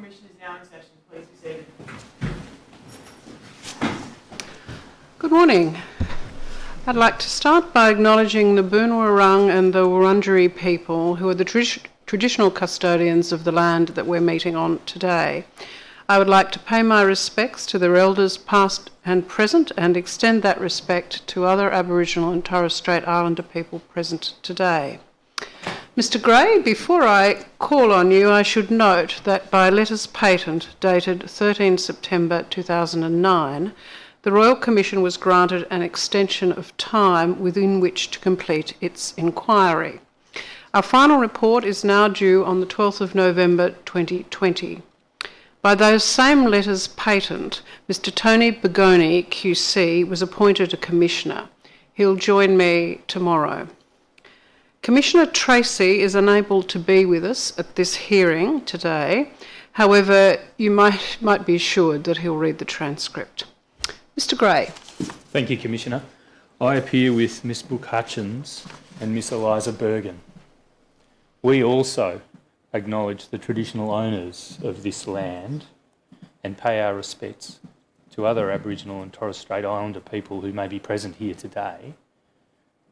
Commission is now in session. Please be seated. Good morning. I'd like to start by acknowledging the Boonwurrung and the Wurundjeri people who are the traditional custodians of the land that we're meeting on today. I would like to pay my respects to their elders past and present and extend that respect to other Aboriginal and Torres Strait Islander people present today. Mr Gray, before I call on you, I should note that by letters patent dated 13 September 2009, the Royal Commission was granted an extension of time within which to complete its inquiry. Our final report is now due on the 12th of November 2020. By those same letters patent, Mr Tony Begoni QC was appointed a Commissioner. He'll join me tomorrow. Commissioner Tracy is unable to be with us at this hearing today. However, you might be assured that he'll read the transcript. Mr Gray. Thank you, Commissioner. I appear with Miss Brooke Hutchins and Miss Eliza Bergen. We also acknowledge the traditional owners of this land and pay our respects to other Aboriginal and Torres Strait Islander people who may be present here today.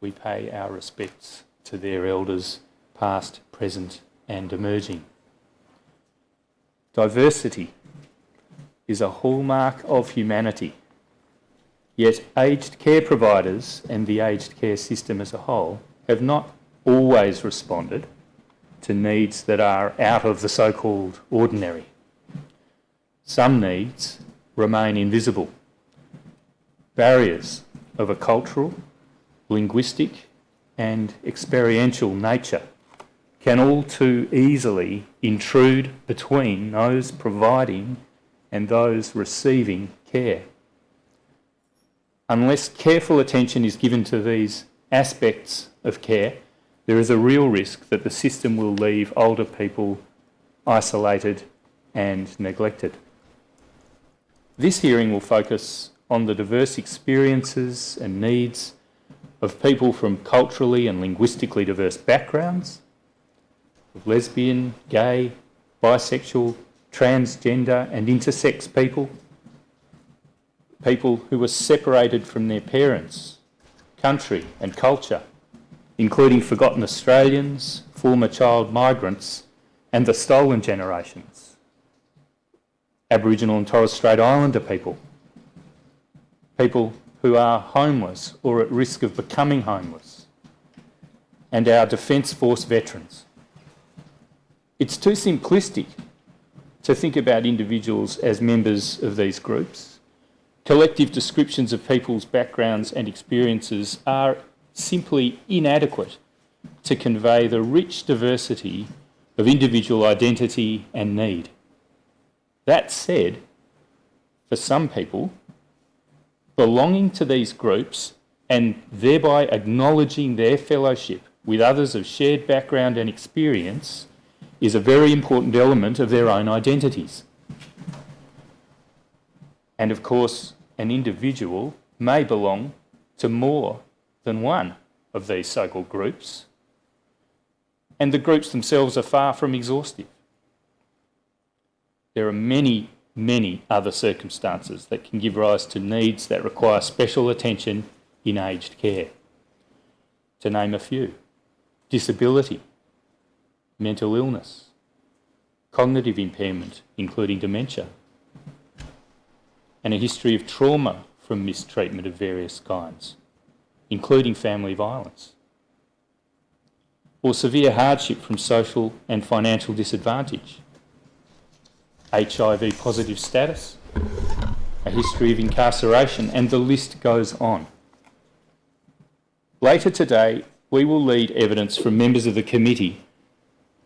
We pay our respects to their elders past, present and emerging. Diversity is a hallmark of humanity, yet aged care providers and the aged care system as a whole have not always responded to needs that are out of the so-called ordinary. Some needs remain invisible. Barriers of a cultural, linguistic and experiential nature can all too easily intrude between those providing and those receiving care. Unless careful attention is given to these aspects of care, there is a real risk that the system will leave older people isolated and neglected. This hearing will focus on the diverse experiences and needs of people from culturally and linguistically diverse backgrounds, of lesbian, gay, bisexual, transgender and intersex people, people who were separated from their parents, country and culture, including forgotten Australians, former child migrants and the stolen generations, Aboriginal and Torres Strait Islander people, people who are homeless or at risk of becoming homeless, and our Defence Force veterans. It's too simplistic to think about individuals as members of these groups. Collective descriptions of people's backgrounds and experiences are simply inadequate to convey the rich diversity of individual identity and need. That said, for some people, belonging to these groups and thereby acknowledging their fellowship with others of shared background and experience is a very important element of their own identities. And of course, an individual may belong to more than one of these so-called groups, and the groups themselves are far from exhaustive. There are many, many other circumstances that can give rise to needs that require special attention in aged care. To name a few: disability, mental illness, cognitive impairment, including dementia, and a history of trauma from mistreatment of various kinds, including family violence, or severe hardship from social and financial disadvantage, HIV positive status, a history of incarceration, and the list goes on. Later today, we will lead evidence from members of the committee,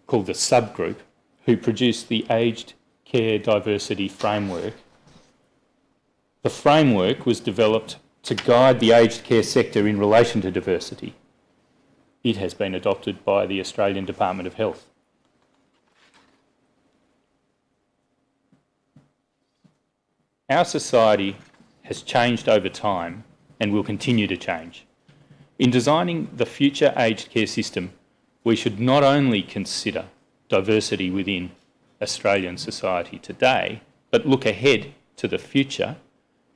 called the subgroup, who produced the Aged Care Diversity Framework. The framework was developed to guide the aged care sector in relation to diversity. It has been adopted by the Australian Department of Health. Our society has changed over time and will continue to change. In designing the future aged care system, we should not only consider diversity within Australian society today, but look ahead to the future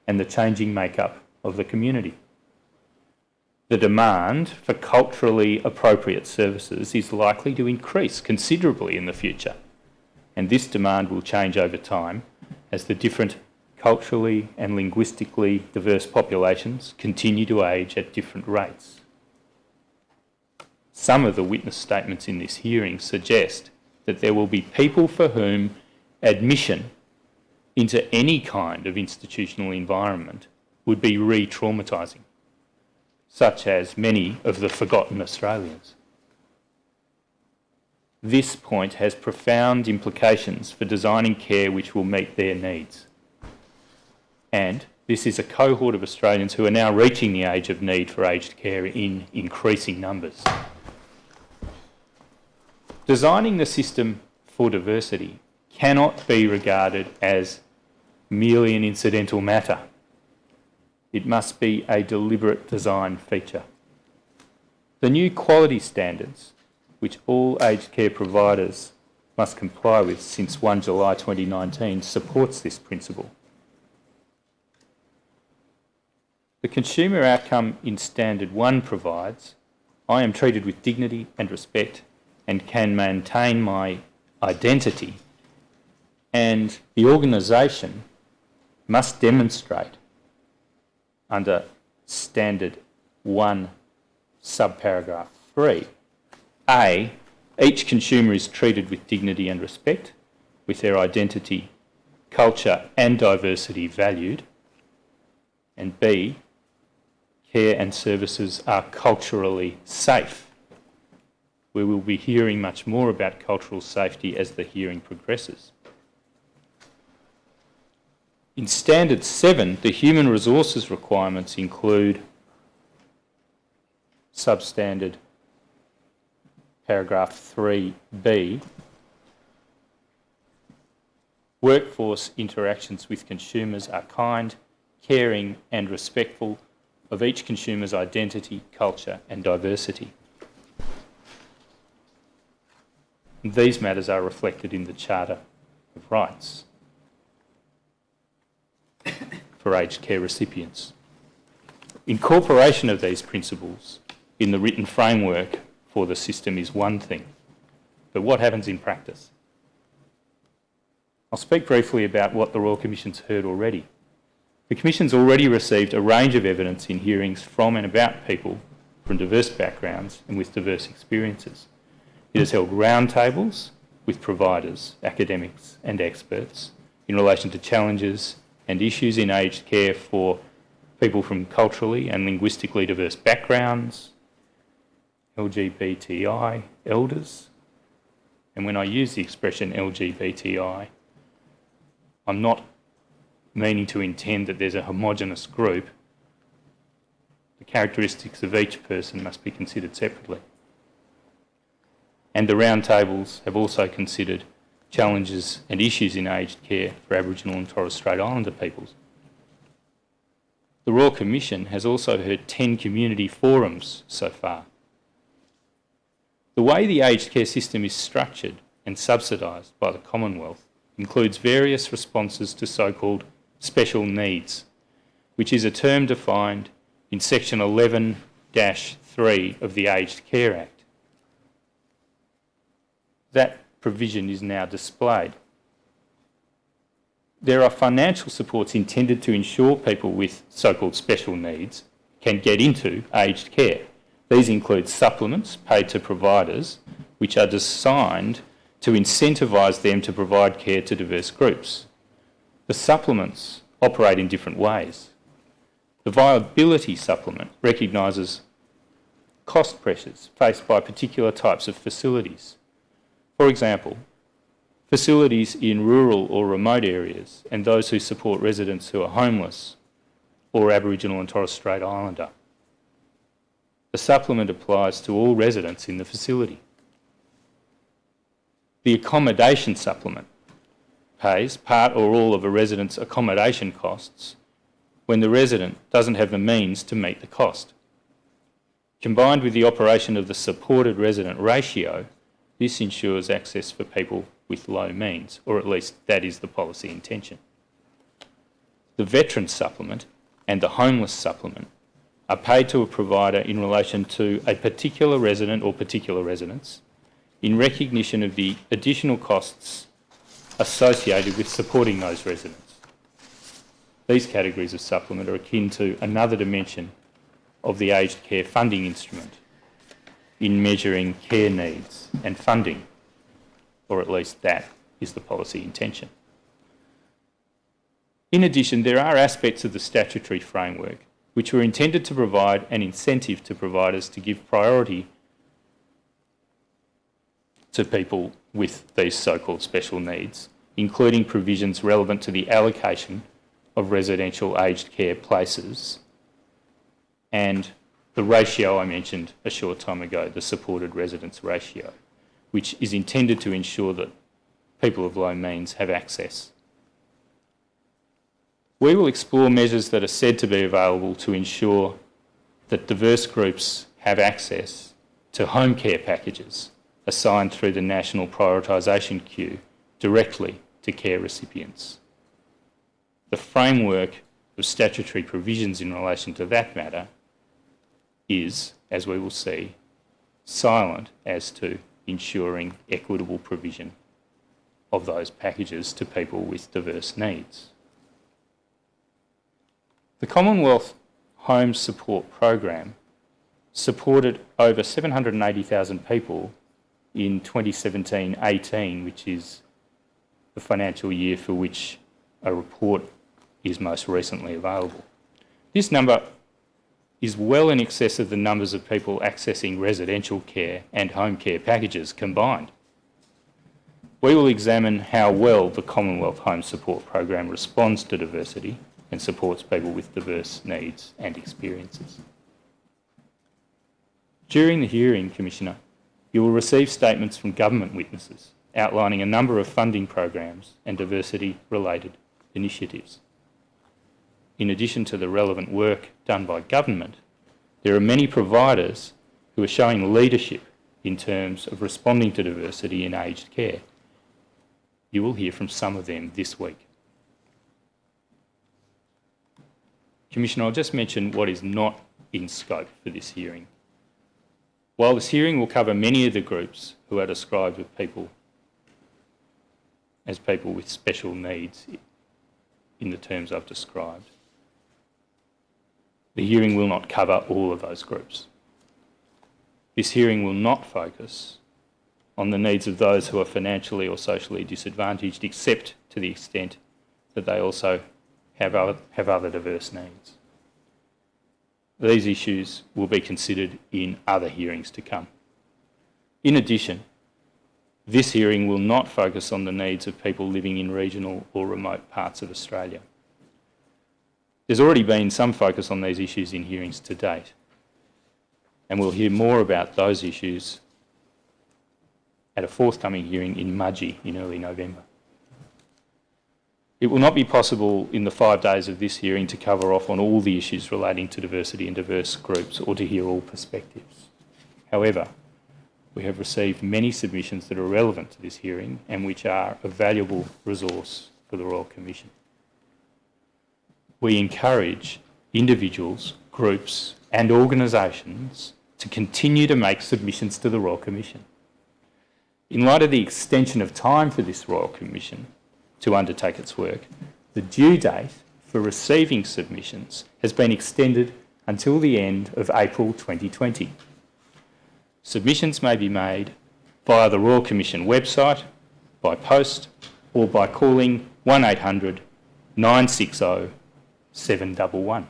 and the changing makeup of the community. The demand for culturally appropriate services is likely to increase considerably in the future, and this demand will change over time as the different culturally and linguistically diverse populations continue to age at different rates. Some of the witness statements in this hearing suggest that there will be people for whom admission into any kind of institutional environment would be re-traumatising, such as many of the forgotten Australians. This point has profound implications for designing care which will meet their needs. And this is a cohort of Australians who are now reaching the age of need for aged care in increasing numbers. Designing the system for diversity cannot be regarded as merely an incidental matter. It must be a deliberate design feature. The new quality standards, which all aged care providers must comply with since 1 July 2019, supports this principle. The consumer outcome in Standard 1 provides, I am treated with dignity and respect and can maintain my identity, and the organisation must demonstrate under Standard 1 subparagraph 3, A, each consumer is treated with dignity and respect, with their identity, culture and diversity valued, and B, care and services are culturally safe. We will be hearing much more about cultural safety as the hearing progresses. In Standard 7, the human resources requirements include substandard paragraph 3b, workforce interactions with consumers are kind, caring and respectful of each consumer's identity, culture and diversity. These matters are reflected in the Charter of Rights for aged care recipients. Incorporation of these principles in the written framework for the system is one thing, but what happens in practice? I'll speak briefly about what the Royal Commission's heard already. The Commission's already received a range of evidence in hearings from and about people from diverse backgrounds and with diverse experiences. It has held roundtables with providers, academics and experts in relation to challenges and issues in aged care for people from culturally and linguistically diverse backgrounds, LGBTI elders. And when I use the expression LGBTI, I'm not meaning to intend that there's a homogenous group. The characteristics of each person must be considered separately. And the roundtables have also considered challenges and issues in aged care for Aboriginal and Torres Strait Islander peoples. The Royal Commission has also heard 10 community forums so far. The way the aged care system is structured and subsidised by the Commonwealth includes various responses to so-called special needs, which is a term defined in section 11-3 of the Aged Care Act. That provision is now displayed. There are financial supports intended to ensure people with so-called special needs can get into aged care. These include supplements paid to providers, which are designed to incentivise them to provide care to diverse groups. The supplements operate in different ways. The viability supplement recognises cost pressures faced by particular types of facilities. For example, facilities in rural or remote areas and those who support residents who are homeless or Aboriginal and Torres Strait Islander. The supplement applies to all residents in the facility. The accommodation supplement pays part or all of a resident's accommodation costs when the resident doesn't have the means to meet the cost. Combined with the operation of the supported resident ratio, this ensures access for people with low means, or at least that is the policy intention. The Veteran Supplement and the Homeless Supplement are paid to a provider in relation to a particular resident or particular residents in recognition of the additional costs associated with supporting those residents. These categories of supplement are akin to another dimension of the aged care funding instrument in measuring care needs and funding, or at least that is the policy intention. In addition, there are aspects of the statutory framework which were intended to provide an incentive to providers to give priority to people with these so-called special needs, including provisions relevant to the allocation of residential aged care places and the ratio I mentioned a short time ago, the supported residence ratio, which is intended to ensure that people of low means have access. We will explore measures that are said to be available to ensure that diverse groups have access to home care packages assigned through the National Prioritisation Queue directly to care recipients. The framework of statutory provisions in relation to that matter is, as we will see, silent as to ensuring equitable provision of those packages to people with diverse needs. The Commonwealth Home Support Program supported over 780,000 people in 2017-18, which is the financial year for which a report is most recently available. This number is well in excess of the numbers of people accessing residential care and home care packages combined. We will examine how well the Commonwealth Home Support Program responds to diversity and supports people with diverse needs and experiences. During the hearing, Commissioner, you will receive statements from government witnesses outlining a number of funding programs and diversity-related initiatives. In addition to the relevant work done by government, there are many providers who are showing leadership in terms of responding to diversity in aged care. You will hear from some of them this week. Commissioner, I'll just mention what is not in scope for this hearing. While this hearing will cover many of the groups who are described as people with special needs in the terms I've described, the hearing will not cover all of those groups. This hearing will not focus on the needs of those who are financially or socially disadvantaged, except to the extent that they also have other diverse needs. These issues will be considered in other hearings to come. In addition, this hearing will not focus on the needs of people living in regional or remote parts of Australia. There's already been some focus on these issues in hearings to date, and we'll hear more about those issues at a forthcoming hearing in Mudgee in early November. It will not be possible in the 5 days of this hearing to cover off on all the issues relating to diversity and diverse groups or to hear all perspectives. However, we have received many submissions that are relevant to this hearing and which are a valuable resource for the Royal Commission. We encourage individuals, groups and organisations to continue to make submissions to the Royal Commission. In light of the extension of time for this Royal Commission to undertake its work, the due date for receiving submissions has been extended until the end of April 2020. Submissions may be made via the Royal Commission website, by post, or by calling 1800 960 711.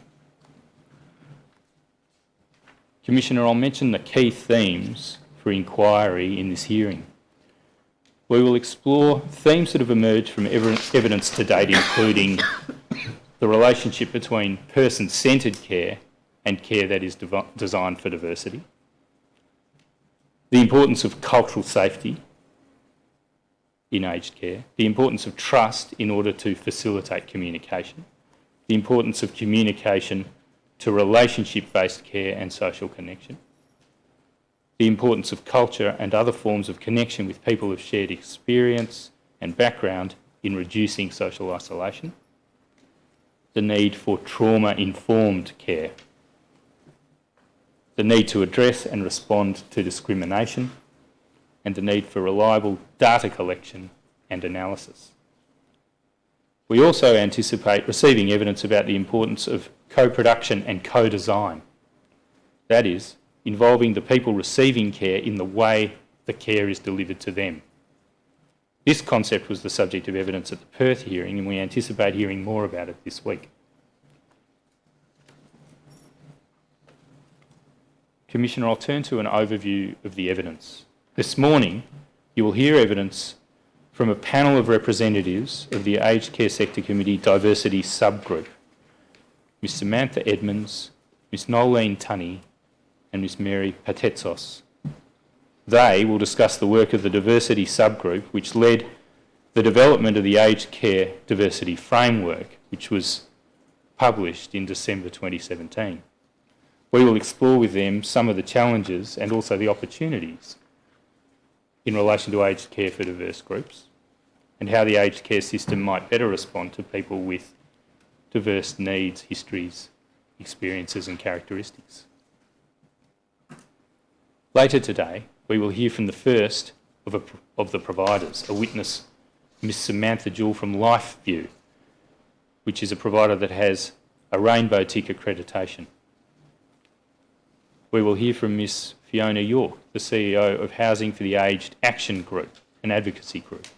Commissioner, I'll mention the key themes for inquiry in this hearing. We will explore themes that have emerged from evidence to date, including the relationship between person-centred care and care that is designed for diversity, the importance of cultural safety in aged care, the importance of trust in order to facilitate communication, the importance of communication to relationship-based care and social connection, the importance of culture and other forms of connection with people of shared experience and background in reducing social isolation, the need for trauma-informed care, the need to address and respond to discrimination, and the need for reliable data collection and analysis. We also anticipate receiving evidence about the importance of co-production and co-design. That is, involving the people receiving care in the way the care is delivered to them. This concept was the subject of evidence at the Perth hearing, and we anticipate hearing more about it this week. Commissioner, I'll turn to an overview of the evidence. This morning, you will hear evidence from a panel of representatives of the Aged Care Sector Committee Diversity Subgroup, Ms Samantha Edmonds, Ms Nolene Tunney and Ms Mary Patetsos. They will discuss the work of the Diversity Subgroup, which led the development of the Aged Care Diversity Framework, which was published in December 2017. We will explore with them some of the challenges and also the opportunities in relation to aged care for diverse groups and how the aged care system might better respond to people with diverse needs, histories, experiences and characteristics. Later today, we will hear from the first of the providers, a witness, Ms Samantha Jewell from LifeView, which is a provider that has a Rainbow Tick accreditation. We will hear from Ms Fiona York, the CEO of Housing for the Aged Action Group, an advocacy group.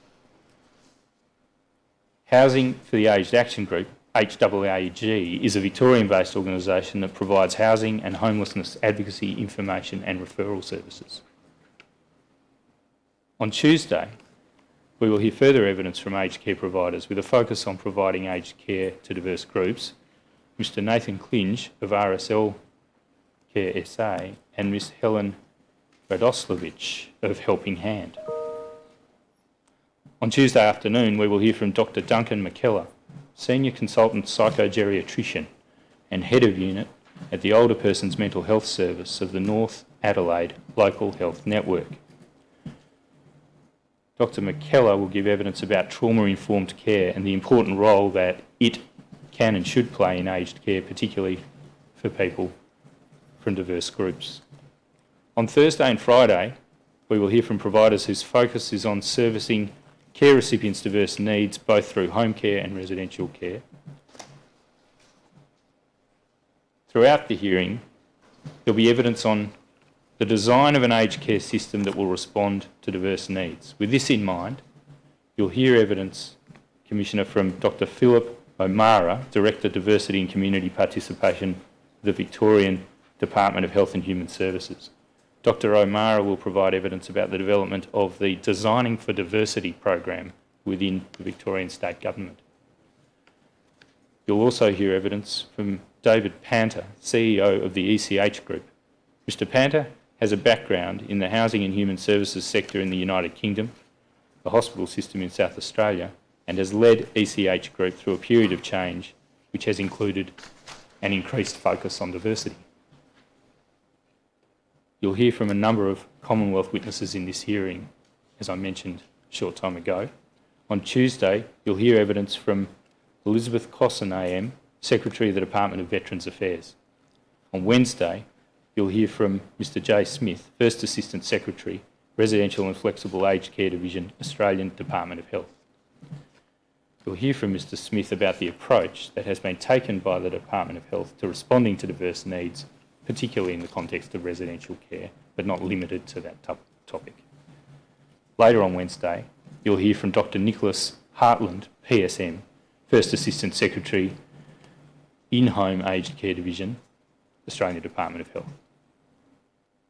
Housing for the Aged Action Group, HAAG, is a Victorian-based organisation that provides housing and homelessness advocacy, information and referral services. On Tuesday, we will hear further evidence from aged care providers with a focus on providing aged care to diverse groups, Mr Nathan Klinge of RSL Care SA and Ms Helen Radoslavich of Helping Hand. On Tuesday afternoon, we will hear from Dr Duncan McKellar, Senior Consultant Psychogeriatrician and Head of Unit at the Older Persons Mental Health Service of the North Adelaide Local Health Network. Dr McKellar will give evidence about trauma-informed care and the important role that it can and should play in aged care, particularly for people from diverse groups. On Thursday and Friday, we will hear from providers whose focus is on servicing care recipients' diverse needs, both through home care and residential care. Throughout the hearing, there'll be evidence on the design of an aged care system that will respond to diverse needs. With this in mind, you'll hear evidence, Commissioner, from Dr Philip O'Mara, Director Diversity and Community Participation of the Victorian Department of Health and Human Services. Dr O'Mara will provide evidence about the development of the Designing for Diversity program within the Victorian State Government. You'll also hear evidence from David Panter, CEO of the ECH Group. Mr Panter has a background in the housing and human services sector in the United Kingdom, the hospital system in South Australia, and has led ECH Group through a period of change which has included an increased focus on diversity. You'll hear from a number of Commonwealth witnesses in this hearing, as I mentioned a short time ago. On Tuesday, you'll hear evidence from Elizabeth Cosson AM, Secretary of the Department of Veterans Affairs. On Wednesday, you'll hear from Mr Jay Smith, First Assistant Secretary, Residential and Flexible Aged Care Division, Australian Department of Health. You'll hear from Mr Smith about the approach that has been taken by the Department of Health to responding to diverse needs, particularly in the context of residential care, but not limited to that topic. Later on Wednesday, you'll hear from Dr Nicholas Hartland, PSM, First Assistant Secretary, In-Home Aged Care Division, Australian Department of Health.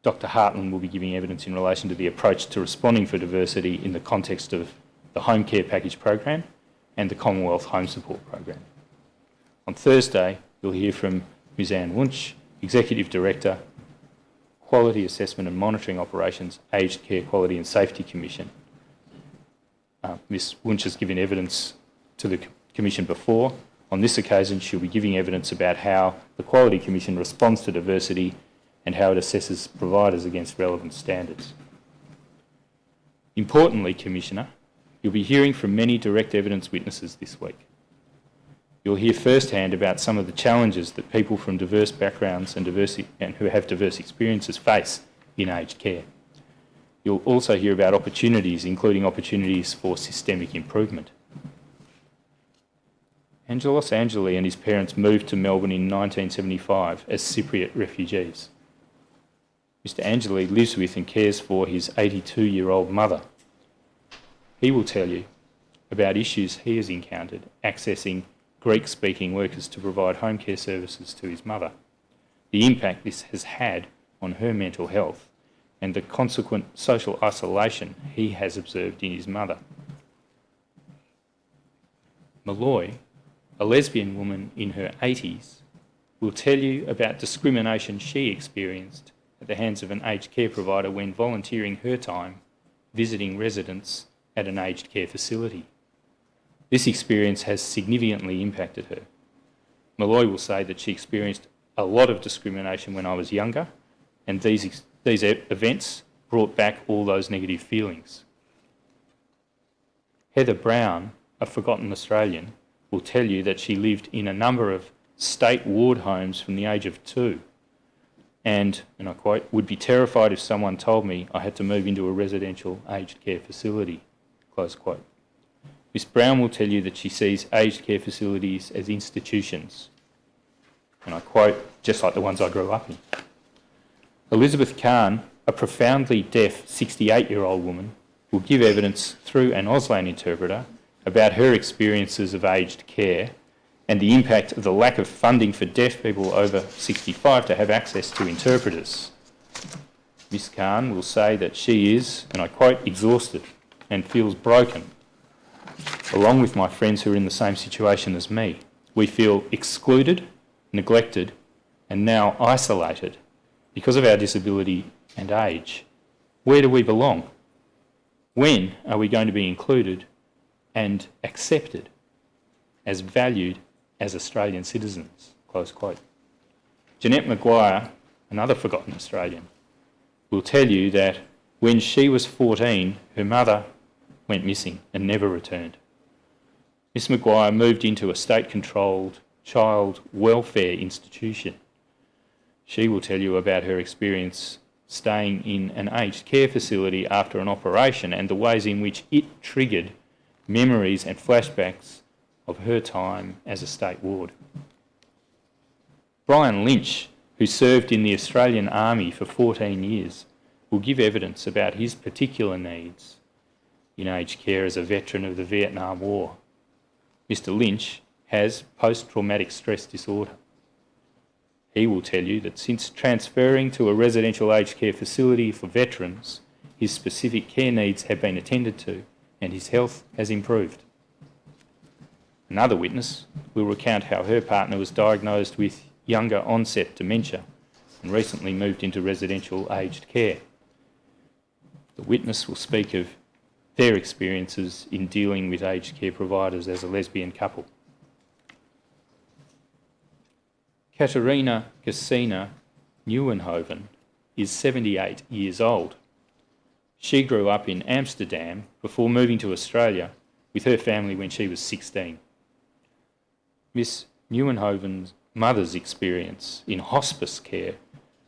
Dr Hartland will be giving evidence in relation to the approach to responding for diversity in the context of the Home Care Package Program and the Commonwealth Home Support Program. On Thursday, you'll hear from Ms Anne Wunsch, Executive Director, Quality Assessment and Monitoring Operations, Aged Care Quality and Safety Commission. Ms Wunsch has given evidence to the Commission before. On this occasion, she'll be giving evidence about how the Quality Commission responds to diversity and how it assesses providers against relevant standards. Importantly, Commissioner, you'll be hearing from many direct evidence witnesses this week. You'll hear firsthand about some of the challenges that people from diverse backgrounds and who have diverse experiences face in aged care. You'll also hear about opportunities, including opportunities for systemic improvement. Angelos Angeli and his parents moved to Melbourne in 1975 as Cypriot refugees. Mr. Angeli lives with and cares for his 82-year-old mother. He will tell you about issues he has encountered accessing Greek-speaking workers to provide home care services to his mother, the impact this has had on her mental health, and the consequent social isolation he has observed in his mother. Malloy, a lesbian woman in her 80s, will tell you about discrimination she experienced at the hands of an aged care provider when volunteering her time visiting residents at an aged care facility. This experience has significantly impacted her. Malloy will say that she experienced a lot of discrimination when I was younger, and these events brought back all those negative feelings. Heather Brown, a forgotten Australian, will tell you that she lived in a number of state ward homes from the age of 2 and I quote, would be terrified if someone told me I had to move into a residential aged care facility, close quote. Ms Brown will tell you that she sees aged care facilities as institutions, and I quote, just like the ones I grew up in. Elizabeth Khan, a profoundly deaf 68-year-old woman, will give evidence through an Auslan interpreter about her experiences of aged care and the impact of the lack of funding for deaf people over 65 to have access to interpreters. Ms Khan will say that she is, and I quote, exhausted and feels broken. Along with my friends who are in the same situation as me, we feel excluded, neglected, and now isolated because of our disability and age. Where do we belong? When are we going to be included and accepted as valued as Australian citizens? Close quote. Jeanette Maguire, another forgotten Australian, will tell you that when she was 14, her mother went missing and never returned. Miss Maguire moved into a state-controlled child welfare institution. She will tell you about her experience staying in an aged care facility after an operation and the ways in which it triggered memories and flashbacks of her time as a state ward. Brian Lynch, who served in the Australian Army for 14 years, will give evidence about his particular needs in aged care as a veteran of the Vietnam War. Mr Lynch has post-traumatic stress disorder. He will tell you that since transferring to a residential aged care facility for veterans, his specific care needs have been attended to and his health has improved. Another witness will recount how her partner was diagnosed with younger onset dementia and recently moved into residential aged care. The witness will speak of their experiences in dealing with aged care providers as a lesbian couple. Katerina Gesina Nieuwenhoven is 78 years old. She grew up in Amsterdam before moving to Australia with her family when she was 16. Miss Nieuwenhoven's mother's experience in hospice care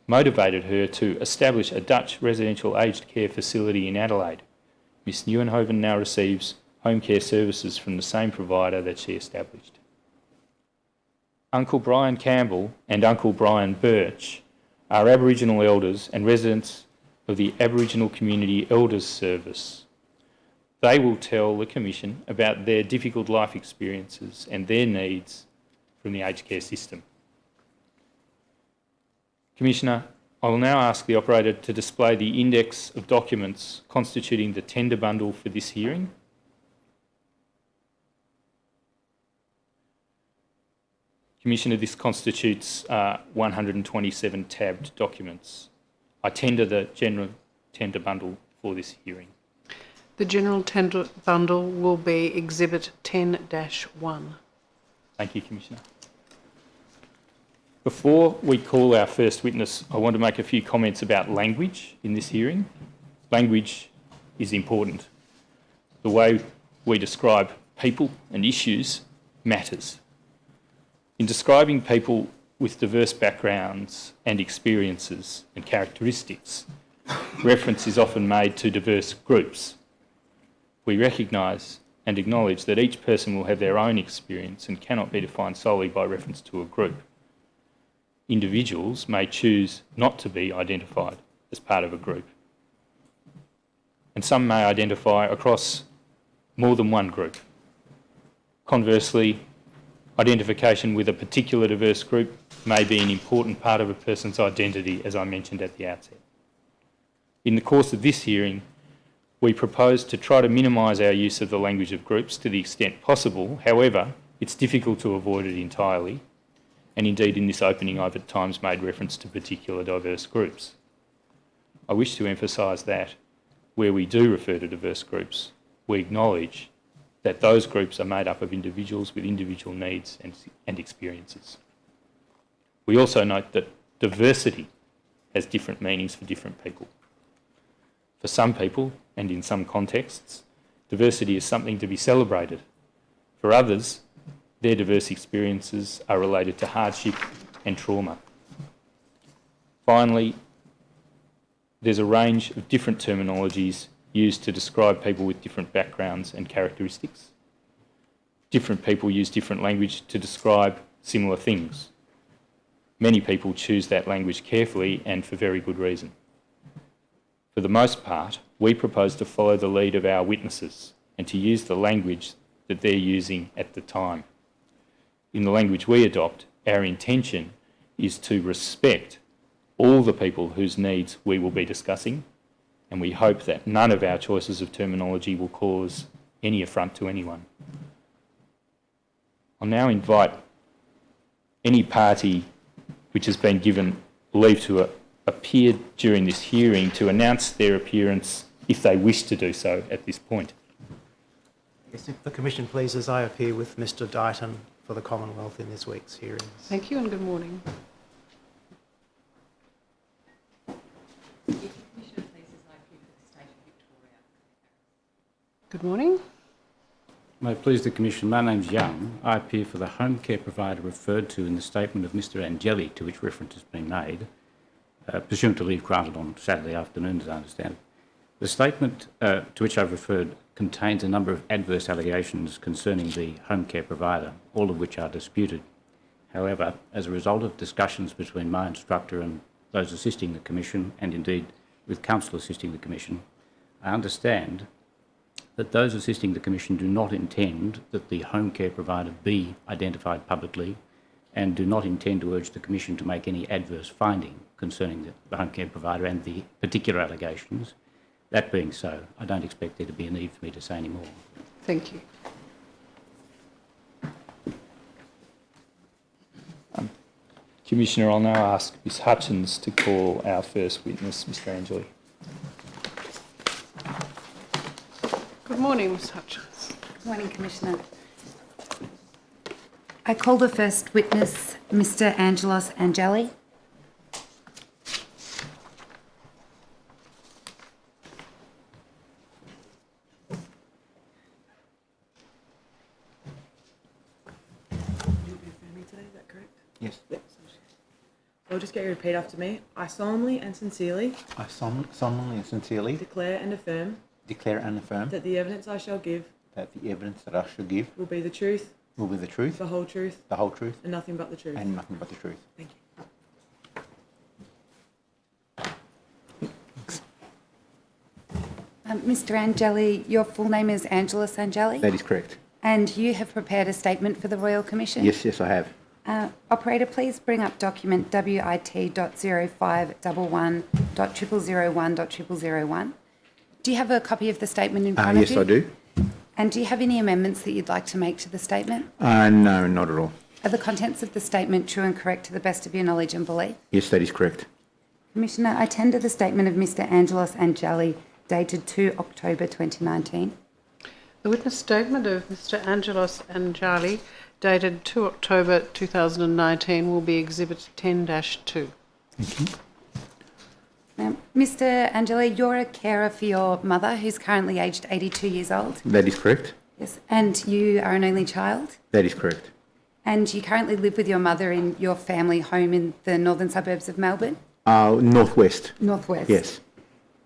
motivated her to establish a Dutch residential aged care facility in Adelaide. Miss Nieuwenhoven now receives home care services from the same provider that she established. Uncle Brian Campbell and Uncle Brian Birch are Aboriginal elders and residents of the Aboriginal Community Elders Service. They will tell the Commission about their difficult life experiences and their needs from the aged care system. Commissioner, I will now ask the operator to display the index of documents constituting the tender bundle for this hearing. Commissioner, this constitutes 127 tabbed documents. I tender the general tender bundle for this hearing. The general tender bundle will be Exhibit 10-1. Thank you, Commissioner. Before we call our first witness, I want to make a few comments about language in this hearing. Language is important. The way we describe people and issues matters. In describing people with diverse backgrounds and experiences and characteristics, reference is often made to diverse groups. We recognise and acknowledge that each person will have their own experience and cannot be defined solely by reference to a group. Individuals may choose not to be identified as part of a group, and some may identify across more than one group. Conversely, identification with a particular diverse group may be an important part of a person's identity, as I mentioned at the outset. In the course of this hearing, we propose to try to minimise our use of the language of groups to the extent possible. However, it's difficult to avoid it entirely, and indeed in this opening I've at times made reference to particular diverse groups. I wish to emphasise that where we do refer to diverse groups, we acknowledge that those groups are made up of individuals with individual needs and experiences. We also note that diversity has different meanings for different people. For some people, and in some contexts, diversity is something to be celebrated. For others, their diverse experiences are related to hardship and trauma. Finally, there's a range of different terminologies used to describe people with different backgrounds and characteristics. Different people use different language to describe similar things. Many people choose that language carefully and for very good reason. For the most part, we propose to follow the lead of our witnesses and to use the language that they're using at the time. In the language we adopt, our intention is to respect all the people whose needs we will be discussing, and we hope that none of our choices of terminology will cause any affront to anyone. I'll now invite any party which has been given leave to appear during this hearing to announce their appearance if they wish to do so at this point. Yes, if the Commission pleases, I appear with Mr Dighton for the Commonwealth in this week's hearings. Thank you and good morning. Good morning. May it please the Commission, my name's Young. I appear for the home care provider referred to in the statement of Mr Angeli, to which reference has been made, pursuant to leave granted on Saturday afternoon, as I understand it. The statement to which I've referred contains a number of adverse allegations concerning the home care provider, all of which are disputed. However, as a result of discussions between my instructor and those assisting the Commission, and indeed with counsel assisting the Commission, I understand that those assisting the Commission do not intend that the home care provider be identified publicly and do not intend to urge the Commission to make any adverse finding concerning the home care provider and the particular allegations. That being so, I don't expect there to be a need for me to say any more. Thank you. Commissioner, I'll now ask Ms Hutchins to call our first witness, Mr Angeli. Good morning, Ms Hutchins. Good morning, Commissioner. I call the first witness, Mr Angelos Angeli. Yes. So just get you to repeat after me. I solemnly and sincerely I solemnly and sincerely declare and affirm declare and affirm that the evidence I shall give that the evidence that I shall give will be the truth, will be the truth, the whole truth, the whole truth, and nothing but the truth. and nothing but the truth. Thank you. Mr Angeli, your full name is Angelos Angeli, That is correct. and you have prepared a statement for the Royal Commission? Yes, I have. Operator, please bring up document WIT.0511.001.001. Do you have a copy of the statement in front of Yes, you? I do. And do you have any amendments that you'd like to make to the statement? No, not at all. Are the contents of the statement true and correct to the best of your knowledge and belief? Yes, that is correct. Commissioner, I tender the statement of Mr Angelos Angeli, dated 2 October 2019. The witness statement of Mr Angelos Angeli, dated 2 October 2019 will be Exhibit 10-2. Now, Mr. Angeli, you're a carer for your mother, who's currently aged 82 years old. That is correct. Yes. And you are an only child. That is correct. And you currently live with your mother in your family home in the northern suburbs of Melbourne? Northwest. Northwest. Yes.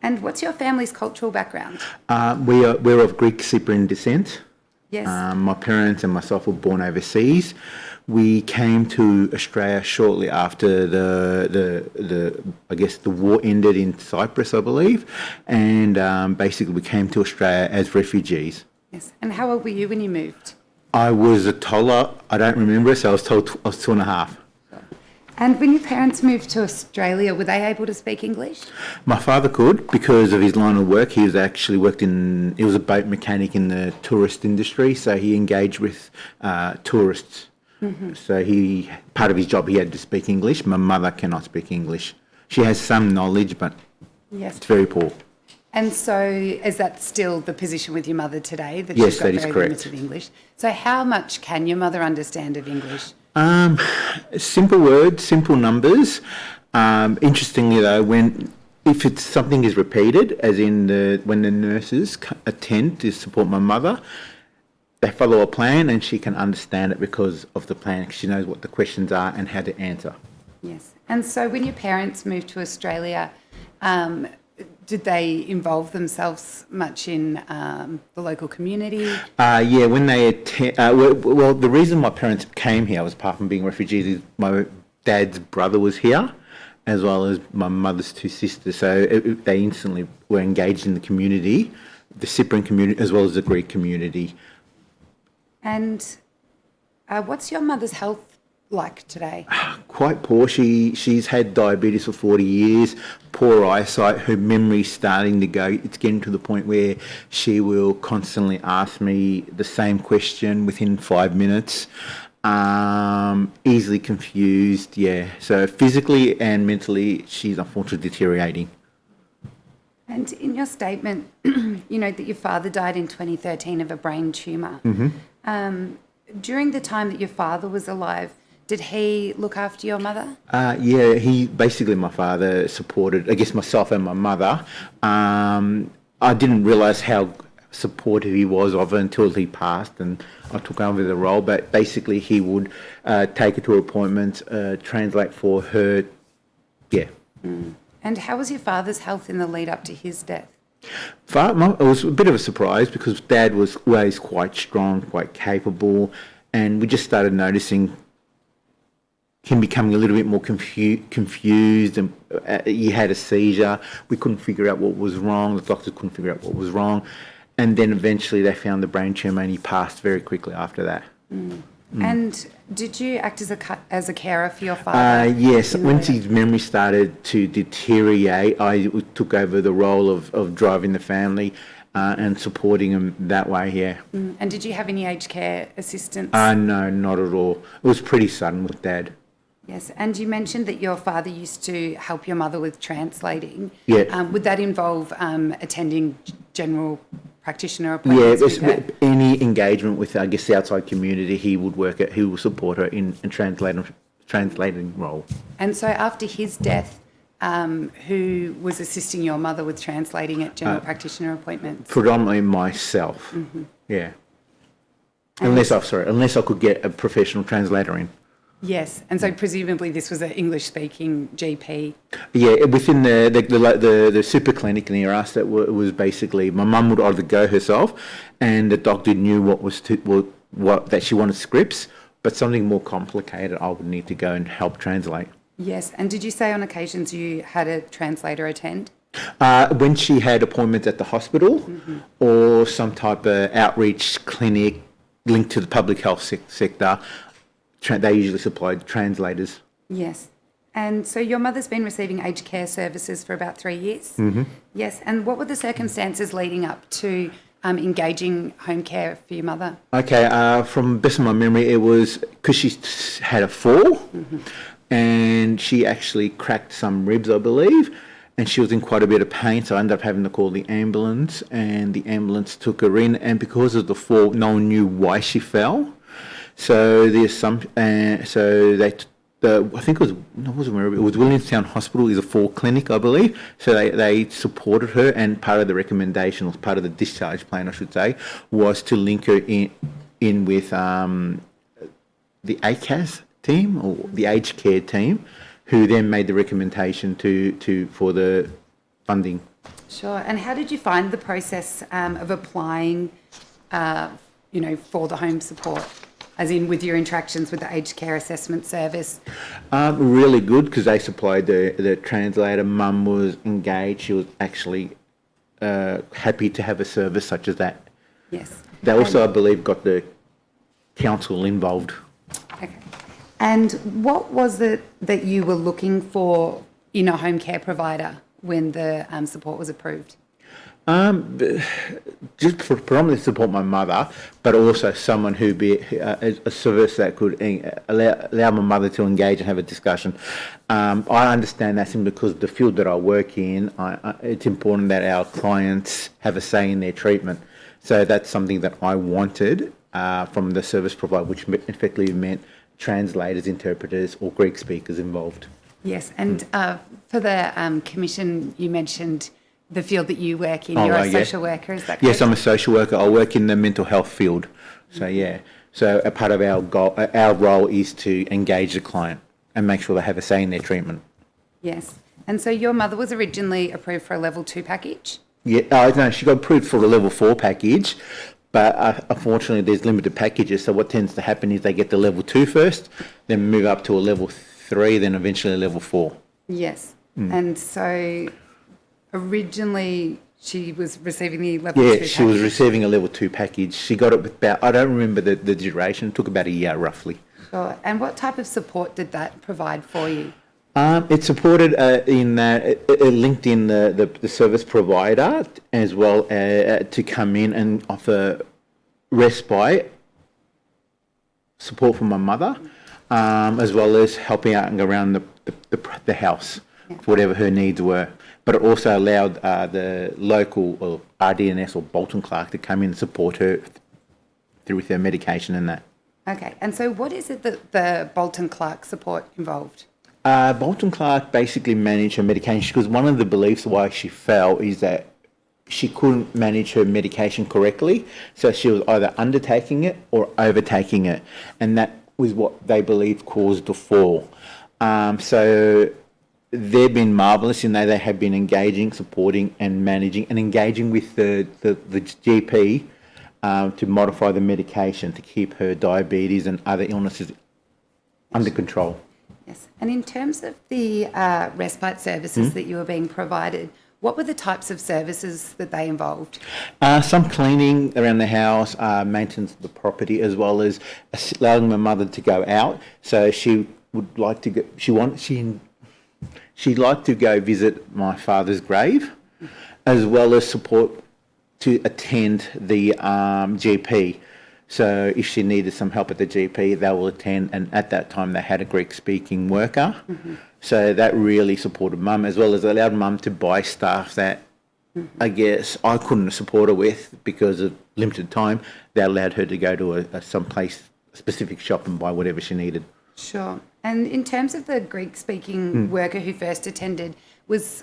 And what's your family's cultural background? We're of Greek Cyprian descent. Yes. My parents and myself were born overseas. We came to Australia shortly after the war ended in Cyprus, I believe, and basically we came to Australia as refugees. Yes. And how old were you when you moved? I was a toddler. I don't remember, so I was told I was 2.5. And when your parents moved to Australia, were they able to speak English? My father could, because of his line of work. He was actually he was a boat mechanic in the tourist industry, so he engaged with tourists. Mm-hmm. So part of his job, he had to speak English. My mother cannot speak English. She has some knowledge, but yes, it's very poor. And so is that still the position with your mother today? That Yes, she's got that is very correct. limited English. So how much can your mother understand of English? Simple words, simple numbers. Interestingly, though, if it's something is repeated, as in when the nurses attend to support my mother, they follow a plan and she can understand it because of the plan. She knows what the questions are and how to answer. Yes. And so when your parents moved to Australia, did they involve themselves much in the local community? Yeah, when they well, the reason my parents came here was, apart from being refugees, is my dad's brother was here, as well as my mother's 2 sisters. So they instantly were engaged in the community, the Cyprian community, as well as the Greek community. And what's your mother's health like today? Quite poor. She's had diabetes for 40 years, poor eyesight, her memory's starting to go. It's getting to the point where she will constantly ask me the same question within 5 minutes. Easily confused, yeah. So physically and mentally, she's unfortunately deteriorating. And in your statement, you know that your father died in 2013 of a brain tumour. Mm-hmm. During the time that your father was alive, did he look after your mother? Yeah, my father supported, I guess, myself and my mother. I didn't realise how supportive he was of her until he passed and I took over the role, but basically he would take her to appointments, translate for her, yeah. Mm. And how was your father's health in the lead up to his death? It was a bit of a surprise because Dad was always quite strong, quite capable, and we just started noticing him becoming a little bit more confused, and he had a seizure. We couldn't figure out what was wrong. The doctors couldn't figure out what was wrong. And then eventually they found the brain tumour and he passed very quickly after that. Mm. Mm. And did you act as a carer for your father? Yes. Once his memory started to deteriorate, I took over the role of driving the family and supporting him that way, yeah. Mm. And did you have any aged care assistance? No, not at all. It was pretty sudden with Dad. Yes, and you mentioned that your father used to help your mother with translating. Yeah. Would that involve attending general practitioner appointments? Yeah, any engagement with, I guess, the outside community, he will support her in translating role. And so after his death, who was assisting your mother with translating at general practitioner appointments? Predominantly myself, mm-hmm. Yeah. Unless I could get a professional translator in. Yes, and so presumably this was an English-speaking GP. Yeah, within the super clinic near us, that was basically my mum would either go herself, and the doctor knew what that she wanted scripts, but something more complicated, I would need to go and help translate. Yes, and did you say on occasions you had a translator attend? When she had appointments at the hospital, mm-hmm. or some type of outreach clinic linked to the public health sector. They usually supplied translators. Yes. And so your mother's been receiving aged care services for about 3 years? Mm-hmm. Yes. And what were the circumstances leading up to engaging home care for your mother? Okay. From best of my memory, it was because she had a fall, mm-hmm. and she actually cracked some ribs, I believe, and she was in quite a bit of pain, so I ended up having to call the ambulance, and the ambulance took her in, and because of the fall, no one knew why she fell. So the assumption, I think it was, no, it wasn't Werribee, it was Williamstown Hospital is a 4 clinic, I believe. So they supported her, and part of the recommendation, or part of the discharge plan, I should say, was to link her in with the ACAS team, or the aged care team, who then made the recommendation for the funding. Sure. And how did you find the process of applying, for the home support, as in with your interactions with the aged care assessment service? Really good, because they supplied the translator. Mum was engaged. She was actually happy to have a service such as that. Yes. They also, I believe, got the council involved. Okay. And what was it that you were looking for in a home care provider when the support was approved? Just for predominantly support my mother, but also someone who be a service that could allow my mother to engage and have a discussion. I understand that simply because the field that I work in, it's important that our clients have a say in their treatment. So that's something that I wanted from the service provider, which effectively meant translators, interpreters, or Greek speakers involved. Yes, and for the commission, you mentioned the field that you work in. You're a social worker, is that correct? Yes, I'm a social worker. I work in the mental health field. So, yeah. So a part of our goal, our role is to engage the client and make sure they have a say in their treatment. Yes. And so your mother was originally approved for a level 2 package? Yeah, no, she got approved for a level 4 package, but unfortunately there's limited packages. So what tends to happen is they get the level 2 first, then move up to a level 3, then eventually a level 4. Yes. And so originally she was receiving the level 2 package? Yeah, she was receiving a level 2 package. She got it with about, I don't remember the duration, it took about a year roughly. Sure. And what type of support did that provide for you? It supported in that it linked in the service provider as well to come in and offer respite support for my mother, as well as helping out around the house, for whatever her needs were. But it also allowed the local or RDNS or Bolton Clark to come in and support her through with her medication and that. Okay. And so what is it that the Bolton Clark support involved? Bolton Clark basically managed her medication because one of the beliefs why she fell is that she couldn't manage her medication correctly. So she was either undertaking it or overtaking it. And that was what they believe caused the fall. So they've been marvellous in that they have been engaging, supporting and managing and engaging with the GP to modify the medication to keep her diabetes and other illnesses under control. Yes. And in terms of the respite services that you were being provided, what were the types of services that they involved? Some cleaning around the house, maintenance of the property, as well as allowing my mother to go out. So she would like to go, she'd like to go visit my father's grave, as well as support to attend the GP. So if she needed some help at the GP, they will attend. And at that time, they had a Greek-speaking worker. Mm-hmm. So that really supported Mum, as well as allowed Mum to buy stuff that I guess I couldn't support her with because of limited time. They allowed her to go to a specific shop and buy whatever she needed. Sure. And in terms of the Greek-speaking worker who first attended,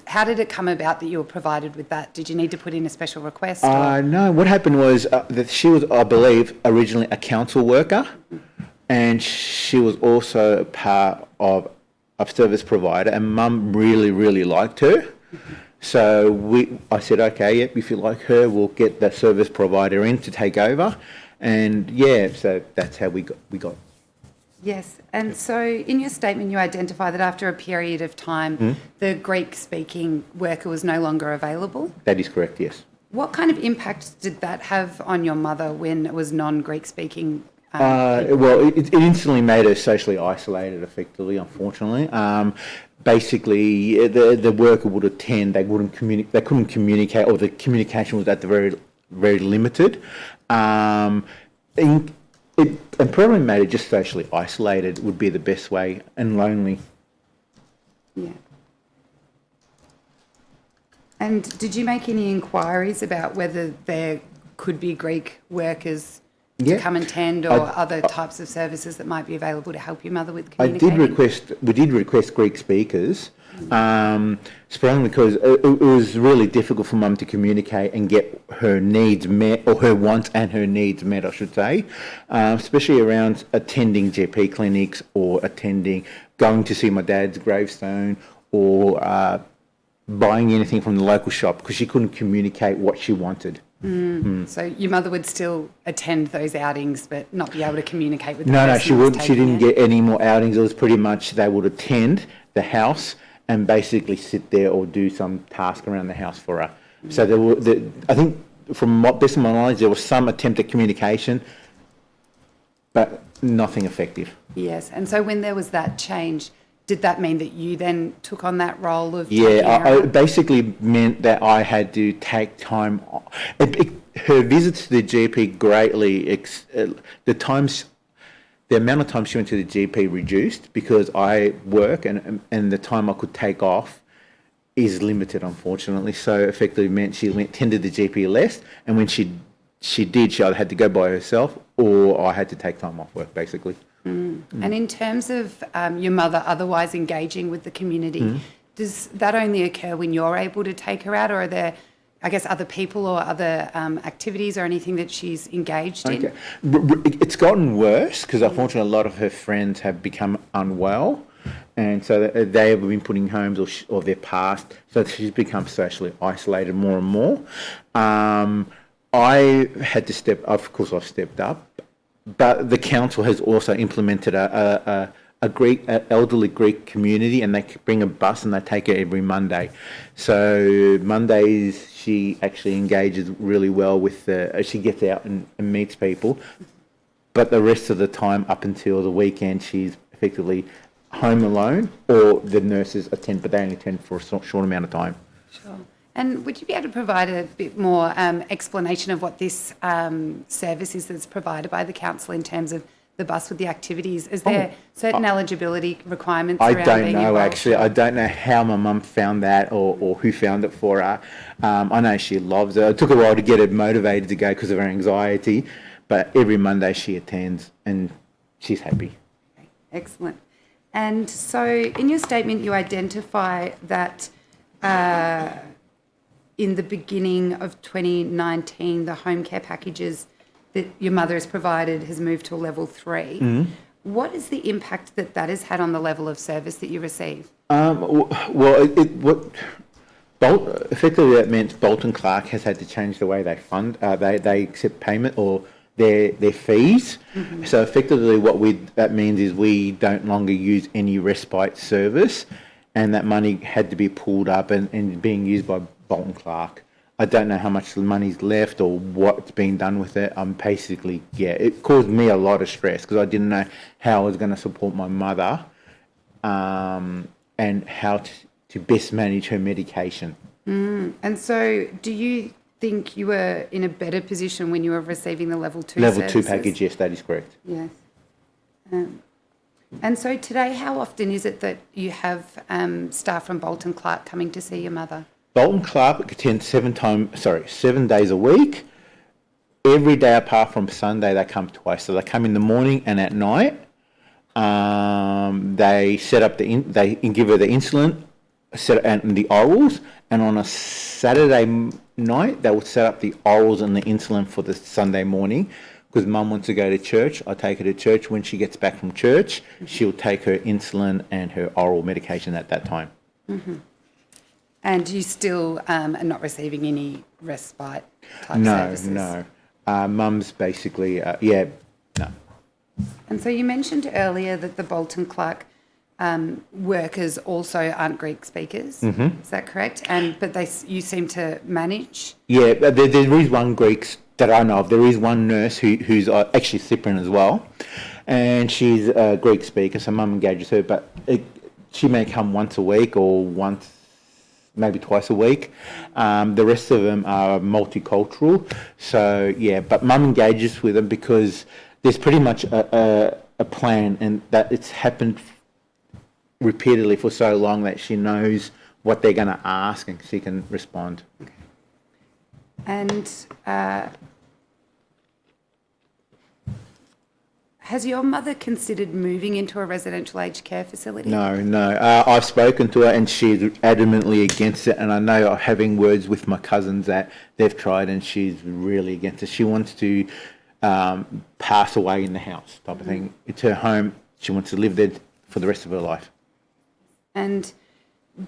how did it come about that you were provided with that? Did you need to put in a special request? No, what happened was that she was, I believe, originally a council worker, and she was also part of a service provider, and Mum really, really liked her. So I said, okay, yep, if you like her, we'll get the service provider in to take over. And yeah, so that's how we got. Yes, and so in your statement you identify that after a period of time the Greek-speaking worker was no longer available? That is correct, yes. What kind of impact did that have on your mother when it was non-Greek-speaking? Well, it instantly made her socially isolated, effectively, unfortunately. Basically, the worker would attend, they couldn't communicate, or the communication was at the very, very limited. And probably made it just socially isolated would be the best way, and lonely. Yeah. And did you make any inquiries about whether there could be Greek workers to Yeah. come and tend, or other types of services that might be available to help your mother with We did request Greek speakers, strongly because it was really difficult for mum to communicate and get her needs met, or her wants and her needs met, I should say, especially around attending GP clinics or going to see my dad's gravestone, or buying anything from the local shop, because she couldn't communicate what she wanted. So your mother would still attend those outings, but not be able to communicate with the No, person she that was wouldn't. She taking didn't it? get any more outings. It was pretty much they would attend the house and basically sit there or do some task around the house for her. So I think, from best of my knowledge, there was some attempt at communication, but nothing effective. Yes, and so when there was that change, did that mean that you then took on that role of taking Yeah, her it basically meant that I had to take time. Her visits to the GP greatly, the amount of time she went to the GP reduced, because I work and the time I could take off is limited, unfortunately. So effectively meant she tended the GP less, and when she either had to go by herself or I had to take time off work, basically. And in terms of your mother otherwise engaging with the community, does that only occur when you're able to take her out, or are there, I guess, other people or other activities or anything that she's engaged in? It's gotten worse, because unfortunately a lot of her friends have become unwell, and so they have been put in homes or they're passed, so she's become socially isolated more and more. I had to of course I've stepped up, but the council has also implemented a elderly Greek community, and they bring a bus and they take her every Monday. So Mondays she actually engages really well with she gets out and meets people, but the rest of the time up until the weekend she's effectively home alone, or the nurses attend, but they only attend for a short amount of time. Sure. And would you be able to provide a bit more explanation of what this service is that's provided by the council in terms of the bus with the activities? Is there certain eligibility requirements around being involved? I don't know, actually. I don't know how my mum found that, or who found it for her. I know she loves it. It took a while to get her motivated to go because of her anxiety, but every Monday she attends and she's happy. Okay, excellent. And so in your statement you identify that in the beginning of 2019, the home care packages that your mother has provided has moved to a level 3. What is the impact that has had on the level of service that you receive? Effectively that meant Bolton Clark has had to change the way they fund, they accept payment or their fees. So effectively that means is we don't longer use any respite service, and that money had to be pulled up and being used by Bolton Clark. I don't know how much the money's left or what's being done with it. It caused me a lot of stress, because I didn't know how I was going to support my mother, and how to best manage her medication. And so do you think you were in a better position when you were receiving the level 2 Level services? 2 package, yes, that is correct. Yes. And so today, how often is it that you have staff from Bolton Clark coming to see your mother? Bolton Clark attends 7 days a week. Every day apart from Sunday, they come twice. So they come in the morning and at night. They set up they give her the insulin, and the orals. And on a Saturday night, they will set up the orals and the insulin for the Sunday morning. Because Mum wants to go to church, I take her to church. When she gets back from church, she'll take her insulin and her oral medication at that time. And you still are not receiving any respite type services? No. Mum's basically, no. And so you mentioned earlier that the Bolton Clark workers also aren't Greek speakers. Is that correct? But you seem to manage? Yeah, there is one Greek that I know of. There is one nurse who's actually Cyprian as well, and she's a Greek speaker, so Mum engages her, but she may come once a week or maybe twice a week. The rest of them are multicultural, so yeah, but Mum engages with them because there's pretty much a plan, and that it's happened repeatedly for so long that she knows what they're going to ask and she can respond. Okay. And Has your mother considered moving into a residential aged care facility? No. I've spoken to her and she's adamantly against it. And I know having words with my cousins that they've tried and she's really against it. She wants to pass away in the house type of thing. It's her home. She wants to live there for the rest of her life. And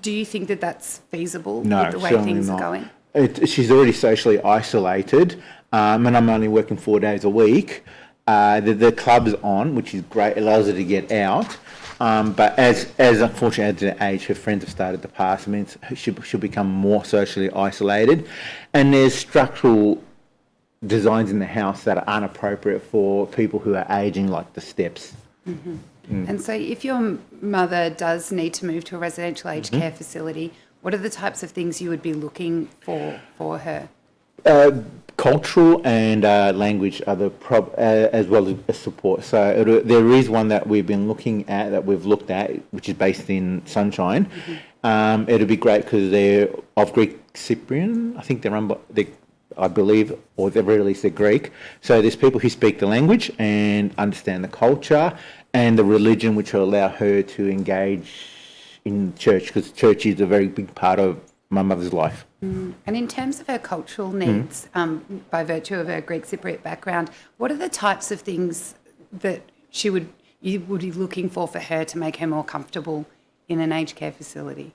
do you think that that's feasible No, with the way certainly things not. are going? She's already socially isolated, and I'm only working 4 days a week. The club's on, which is great, allows her to get out. But as unfortunately as her age, her friends have started to pass. I mean, she'll become more socially isolated, and there's structural designs in the house that are inappropriate for people who are aging, like the steps. And so if your mother does need to move to a residential aged care facility, what are the types of things you would be looking for her? Cultural and language are as well as support. So there is one that we've been looking at, that we've looked at, which is based in Sunshine. It'll be great because they're of Greek Cyprian. I think they're run by, I believe, or at the very least they're Greek. So there's people who speak the language and understand the culture and the religion, which will allow her to engage in church, because church is a very big part of my mother's life. And in terms of her cultural needs, by virtue of her Greek Cypriot background, what are the types of things that you would be looking for her to make her more comfortable in an aged care facility?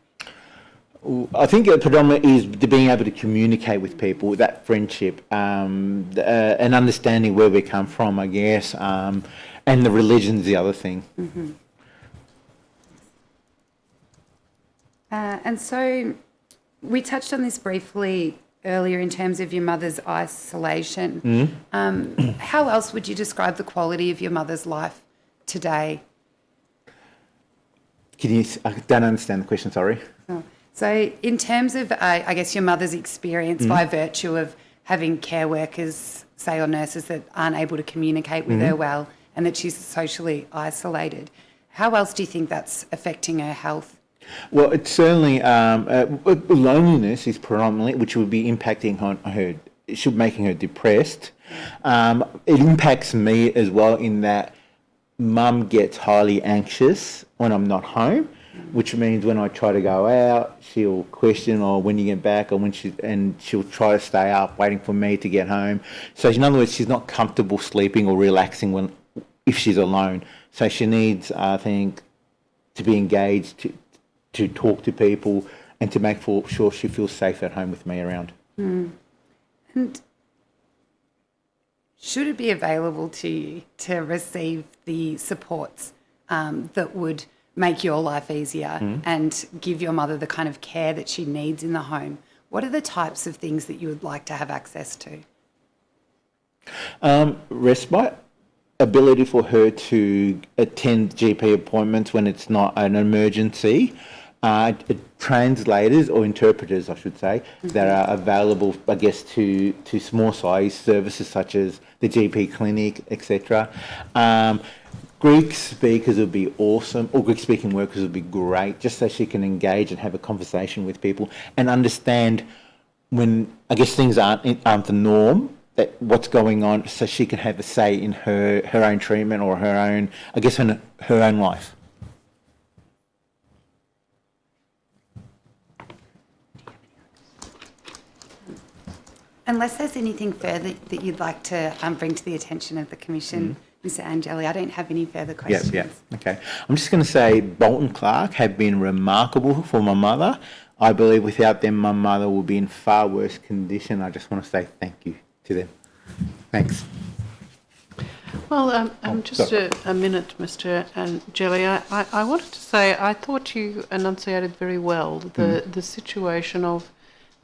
I think it predominantly is being able to communicate with people, that friendship, and understanding where we come from, I guess, and the religion's the other thing. And so we touched on this briefly earlier in terms of your mother's isolation. How else would you describe the quality of your mother's life today? I don't understand the question, sorry. So in terms of, I guess, your mother's experience by virtue of having care workers, say, or nurses that aren't able to communicate with her well, and that she's socially isolated, how else do you think that's affecting her health? Well, it's certainly loneliness is predominantly, which would be impacting on her. It should making her depressed. It impacts me as well in that Mum gets highly anxious when I'm not home, which means when I try to go out, she'll question, or when you get back, or she'll try to stay up waiting for me to get home. So in other words, she's not comfortable sleeping or relaxing if she's alone. So she needs, I think, to be engaged, to talk to people, and to make sure she feels safe at home with me around. And should it be available to you to receive the supports that would make your life easier and give your mother the kind of care that she needs in the home? What are the types of things that you would like to have access to? Respite, ability for her to attend GP appointments when it's not an emergency, translators or interpreters, I should say, that are available, I guess, to small size services such as the GP clinic, etc. Greek speakers would be awesome, or Greek speaking workers would be great, just so she can engage and have a conversation with people and understand when, I guess, things aren't the norm, that what's going on, so she can have a say in her own treatment or her own, I guess, her own life. Unless there's anything further that you'd like to bring to the attention of the Commission, Mr. Angeli, I don't have any further questions. Yeah. Okay. I'm just going to say Bolton Clark have been remarkable for my mother. I believe without them, my mother will be in far worse condition. I just want to say thank you to them. Thanks. Well, just a minute, Mr. Angeli. I wanted to say I thought you enunciated very well the situation of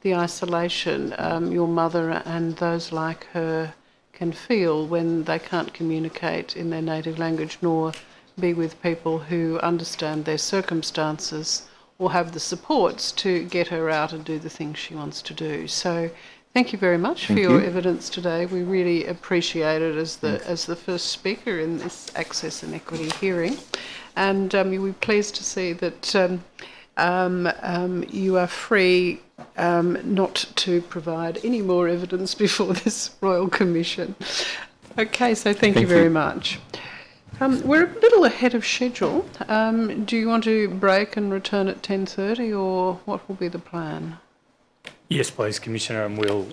the isolation your mother and those like her can feel when they can't communicate in their native language nor be with people who understand their circumstances or have the supports to get her out and do the things she wants to do. So thank you very much for your evidence today. We really appreciate it as the first speaker in this Access and Equity hearing. And we're pleased to see that you are free not to provide any more evidence before this Royal Commission. Okay, so thank you very much. We're a little ahead of schedule. Do you want to break and return at 10:30, or what will be the plan? Yes, please, Commissioner, and we'll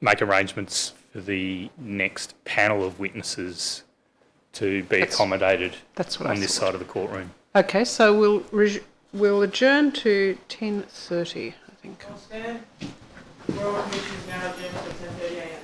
make arrangements for the next panel of witnesses to be accommodated That's what on I this thought. side of the courtroom. Okay, so we'll adjourn to 10:30, I think. Stand. Royal Commission is now adjourned at 10:30 a.m.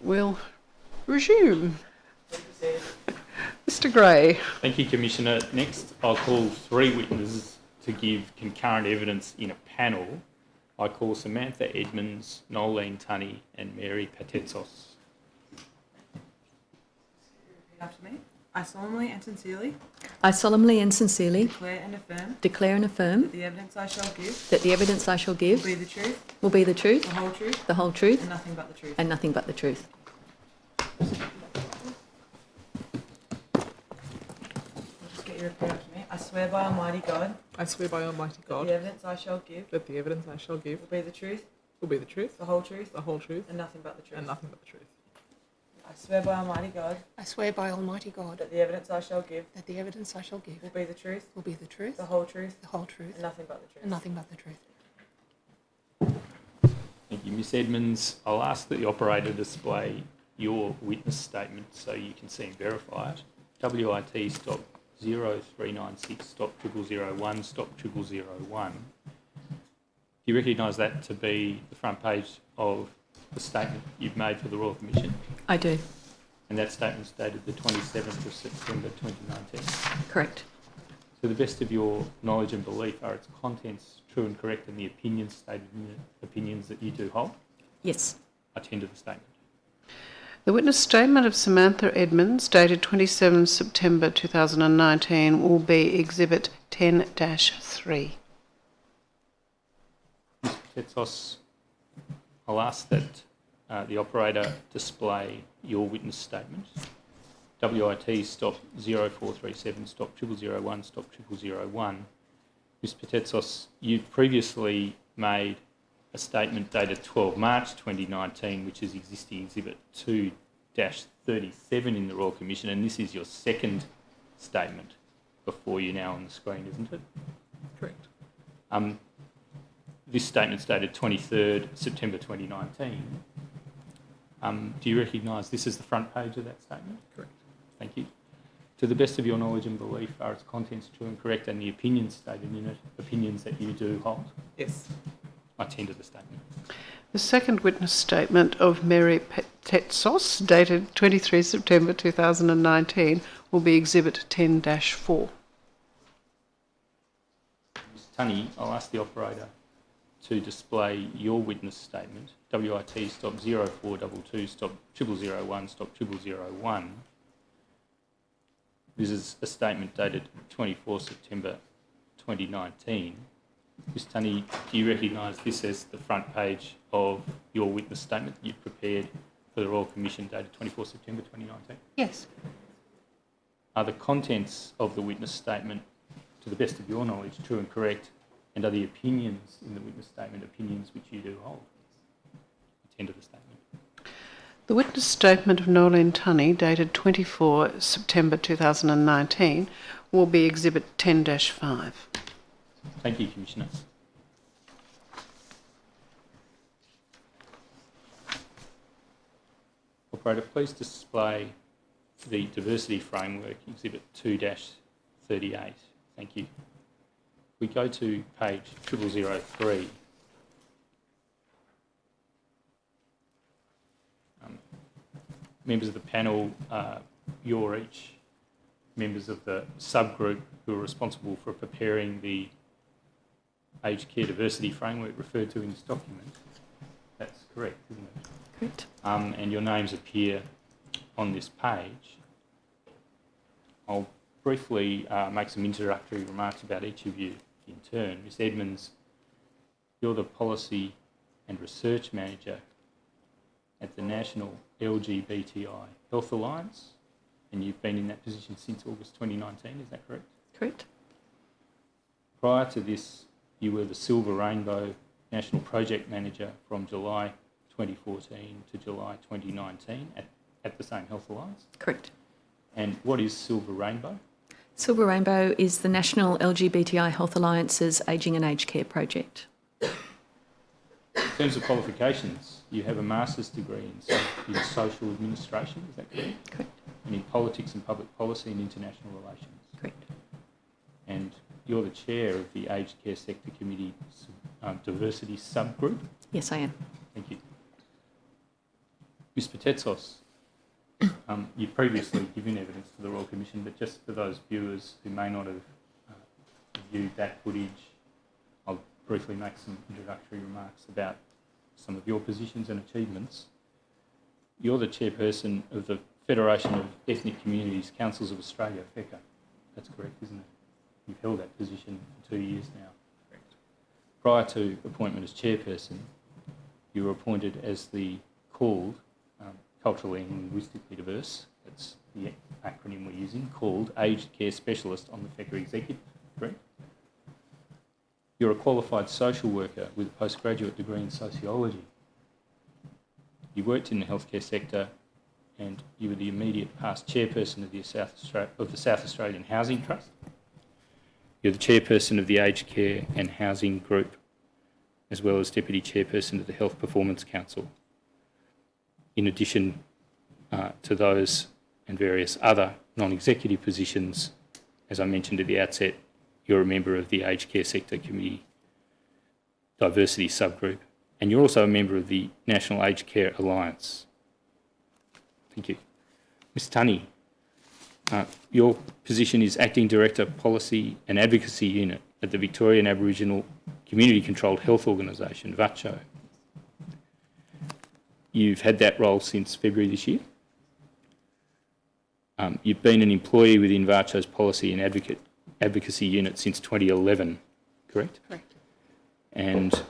we'll resume. Mr Gray. Thank you, Commissioner. Next, I'll call 3 witnesses to give concurrent evidence in a panel. I call Samantha Edmonds, Nolene Tunney and Mary Patetsos. Repeat after me. I solemnly and sincerely I solemnly and sincerely declare and affirm that the evidence I shall give the evidence I shall give will be the truth, will be the truth, the whole truth, the whole truth, and nothing but the truth. and nothing but the truth. Just get your repeat after me. I swear by Almighty God I swear by Almighty that God the evidence I shall give that the evidence I shall give will be the truth, will be the truth, the whole truth, the whole truth, and nothing but the truth. and nothing but the truth. I swear by Almighty God I swear by Almighty God that the evidence I shall give that the evidence I shall give will be the truth, will be the truth, the whole truth, the whole truth, and nothing but the truth. and nothing but the truth. Thank you, Ms Edmonds. I'll ask that the operator display your witness statement so you can see and verify it. WIT stop 0396 stop 0001 stop 0001. Do you recognise that to be the front page of the statement you've made for the Royal Commission? I do. And that statement's dated the 27th of September 2019. Correct. To the best of your knowledge and belief, are its contents true and correct and the opinions stated in the opinions that you do hold? Yes. I tender the statement. The witness statement of Samantha Edmonds, dated 27 September 2019, will be Exhibit 10-3. Ms Patetsos, I'll ask that the operator display your witness statement. WIT stop 0437 stop 0001 stop 0001. Ms Patetsos, you'd previously made a statement dated 12 March 2019, which is existing Exhibit 2-37 in the Royal Commission, and this is your second statement before you now on the screen, isn't it? Correct. This statement's dated 23rd September 2019. Do you recognise this is the front page of that statement? Correct. Thank you. To the best of your knowledge and belief, are its contents true and correct and the opinions stated in it opinions that you do hold? Yes. I tender the statement. The second witness statement of Mary Patetsos, dated 23 September 2019, will be Exhibit 10-4. Ms Tunney, I'll ask the operator to display your witness statement. WIT stop 0422 stop 0001 stop 0001. This is a statement dated 24 September 2019. Ms Tunney, do you recognise this as the front page of your witness statement that you've prepared for the Royal Commission dated 24 September 2019? Yes. Are the contents of the witness statement, to the best of your knowledge, true and correct, and are the opinions in the witness statement opinions which you do hold? I tender the statement. The witness statement of Nolene Tunney, dated 24 September 2019, will be Exhibit 10-5. Thank you, Commissioner. Operator, please display the diversity framework, Exhibit 2-38. Thank you. We go to page 0003. Members of the panel, you're each members of the subgroup who are responsible for preparing the aged care diversity framework referred to in this document. That's correct, isn't it? Correct. And your names appear on this page. I'll briefly make some introductory remarks about each of you in turn. Ms Edmonds, you're the Policy and Research Manager at the National LGBTI Health Alliance, and you've been in that position since August 2019, is that correct? Correct. Prior to this, you were the Silver Rainbow National Project Manager from July 2014 to July 2019 at the same Health Alliance. Correct. And what is Silver Rainbow? Silver Rainbow is the National LGBTI Health Alliance's Ageing and Aged Care project. In terms of qualifications, you have a master's degree in social administration, is that correct? Correct. And in politics and public policy and international relations. Correct. And you're the chair of the Aged Care Sector Committee Diversity Subgroup. Yes, I am. Thank you. Ms Patetsos, you've previously given evidence to the Royal Commission, but just for those viewers who may not have viewed that footage, I'll briefly make some introductory remarks about some of your positions and achievements. You're the chairperson of the Federation of Ethnic Communities Councils of Australia, FECA. That's correct, isn't it? You've held that position for 2 years now. Correct. Prior to appointment as chairperson, you were appointed as the called culturally and linguistically diverse, that's the acronym we're using, called aged care specialist on the FECA executive, correct? You're a qualified social worker with a postgraduate degree in sociology. You worked in the healthcare sector and you were the immediate past chairperson of the South Australian Housing Trust. You're the chairperson of the Aged Care and Housing Group, as well as deputy chairperson of the Health Performance Council. In addition to those and various other non-executive positions, as I mentioned at the outset, you're a member of the Aged Care Sector Committee Diversity Subgroup, and you're also a member of the National Aged Care Alliance. Thank you. Ms Tunney, your position is Acting Director, Policy and Advocacy Unit at the Victorian Aboriginal Community Controlled Health Organisation, VACCHO. You've had that role since February this year. You've been an employee within VACCHO's Policy and Advocacy Unit since 2011, correct? Correct. And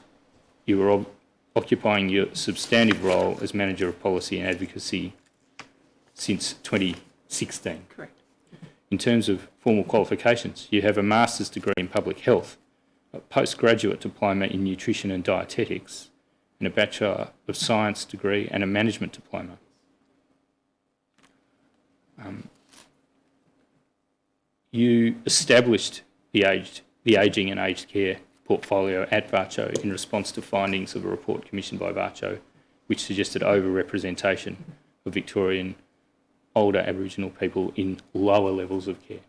you were occupying your substantive role as Manager of Policy and Advocacy since 2016. Correct. In terms of formal qualifications, you have a Master's degree in Public Health, a postgraduate diploma in Nutrition and Dietetics, and a Bachelor of Science degree and a Management diploma. You established the ageing and aged care portfolio at VACCHO in response to findings of a report commissioned by VACCHO which suggested over-representation of Victorian older Aboriginal people in lower levels of care.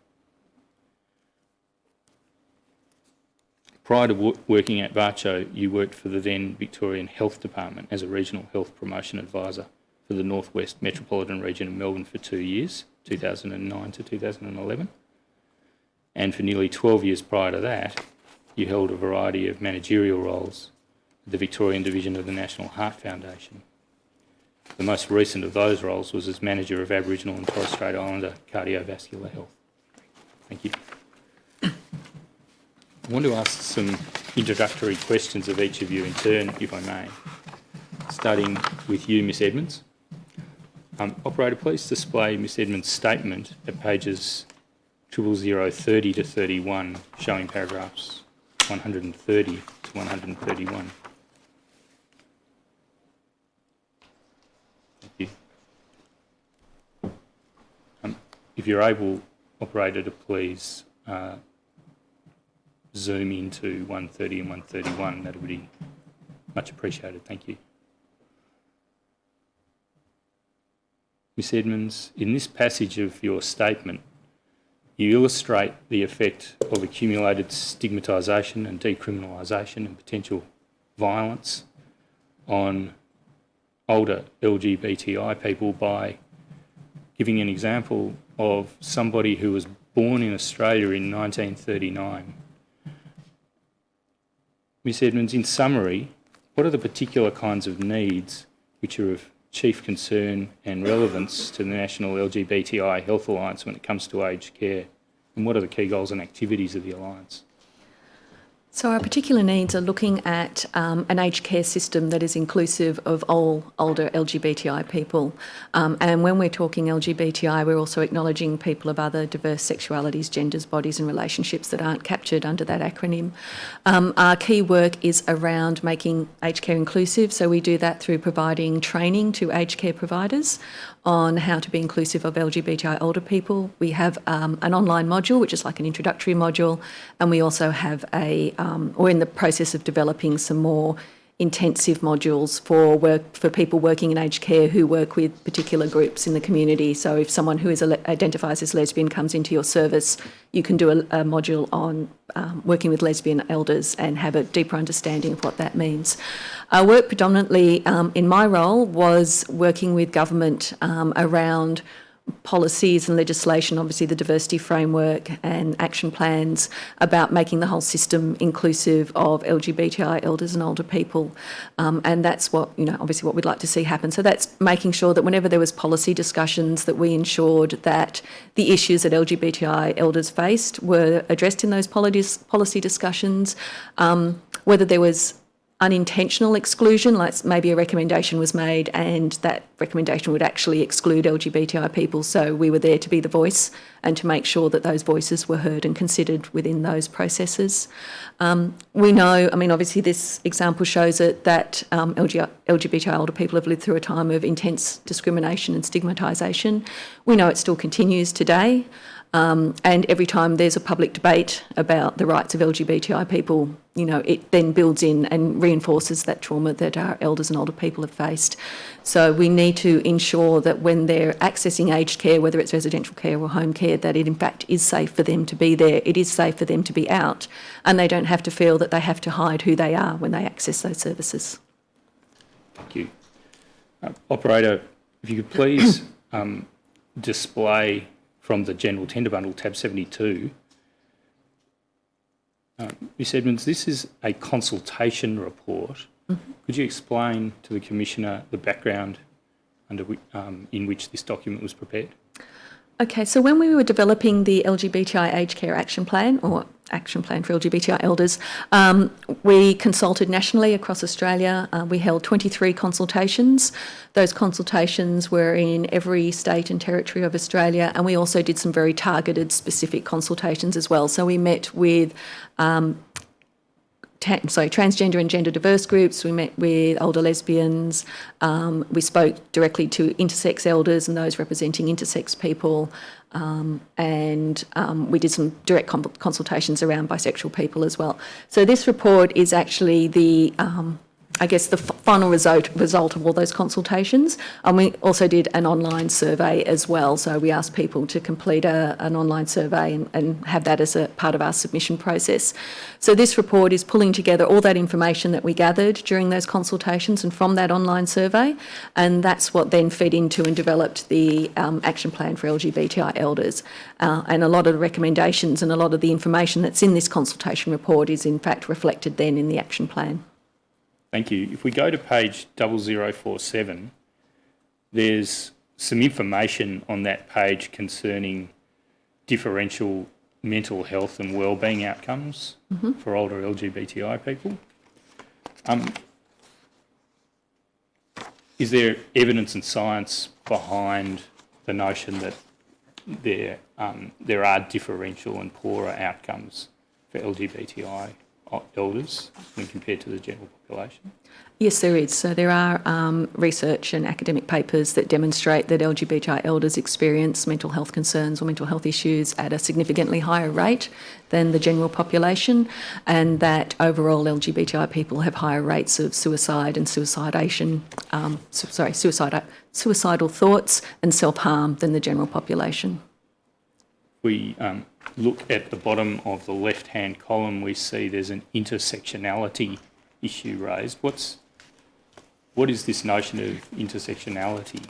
Prior to working at VACCHO, you worked for the then Victorian Health Department as a Regional Health Promotion Advisor for the North West Metropolitan Region of Melbourne for 2 years, 2009 to 2011. And for nearly 12 years prior to that, you held a variety of managerial roles at the Victorian Division of the National Heart Foundation. The most recent of those roles was as Manager of Aboriginal and Torres Strait Islander Cardiovascular Health. Thank you. I want to ask some introductory questions of each of you in turn, if I may. Starting with you, Miss Edmonds. Operator, please display Miss Edmonds' statement at pages 00030 to 31, showing paragraphs 130 to 131. Thank you. If you're able, operator, to please zoom into 130 and 131, that would be much appreciated. Thank you. Ms Edmonds, in this passage of your statement, you illustrate the effect of accumulated stigmatisation and decriminalisation and potential violence on older LGBTI people by giving an example of somebody who was born in Australia in 1939. Ms Edmonds, in summary, what are the particular kinds of needs which are of chief concern and relevance to the National LGBTI Health Alliance when it comes to aged care? And what are the key goals and activities of the Alliance? So our particular needs are looking at an aged care system that is inclusive of all older LGBTI people. And when we're talking LGBTI, we're also acknowledging people of other diverse sexualities, genders, bodies and relationships that aren't captured under that acronym. Our key work is around making aged care inclusive. So we do that through providing training to aged care providers on how to be inclusive of LGBTI older people. We have an online module, which is like an introductory module, and we also have we're in the process of developing some more intensive modules for people working in aged care who work with particular groups in the community. So if someone who identifies as lesbian comes into your service, you can do a module on working with lesbian elders and have a deeper understanding of what that means. Our work predominantly in my role was working with government around policies and legislation, obviously the diversity framework and action plans about making the whole system inclusive of LGBTI elders and older people. And that's what, obviously what we'd like to see happen. So that's making sure that whenever there was policy discussions that we ensured that the issues that LGBTI elders faced were addressed in those policy discussions, whether there was unintentional exclusion, like maybe a recommendation was made and that recommendation would actually exclude LGBTI people. So we were there to be the voice and to make sure that those voices were heard and considered within those processes. We know, obviously this example shows it, that LGBTI older people have lived through a time of intense discrimination and stigmatisation. We know it still continues today. And every time there's a public debate about the rights of LGBTI people, it then builds in and reinforces that trauma that our elders and older people have faced. So we need to ensure that when they're accessing aged care, whether it's residential care or home care, that it in fact is safe for them to be there, it is safe for them to be out, and they don't have to feel that they have to hide who they are when they access those services. Thank you. Operator, if you could please display from the General Tender Bundle, tab 72. Ms Edmonds, this is a consultation report. Mm-hmm. Could you explain to the Commissioner the background in which this document was prepared? Okay, so when we were developing the LGBTI Aged Care Action Plan, or Action Plan for LGBTI Elders, we consulted nationally across Australia. We held 23 consultations. Those consultations were in every state and territory of Australia, and we also did some very targeted specific consultations as well. So we met with transgender and gender diverse groups, we met with older lesbians, we spoke directly to intersex elders and those representing intersex people, and we did some direct consultations around bisexual people as well. So this report is actually the final result of all those consultations. And we also did an online survey as well. So we asked people to complete an online survey and have that as a part of our submission process. So this report is pulling together all that information that we gathered during those consultations and from that online survey. And that's what then fed into and developed the action plan for LGBTI elders. And a lot of the recommendations and a lot of the information that's in this consultation report is in fact reflected then in the action plan. Thank you. If we go to page 0047, there's some information on that page concerning differential mental health and wellbeing outcomes for older LGBTI people. Is there evidence and science behind the notion that there are differential and poorer outcomes for LGBTI elders when compared to the general population? Yes, there is. So there are research and academic papers that demonstrate that LGBTI elders experience mental health concerns or mental health issues at a significantly higher rate than the general population, and that overall LGBTI people have higher rates of suicide and suicidal thoughts and self-harm than the general population. We look at the bottom of the left-hand column, we see there's an intersectionality issue raised. What is this notion of intersectionality?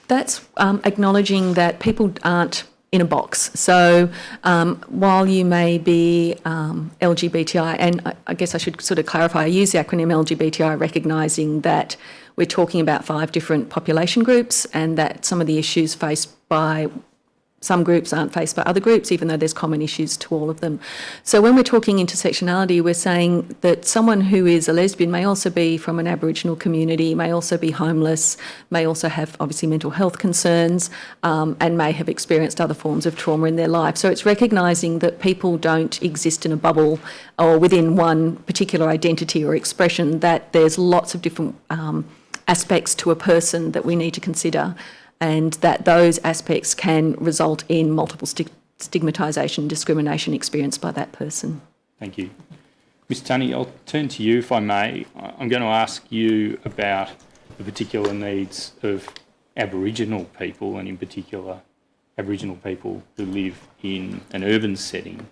That's acknowledging that people aren't in a box. So while you may be LGBTI, and I guess I should sort of clarify, I use the acronym LGBTI recognising that we're talking about 5 different population groups and that some of the issues faced by some groups aren't faced by other groups, even though there's common issues to all of them. So when we're talking intersectionality, we're saying that someone who is a lesbian may also be from an Aboriginal community, may also be homeless, may also have obviously mental health concerns, and may have experienced other forms of trauma in their life. So it's recognising that people don't exist in a bubble or within one particular identity or expression, that there's lots of different aspects to a person that we need to consider, and that those aspects can result in multiple stigmatisation and discrimination experienced by that person. Thank you. Ms Tunney, I'll turn to you if I may. I'm going to ask you about the particular needs of Aboriginal people, and in particular Aboriginal people who live in an urban setting.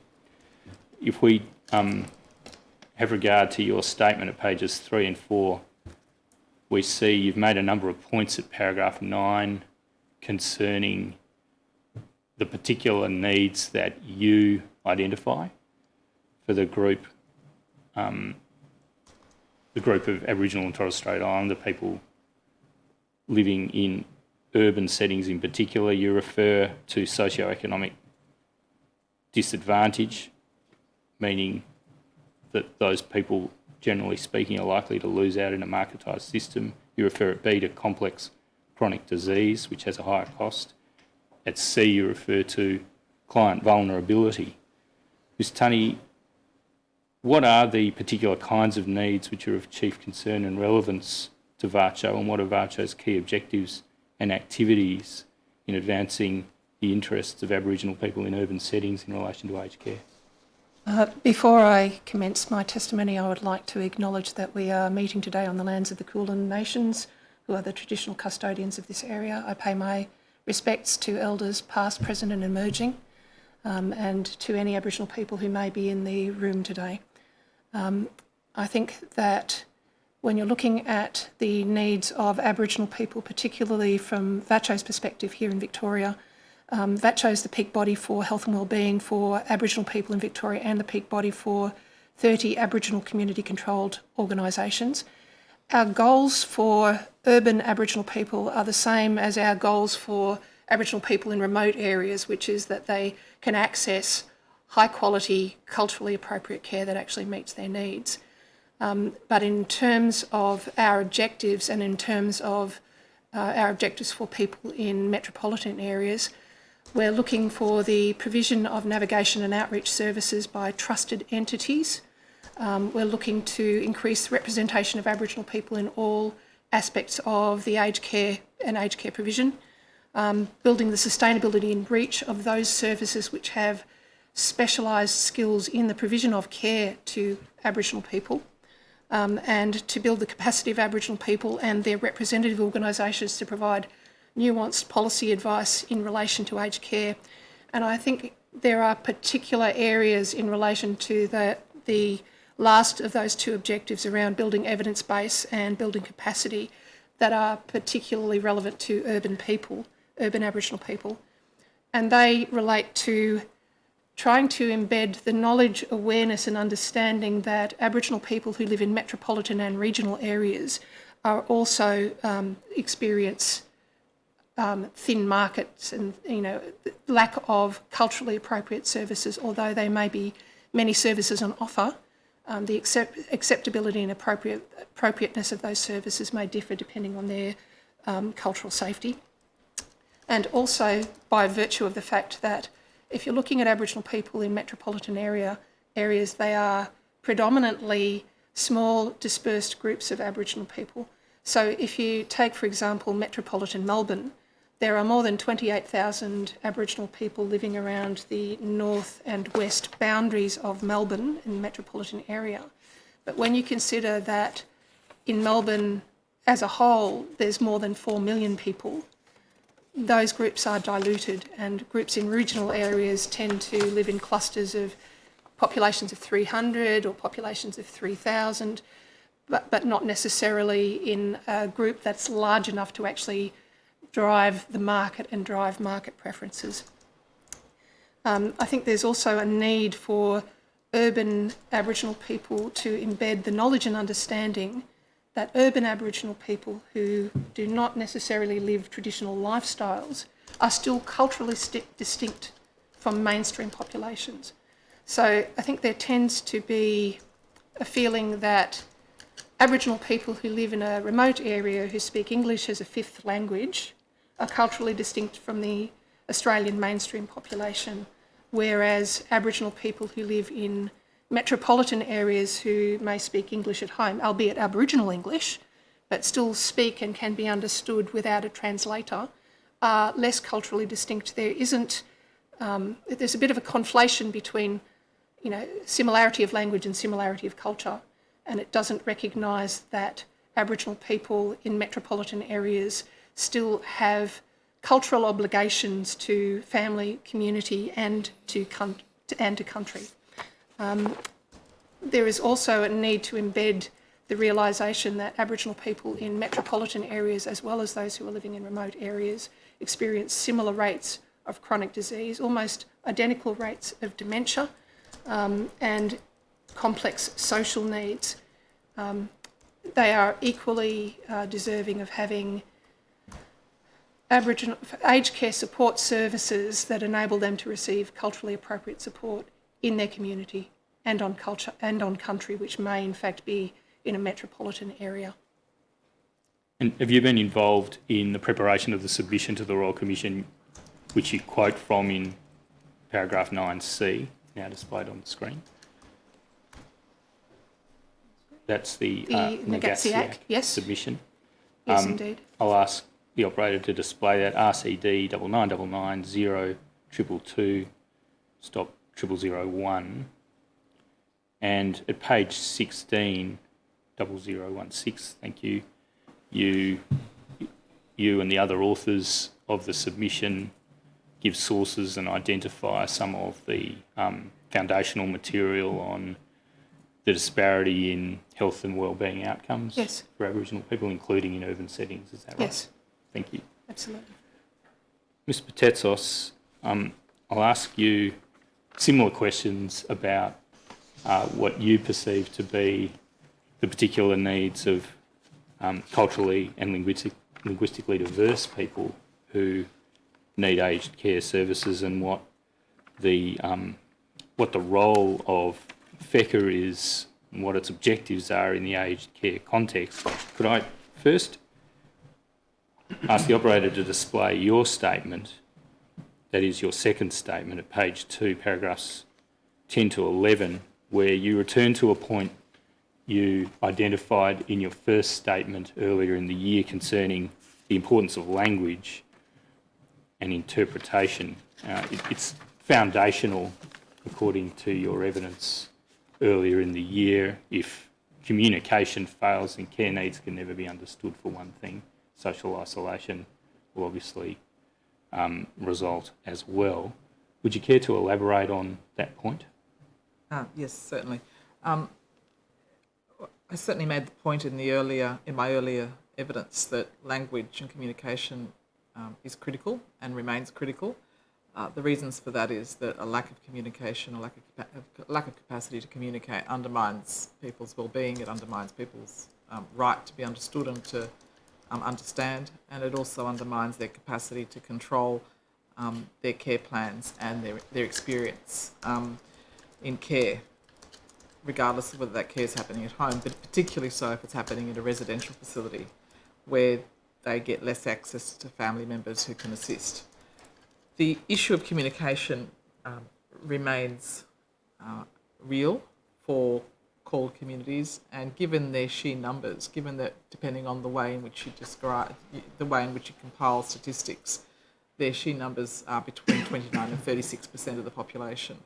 If we have regard to your statement at pages 3 and 4, we see you've made a number of points at paragraph 9 concerning the particular needs that you identify for the group of Aboriginal and Torres Strait Islander people living in urban settings in particular. You refer to socioeconomic disadvantage, meaning that those people, generally speaking, are likely to lose out in a marketised system. You refer at B to complex chronic disease, which has a higher cost. At C, you refer to client vulnerability. Ms Tunney, what are the particular kinds of needs which are of chief concern and relevance to VACCHO, and what are VACCHO's key objectives and activities in advancing the interests of Aboriginal people in urban settings in relation to aged care? Before I commence my testimony, I would like to acknowledge that we are meeting today on the lands of the Kulin Nations, who are the traditional custodians of this area. I pay my respects to elders past, present and emerging, and to any Aboriginal people who may be in the room today. I think that when you're looking at the needs of Aboriginal people, particularly from VACCHO's perspective here in Victoria, VACCHO is the peak body for health and wellbeing for Aboriginal people in Victoria and the peak body for 30 Aboriginal community-controlled organisations. Our goals for urban Aboriginal people are the same as our goals for Aboriginal people in remote areas, which is that they can access high-quality, culturally appropriate care that actually meets their needs. But in terms of our objectives and in terms of our objectives for people in metropolitan areas, we're looking for the provision of navigation and outreach services by trusted entities. We're looking to increase representation of Aboriginal people in all aspects of the aged care and aged care provision, building the sustainability and reach of those services which have specialised skills in the provision of care to Aboriginal people, and to build the capacity of Aboriginal people and their representative organisations to provide nuanced policy advice in relation to aged care. And I think there are particular areas in relation to the last of those two objectives around building evidence base and building capacity that are particularly relevant to urban people, urban Aboriginal people. And they relate to trying to embed the knowledge, awareness and understanding that Aboriginal people who live in metropolitan and regional areas are also experience thin markets and, lack of culturally appropriate services, although there may be many services on offer. The acceptability and appropriateness of those services may differ depending on their cultural safety. And also by virtue of the fact that if you're looking at Aboriginal people in metropolitan areas, they are predominantly small dispersed groups of Aboriginal people. So if you take, for example, metropolitan Melbourne, there are more than 28,000 Aboriginal people living around the north and west boundaries of Melbourne in the metropolitan area. But when you consider that in Melbourne as a whole, there's more than 4 million people, those groups are diluted, and groups in regional areas tend to live in clusters of populations of 300 or populations of 3,000, but not necessarily in a group that's large enough to actually drive the market and drive market preferences. I think there's also a need for urban Aboriginal people to embed the knowledge and understanding that urban Aboriginal people who do not necessarily live traditional lifestyles are still culturally distinct from mainstream populations. So I think there tends to be a feeling that Aboriginal people who live in a remote area who speak English as a fifth language are culturally distinct from the Australian mainstream population, whereas Aboriginal people who live in metropolitan areas who may speak English at home, albeit Aboriginal English, but still speak and can be understood without a translator, are less culturally distinct. There's a bit of a conflation between, similarity of language and similarity of culture, and it doesn't recognise that Aboriginal people in metropolitan areas still have cultural obligations to family, community, and to country. There is also a need to embed the realisation that Aboriginal people in metropolitan areas, as well as those who are living in remote areas, experience similar rates of chronic disease, almost identical rates of dementia, and complex social needs. They are equally deserving of having Aboriginal aged care support services that enable them to receive culturally appropriate support in their community and on culture and on country, which may in fact be in a metropolitan area. And have you been involved in the preparation of the submission to the Royal Commission, which you quote from in paragraph 9C, now displayed on the screen? That's the Negatsiak, yes. submission. Yes, indeed. I'll ask the operator to display that RCD 9999 022 stop 0001, and at page 16 0016, thank you, you and the other authors of the submission give sources and identify some of the foundational material on the disparity in health and wellbeing outcomes Yes. for Aboriginal people, including in urban settings. Is that right? Yes. Thank you. Absolutely. Ms. Patetsos, I'll ask you similar questions about what you perceive to be the particular needs of culturally and linguistically diverse people who need aged care services, and what the role of FECA is and what its objectives are in the aged care context. Could I first ask the operator to display your statement, that is your second statement at page 2, paragraphs 10 to 11, where you return to a point you identified in your first statement earlier in the year concerning the importance of language and interpretation. It's foundational, according to your evidence earlier in the year. If communication fails, then care needs can never be understood, for one thing. Social isolation will obviously result as well. Would you care to elaborate on that point? Yes, certainly. I certainly made the point in my earlier evidence that language and communication is critical and remains critical. The reasons for that is that a lack of communication, a lack of capacity to communicate undermines people's well-being, it undermines people's right to be understood and to understand, and it also undermines their capacity to control their care plans and their experience in care, regardless of whether that care is happening at home, but particularly so if it's happening in a residential facility where they get less access to family members who can assist. The issue of communication remains real for CALD communities, and given their sheer numbers, given that depending on the way in which you compile statistics, their sheer numbers are between 29 and 36% of the population.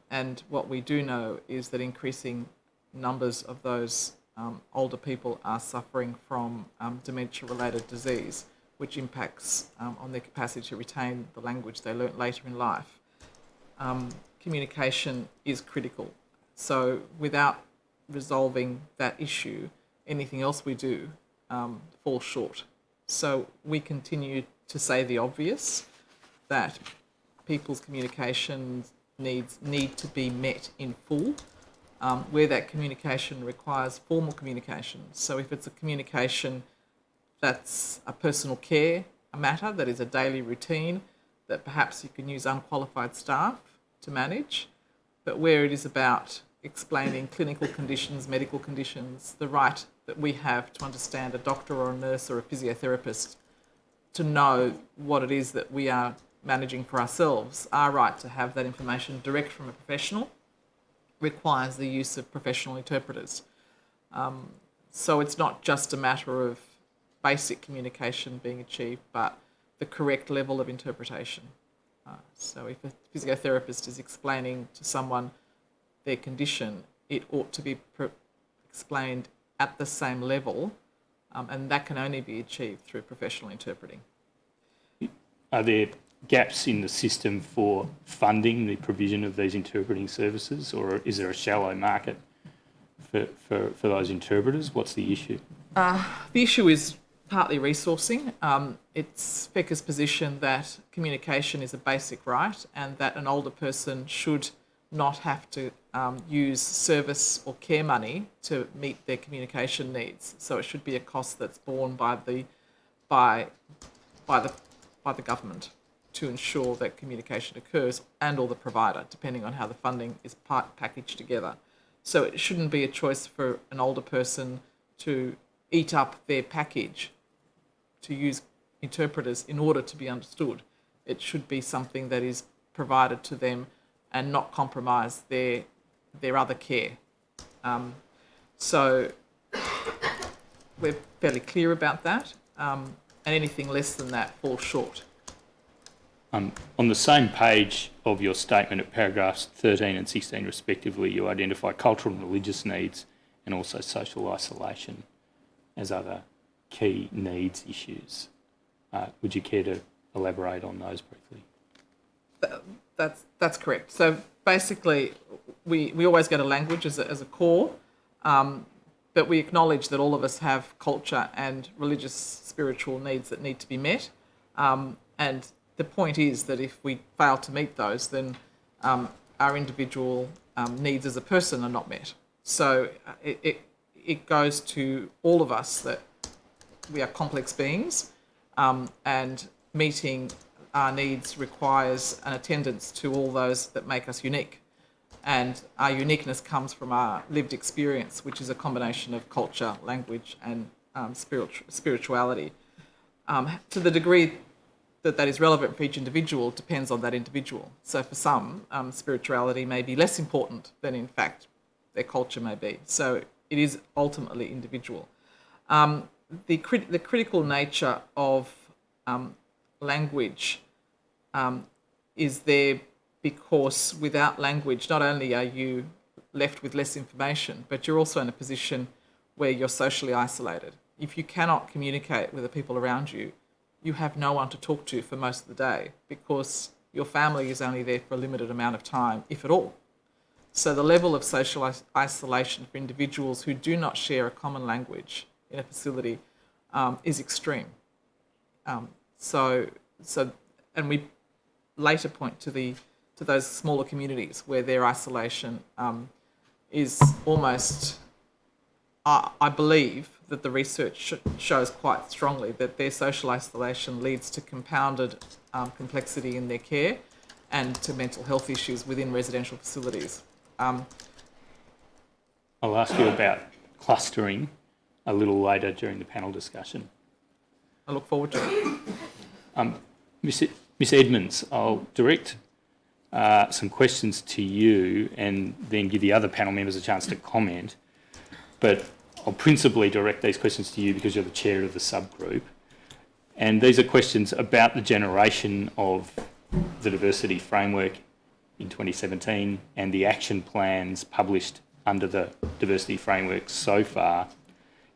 And what we do know is that increasing numbers of those older people are suffering from dementia-related disease, which impacts on their capacity to retain the language they learnt later in life. Communication is critical. So without resolving that issue, anything else we do falls short. So we continue to say the obvious, that people's communication needs need to be met in full, where that communication requires formal communication. So if it's a communication that's a personal care matter, that is a daily routine, that perhaps you can use unqualified staff to manage, but where it is about explaining clinical conditions, medical conditions, the right that we have to understand a doctor or a nurse or a physiotherapist, to know what it is that we are managing for ourselves, our right to have that information direct from a professional requires the use of professional interpreters. So it's not just a matter of basic communication being achieved, but the correct level of interpretation. So if a physiotherapist is explaining to someone their condition, it ought to be explained at the same level, and that can only be achieved through professional interpreting. Are there gaps in the system for funding the provision of these interpreting services, or is there a shallow market for those interpreters? What's the issue? The issue is partly resourcing. It's FECA's position that communication is a basic right and that an older person should not have to use service or care money to meet their communication needs. So it should be a cost that's borne by the government to ensure that communication occurs, and or the provider, depending on how the funding is packaged together. So it shouldn't be a choice for an older person to eat up their package to use interpreters in order to be understood. It should be something that is provided to them and not compromise their other care. So we're fairly clear about that, and anything less than that falls short. On the same page of your statement at paragraphs 13 and 16 respectively, you identify cultural and religious needs and also social isolation as other key needs issues. Would you care to elaborate on those briefly? That's correct. So basically, we always go to language as a core, but we acknowledge that all of us have culture and religious, spiritual needs that need to be met. And the point is that if we fail to meet those, then our individual needs as a person are not met. So it goes to all of us that we are complex beings, and meeting our needs requires an attendance to all those that make us unique. And our uniqueness comes from our lived experience, which is a combination of culture, language, and spirituality. To the degree that is relevant for each individual depends on that individual. So for some, spirituality may be less important than, in fact, their culture may be. So it is ultimately individual. The critical nature of language is there because without language, not only are you left with less information, but you're also in a position where you're socially isolated. If you cannot communicate with the people around you, you have no one to talk to for most of the day because your family is only there for a limited amount of time, if at all. So the level of social isolation for individuals who do not share a common language in a facility is extreme. And we later point to those smaller communities where their isolation is almost, I believe that the research shows quite strongly that their social isolation leads to compounded complexity in their care and to mental health issues within residential facilities. I'll ask you about clustering a little later during the panel discussion. I look forward to it. Ms Edmonds, I'll direct some questions to you and then give the other panel members a chance to comment. But I'll principally direct these questions to you because you're the chair of the subgroup. And these are questions about the generation of the diversity framework in 2017 and the action plans published under the diversity framework so far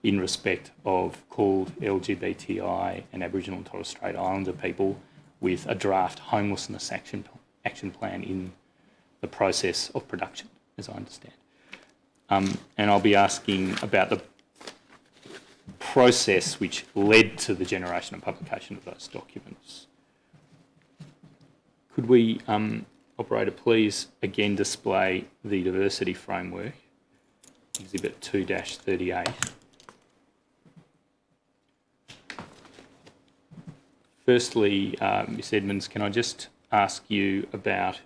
in respect of called LGBTI and Aboriginal and Torres Strait Islander people, with a draft homelessness action plan in the process of production, as I understand. And I'll be asking about the process which led to the generation and publication of those documents. Could we, operator, please again display the diversity framework, exhibit 2-38. Firstly, Ms Edmonds, can I just ask you about,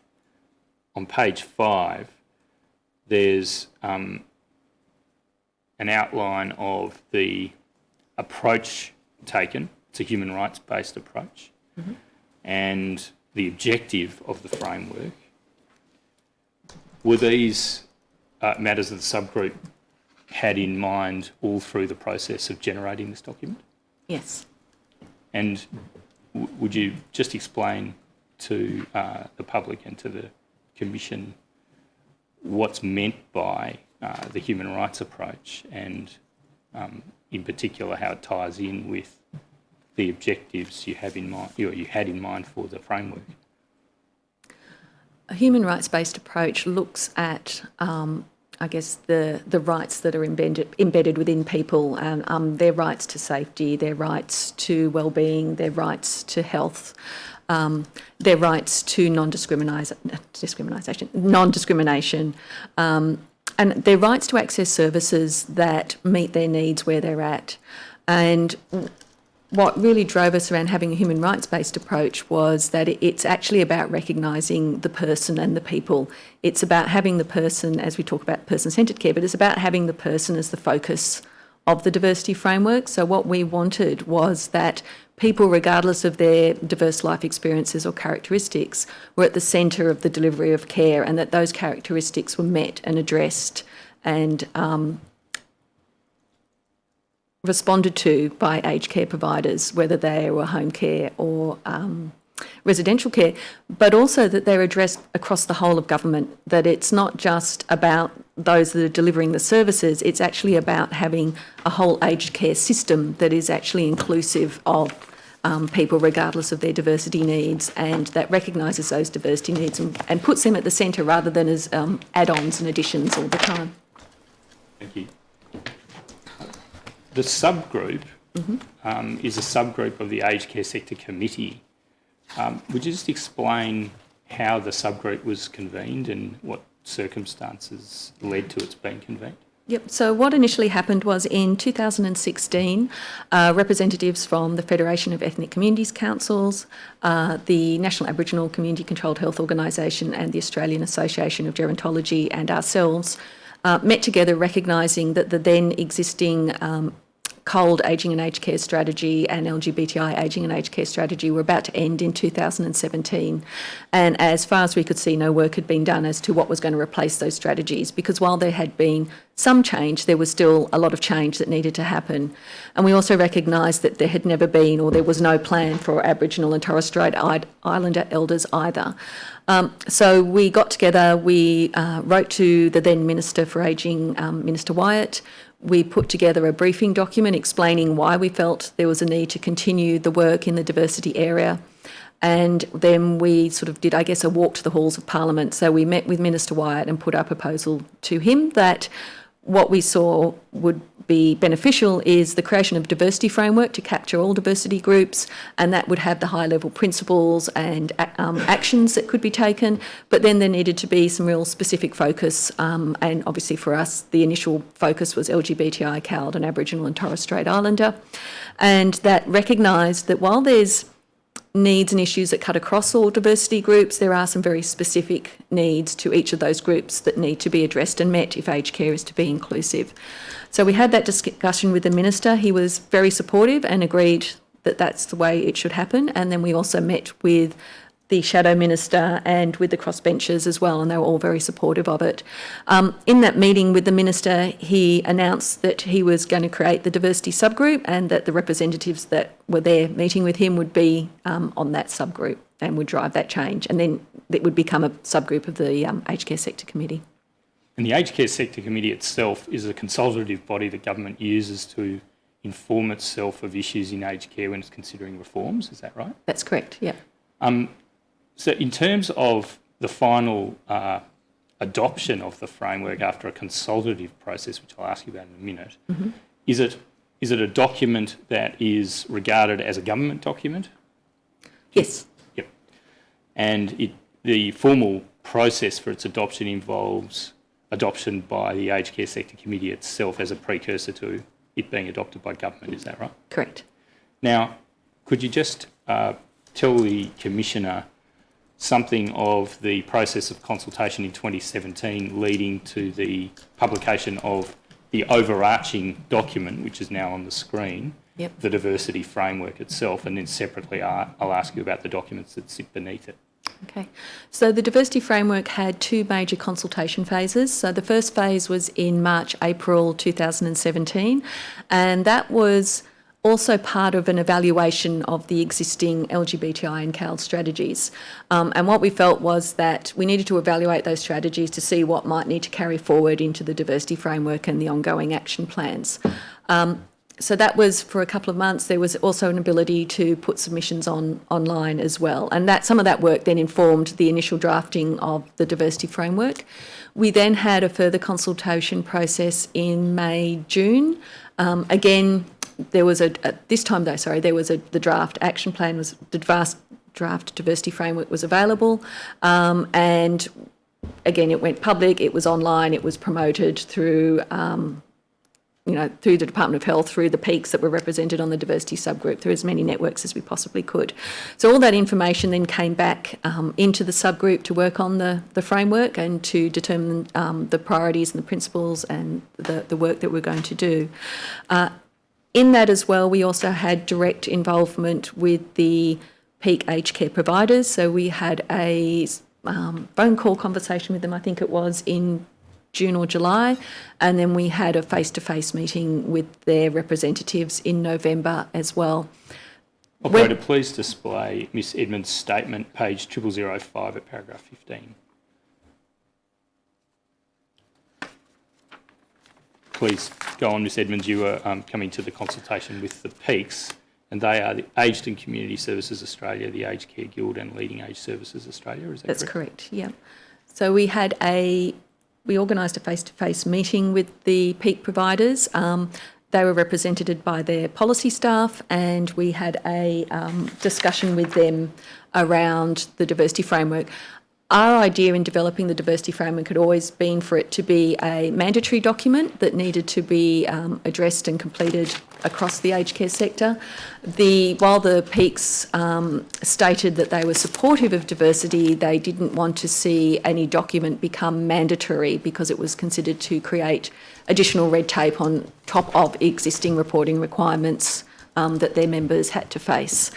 on page 5, there's an outline of the approach taken. It's a human rights-based approach, and the objective of the framework. Were these matters that the subgroup had in mind all through the process of generating this document? Yes. And would you just explain to the public and to the Commission what's meant by the human rights approach, and in particular how it ties in with the objectives you have in mind, or you had in mind for the framework. A human rights-based approach looks at, I guess, the rights that are embedded within people, their rights to safety, their rights to well-being, their rights to health, their rights to non-discrimination, and their rights to access services that meet their needs where they're at. And what really drove us around having a human rights-based approach was that it's actually about recognising the person and the people. It's about having the person, as we talk about person-centred care, but it's about having the person as the focus of the diversity framework. So what we wanted was that people, regardless of their diverse life experiences or characteristics, were at the centre of the delivery of care, and that those characteristics were met and addressed and responded to by aged care providers, whether they were home care or residential care, but also that they're addressed across the whole of government, that it's not just about those that are delivering the services, it's actually about having a whole aged care system that is actually inclusive of people regardless of their diversity needs, and that recognises those diversity needs and puts them at the centre rather than as add-ons and additions all the time. Thank you. The subgroup is a subgroup of the Aged Care Sector Committee. Would you just explain how the subgroup was convened and what circumstances led to its being convened? Yep, so what initially happened was in 2016, representatives from the Federation of Ethnic Communities Councils, the National Aboriginal Community Controlled Health Organisation and the Australian Association of Gerontology and ourselves met together recognising that the then existing cold ageing and aged care strategy and LGBTI ageing and aged care strategy were about to end in 2017. And as far as we could see, no work had been done as to what was going to replace those strategies, because while there had been some change, there was still a lot of change that needed to happen. And we also recognised that there had never been, or there was no plan for Aboriginal and Torres Strait Islander elders either. So we got together, we wrote to the then Minister for Ageing, Minister Wyatt. We put together a briefing document explaining why we felt there was a need to continue the work in the diversity area. And then we sort of did, I guess, a walk to the halls of Parliament. So we met with Minister Wyatt and put our proposal to him that what we saw would be beneficial is the creation of a diversity framework to capture all diversity groups, and that would have the high-level principles and actions that could be taken, but then there needed to be some real specific focus, and obviously for us the initial focus was LGBTI, CALD and Aboriginal and Torres Strait Islander, and that recognised that while there's needs and issues that cut across all diversity groups, there are some very specific needs to each of those groups that need to be addressed and met if aged care is to be inclusive. So we had that discussion with the Minister. He was very supportive and agreed that that's the way it should happen. And then we also met with the Shadow Minister and with the crossbenchers as well, and they were all very supportive of it. In that meeting with the Minister, he announced that he was going to create the diversity subgroup and that the representatives that were there meeting with him would be on that subgroup and would drive that change. And then it would become a subgroup of the Aged Care Sector Committee. And the Aged Care Sector Committee itself is a consultative body that government uses to inform itself of issues in aged care when it's considering reforms, is that right? That's correct, yeah. So in terms of the final adoption of the framework after a consultative process, which I'll ask you about in a minute, is it a document that is regarded as a government document? Yes. Yep. And the formal process for its adoption involves adoption by the Aged Care Sector Committee itself as a precursor to it being adopted by government, is that right? Correct. Now, could you just tell the Commissioner something of the process of consultation in 2017 leading to the publication of the overarching document, which is now on the screen, the diversity framework itself, and then separately I'll ask you about the documents that sit beneath it. Okay, so the diversity framework had two major consultation phases. So the first phase was in March, April 2017, and that was also part of an evaluation of the existing LGBTI and CALD strategies. And what we felt was that we needed to evaluate those strategies to see what might need to carry forward into the diversity framework and the ongoing action plans. So that was for a couple of months. There was also an ability to put submissions online as well. And that some of that work then informed the initial drafting of the diversity framework. We then had a further consultation process in May, June. Again, there was the draft action plan, the draft diversity framework was available. And again, it went public, it was online, it was promoted through through the Department of Health, through the peaks that were represented on the diversity subgroup, through as many networks as we possibly could. So all that information then came back into the subgroup to work on the framework and to determine the priorities and the principles and the work that we're going to do. In that as well, we also had direct involvement with the peak aged care providers. So we had a phone call conversation with them, I think it was in June or July, and then we had a face-to-face meeting with their representatives in November as well. Operator, please display Miss Edmonds' statement, page 0005 at paragraph 15. Please go on, Miss Edmonds. You were coming to the consultation with the peaks, and they are the Aged and Community Services Australia, the Aged Care Guild and Leading Age Services Australia, is that correct? That's correct, yeah. So we organised a face-to-face meeting with the peak providers. They were represented by their policy staff, and we had a discussion with them around the diversity framework. Our idea in developing the diversity framework had always been for it to be a mandatory document that needed to be addressed and completed across the aged care sector. While the peaks stated that they were supportive of diversity, they didn't want to see any document become mandatory because it was considered to create additional red tape on top of existing reporting requirements that their members had to face.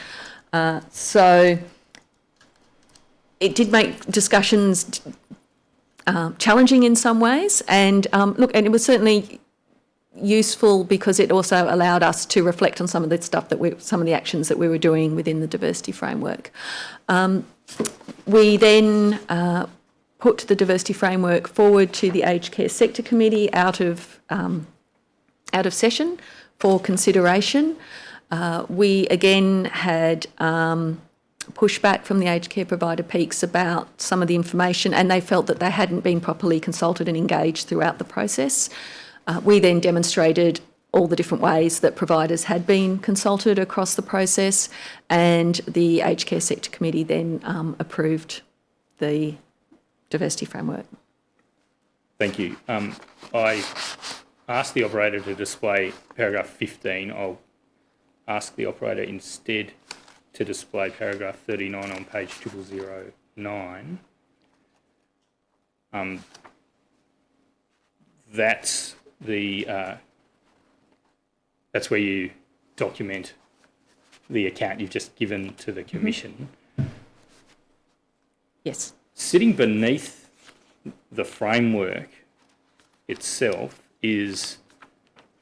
So it did make discussions challenging in some ways, and and it was certainly useful because it also allowed us to reflect on some of the stuff some of the actions that we were doing within the diversity framework. We then put the diversity framework forward to the Aged Care Sector Committee out of session for consideration. We again had pushback from the aged care provider peaks about some of the information, and they felt that they hadn't been properly consulted and engaged throughout the process. We then demonstrated all the different ways that providers had been consulted across the process, and the Aged Care Sector Committee then approved the diversity framework. Thank you. I asked the operator to display paragraph 15. I'll ask the operator instead to display paragraph 39 on page 0009. That's where you document the account you've just given to the Commission. Yes. Sitting beneath the framework itself is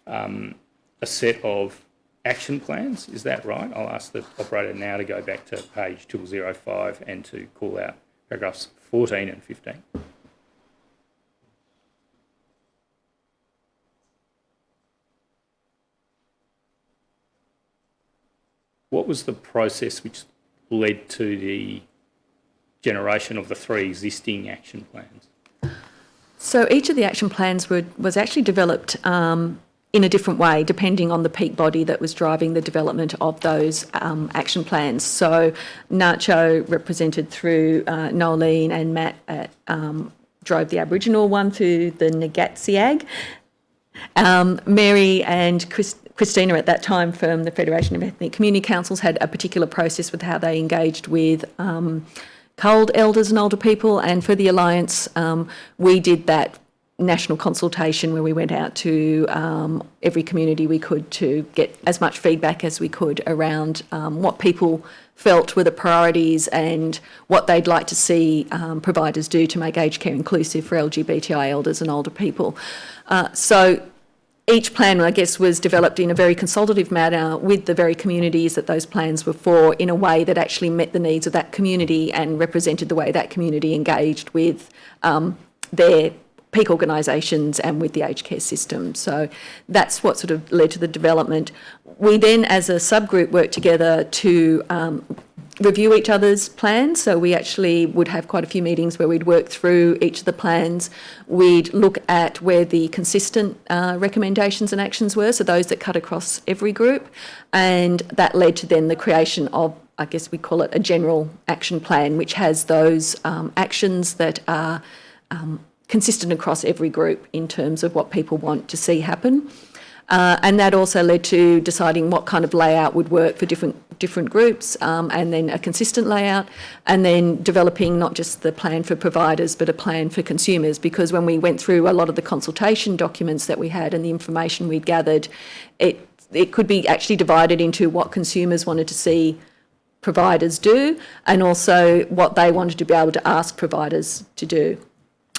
a set of action plans, is that right? I'll ask the operator now to go back to page 0005 and to call out paragraphs 14 and 15. What was the process which led to the generation of the 3 existing action plans? So each of the action plans was actually developed in a different way, depending on the peak body that was driving the development of those action plans. So Nacho, represented through Nolene and Matt, drove the Aboriginal one through the Ngaatsiag. Mary and Christina at that time from the Federation of Ethnic Community Councils had a particular process with how they engaged with CALD elders and older people, and for the Alliance we did that national consultation where we went out to every community we could to get as much feedback as we could around what people felt were the priorities and what they'd like to see providers do to make aged care inclusive for LGBTI elders and older people. So each plan, I guess, was developed in a very consultative manner with the very communities that those plans were for, in a way that actually met the needs of that community and represented the way that community engaged with their peak organisations and with the aged care system. So that's what sort of led to the development. We then, as a subgroup, worked together to review each other's plans. So we actually would have quite a few meetings where we'd work through each of the plans. We'd look at where the consistent recommendations and actions were, so those that cut across every group. And that led to then the creation of, I guess we call it a general action plan, which has those actions that are consistent across every group in terms of what people want to see happen. And that also led to deciding what kind of layout would work for different groups, and then a consistent layout, and then developing not just the plan for providers but a plan for consumers, because when we went through a lot of the consultation documents that we had and the information we'd gathered, it could be actually divided into what consumers wanted to see providers do and also what they wanted to be able to ask providers to do.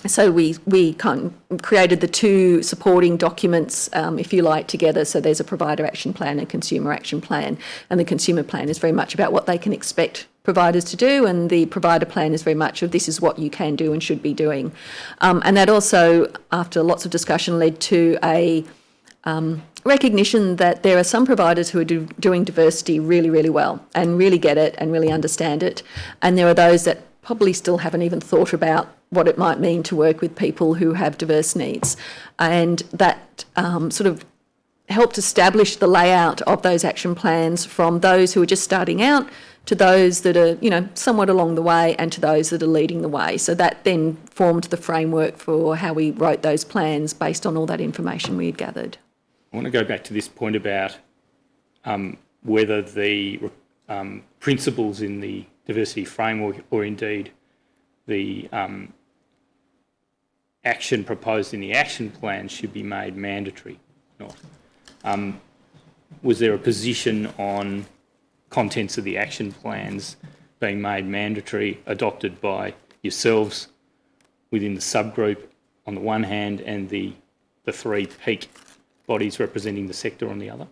So we kind of created the two supporting documents, if you like, together. So there's a provider action plan and consumer action plan. And the consumer plan is very much about what they can expect providers to do, and the provider plan is very much of this is what you can do and should be doing. And that also, after lots of discussion, led to a recognition that there are some providers who are doing diversity really, really well and really get it and really understand it. And there are those that probably still haven't even thought about what it might mean to work with people who have diverse needs. And that sort of helped establish the layout of those action plans from those who are just starting out to those that are, somewhat along the way and to those that are leading the way. So that then formed the framework for how we wrote those plans based on all that information we had gathered. I want to go back to this point about whether the principles in the diversity framework or indeed the action proposed in the action plan should be made mandatory or not. Was there a position on contents of the action plans being made mandatory, adopted by yourselves within the subgroup on the one hand and the three peak bodies representing the sector on the other?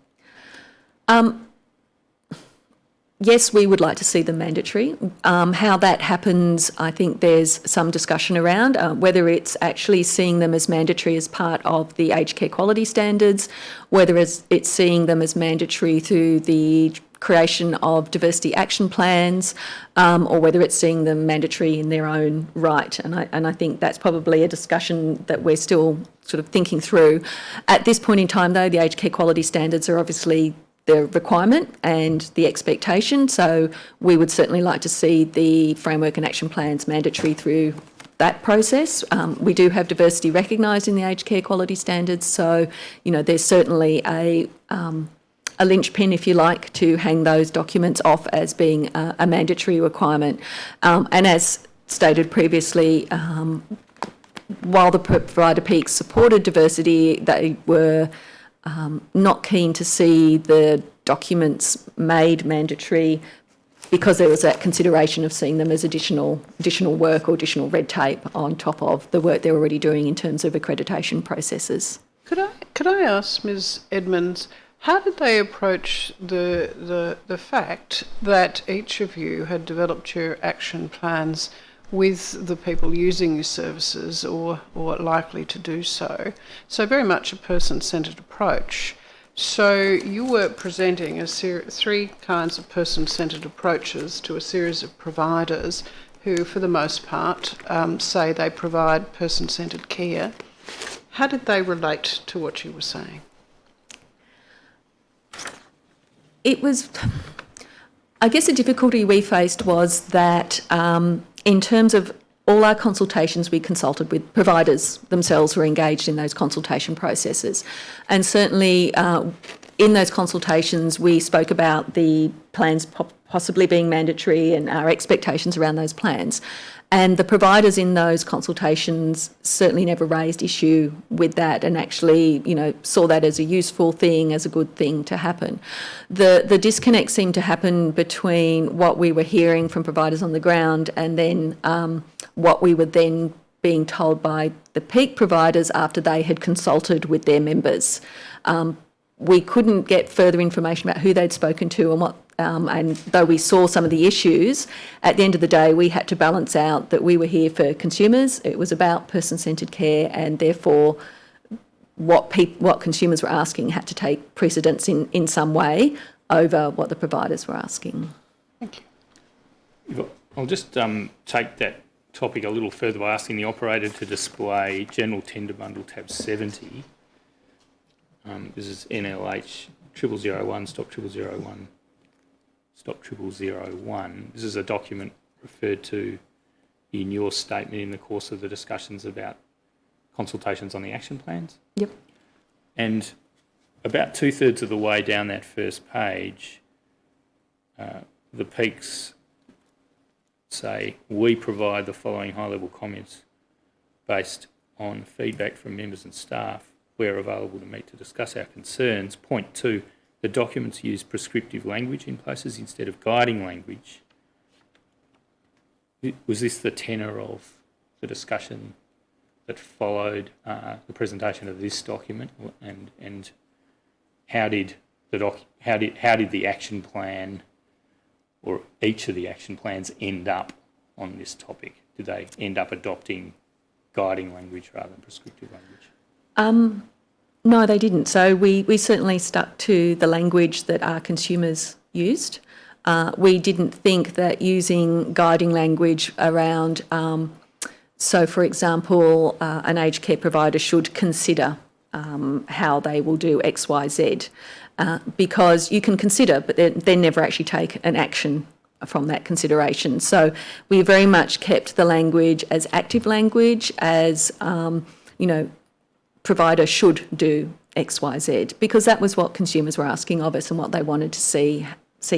Yes, we would like to see them mandatory. How that happens, I think there's some discussion around, whether it's actually seeing them as mandatory as part of the aged care quality standards, whether it's seeing them as mandatory through the creation of diversity action plans, or whether it's seeing them mandatory in their own right. And I think that's probably a discussion that we're still sort of thinking through. At this point in time, though, the aged care quality standards are obviously the requirement and the expectation. So we would certainly like to see the framework and action plans mandatory through that process. We do have diversity recognised in the aged care quality standards. So, there's certainly a linchpin, if you like, to hang those documents off as being a mandatory requirement. And as stated previously, while the provider peaks supported diversity, they were not keen to see the documents made mandatory because there was that consideration of seeing them as additional work or additional red tape on top of the work they're already doing in terms of accreditation processes. Could I ask Ms. Edmonds, how did they approach the fact that each of you had developed your action plans with the people using your services or likely to do so? So very much a person-centred approach. So you were presenting three kinds of person-centred approaches to a series of providers who, for the most part, say they provide person-centred care. How did they relate to what you were saying? It was, I guess the difficulty we faced was that in terms of all our consultations, we consulted with providers themselves who were engaged in those consultation processes. And certainly in those consultations, we spoke about the plans possibly being mandatory and our expectations around those plans. And the providers in those consultations certainly never raised issue with that and actually, saw that as a useful thing, as a good thing to happen. The disconnect seemed to happen between what we were hearing from providers on the ground and then what we were then being told by the peak providers after they had consulted with their members. We couldn't get further information about who they'd spoken to and what, and though we saw some of the issues, at the end of the day we had to balance out that we were here for consumers. It was about person-centred care, and therefore what consumers were asking had to take precedence in some way over what the providers were asking. Thank you. I'll just take that topic a little further by asking the operator to display General Tender Bundle tab 70. This is NLH 0001 stop 0001 stop 0001. This is a document referred to in your statement in the course of the discussions about consultations on the action plans. Yep. And about 2/3 of the way down that first page, the peaks say, we provide the following high-level comments based on feedback from members and staff where available to meet to discuss our concerns. Point 2, the documents use prescriptive language in places instead of guiding language. Was this the tenor of the discussion that followed the presentation of this document, and how did the action plan, or each of the action plans, end up on this topic? Did they end up adopting guiding language rather than prescriptive language? No, they didn't. So we certainly stuck to the language that our consumers used. We didn't think that using guiding language around, so for example, an aged care provider should consider how they will do X, Y, Z, because you can consider, but then never actually take an action from that consideration. So we very much kept the language as active language, as, provider should do X, Y, Z, because that was what consumers were asking of us and what they wanted to see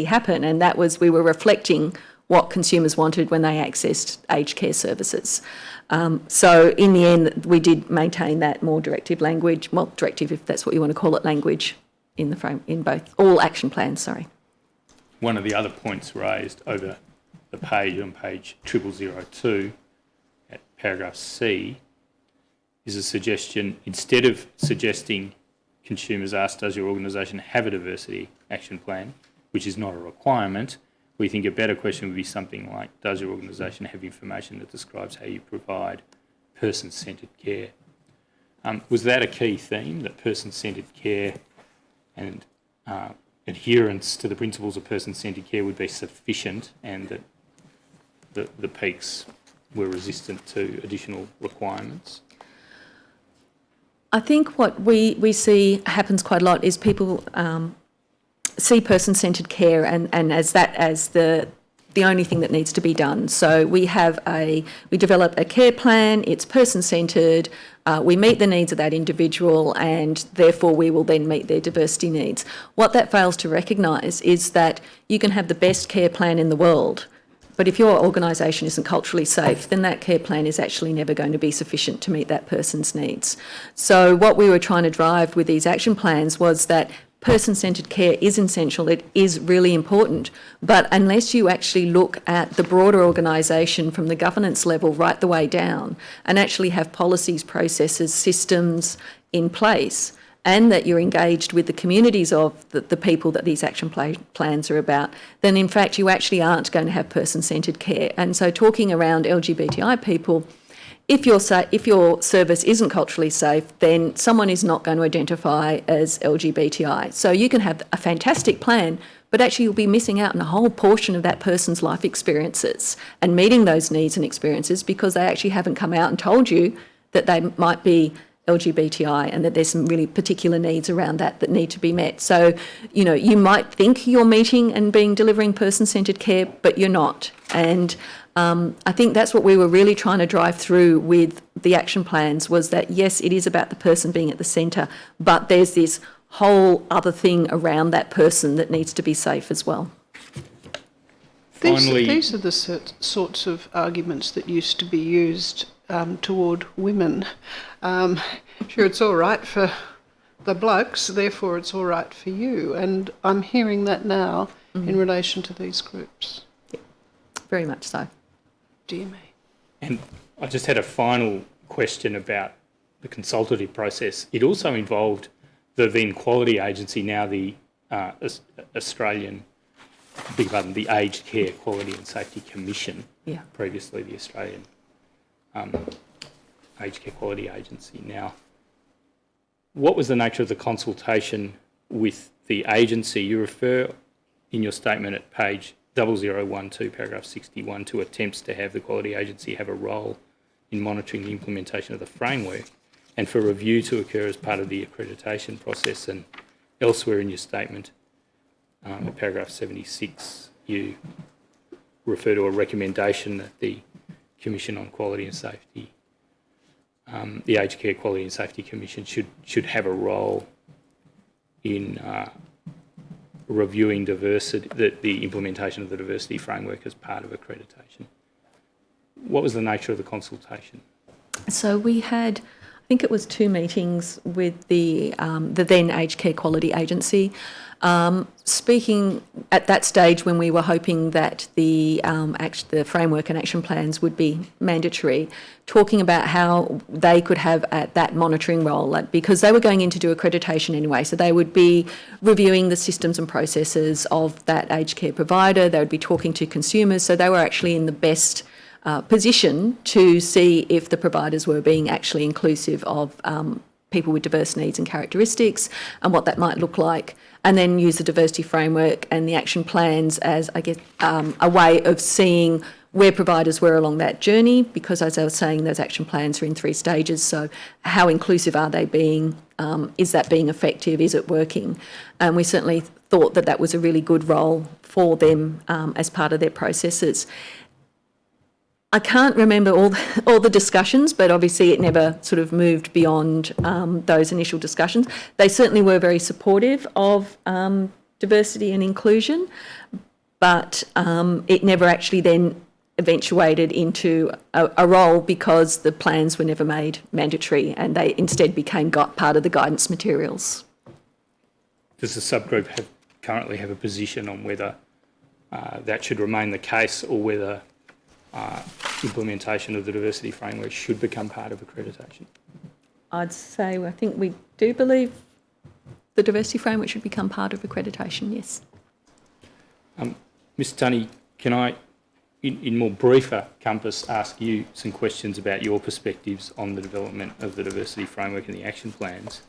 happen. And that was, we were reflecting what consumers wanted when they accessed aged care services. So in the end, we did maintain that more directive language, well, directive if that's what you want to call it, language in the frame, in both, all action plans, sorry. One of the other points raised over the page, on page 0002, at paragraph C, is a suggestion, instead of suggesting consumers ask, does your organisation have a diversity action plan, which is not a requirement, we think a better question would be something like, does your organisation have information that describes how you provide person-centred care? Was that a key theme, that person-centred care and adherence to the principles of person-centred care would be sufficient, and that the peaks were resistant to additional requirements? I think what we see happens quite a lot is people see person-centred care and as the only thing that needs to be done. So we develop a care plan, it's person-centred, we meet the needs of that individual, and therefore we will then meet their diversity needs. What that fails to recognise is that you can have the best care plan in the world, but if your organisation isn't culturally safe, then that care plan is actually never going to be sufficient to meet that person's needs. So what we were trying to drive with these action plans was that person-centred care is essential, it is really important, but unless you actually look at the broader organisation from the governance level right the way down and actually have policies, processes, systems in place, and that you're engaged with the communities of the people that these action plans are about, then in fact you actually aren't going to have person-centred care. And so talking around LGBTI people, if your service isn't culturally safe, then someone is not going to identify as LGBTI. So you can have a fantastic plan, but actually you'll be missing out on a whole portion of that person's life experiences and meeting those needs and experiences because they actually haven't come out and told you that they might be LGBTI and that there's some really particular needs around that need to be met. So, you might think you're meeting and delivering person-centred care, but you're not. And I think that's what we were really trying to drive through with the action plans, was that, yes, it is about the person being at the centre, but there's this whole other thing around that person that needs to be safe as well. These are the sorts of arguments that used to be used toward women. Sure, it's all right for the blokes, therefore it's all right for you. And I'm hearing that now in relation to these groups. Very much so. Dear me. And I just had a final question about the consultative process. It also involved the then Quality Agency, now the Australian, beg your pardon, the Aged Care Quality and Safety Commission, previously the Australian Aged Care Quality Agency. Now, what was the nature of the consultation with the agency? You refer in your statement at page 0012, paragraph 61, to attempts to have the Quality Agency have a role in monitoring the implementation of the framework and for review to occur as part of the accreditation process. And elsewhere in your statement, at paragraph 76, you refer to a recommendation that the Commission on Quality and Safety, the Aged Care Quality and Safety Commission should have a role in reviewing diversity, the implementation of the diversity framework as part of accreditation. What was the nature of the consultation? So we had, I think it was 2 meetings with the then Aged Care Quality Agency. Speaking at that stage when we were hoping that the framework and action plans would be mandatory, talking about how they could have that monitoring role, because they were going in to do accreditation anyway, so they would be reviewing the systems and processes of that aged care provider, they would be talking to consumers, so they were actually in the best position to see if the providers were being actually inclusive of people with diverse needs and characteristics and what that might look like, and then use the diversity framework and the action plans as, I guess, a way of seeing where providers were along that journey, because as I was saying, those action plans are in 3 stages. So how inclusive are they being? Is that being effective? Is it working? And we certainly thought that that was a really good role for them as part of their processes. I can't remember all the discussions, but obviously it never sort of moved beyond those initial discussions. They certainly were very supportive of diversity and inclusion, but it never actually then eventuated into a role because the plans were never made mandatory and they instead became part of the guidance materials. Does the subgroup currently have a position on whether that should remain the case or whether implementation of the diversity framework should become part of accreditation? I'd say I think we do believe the diversity framework should become part of accreditation, yes. Ms Tunney, can I, in more briefer compass, ask you some questions about your perspectives on the development of the diversity framework and the action plans?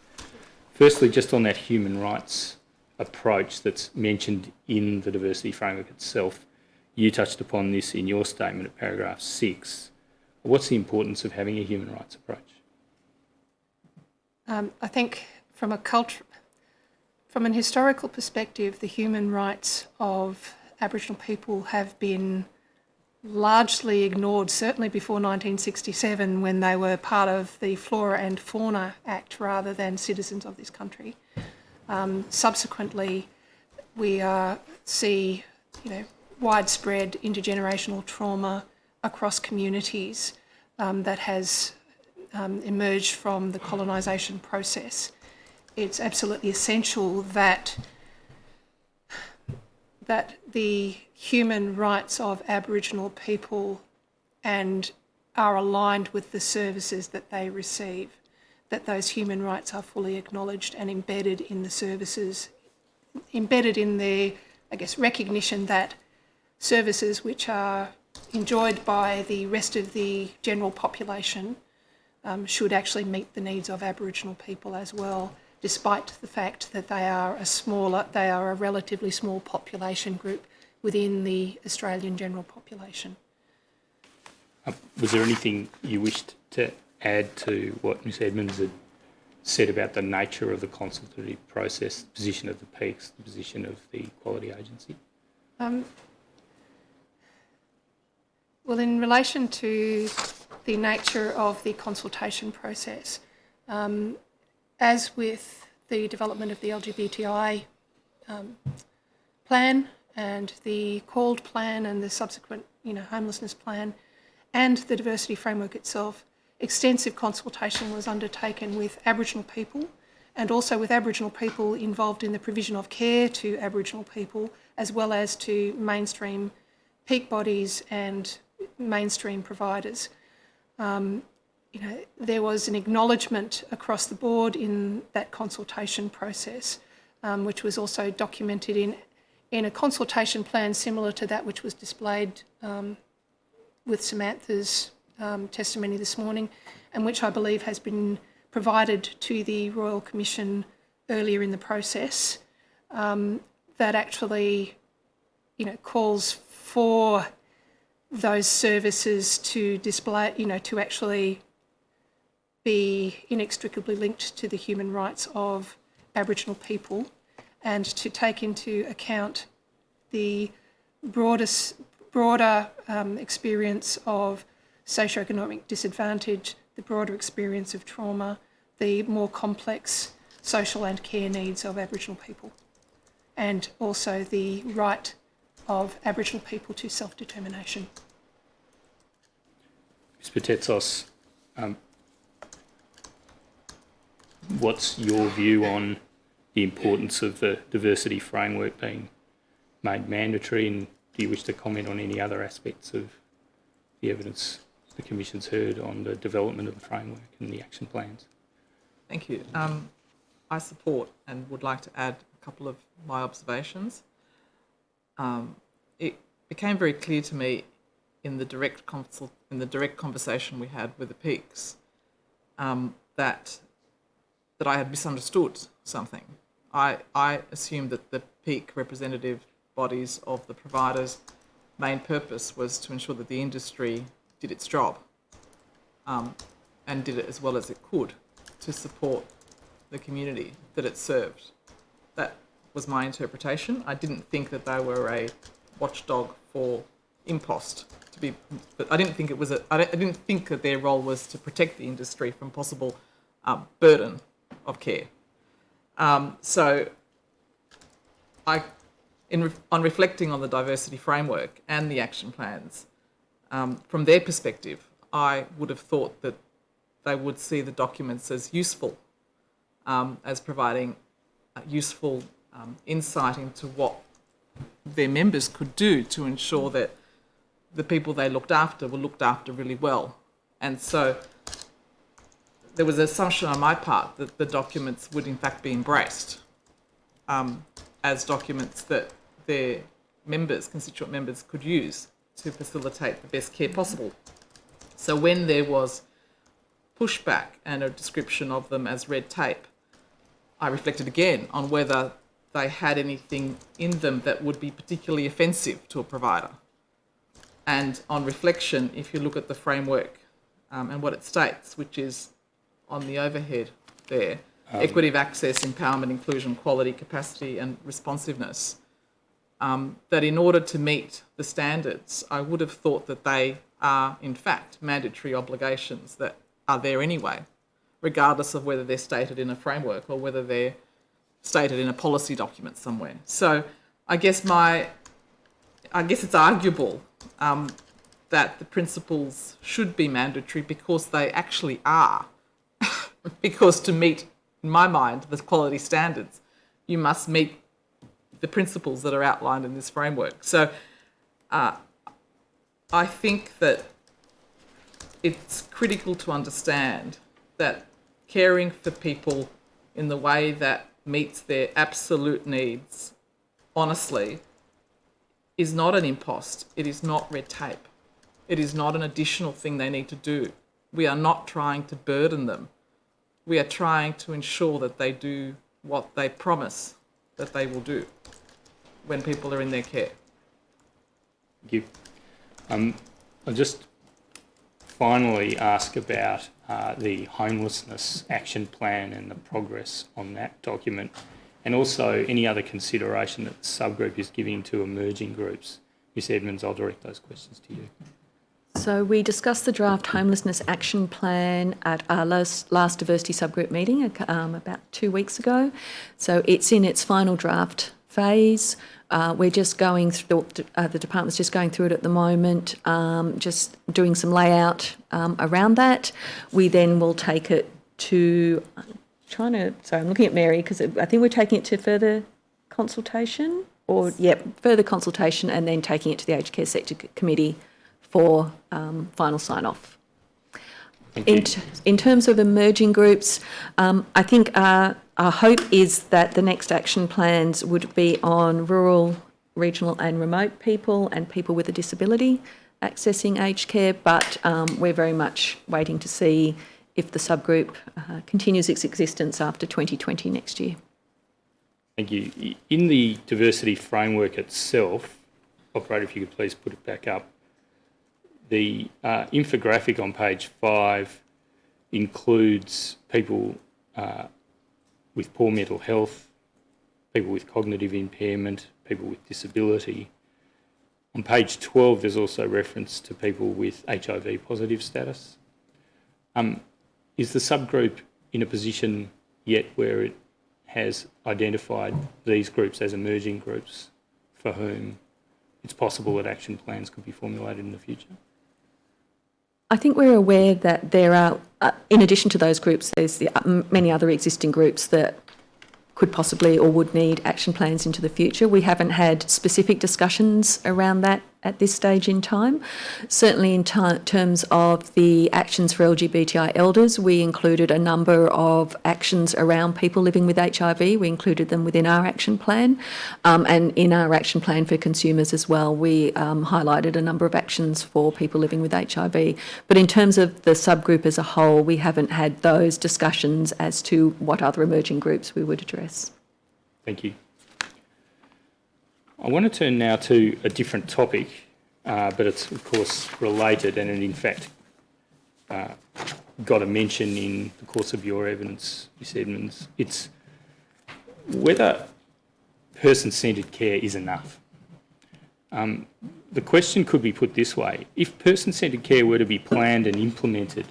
Firstly, just on that human rights approach that's mentioned in the diversity framework itself, you touched upon this in your statement at paragraph 6. What's the importance of having a human rights approach? I think from an historical perspective, the human rights of Aboriginal people have been largely ignored, certainly before 1967 when they were part of the Flora and Fauna Act rather than citizens of this country. Subsequently, we see, widespread intergenerational trauma across communities that has emerged from the colonisation process. It's absolutely essential that the human rights of Aboriginal people are aligned with the services that they receive, that those human rights are fully acknowledged and embedded in the services, embedded in their, recognition that services which are enjoyed by the rest of the general population should actually meet the needs of Aboriginal people as well, despite the fact that they are a relatively small population group within the Australian general population. Was there anything you wished to add to what Ms Edmonds had said about the nature of the consultative process, the position of the peaks, the position of the Quality Agency? Well, in relation to the nature of the consultation process, as with the development of the LGBTI plan and the called plan and the subsequent, homelessness plan and the diversity framework itself, extensive consultation was undertaken with Aboriginal people and also with Aboriginal people involved in the provision of care to Aboriginal people, as well as to mainstream peak bodies and mainstream providers. there was an acknowledgement across the board in that consultation process, which was also documented in a consultation plan similar to that which was displayed with Samantha's testimony this morning, and which I believe has been provided to the Royal Commission earlier in the process, that actually, calls for those services to display, to actually be inextricably linked to the human rights of Aboriginal people, and to take into account the broader experience of socioeconomic disadvantage, the broader experience of trauma, the more complex social and care needs of Aboriginal people, and also the right of Aboriginal people to self-determination. Ms Patetsos, what's your view on the importance of the diversity framework being made mandatory, and do you wish to comment on any other aspects of the evidence the Commission's heard on the development of the framework and the action plans? Thank you. I support and would like to add a couple of my observations. It became very clear to me in the direct conversation we had with the Peaks that I had misunderstood something. I assumed that the peak representative bodies of the providers' main purpose was to ensure that the industry did its job and did it as well as it could to support the community that it served. That was my interpretation. I didn't think that they were a watchdog for impost. But I didn't think it was I didn't think that their role was to protect the industry from possible burden of care. So, on reflecting on the diversity framework and the action plans, from their perspective, I would have thought that they would see the documents as useful, as providing useful insight into what their members could do to ensure that the people they looked after were looked after really well. And so there was an assumption on my part that the documents would in fact be embraced as documents that their members, constituent members, could use to facilitate the best care possible. So when there was pushback and a description of them as red tape, I reflected again on whether they had anything in them that would be particularly offensive to a provider. And on reflection, if you look at the framework and what it states, which is on the overhead there, equity of access, empowerment, inclusion, quality, capacity and responsiveness, that in order to meet the standards, I would have thought that they are in fact mandatory obligations that are there anyway, regardless of whether they're stated in a framework or whether they're stated in a policy document somewhere. So I guess it's arguable that the principles should be mandatory because they actually are. Because to meet, in my mind, the quality standards, you must meet the principles that are outlined in this framework. So I think that it's critical to understand that caring for people in the way that meets their absolute needs, honestly, is not an impost. It is not red tape. It is not an additional thing they need to do. We are not trying to burden them. We are trying to ensure that they do what they promise that they will do when people are in their care. Thank you. I'll just finally ask about the homelessness action plan and the progress on that document, and also any other consideration that the subgroup is giving to emerging groups. Ms Edmonds, I'll direct those questions to you. So we discussed the draft homelessness action plan at our last diversity subgroup meeting about 2 weeks ago. So it's in its final draft phase. We're just going through, the department's just going through it at the moment, just doing some layout around that. We then will take it to, I'm looking at Mary because I think we're taking it to further consultation further consultation and then taking it to the Aged Care Sector Committee for final sign-off. In terms of emerging groups, I think our hope is that the next action plans would be on rural, regional and remote people and people with a disability accessing aged care, but we're very much waiting to see if the subgroup continues its existence after 2020 next year. Thank you. In the diversity framework itself, Operator, if you could please put it back up, the infographic on page 5 includes people with poor mental health, people with cognitive impairment, people with disability. On page 12, there's also reference to people with HIV positive status. Is the subgroup in a position yet where it has identified these groups as emerging groups for whom it's possible that action plans could be formulated in the future? I think we're aware that there are, in addition to those groups, there's many other existing groups that could possibly or would need action plans into the future. We haven't had specific discussions around that at this stage in time. Certainly in terms of the actions for LGBTI elders, we included a number of actions around people living with HIV. We included them within our action plan, and in our action plan for consumers as well, we highlighted a number of actions for people living with HIV. But in terms of the subgroup as a whole, we haven't had those discussions as to what other emerging groups we would address. Thank you. I want to turn now to a different topic, but it's of course related and it in fact got a mention in the course of your evidence, Ms Edmonds. It's whether person-centred care is enough. The question could be put this way: if person-centred care were to be planned and implemented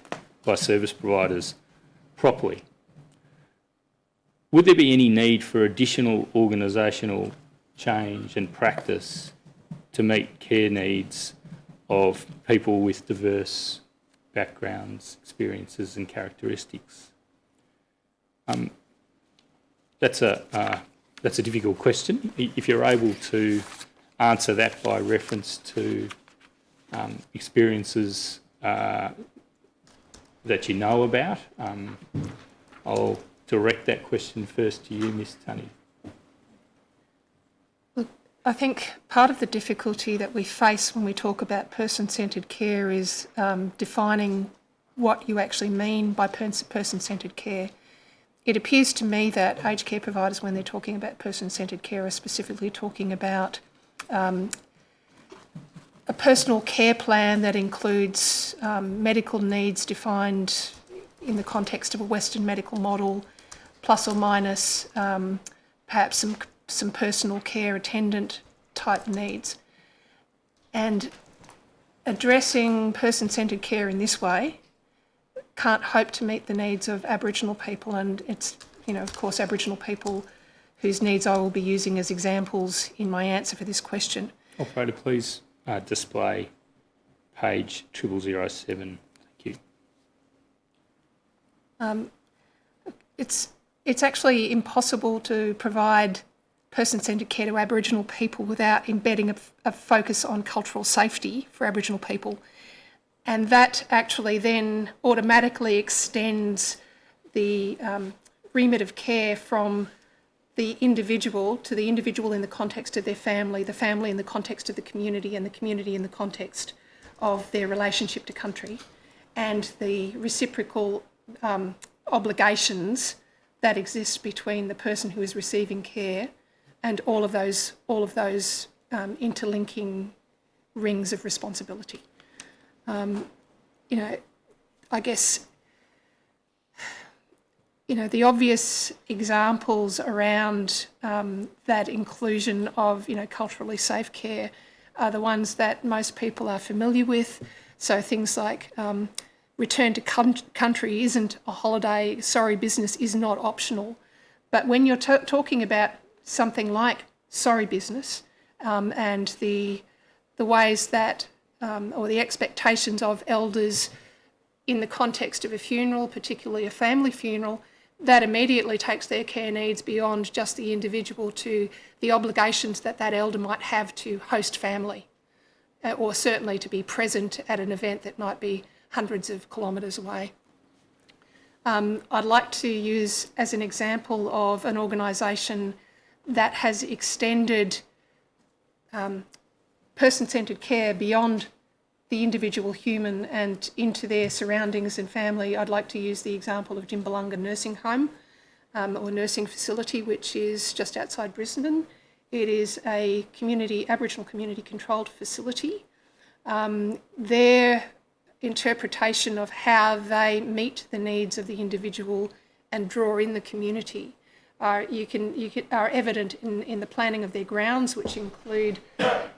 by service providers properly, would there be any need for additional organisational change and practice to meet care needs of people with diverse backgrounds, experiences and characteristics? That's a difficult question. If you're able to answer that by reference to experiences that you know about, I'll direct that question first to you, Ms Tunney. I think part of the difficulty that we face when we talk about person-centred care is defining what you actually mean by person-centred care. It appears to me that aged care providers, when they're talking about person-centred care, are specifically talking about a personal care plan that includes medical needs defined in the context of a Western medical model, plus or minus perhaps some personal care attendant type needs. And addressing person-centred care in this way can't hope to meet the needs of Aboriginal people, and it's, of course, Aboriginal people whose needs I will be using as examples in my answer for this question. Operator, please display page 0007. Thank you. It's actually impossible to provide person-centred care to Aboriginal people without embedding a focus on cultural safety for Aboriginal people. And that actually then automatically extends the remit of care from the individual to the individual in the context of their family, the family in the context of the community, and the community in the context of their relationship to country, and the reciprocal obligations that exist between the person who is receiving care and all of those interlinking rings of responsibility. I guess, the obvious examples around that inclusion of, culturally safe care are the ones that most people are familiar with. So things like return to country isn't a holiday, sorry business is not optional. But when you're talking about something like sorry business and the ways that, or the expectations of elders in the context of a funeral, particularly a family funeral, that immediately takes their care needs beyond just the individual to the obligations that elder might have to host family, or certainly to be present at an event that might be hundreds of kilometres away. I'd like to use as an example of an organisation that has extended person-centred care beyond the individual human and into their surroundings and family. I'd like to use the example of Jimbalunga Nursing Home or nursing facility, which is just outside Brisbane. It is a Aboriginal community controlled facility. Their interpretation of how they meet the needs of the individual and draw in the community are evident in the planning of their grounds, which include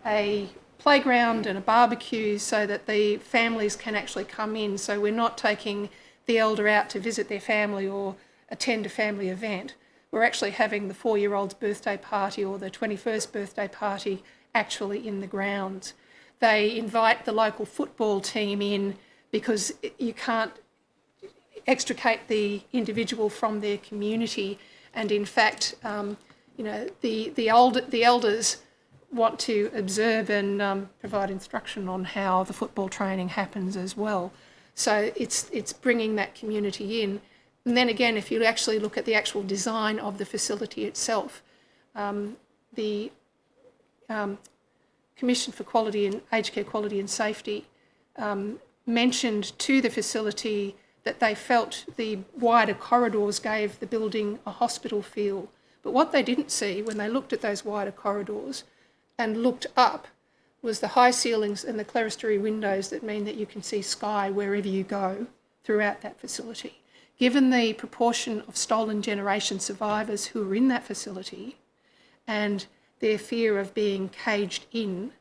a playground and a barbecue so that the families can actually come in. So we're not taking the elder out to visit their family or attend a family event. We're actually having the 4-year-old's birthday party or the 21st birthday party actually in the grounds. They invite the local football team in because you can't extricate the individual from their community. And in fact, the elders want to observe and provide instruction on how the football training happens as well. So it's bringing that community in. And then again, if you actually look at the actual design of the facility itself, the Commission for Quality and Aged Care Quality and Safety mentioned to the facility that they felt the wider corridors gave the building a hospital feel. But what they didn't see when they looked at those wider corridors and looked up was the high ceilings and the clerestory windows that mean that you can see sky wherever you go throughout that facility. Given the proportion of stolen generation survivors who are in that facility and their fear of being caged in,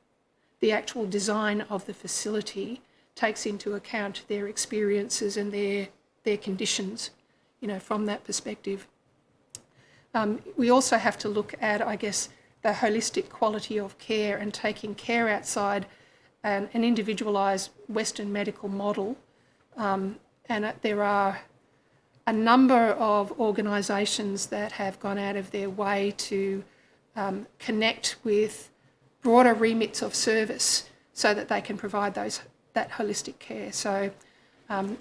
the actual design of the facility takes into account their experiences and their conditions, from that perspective. We also have to look at, I guess, the holistic quality of care and taking care outside an individualised Western medical model. And there are a number of organisations that have gone out of their way to connect with broader remits of service so that they can provide that holistic care. So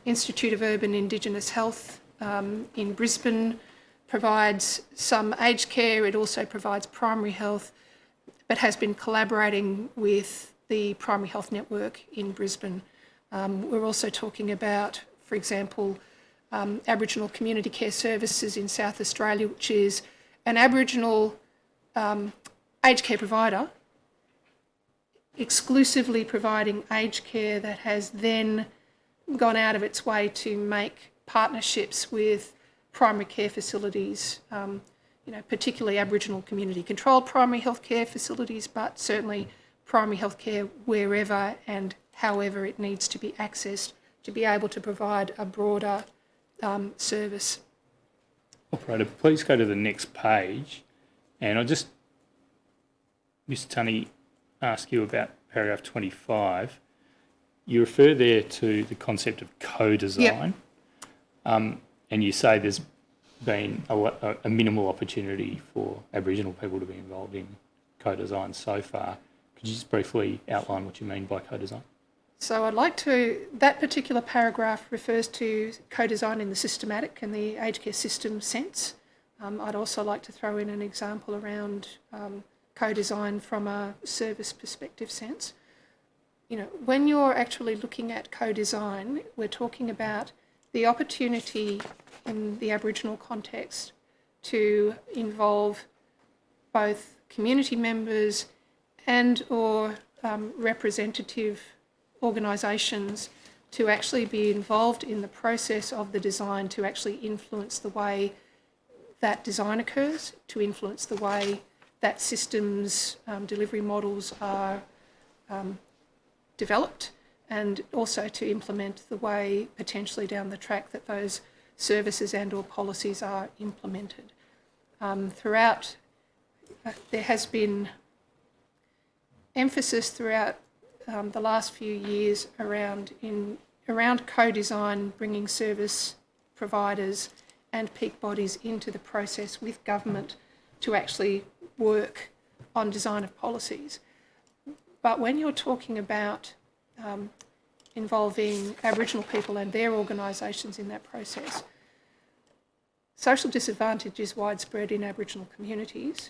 Institute of Urban Indigenous Health in Brisbane provides some aged care. It also provides primary health, but has been collaborating with the Primary Health Network in Brisbane. We're also talking about, for example, Aboriginal Community Care Services in South Australia, which is an Aboriginal aged care provider exclusively providing aged care that has then gone out of its way to make partnerships with primary care facilities, particularly Aboriginal community controlled primary health care facilities, but certainly primary health care wherever and however it needs to be accessed to be able to provide a broader service. Operator, please go to the next page. And I'll just, Ms. Tunney, ask you about paragraph 25. You refer there to the concept of co-design. Yep. And you say there's been a minimal opportunity for Aboriginal people to be involved in co-design so far. Could you just briefly outline what you mean by co-design? So I'd like to, that particular paragraph refers to co-design in the systematic and the aged care system sense. I'd also like to throw in an example around co-design from a service perspective sense. When you're actually looking at co-design, we're talking about the opportunity in the Aboriginal context to involve both community members and or representative organisations to actually be involved in the process of the design, to actually influence the way that design occurs, to influence the way that systems delivery models are developed, and also to implement the way potentially down the track that those services and or policies are implemented. Throughout, there has been emphasis throughout the last few years around co-design, bringing service providers and peak bodies into the process with government to actually work on design of policies. But when you're talking about involving Aboriginal people and their organisations in that process. Social disadvantage is widespread in Aboriginal communities,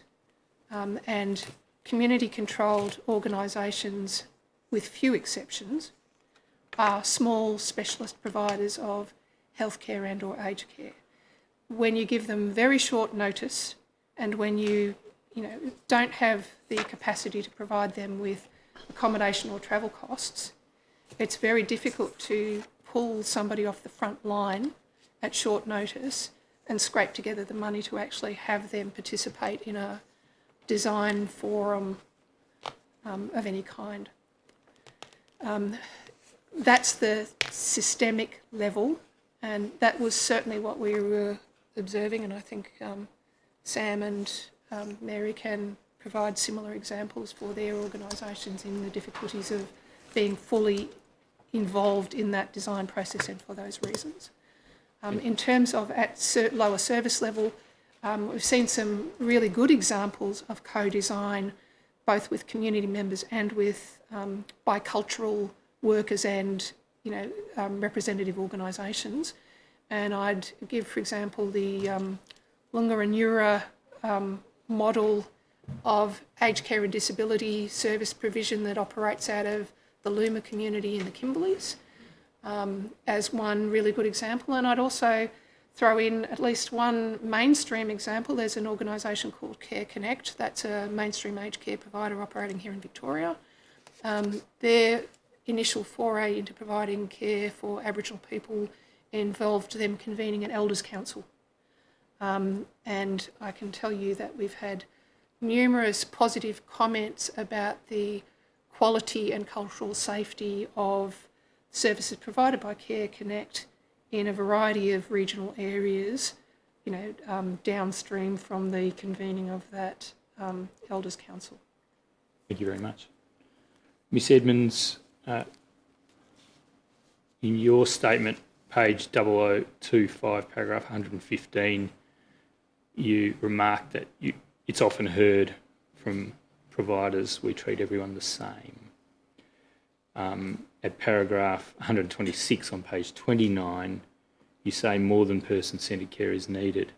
and community-controlled organisations, with few exceptions, are small specialist providers of healthcare and or aged care. When you give them very short notice and when you don't have the capacity to provide them with accommodation or travel costs, it's very difficult to pull somebody off the front line at short notice and scrape together the money to actually have them participate in a design forum of any kind. That's the systemic level, and that was certainly what we were observing, and I think Sam and Mary can provide similar examples for their organisations in the difficulties of being fully involved in that design process and for those reasons. In terms of at lower service level, we've seen some really good examples of co-design, both with community members and with bicultural workers and representative organisations. And I'd give, for example, the Lunga model of aged care and disability service provision that operates out of the Luma community in the Kimberleys as one really good example. And I'd also throw in at least one mainstream example. There's an organisation called Care Connect. That's a mainstream aged care provider operating here in Victoria. Their initial foray into providing care for Aboriginal people involved them convening an Elders Council. And I can tell you that we've had numerous positive comments about the quality and cultural safety of services provided by Care Connect in a variety of regional areas, downstream from the convening of that Elders Council. Thank you very much. Ms Edmonds, in your statement, page 0025, paragraph 115, you remarked that it's often heard from providers, we treat everyone the same. At paragraph 126 on page 29, you say more than person-centred care is needed.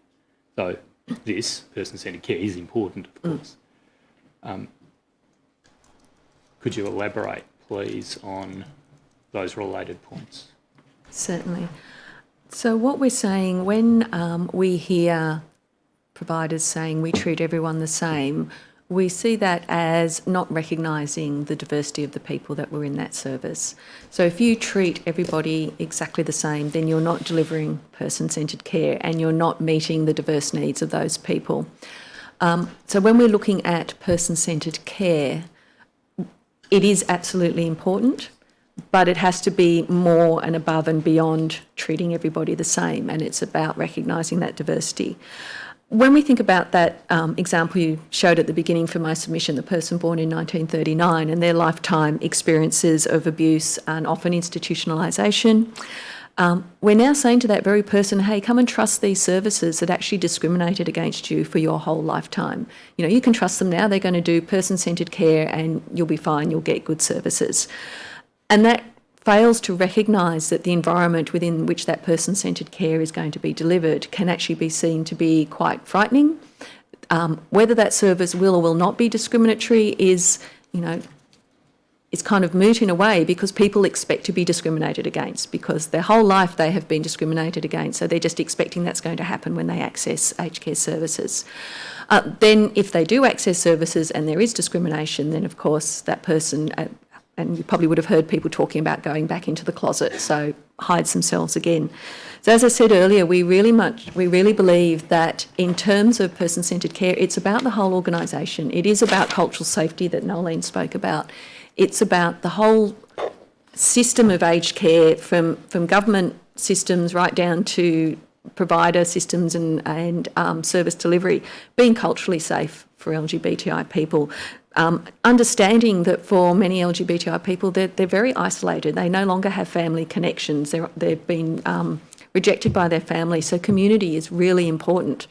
Though this person-centred care is important, of course. Could you elaborate, please, on those related points? Certainly. So what we're saying, when we hear providers saying we treat everyone the same, we see that as not recognising the diversity of the people that were in that service. So if you treat everybody exactly the same, then you're not delivering person-centred care and you're not meeting the diverse needs of those people. So when we're looking at person-centred care, it is absolutely important, but it has to be more and above and beyond treating everybody the same, and it's about recognising that diversity. When we think about that example you showed at the beginning for my submission, the person born in 1939 and their lifetime experiences of abuse and often institutionalisation, we're now saying to that very person, hey, come and trust these services that actually discriminated against you for your whole lifetime. You can trust them now, they're going to do person-centred care and you'll be fine, you'll get good services. And that fails to recognise that the environment within which that person-centred care is going to be delivered can actually be seen to be quite frightening. Whether that service will or will not be discriminatory is, it's kind of moot in a way, because people expect to be discriminated against because their whole life they have been discriminated against, so they're just expecting that's going to happen when they access aged care services. Then if they do access services and there is discrimination, then of course that person, and you probably would have heard people talking about going back into the closet, so hides themselves again. So as I said earlier, we really believe that in terms of person-centred care, it's about the whole organisation. It is about cultural safety that Nolene spoke about. It's about the whole system of aged care, from government systems right down to provider systems and service delivery, being culturally safe for LGBTI people. Understanding that for many LGBTI people, they're very isolated. They no longer have family connections. They've been rejected by their family. So community is really important.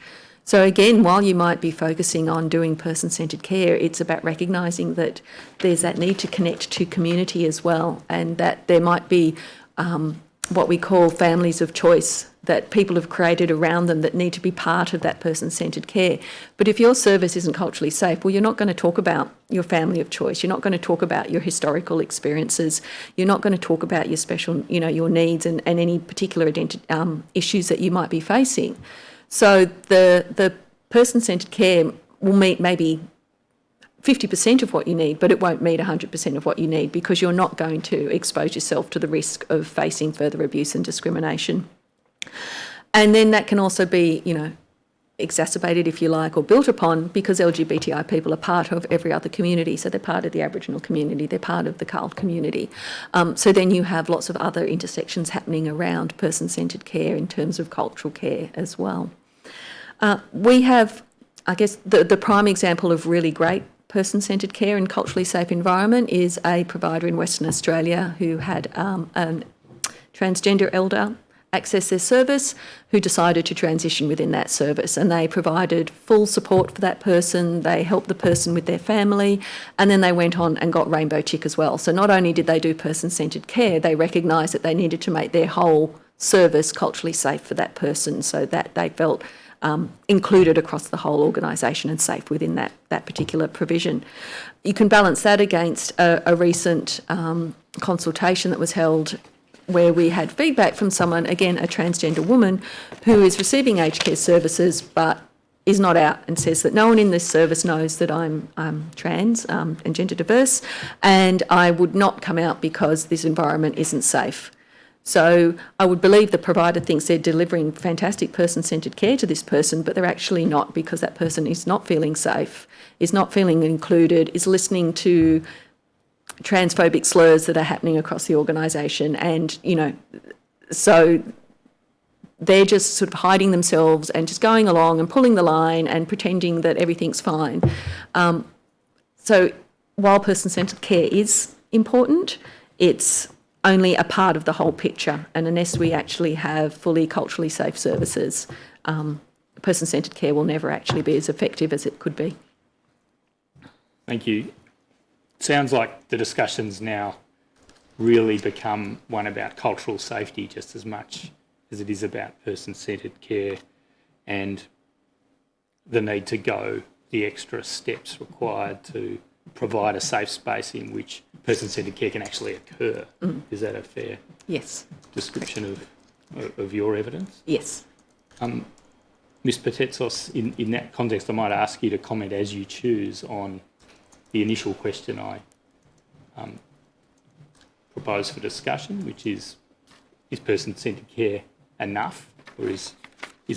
So again, while you might be focusing on doing person-centred care, it's about recognising that there's that need to connect to community as well, and that there might be what we call families of choice that people have created around them that need to be part of that person-centred care. But if your service isn't culturally safe, well, you're not going to talk about your family of choice. You're not going to talk about your historical experiences. You're not going to talk about your special, your needs and any particular issues that you might be facing. So the person-centred care will meet maybe 50% of what you need, but it won't meet 100% of what you need, because you're not going to expose yourself to the risk of facing further abuse and discrimination. And then that can also be, exacerbated, if you like, or built upon, because LGBTI people are part of every other community. So they're part of the Aboriginal community, they're part of the CALD community. So then you have lots of other intersections happening around person-centred care in terms of cultural care as well. We have, I guess, the prime example of really great person-centred care and culturally safe environment is a provider in Western Australia who had a transgender elder access their service who decided to transition within that service, and they provided full support for that person. They helped the person with their family, and then they went on and got Rainbow Tick as well. So not only did they do person-centred care, they recognised that they needed to make their whole service culturally safe for that person, so that they felt included across the whole organisation and safe within that particular provision. You can balance that against a recent consultation that was held where we had feedback from someone, again, a transgender woman, who is receiving aged care services but is not out, and says that no one in this service knows that I'm trans and gender diverse, and I would not come out because this environment isn't safe. So I would believe the provider thinks they're delivering fantastic person-centred care to this person, but they're actually not, because that person is not feeling safe, is not feeling included, is listening to transphobic slurs that are happening across the organisation, and, so they're just sort of hiding themselves and just going along and pulling the line and pretending that everything's fine. So while person-centred care is important, it's only a part of the whole picture, and unless we actually have fully culturally safe services, person-centred care will never actually be as effective as it could be. Thank you. Sounds like the discussion's now really become one about cultural safety just as much as it is about person-centred care and the need to go the extra steps required to provide a safe space in which person-centred care can actually occur. Is that a fair description of your evidence? Yes. Ms Patetsos, in that context, I might ask you to comment as you choose on the initial question I proposed for discussion, which is person-centred care enough, or is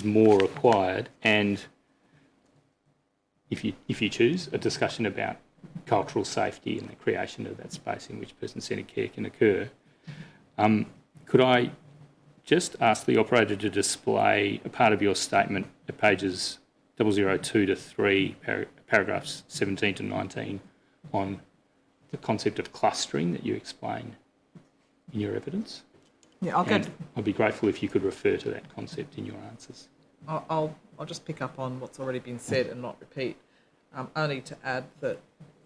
more required? And if you choose, a discussion about cultural safety and the creation of that space in which person-centred care can occur. Could I just ask the operator to display a part of your statement at pages 002 to 3, paragraphs 17 to 19, on the concept of clustering that you explain in your evidence? Yeah, I'd be grateful if you could refer to that concept in your answers. I'll just pick up on what's already been said and not repeat. Only to add that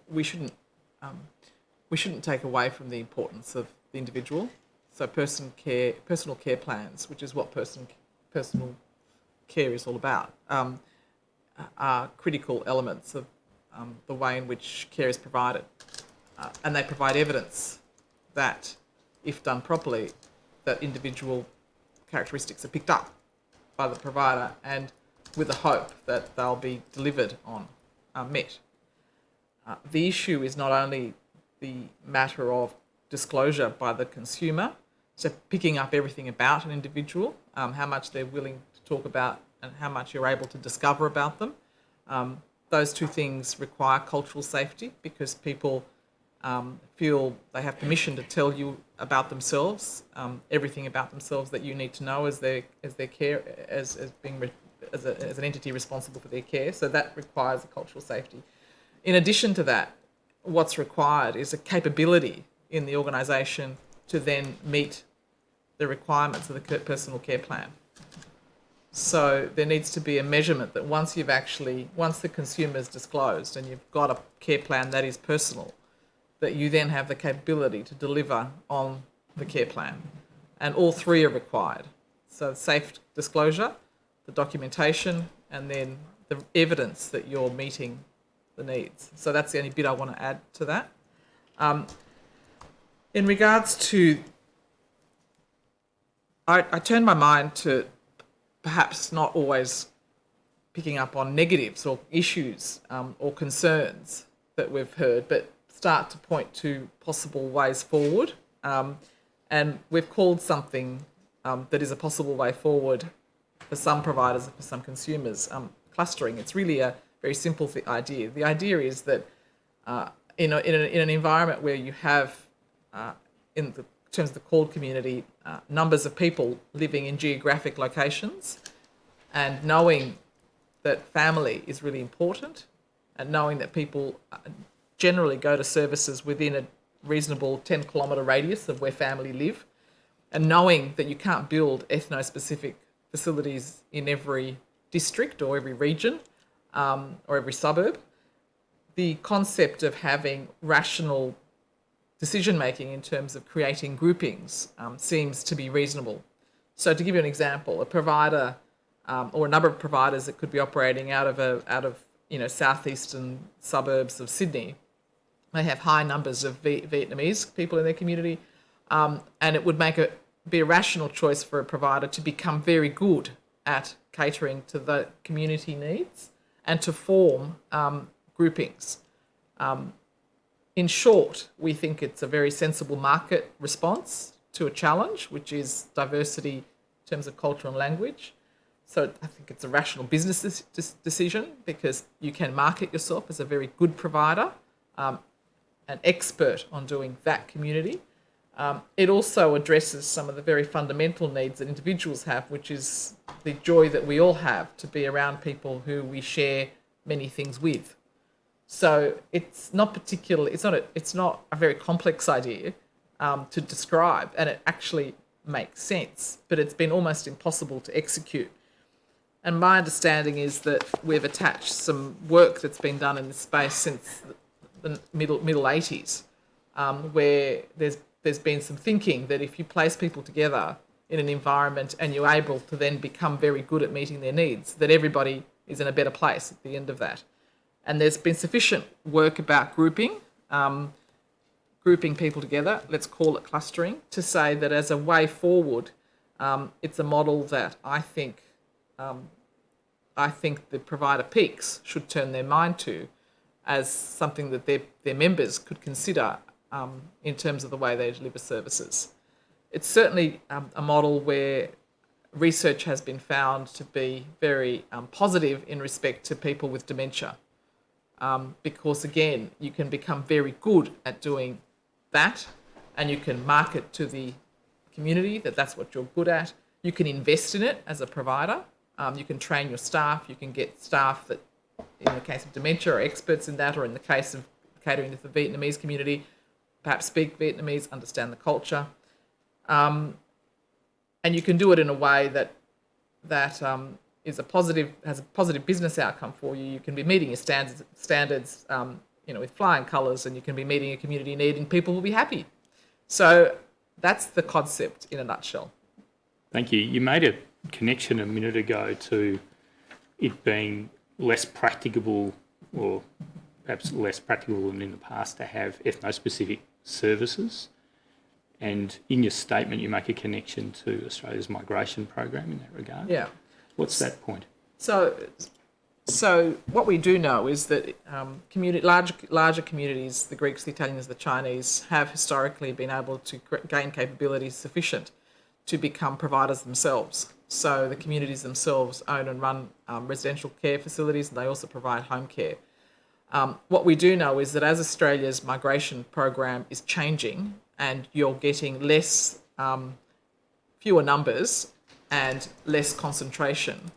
we shouldn't take away from the importance of the individual. So personal care plans, which is what personal care is all about, are critical elements of the way in which care is provided, and they provide evidence that, if done properly, that individual characteristics are picked up by the provider, and with the hope that they'll be delivered on, met. The issue is not only the matter of disclosure by the consumer, so picking up everything about an individual, how much they're willing to talk about and how much you're able to discover about them. Those two things require cultural safety, because people feel they have permission to tell you about themselves, everything about themselves that you need to know as their care, as an entity responsible for their care. So that requires a cultural safety. In addition to that, what's required is a capability in the organisation to then meet the requirements of the personal care plan. So there needs to be a measurement that once the consumer's disclosed and you've got a care plan that is personal, that you then have the capability to deliver on the care plan. And all three are required. So safe disclosure, the documentation, and then the evidence that you're meeting the needs. So that's the only bit I want to add to that. In regards to, I turned my mind to perhaps not always picking up on negatives or issues or concerns that we've heard, but start to point to possible ways forward. And we've called something that is a possible way forward for some providers and for some consumers, clustering. It's really a very simple idea. The idea is that in an environment where you have, in terms of the called community, numbers of people living in geographic locations, and knowing that family is really important, and knowing that people generally go to services within a reasonable 10-kilometre radius of where family live, and knowing that you can't build ethno-specific facilities in every district or every region or every suburb, the concept of having rational decision-making in terms of creating groupings seems to be reasonable. So to give you an example, a provider or a number of providers that could be operating out of southeastern suburbs of Sydney may have high numbers of Vietnamese people in their community, and it would be a rational choice for a provider to become very good at catering to the community needs and to form groupings. In short, we think it's a very sensible market response to a challenge, which is diversity in terms of culture and language. So I think it's a rational business decision because you can market yourself as a very good provider, an expert on doing that community. It also addresses some of the very fundamental needs that individuals have, which is the joy that we all have to be around people who we share many things with. So it's not a very complex idea to describe, and it actually makes sense, but it's been almost impossible to execute. And my understanding is that we've attached some work that's been done in this space since the middle 80s, where there's been some thinking that if you place people together in an environment and you're able to then become very good at meeting their needs, that everybody is in a better place at the end of that. And there's been sufficient work about grouping people together, let's call it clustering, to say that as a way forward, it's a model that I think the provider peaks should turn their mind to as something that their members could consider in terms of the way they deliver services. It's certainly a model where research has been found to be very positive in respect to people with dementia. Because again, you can become very good at doing that, and you can market to the community that that's what you're good at. You can invest in it as a provider. You can train your staff. You can get staff that, in the case of dementia, are experts in that, or in the case of catering to the Vietnamese community, perhaps speak Vietnamese, understand the culture. And you can do it in a way that has a positive business outcome for you. You can be meeting your standards, with flying colours, and you can be meeting a community need, and people will be happy. So that's the concept in a nutshell. Thank you. You made a connection a minute ago to it being less practicable, or perhaps less practical than in the past, to have ethno-specific services. And in your statement, you make a connection to Australia's migration program in that regard. Yeah. What's that point? So what we do know is that larger communities, the Greeks, the Italians, the Chinese, have historically been able to gain capabilities sufficient to become providers themselves. So the communities themselves own and run residential care facilities, and they also provide home care. What we do know is that as Australia's migration program is changing and you're getting fewer numbers and less concentration,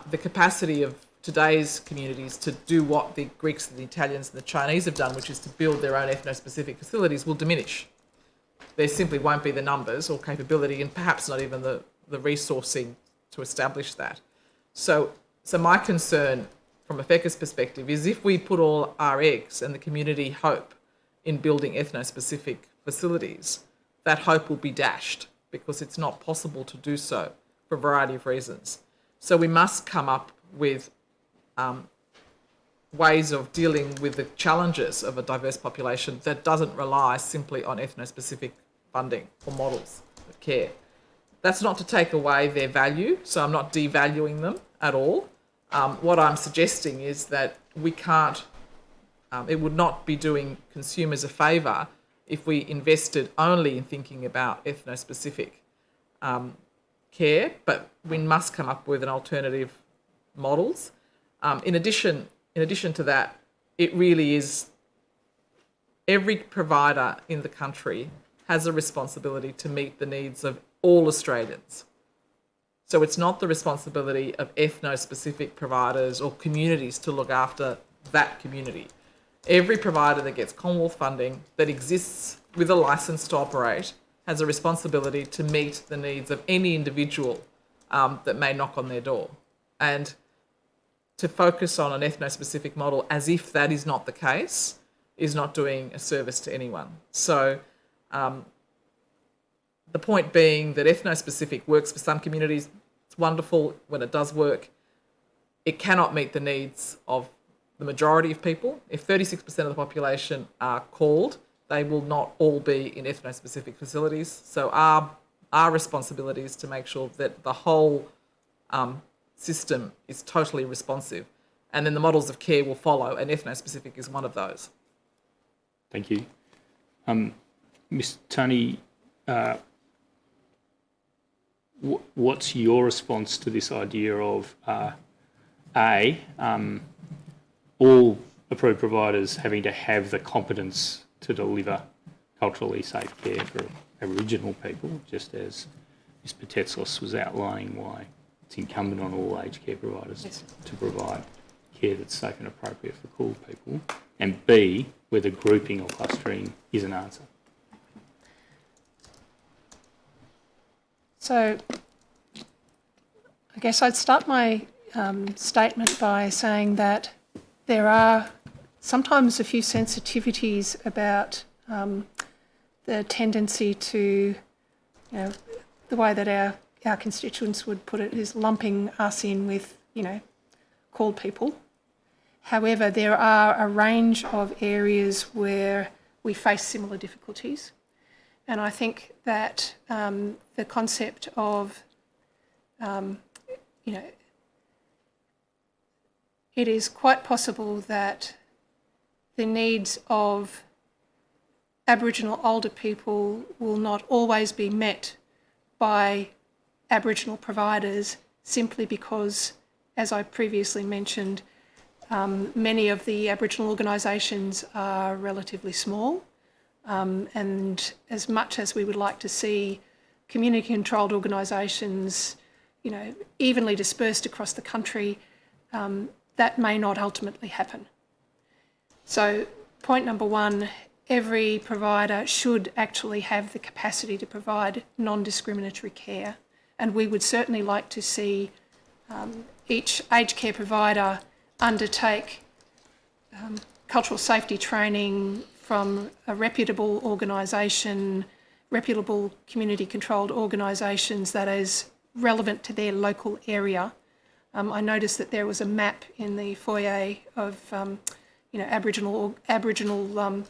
the capacity of today's communities to do what the Greeks, the Italians and the Chinese have done, which is to build their own ethno-specific facilities, will diminish. There simply won't be the numbers or capability, and perhaps not even the resourcing to establish that. So my concern from a FECA's perspective is if we put all our eggs and the community hope in building ethno-specific facilities, that hope will be dashed because it's not possible to do so for a variety of reasons. So we must come up with ways of dealing with the challenges of a diverse population that doesn't rely simply on ethno-specific funding or models of care. That's not to take away their value, so I'm not devaluing them at all. What I'm suggesting is that we can't, it would not be doing consumers a favour if we invested only in thinking about ethno-specific care, but we must come up with an alternative models. In addition to that, it really is every provider in the country has a responsibility to meet the needs of all Australians. So it's not the responsibility of ethno-specific providers or communities to look after that community. Every provider that gets Commonwealth funding that exists with a licence to operate has a responsibility to meet the needs of any individual that may knock on their door. And to focus on an ethno-specific model as if that is not the case is not doing a service to anyone. So the point being that ethno-specific works for some communities. It's wonderful when it does work. It cannot meet the needs of the majority of people. If 36% of the population are called, they will not all be in ethno-specific facilities. So our responsibility is to make sure that the whole system is totally responsive. And then the models of care will follow, and ethno-specific is one of those. Thank you. Ms. Tunney, what's your response to this idea of all approved providers having to have the competence to deliver culturally safe care for Aboriginal people, just as Ms. Patetsos was outlining why it's incumbent on all aged care providers to provide care that's safe and appropriate for cool people, and B, whether grouping or clustering is an answer? So I guess I'd start my statement by saying that there are sometimes a few sensitivities about the tendency to, the way that our constituents would put it is lumping us in with, called people. However, there are a range of areas where we face similar difficulties. And I think that the concept of, it is quite possible that the needs of Aboriginal older people will not always be met by Aboriginal providers simply because, as I previously mentioned, many of the Aboriginal organisations are relatively small. And as much as we would like to see community-controlled organisations, evenly dispersed across the country, that may not ultimately happen. So point number one, every provider should actually have the capacity to provide non-discriminatory care. And we would certainly like to see each aged care provider undertake cultural safety training from a reputable organisation, reputable community-controlled organisations that is relevant to their local area. I noticed that there was a map in the foyer of Aboriginal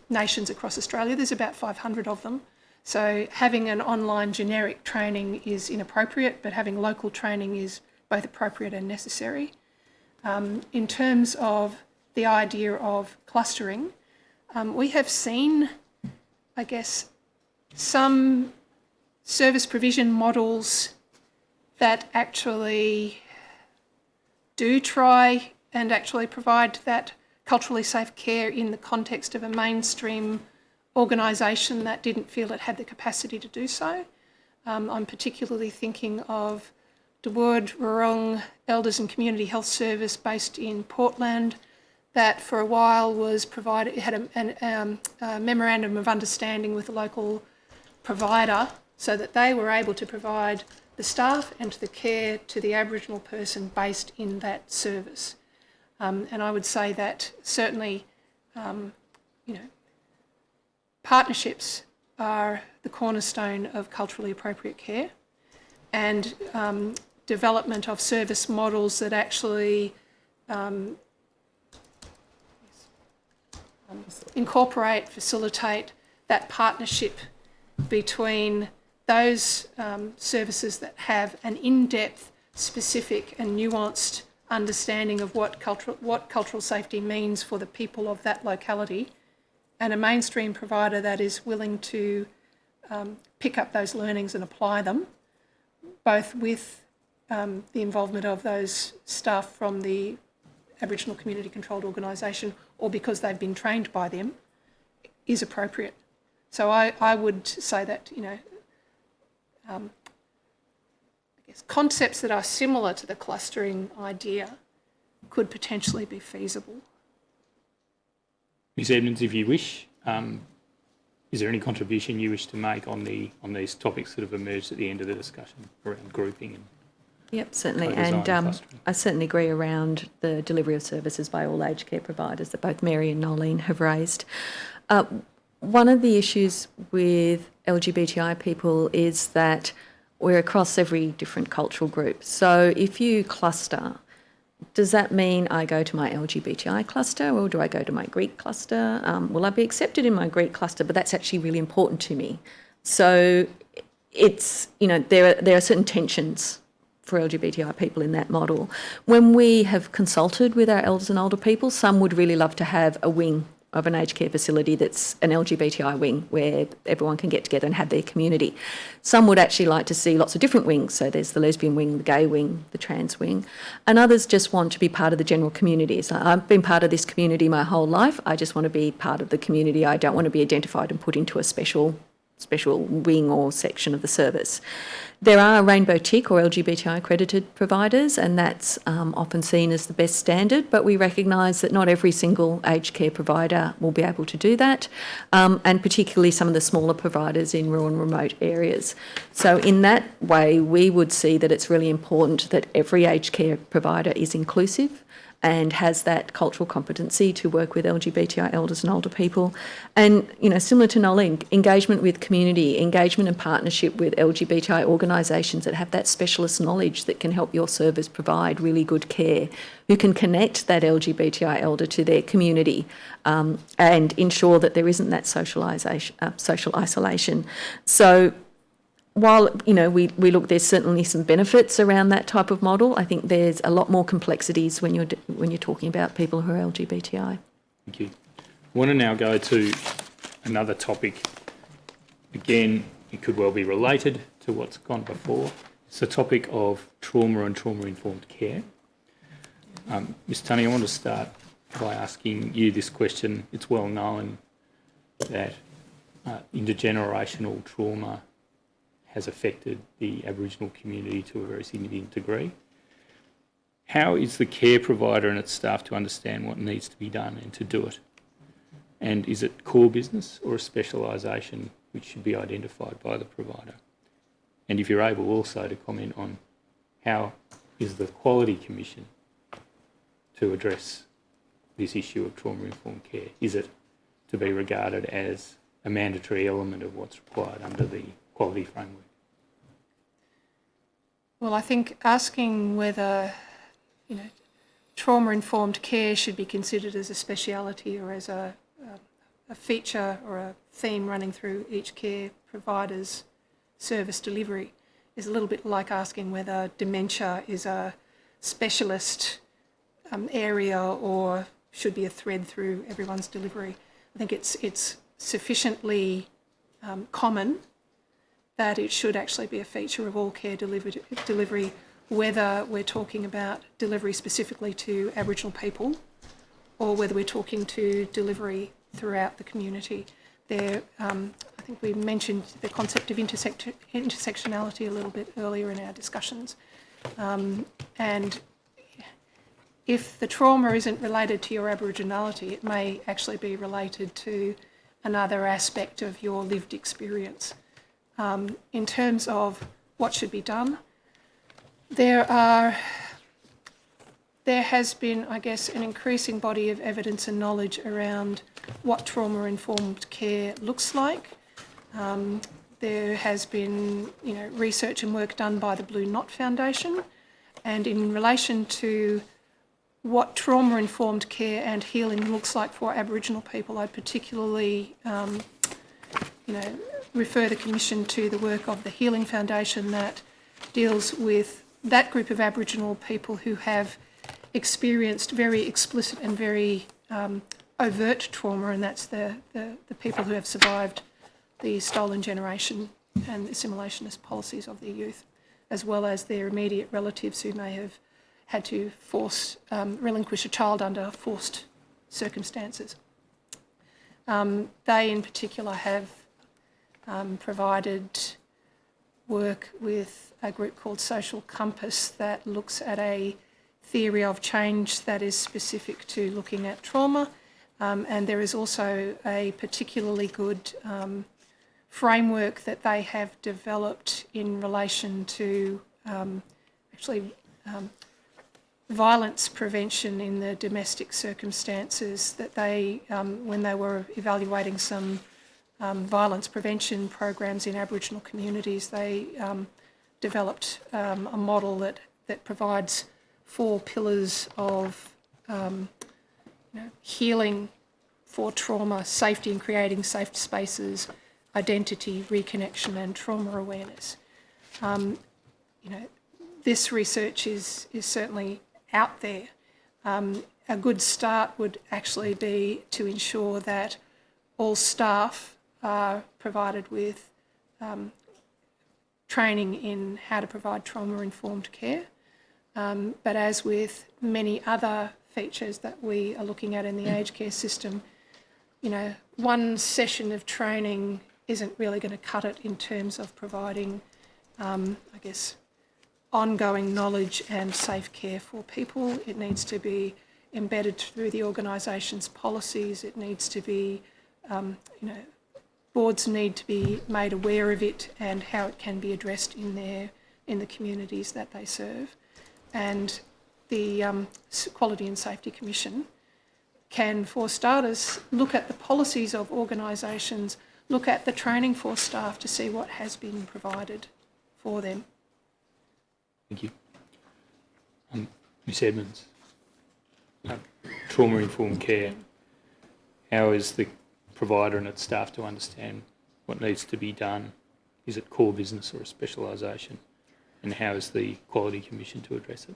nations across Australia. There's about 500 of them. So having an online generic training is inappropriate, but having local training is both appropriate and necessary. In terms of the idea of clustering, we have seen, I guess, some service provision models that actually do try and actually provide that culturally safe care in the context of a mainstream organisation that didn't feel it had the capacity to do so. I'm particularly thinking of the Wurrung Elders and Community Health Service based in Portland that for a while was provided, it had a memorandum of understanding with a local provider so that they were able to provide the staff and to the care to the Aboriginal person based in that service. And I would say that certainly, partnerships are the cornerstone of culturally appropriate care, and development of service models that actually incorporate, facilitate that partnership between those services that have an in-depth, specific and nuanced understanding of what cultural safety means for the people of that locality, and a mainstream provider that is willing to pick up those learnings and apply them, both with the involvement of those staff from the Aboriginal Community Controlled Organisation or because they've been trained by them, is appropriate. So I would say that, I guess concepts that are similar to the clustering idea could potentially be feasible. Ms Edmonds, if you wish, is there any contribution you wish to make on these topics that have emerged at the end of the discussion around grouping and Yep, certainly. co-design And clustering? I certainly agree around the delivery of services by all aged care providers that both Mary and Nolene have raised. One of the issues with LGBTI people is that we're across every different cultural group. So if you cluster, does that mean I go to my LGBTI cluster or do I go to my Greek cluster? Will I be accepted in my Greek cluster? But that's actually really important to me. So it's, there are certain tensions for LGBTI people in that model. When we have consulted with our elders and older people, some would really love to have a wing of an aged care facility that's an LGBTI wing where everyone can get together and have their community. Some would actually like to see lots of different wings. So there's the lesbian wing, the gay wing, the trans wing, and others just want to be part of the general community. So I've been part of this community my whole life. I just want to be part of the community. I don't want to be identified and put into a special wing or section of the service. There are rainbow tick or LGBTI accredited providers, and that's often seen as the best standard, but we recognise that not every single aged care provider will be able to do that, and particularly some of the smaller providers in rural and remote areas. So in that way, we would see that it's really important that every aged care provider is inclusive and has that cultural competency to work with LGBTI elders and older people. And, similar to Nolene, engagement with community, engagement and partnership with LGBTI organisations that have that specialist knowledge that can help your service provide really good care, who can connect that LGBTI elder to their community and ensure that there isn't that social isolation. So while, we look, there's certainly some benefits around that type of model, I think there's a lot more complexities when you're talking about people who are LGBTI. Thank you. I want to now go to another topic. Again, it could well be related to what's gone before. It's the topic of trauma and trauma-informed care. Ms Tunney, I want to start by asking you this question. It's well known that intergenerational trauma has affected the Aboriginal community to a very significant degree. How is the care provider and its staff to understand what needs to be done and to do it? And is it core business or a specialisation which should be identified by the provider? And if you're able also to comment on how is the Quality Commission to address this issue of trauma-informed care? Is it to be regarded as a mandatory element of what's required under the quality framework? Well, I think asking whether, trauma-informed care should be considered as a speciality or as a feature or a theme running through each care provider's service delivery is a little bit like asking whether dementia is a specialist area or should be a thread through everyone's delivery. I think it's sufficiently common that it should actually be a feature of all care delivery, whether we're talking about delivery specifically to Aboriginal people or whether we're talking to delivery throughout the community. I think we mentioned the concept of intersectionality a little bit earlier in our discussions. And if the trauma isn't related to your Aboriginality, it may actually be related to another aspect of your lived experience. In terms of what should be done, There has been, I guess, an increasing body of evidence and knowledge around what trauma-informed care looks like. There has been, research and work done by the Blue Knot Foundation, and in relation to what trauma-informed care and healing looks like for Aboriginal people, I'd particularly, refer the Commission to the work of the Healing Foundation that deals with that group of Aboriginal people who have experienced very explicit and very overt trauma, and that's the people who have survived the stolen generation and assimilationist policies of their youth, as well as their immediate relatives who may have had to relinquish a child under forced circumstances. They in particular have provided work with a group called Social Compass that looks at a theory of change that is specific to looking at trauma, and there is also a particularly good framework that they have developed in relation to violence prevention in the domestic circumstances that they, when they were evaluating some violence prevention programs in Aboriginal communities, they developed a model that provides 4 pillars of healing for trauma, safety and creating safe spaces, identity, reconnection and trauma awareness. This research is certainly out there. A good start would actually be to ensure that all staff are provided with training in how to provide trauma-informed care. But as with many other features that we are looking at in the aged care system, one session of training isn't really going to cut it in terms of providing, ongoing knowledge and safe care for people. It needs to be embedded through the organisation's policies. It needs to be, boards need to be made aware of it and how it can be addressed in the communities that they serve. And the Quality and Safety Commission can, for starters, look at the policies of organisations, look at the training for staff to see what has been provided for them. Thank you. Ms Edmonds, trauma-informed care, how is the provider and its staff to understand what needs to be done? Is it core business or a specialisation? And how is the Quality Commission to address it?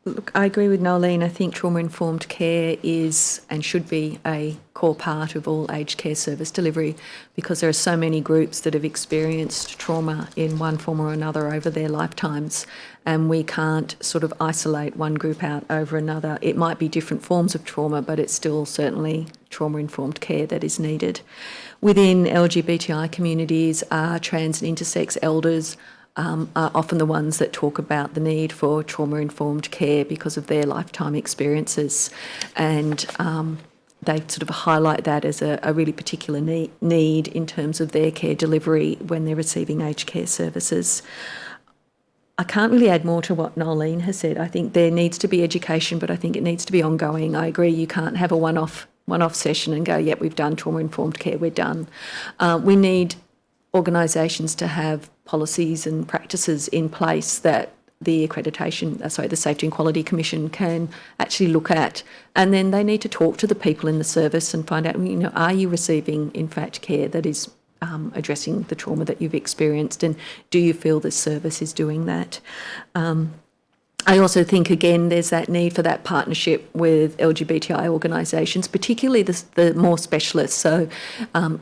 Look, I agree with Nolene. I think trauma-informed care is and should be a core part of all aged care service delivery, because there are so many groups that have experienced trauma in one form or another over their lifetimes, and we can't sort of isolate one group out over another. It might be different forms of trauma, but it's still certainly trauma-informed care that is needed. Within LGBTI communities, trans and intersex elders are often the ones that talk about the need for trauma-informed care because of their lifetime experiences, and they sort of highlight that as a really particular need in terms of their care delivery when they're receiving aged care services. I can't really add more to what Nolene has said. I think there needs to be education, but I think it needs to be ongoing. I agree, you can't have a one-off session and go, yep, we've done trauma-informed care, we're done. We need organisations to have policies and practices in place that the the Safety and Quality Commission can actually look at, and then they need to talk to the people in the service and find out, are you receiving in fact care that is addressing the trauma that you've experienced, and do you feel the service is doing that? I also think, again, there's that need for that partnership with LGBTI organisations, particularly the more specialists. So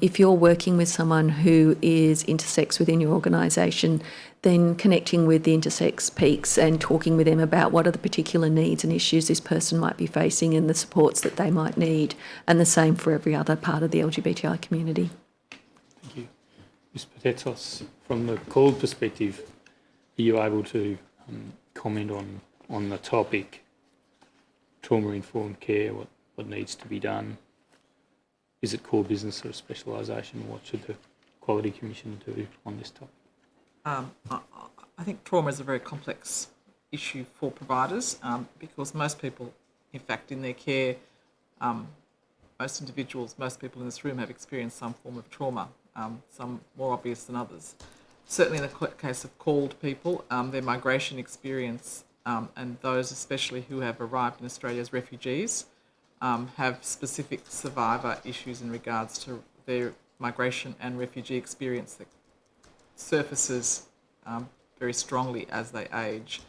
if you're working with someone who is intersex within your organisation, then connecting with the intersex peaks and talking with them about what are the particular needs and issues this person might be facing and the supports that they might need, and the same for every other part of the LGBTI community. Thank you. Ms Patetsos, from the called perspective, are you able to comment on the topic, trauma-informed care, what needs to be done? Is it core business or specialisation? What should the Quality Commission do on this topic? I think trauma is a very complex issue for providers because most people, in fact, in their care, most individuals, most people in this room have experienced some form of trauma, some more obvious than others. Certainly in the case of called people, their migration experience and those especially who have arrived in Australia as refugees have specific survivor issues in regards to their migration and refugee experience that surfaces very strongly as they age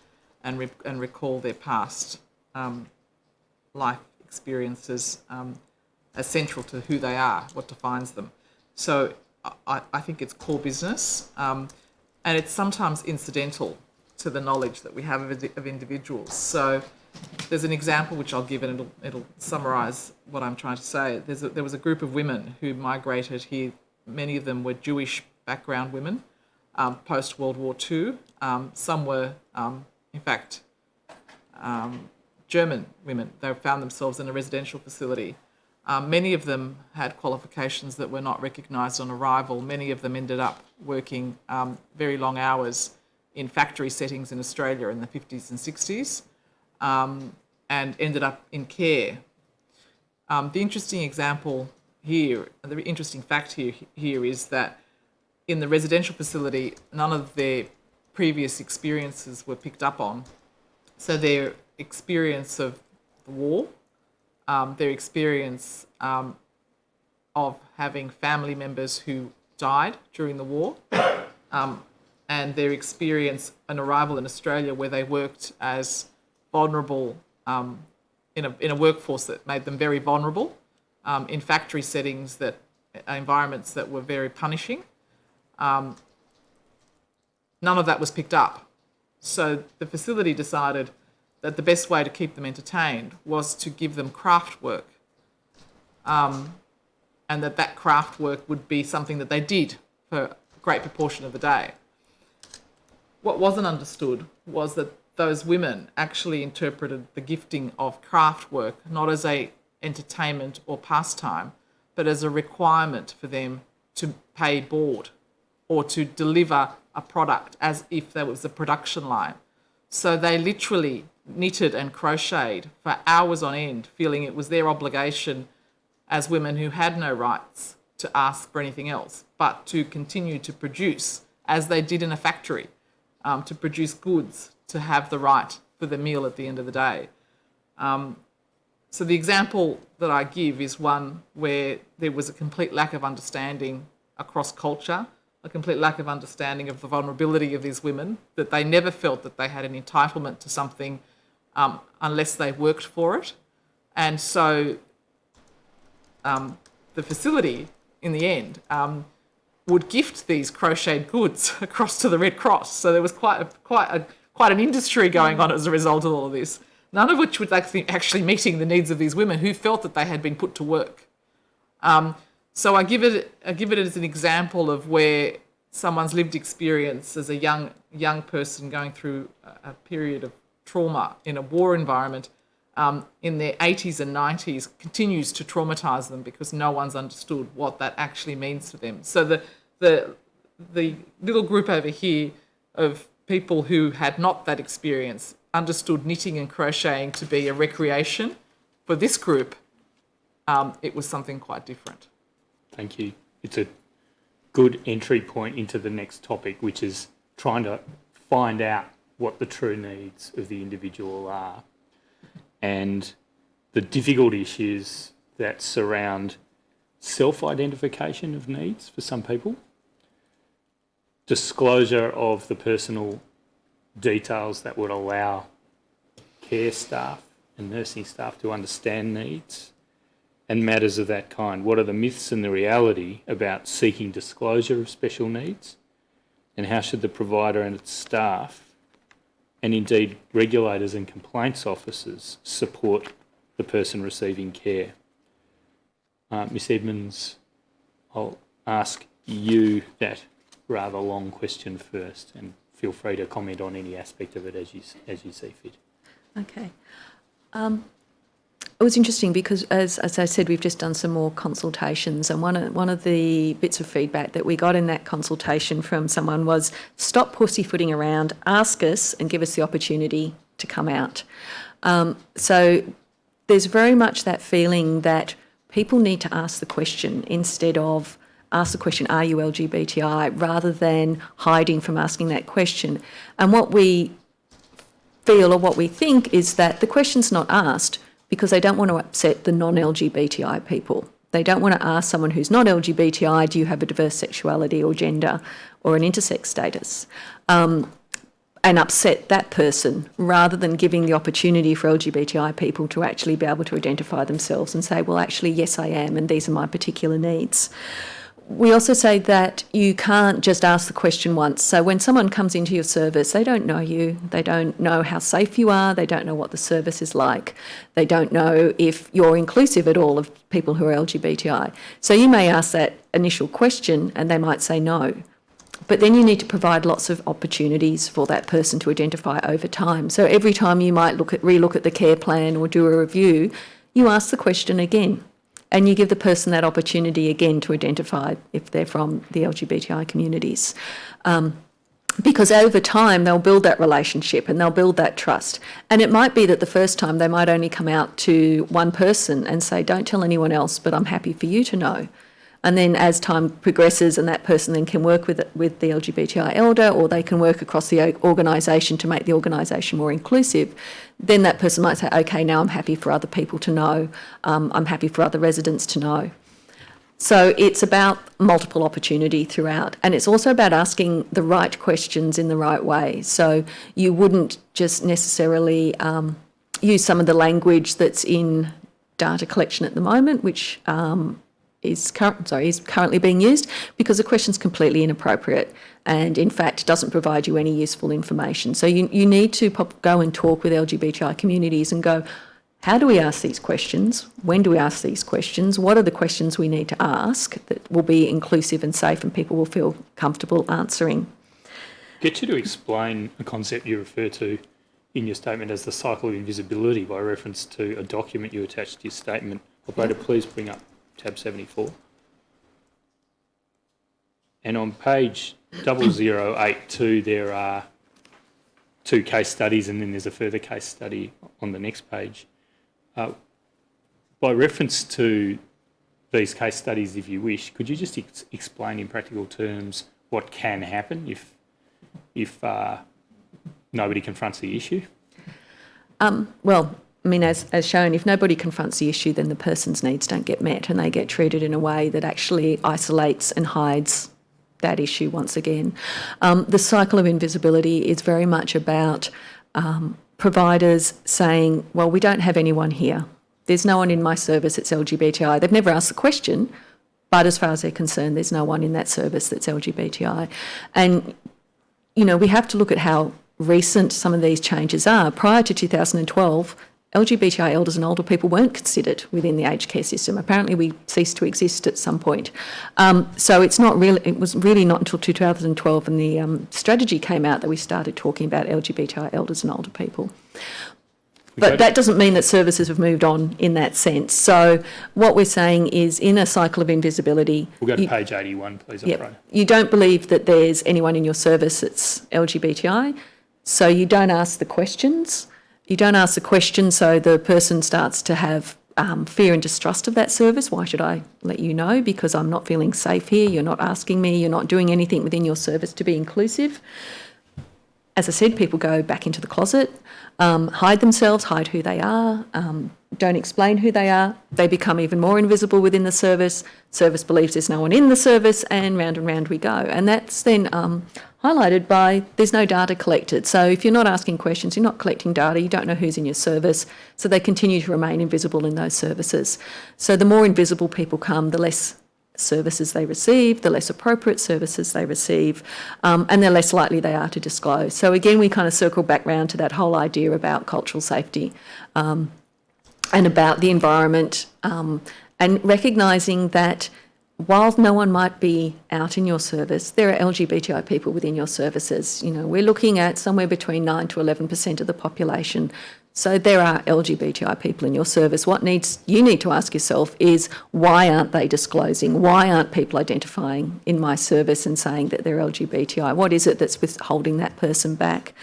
and recall their past life experiences as central to who they are, what defines them. So I think it's core business and it's sometimes incidental to the knowledge that we have of individuals. So there's an example which I'll give and it'll summarise what I'm trying to say. There was a group of women who migrated here. Many of them were Jewish background women post-World War II. Some were, in fact, German women. They found themselves in a residential facility. Many of them had qualifications that were not recognised on arrival. Many of them ended up working very long hours in factory settings in Australia in the 50s and 60s and ended up in care. The interesting example here, the interesting fact here is that in the residential facility, none of their previous experiences were picked up on. So their experience of the war, their experience of having family members who died during the war, and their experience on arrival in Australia where they worked as vulnerable in a workforce that made them very vulnerable, in factory settings that environments that were very punishing. None of that was picked up. So the facility decided that the best way to keep them entertained was to give them craft work, and that craft work would be something that they did for a great proportion of the day. What wasn't understood was that those women actually interpreted the gifting of craft work not as a entertainment or pastime, but as a requirement for them to pay board or to deliver a product as if there was a production line. So they literally knitted and crocheted for hours on end, feeling it was their obligation as women who had no rights to ask for anything else, but to continue to produce as they did in a factory, to produce goods, to have the right for the meal at the end of the day. So the example that I give is one where there was a complete lack of understanding across culture, a complete lack of understanding of the vulnerability of these women, that they never felt that they had an entitlement to something unless they worked for it. And so the facility, in the end, would gift these crocheted goods across to the Red Cross. So there was quite an industry going on as a result of all of this, none of which was actually meeting the needs of these women who felt that they had been put to work. So I give it as an example of where someone's lived experience as a young person going through a period of trauma in a war environment in their 80s and 90s continues to traumatise them because no one's understood what that actually means to them. So the little group over here of people who had not that experience understood knitting and crocheting to be a recreation. For this group, it was something quite different. Thank you. It's a good entry point into the next topic, which is trying to find out what the true needs of the individual are and the difficult issues that surround self-identification of needs for some people, disclosure of the personal details that would allow care staff and nursing staff to understand needs, and matters of that kind. What are the myths and the reality about seeking disclosure of special needs, and how should the provider and its staff, and indeed regulators and complaints officers, support the person receiving care? Ms Edmonds, I'll ask you that rather long question first, and feel free to comment on any aspect of it as you see fit. Okay. It was interesting because, as I said, we've just done some more consultations, and one of the bits of feedback that we got in that consultation from someone was, stop pussyfooting around, ask us and give us the opportunity to come out. So there's very much that feeling that people need to ask the question instead of ask the question, are you LGBTI, rather than hiding from asking that question. And what we feel or what we think is that the question's not asked because they don't want to upset the non-LGBTI people. They don't want to ask someone who's not LGBTI, do you have a diverse sexuality or gender or an intersex status, and upset that person, rather than giving the opportunity for LGBTI people to actually be able to identify themselves and say, well, actually, yes, I am, and these are my particular needs. We also say that you can't just ask the question once. So when someone comes into your service, they don't know you, they don't know how safe you are, they don't know what the service is like, they don't know if you're inclusive at all of people who are LGBTI. So you may ask that initial question and they might say no. But then you need to provide lots of opportunities for that person to identify over time. So every time you might relook at the care plan or do a review, you ask the question again. And you give the person that opportunity again to identify if they're from the LGBTI communities. Because over time, they'll build that relationship and they'll build that trust. And it might be that the first time they might only come out to one person and say, don't tell anyone else, but I'm happy for you to know. And then as time progresses and that person then can work with the LGBTI elder, or they can work across the organisation to make the organisation more inclusive, then that person might say, okay, now I'm happy for other people to know, I'm happy for other residents to know. So it's about multiple opportunity throughout, and it's also about asking the right questions in the right way. So you wouldn't just necessarily use some of the language that's in data collection at the moment, which is currently being used, because the question's completely inappropriate and in fact doesn't provide you any useful information. So you need to go and talk with LGBTI communities and go, how do we ask these questions? When do we ask these questions? What are the questions we need to ask that will be inclusive and safe and people will feel comfortable answering? Get you to explain a concept you refer to in your statement as the cycle of invisibility by reference to a document you attached to your statement. Operator, please bring up tab 74. And on page 0082, there are 2 case studies, and then there's a further case study on the next page. By reference to these case studies, if you wish, could you just explain in practical terms what can happen if nobody confronts the issue? Well, I mean, as shown, if nobody confronts the issue, then the person's needs don't get met and they get treated in a way that actually isolates and hides that issue once again. The cycle of invisibility is very much about providers saying, well, we don't have anyone here. There's no one in my service that's LGBTI. They've never asked the question, but as far as they're concerned, there's no one in that service that's LGBTI. And, you know, we have to look at how recent some of these changes are. Prior to 2012, LGBTI elders and older people weren't considered within the aged care system. Apparently we ceased to exist at some point. So it was really not until 2012 and the strategy came out that we started talking about LGBTI elders and older people. But that doesn't mean that services have moved on in that sense. So what we're saying is, in a cycle of invisibility... We'll go to page 81, please, Operator. You don't believe that there's anyone in your service that's LGBTI, so you don't ask the questions. You don't ask the question, so the person starts to have fear and distrust of that service. Why should I let you know? Because I'm not feeling safe here. You're not asking me. You're not doing anything within your service to be inclusive. As I said, people go back into the closet, hide themselves, hide who they are, don't explain who they are. They become even more invisible within the service. Service believes there's no one in the service, and round we go. And that's then highlighted by there's no data collected. So if you're not asking questions, you're not collecting data, you don't know who's in your service, so they continue to remain invisible in those services. So the more invisible people come, the less services they receive, the less appropriate services they receive, and the less likely they are to disclose. So again, we kind of circle back round to that whole idea about cultural safety and about the environment, and recognising that while no one might be out in your service, there are LGBTI people within your services. You know, we're looking at somewhere between 9 to 11% of the population. So there are LGBTI people in your service. You need to ask yourself is, why aren't they disclosing? Why aren't people identifying in my service and saying that they're LGBTI? What is it that's holding that person back?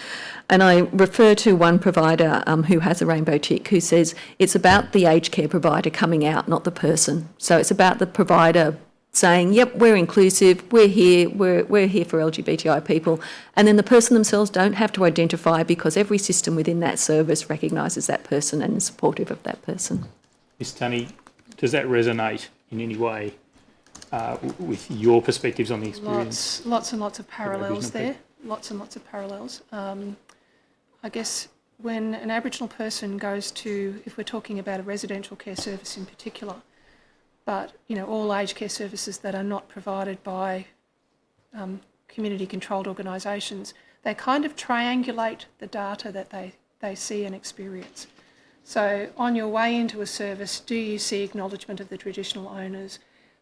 And I refer to one provider who has a rainbow tick who says it's about the aged care provider coming out, not the person. So it's about the provider saying, yep, we're inclusive, we're here for LGBTI people, and then the person themselves don't have to identify because every system within that service recognises that person and is supportive of that person. Ms Tunney, does that resonate in any way with your perspectives on the experience? Lots and lots of parallels Aboriginal there. Lots and lots of parallels. I guess when an Aboriginal person goes to, if we're talking about a residential care service in particular, but all aged care services that are not provided by community-controlled organisations, they kind of triangulate the data that they see and experience. So on your way into a service, do you see acknowledgement of the traditional owners?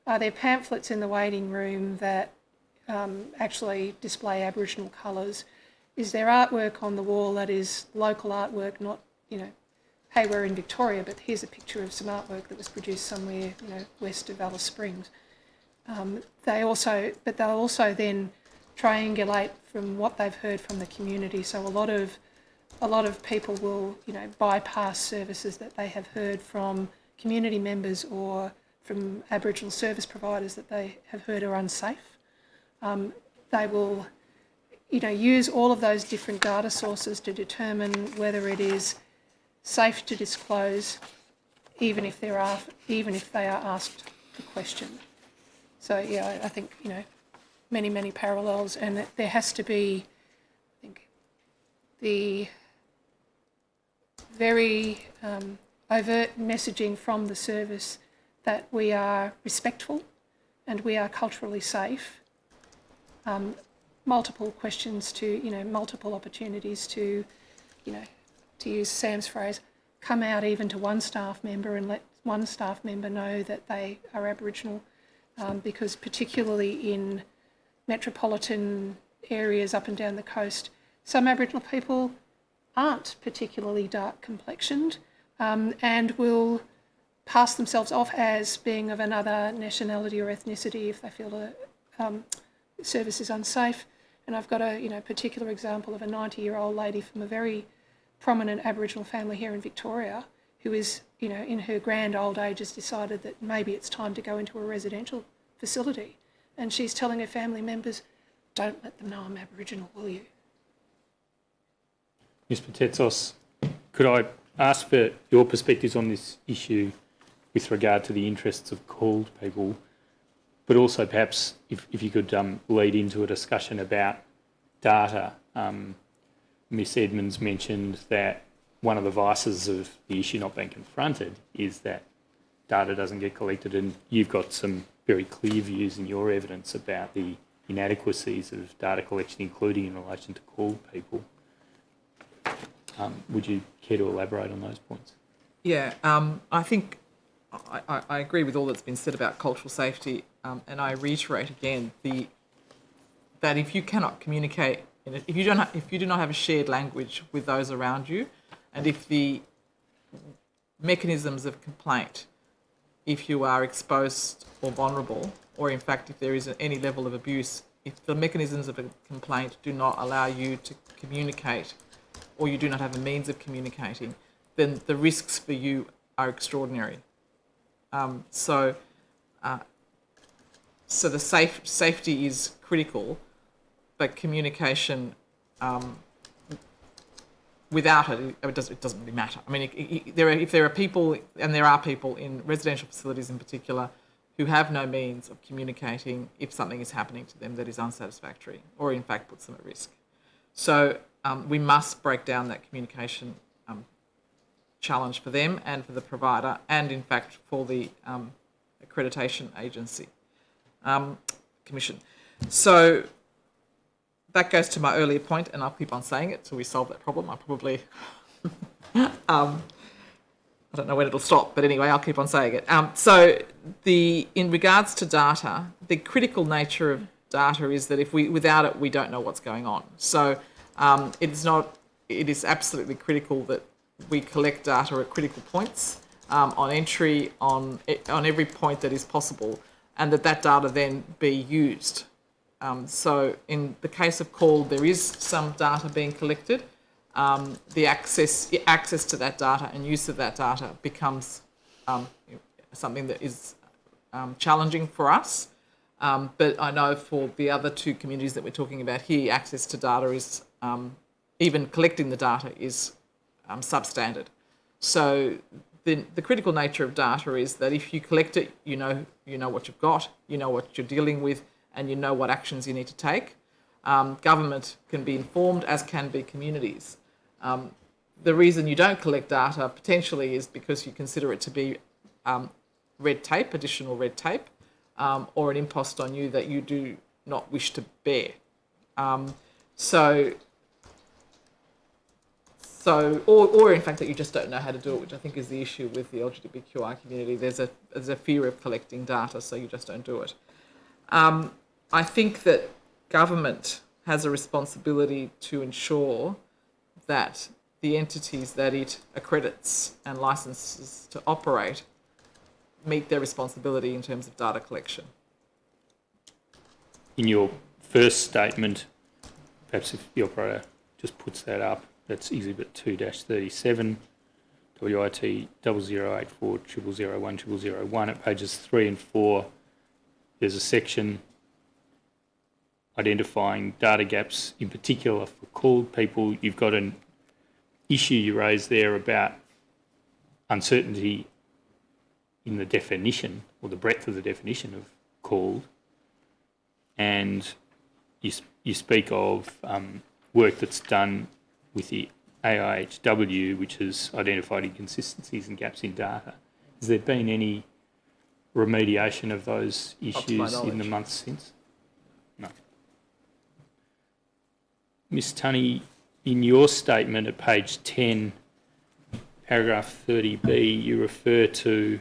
Are there pamphlets in the waiting room that actually display Aboriginal colours? Is there artwork on the wall that is local artwork, not, hey, we're in Victoria, but here's a picture of some artwork that was produced somewhere, west of Alice Springs. They'll also then triangulate from what they've heard from the community. So a lot of people will, bypass services that they have heard from community members or from Aboriginal service providers that they have heard are unsafe. They will, use all of those different data sources to determine whether it is safe to disclose, even if they are asked the question. So yeah, I think many parallels, and that there has to be, I think, the very overt messaging from the service that we are respectful and we are culturally safe. Multiple questions to multiple opportunities to to use Sam's phrase, come out even to one staff member and let one staff member know that they are Aboriginal, because particularly in metropolitan areas up and down the coast, some Aboriginal people aren't particularly dark complexioned and will pass themselves off as being of another nationality or ethnicity if they feel the service is unsafe. And I've got a particular example of a 90-year-old lady from a very prominent Aboriginal family here in Victoria who is, in her grand old age has decided that maybe it's time to go into a residential facility. And she's telling her family members, don't let them know I'm Aboriginal, will you? Ms Patetsos, could I ask for your perspectives on this issue with regard to the interests of called people, but also perhaps if you could lead into a discussion about data. Ms Edmonds mentioned that one of the vices of the issue not being confronted is that data doesn't get collected, and you've got some very clear views in your evidence about the inadequacies of data collection, including in relation to called people. Would you care to elaborate on those points? Yeah, I think I agree with all that's been said about cultural safety, and I reiterate again that if you cannot communicate, if you do not have a shared language with those around you, and if the mechanisms of complaint, if you are exposed or vulnerable, or in fact if there is any level of abuse, if the mechanisms of a complaint do not allow you to communicate, or you do not have a means of communicating, then the risks for you are extraordinary. So the safety is critical, but communication, without it doesn't really matter. I mean, if there are people, and there are people in residential facilities in particular, who have no means of communicating if something is happening to them that is unsatisfactory, or in fact puts them at risk. So we must break down that communication challenge for them and for the provider, and in fact for the accreditation agency, commission. So that goes to my earlier point, and I'll keep on saying it till we solve that problem. I probably, I don't know when it'll stop, but anyway, I'll keep on saying it. So in regards to data, the critical nature of data is that without it, we don't know what's going on. So it is absolutely critical that we collect data at critical points on entry on every point that is possible, and that data then be used. So in the case of call, there is some data being collected. The access to that data and use of that data becomes something that is challenging for us. But I know for the other two communities that we're talking about here, access to data is, even collecting the data is substandard. So the critical nature of data is that if you collect it, you know what you've got, you know what you're dealing with, and you know what actions you need to take. Government can be informed, as can be communities. The reason you don't collect data potentially is because you consider it to be red tape, additional red tape, or an impost on you that you do not wish to bear. Or in fact that you just don't know how to do it, which I think is the issue with the LGBTQI community. There's a fear of collecting data, so you just don't do it. I think that government has a responsibility to ensure that the entities that it accredits and licenses to operate meet their responsibility in terms of data collection. In your first statement, perhaps if the operator just puts that up, that's Exhibit 2-37, WIT 0084 001 001 at pages 3 and 4. There's a section identifying data gaps, in particular for called people. You've got an issue you raised there about uncertainty in the definition or the breadth of the definition of called, and you speak of work that's done with the AIHW, which has identified inconsistencies and gaps in data. Has there been any remediation of those issues in the months since? No. Ms Tunney, in your statement at page 10, paragraph 30B, you refer to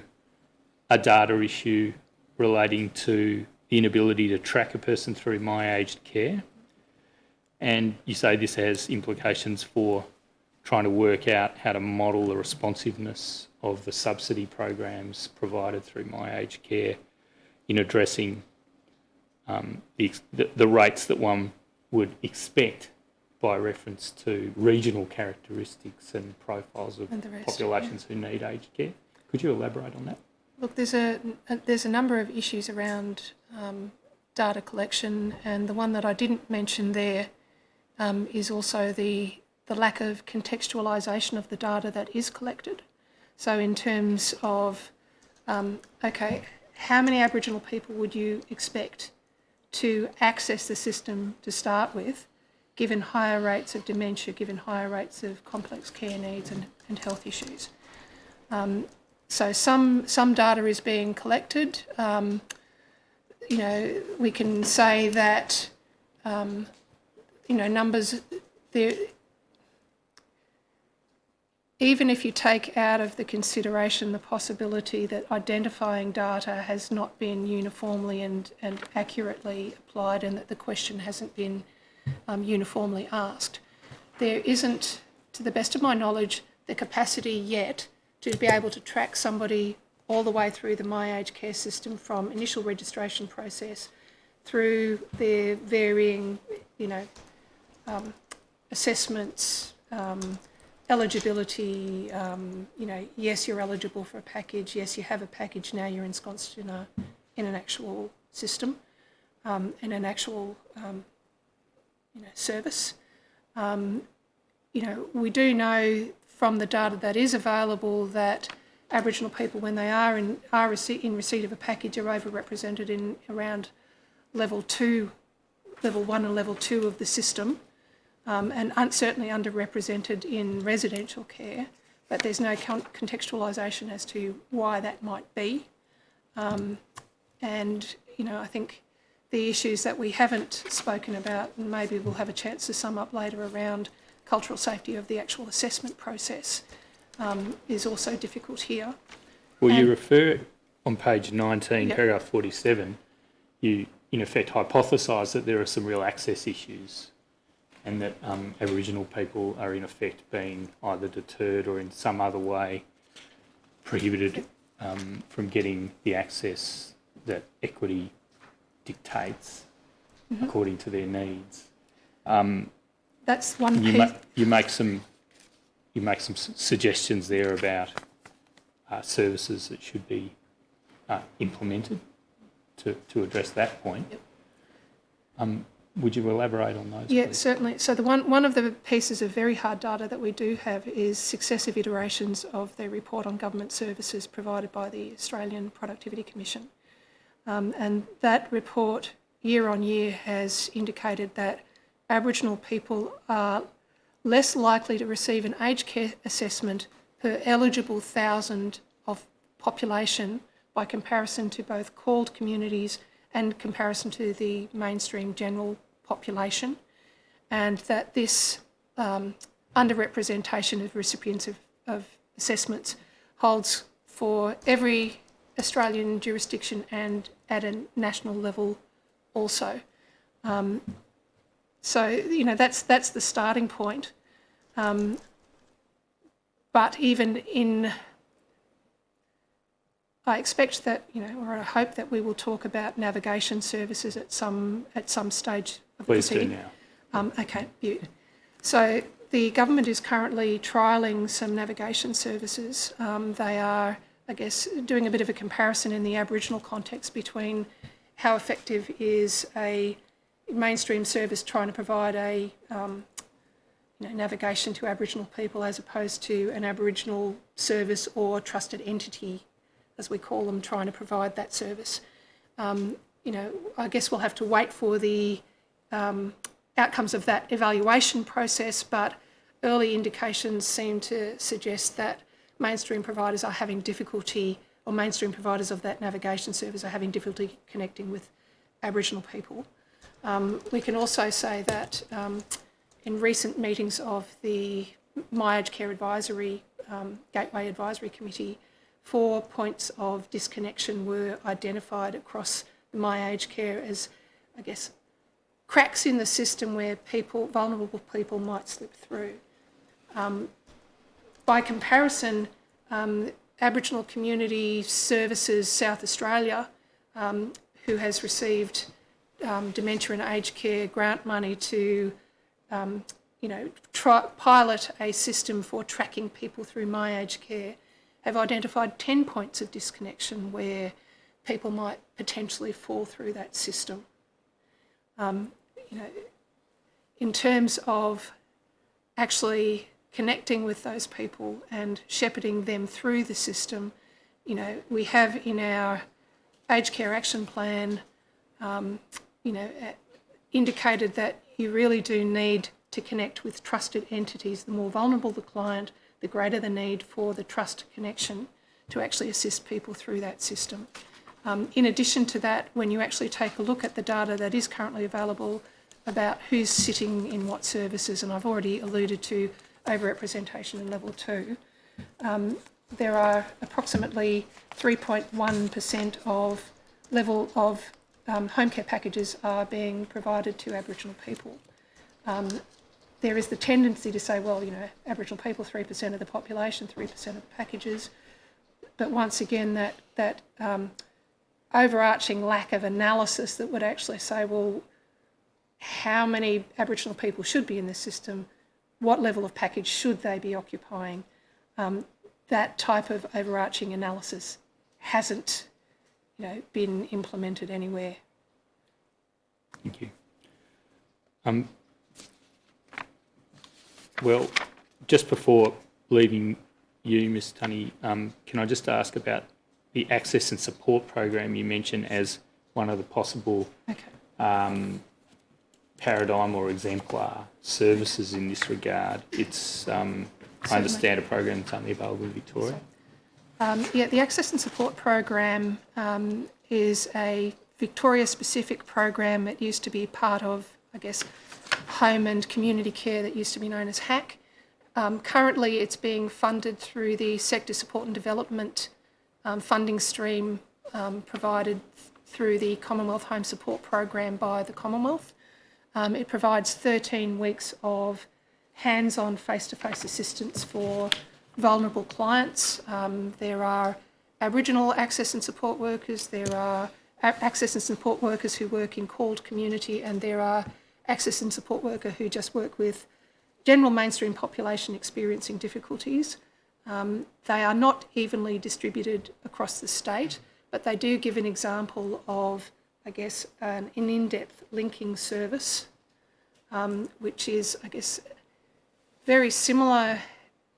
a data issue relating to the inability to track a person through My Aged Care. And you say this has implications for trying to work out how to model the responsiveness of the subsidy programs provided through My Aged Care in addressing the rates that one would expect by reference to regional characteristics and profiles of populations who need aged care. Could you elaborate on that? Look, there's a number of issues around data collection, and the one that I didn't mention there is also the lack of contextualisation of the data that is collected. So in terms of, how many Aboriginal people would you expect to access the system to start with, given higher rates of dementia, given higher rates of complex care needs and health issues? So some data is being collected. We can say that, numbers there. Even if you take out of the consideration the possibility that identifying data has not been uniformly and accurately applied, and that the question hasn't been uniformly asked, there isn't, to the best of my knowledge, the capacity yet to be able to track somebody all the way through the My Aged Care system, from initial registration process through their varying, assessments, eligibility, yes, you're eligible for a package, yes, you have a package, now you're ensconced in an actual system, in an actual service. We do know from the data that is available that Aboriginal people, when they are in receipt of a package, are overrepresented in around level 1 and level 2 of the system, and certainly underrepresented in residential care, but there's no contextualisation as to why that might be. I think the issues that we haven't spoken about, and maybe we'll have a chance to sum up later, around cultural safety of the actual assessment process, is also difficult here. Well, you refer on page 19, paragraph 47, you in effect hypothesise that there are some real access issues and that Aboriginal people are in effect being either deterred or in some other way prohibited from getting the access that equity dictates according to their needs. That's one piece. You make some suggestions there about services that should be implemented to address that point. Yep. Would you elaborate on those? Yeah, please? certainly. So one of the pieces of very hard data that we do have is successive iterations of the report on government services provided by the Australian Productivity Commission. And that report year on year has indicated that Aboriginal people are less likely to receive an aged care assessment per eligible 1,000 of population by comparison to both called communities and comparison to the mainstream general population, and that this underrepresentation of recipients of assessments holds for every Australian jurisdiction and at a national level also. So, you know, that's the starting point. But even in, I expect that, you know, or I hope that we will talk about navigation services at some stage of the proceeding. Please do now. Okay, so the government is currently trialling some navigation services. They are, I guess, doing a bit of a comparison in the Aboriginal context between how effective is a mainstream service trying to provide a navigation to Aboriginal people as opposed to an Aboriginal service or trusted entity, as we call them, trying to provide that service. I guess we'll have to wait for the outcomes of that evaluation process, but early indications seem to suggest that mainstream providers are having difficulty, or mainstream providers of that navigation service are having difficulty connecting with Aboriginal people. We can also say that in recent meetings of the My Aged Care Advisory, Gateway Advisory Committee, 4 points of disconnection were identified across My Aged Care as, I guess, cracks in the system where vulnerable people might slip through. By comparison, Aboriginal Community Services South Australia, who has received dementia and aged care grant money to pilot a system for tracking people through My Aged Care, have identified 10 points of disconnection where people might potentially fall through that system. In terms of actually connecting with those people and shepherding them through the system, we have in our aged care action plan, indicated that you really do need to connect with trusted entities. The more vulnerable the client, the greater the need for the trust connection to actually assist people through that system. In addition to that, when you actually take a look at the data that is currently available about who's sitting in what services, and I've already alluded to overrepresentation in level 2, there are approximately 3.1% of level of home care packages are being provided to Aboriginal people. There is the tendency to say, well, Aboriginal people, 3% of the population, 3% of the packages. But once again, that overarching lack of analysis that would actually say, well, how many Aboriginal people should be in this system? What level of package should they be occupying? That type of overarching analysis hasn't, been implemented anywhere. Thank you. Well, just before leaving you, Ms. Tunney, can I just ask about the access and support program you mentioned as one of the possible paradigm or exemplar services in this regard? It's, I understand, a program that's only available in Victoria. The Access and Support Program is a Victoria-specific program. It used to be part of, I guess, home and community care that used to be known as HAC. Currently, it's being funded through the Sector Support and Development funding stream provided through the Commonwealth Home Support Program by the Commonwealth. It provides 13 weeks of hands-on face-to-face assistance for vulnerable clients. There are Aboriginal access and support workers, there are access and support workers who work in called community, and there are access and support workers who just work with general mainstream population experiencing difficulties. They are not evenly distributed across the state, but they do give an example of, I guess, an in-depth linking service, which is, I guess, very similar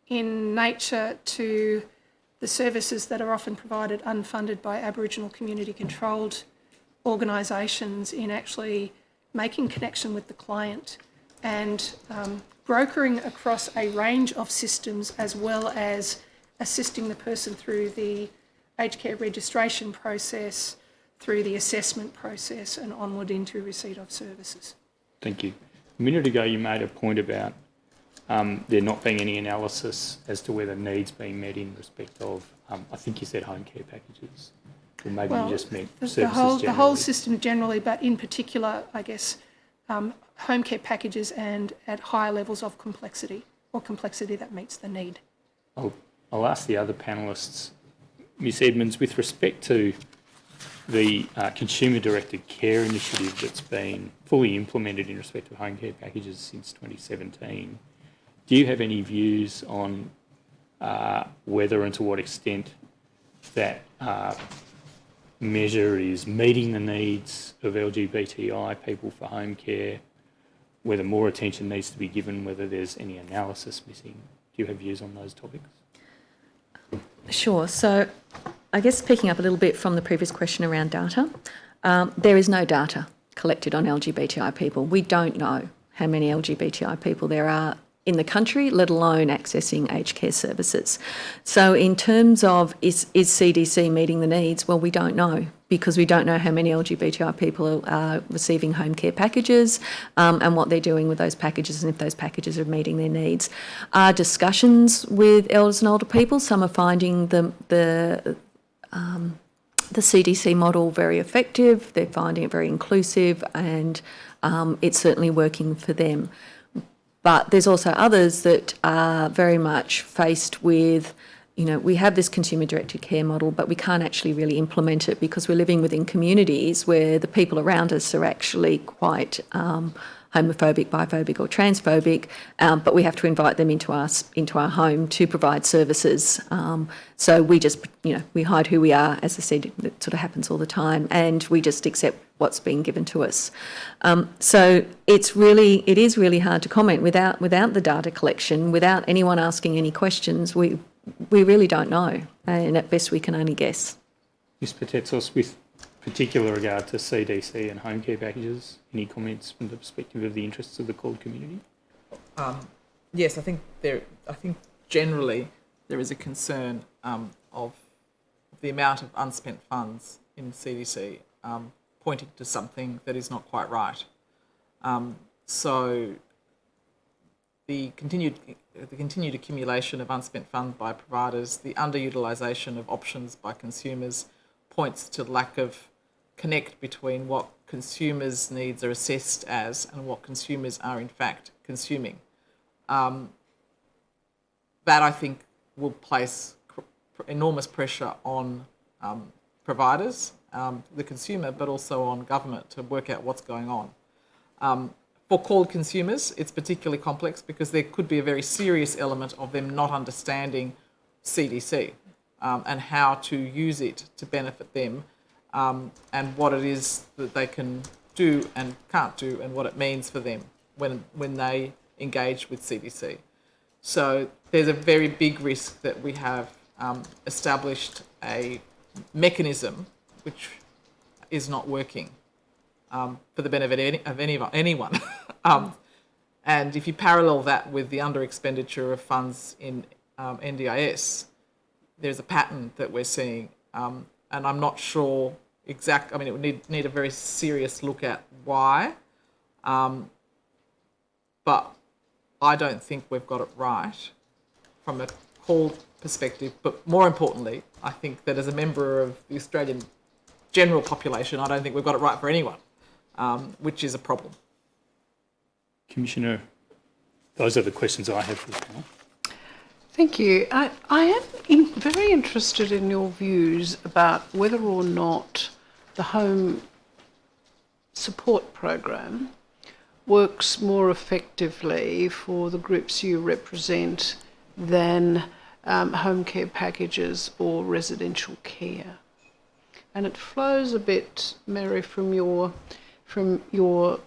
in nature to the services that are often provided unfunded by Aboriginal community-controlled organisations in actually making connection with the client and brokering across a range of systems, as well as assisting the person through the aged care registration process, through the assessment process, and onward into receipt of services. Thank you. A minute ago you made a point about there not being any analysis as to whether needs being met in respect of, I think you said home care packages, or maybe you just meant services generally. The whole system generally, but in particular, I guess, home care packages and at higher levels of complexity, or complexity that meets the need. I'll ask the other panellists. Ms Edmonds, with respect to the consumer-directed care initiative that's been fully implemented in respect of home care packages since 2017, do you have any views on whether and to what extent that measure is meeting the needs of LGBTI people for home care, whether more attention needs to be given, whether there's any analysis missing? Do you have views on those topics? Sure. So I guess picking up a little bit from the previous question around data, there is no data collected on LGBTI people. We don't know how many LGBTI people there are in the country, let alone accessing aged care services. So in terms of is CDC meeting the needs, well, we don't know, because we don't know how many LGBTI people are receiving home care packages and what they're doing with those packages and if those packages are meeting their needs. Our discussions with elders and older people, some are finding the CDC model very effective, they're finding it very inclusive, and it's certainly working for them. But there's also others that are very much faced with, we have this consumer-directed care model, but we can't actually really implement it because we're living within communities where the people around us are actually quite homophobic, biphobic or transphobic, but we have to invite them into our home to provide services. So we just, we hide who we are, as I said, it sort of happens all the time, and we just accept what's being given to us. So it is really hard to comment without the data collection, without anyone asking any questions. We really don't know, and at best we can only guess. Ms Patetsos, with particular regard to CDC and home care packages, any comments from the perspective of the interests of the called community? Yes, I think generally there is a concern of the amount of unspent funds in CDC pointing to something that is not quite right. So the continued accumulation of unspent funds by providers, the underutilisation of options by consumers, points to lack of connect between what consumers' needs are assessed as and what consumers are in fact consuming. That, I think, will place enormous pressure on providers, the consumer, but also on government to work out what's going on. For called consumers, it's particularly complex because there could be a very serious element of them not understanding CDC and how to use it to benefit them, and what it is that they can do and can't do, and what it means for them when they engage with CDC. So there's a very big risk that we have established a mechanism which is not working for the benefit of anyone. And if you parallel that with the under-expenditure of funds in NDIS, there's a pattern that we're seeing, and I'm not sure it would need a very serious look at why, but I don't think we've got it right from a called perspective. But more importantly, I think that as a member of the Australian general population, I don't think we've got it right for anyone, which is a problem. Commissioner, those are the questions I have for the panel. Thank you. I am very interested in your views about whether or not the home support program works more effectively for the groups you represent than home care packages or residential care. And it flows a bit, Mary, from your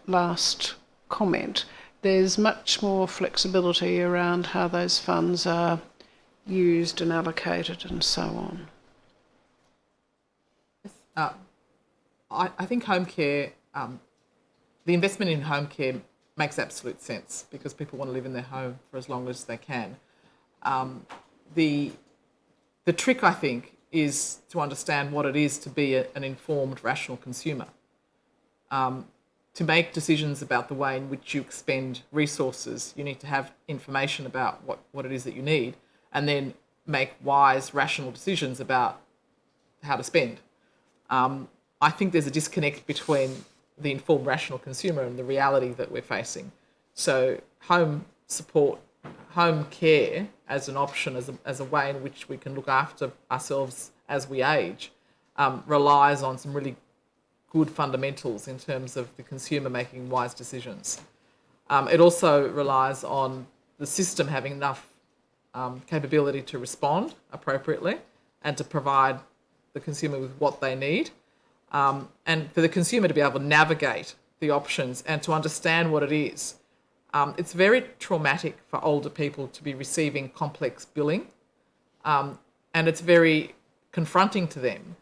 last comment. There's much more flexibility around how those funds are used and allocated and so on. I think home care, the investment in home care makes absolute sense because people want to live in their home for as long as they can. The trick, I think, is to understand what it is to be an informed, rational consumer. To make decisions about the way in which you expend resources, you need to have information about what it is that you need and then make wise, rational decisions about how to spend. I think there's a disconnect between the informed, rational consumer and the reality that we're facing. So home support, home care as an option, as a way in which we can look after ourselves as we age, relies on some really good fundamentals in terms of the consumer making wise decisions. It also relies on the system having enough capability to respond appropriately and to provide the consumer with what they need, and for the consumer to be able to navigate the options and to understand what it is. It's very traumatic for older people to be receiving complex billing, and it's very confronting to them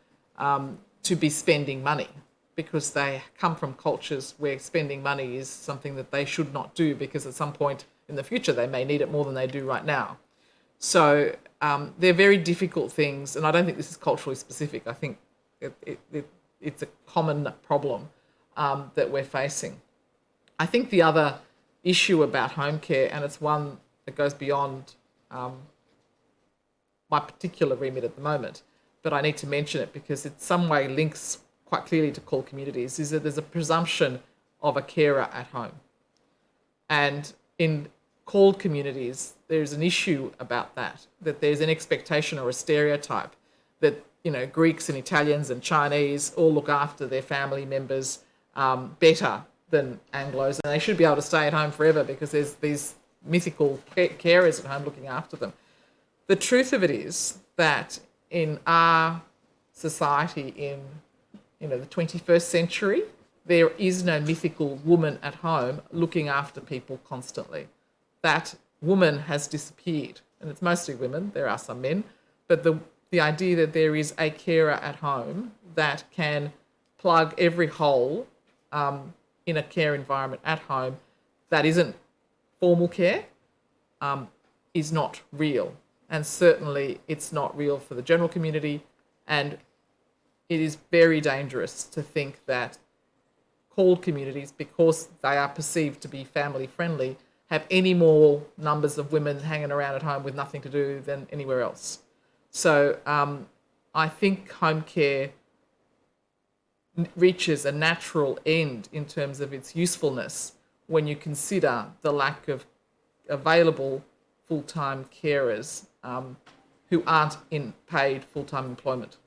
to be spending money, because they come from cultures where spending money is something that they should not do because at some point in the future they may need it more than they do right now. So they're very difficult things, and I don't think this is culturally specific. I think it's a common problem that we're facing. I think the other issue about home care, and it's one that goes beyond my particular remit at the moment, but I need to mention it because it some way links quite clearly to core communities, is that there's a presumption of a carer at home. And in called communities, there's an issue about that there's an expectation or a stereotype that, you know, Greeks and Italians and Chinese all look after their family members better than Anglos, and they should be able to stay at home forever because there's these mythical carers at home looking after them. The truth of it is that in our society in the 21st century, there is no mythical woman at home looking after people constantly. That woman has disappeared, and it's mostly women. There are some men, but the idea that there is a carer at home that can plug every hole in a care environment at home that isn't formal care is not real, and certainly it's not real for the general community, and it is very dangerous to think that called communities, because they are perceived to be family friendly, have any more numbers of women hanging around at home with nothing to do than anywhere else. So I think home care reaches a natural end in terms of its usefulness when you consider the lack of available full-time carers who aren't in paid full-time employment.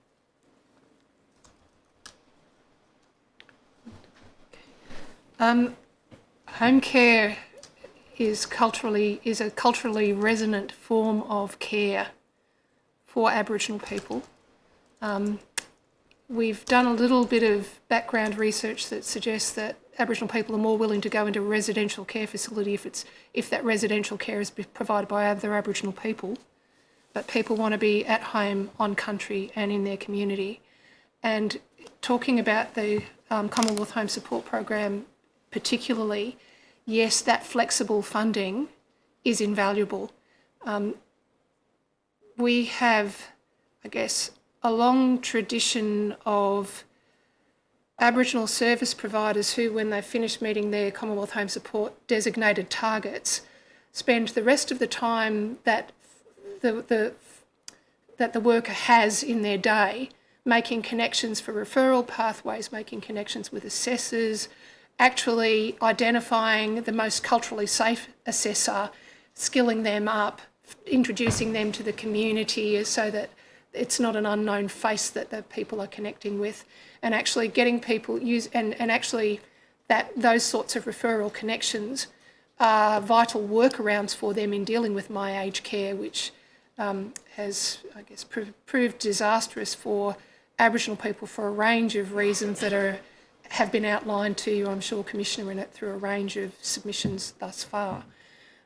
Home care is a culturally resonant form of care for Aboriginal people. We've done a little bit of background research that suggests that Aboriginal people are more willing to go into a residential care facility if that residential care is provided by other Aboriginal people, but people want to be at home on country and in their community. And talking about the Commonwealth Home Support Program particularly, yes, that flexible funding is invaluable. We have, I guess, a long tradition of Aboriginal service providers who, when they finish meeting their Commonwealth Home Support designated targets, spend the rest of the time that the worker has in their day making connections for referral pathways, making connections with assessors, actually identifying the most culturally safe assessor, skilling them up, introducing them to the community so that it's not an unknown face that the people are connecting with, and actually getting people actually that those sorts of referral connections are vital workarounds for them in dealing with my aged care, which has, I guess, proved disastrous for Aboriginal people for a range of reasons that have been outlined to you, I'm sure, Commissioner, in it through a range of submissions thus far.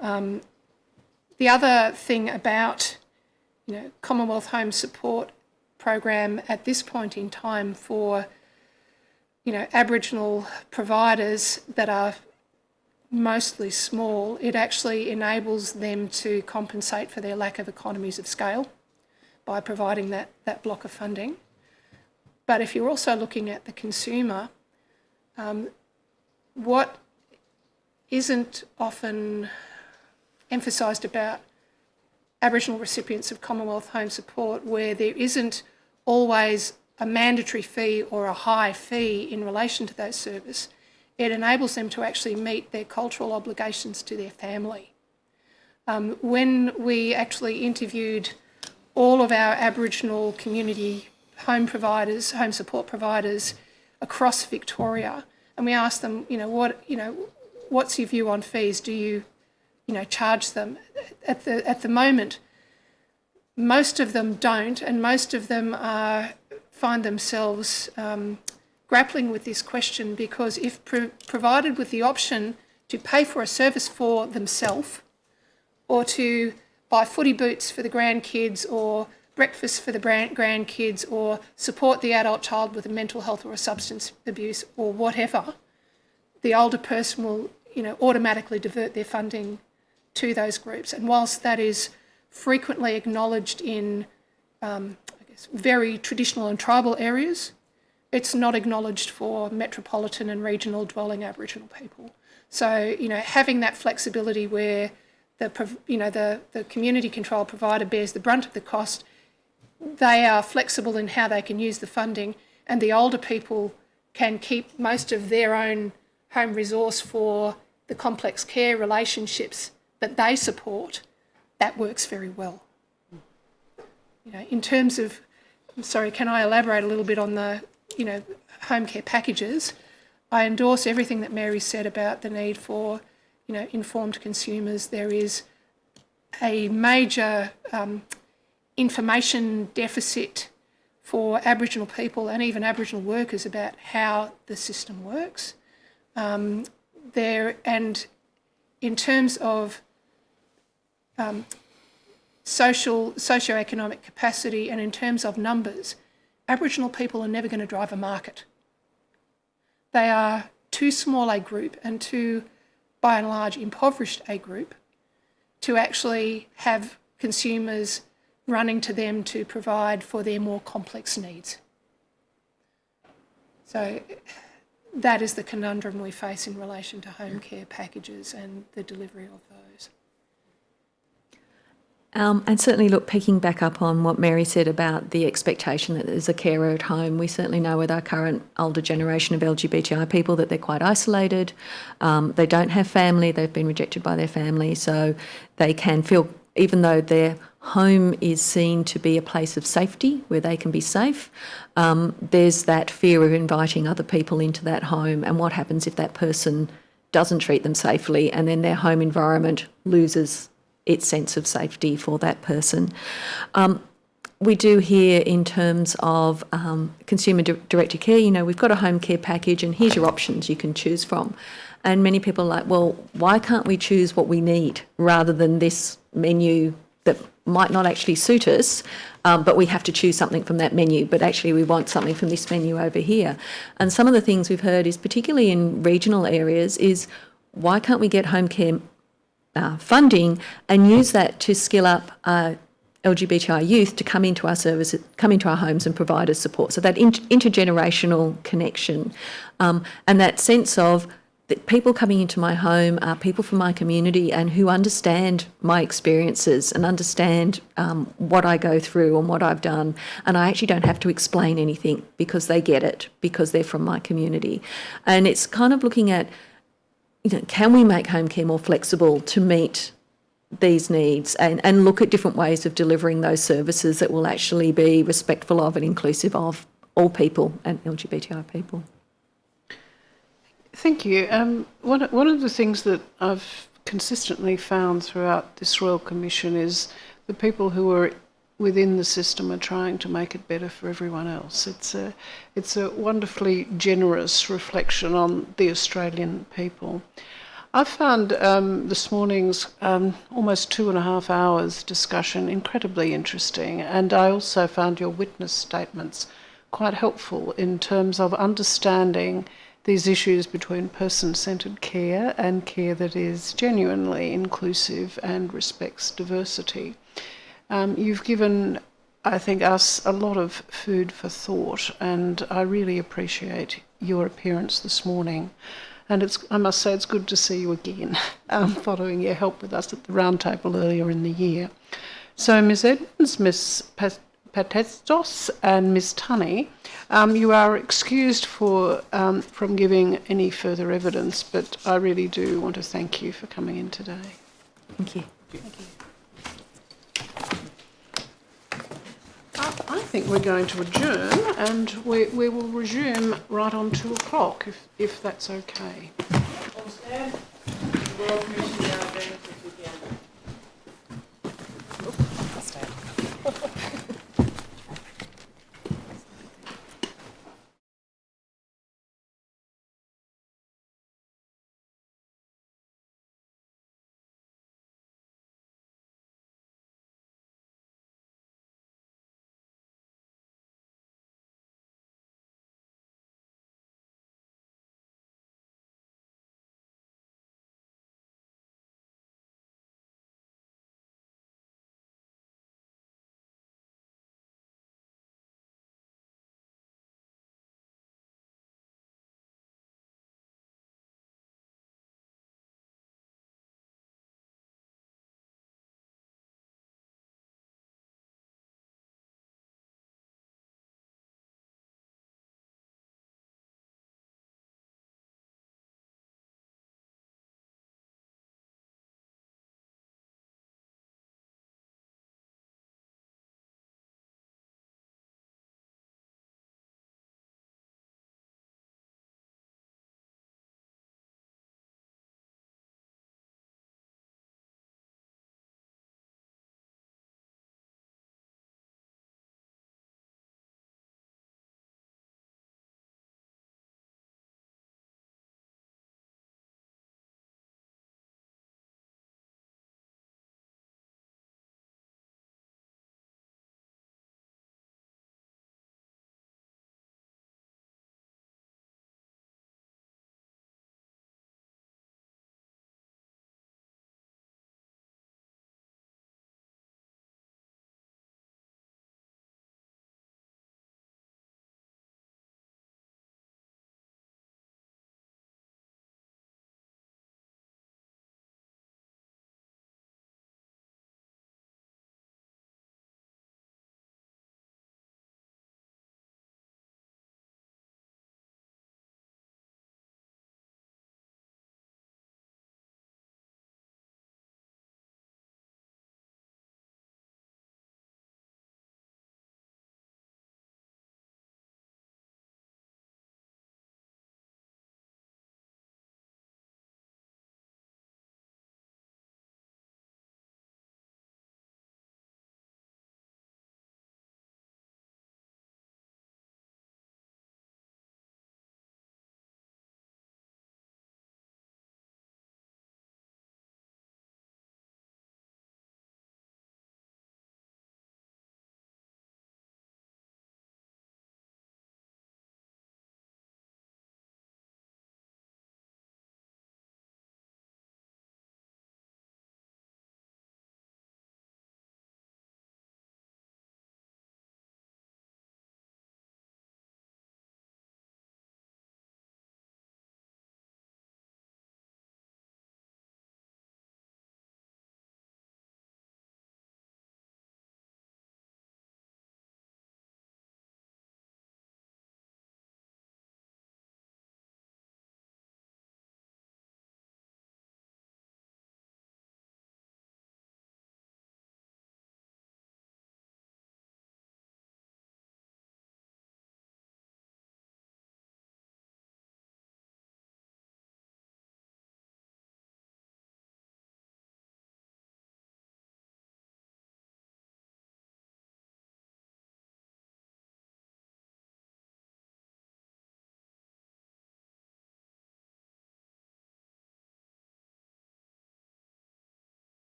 The other thing about, Commonwealth Home Support Program at this point in time for, Aboriginal providers that are mostly small, it actually enables them to compensate for their lack of economies of scale by providing that block of funding. But if you're also looking at the consumer, what isn't often emphasised about Aboriginal recipients of Commonwealth Home Support, where there isn't always a mandatory fee or a high fee in relation to those services, it enables them to actually meet their cultural obligations to their family. When we actually interviewed all of our Aboriginal community home support providers across Victoria, and we asked them, what's your view on fees? Do you, charge them? At the moment, most of them don't, and most of them find themselves grappling with this question, because if provided with the option to pay for a service for themselves, or to buy footy boots for the grandkids, or breakfast for the grandkids, or support the adult child with a mental health or a substance abuse or whatever, the older person will, automatically divert their funding to those groups. And whilst that is frequently acknowledged in, very traditional and tribal areas, it's not acknowledged for metropolitan and regional dwelling Aboriginal people. So, having that flexibility where the community control provider bears the brunt of the cost, they are flexible in how they can use the funding, and the older people can keep most of their own home resource for the complex care relationships that they support. That works very well. In terms of, can I elaborate a little bit on the, home care packages? I endorse everything that Mary said about the need for, informed consumers. There is a major information deficit for Aboriginal people and even Aboriginal workers about how the system works. And in terms of socioeconomic capacity and in terms of numbers, Aboriginal people are never going to drive a market. They are too small a group and too, by and large, impoverished a group to actually have consumers running to them to provide for their more complex needs. So that is the conundrum we face in relation to home care packages and the delivery of those. And certainly, look, picking back up on what Mary said about the expectation that there's a carer at home, we certainly know with our current older generation of LGBTI people that they're quite isolated. They don't have family, they've been rejected by their family, so they can feel, even though their home is seen to be a place of safety where they can be safe, there's that fear of inviting other people into that home, and what happens if that person doesn't treat them safely and then their home environment loses its sense of safety for that person. We do hear in terms of consumer-directed care, we've got a home care package and here's your options you can choose from. And many people are like, well, why can't we choose what we need rather than this menu that might not actually suit us, but we have to choose something from that menu, but actually we want something from this menu over here. And some of the things we've heard is, particularly in regional areas, is why can't we get home care funding and use that to skill up LGBTI youth to come into our services, come into our homes and provide us support. So that intergenerational connection and that sense of that people coming into my home are people from my community and who understand my experiences and understand what I go through and what I've done. And I actually don't have to explain anything because they get it, because they're from my community. And it's kind of looking at, can we make home care more flexible to meet these needs and look at different ways of delivering those services that will actually be respectful of and inclusive of all people and LGBTI people. Thank you. One of the things that I've consistently found throughout this Royal Commission is the people who are within the system are trying to make it better for everyone else. It's a wonderfully generous reflection on the Australian people. I found this morning's almost 2.5 hours discussion incredibly interesting, and I also found your witness statements quite helpful in terms of understanding these issues between person-centred care and care that is genuinely inclusive and respects diversity. You've given, I think, us a lot of food for thought, and I really appreciate your appearance this morning. And I must say it's good to see you again, following your help with us at the roundtable earlier in the year. So Ms Edmonds, Ms Patestos and Ms Tunney, you are excused from giving any further evidence, but I really do want to thank you for coming in today. Thank you. Thank you. I think we're going to adjourn, and we will resume right on 2 o'clock, if that's okay.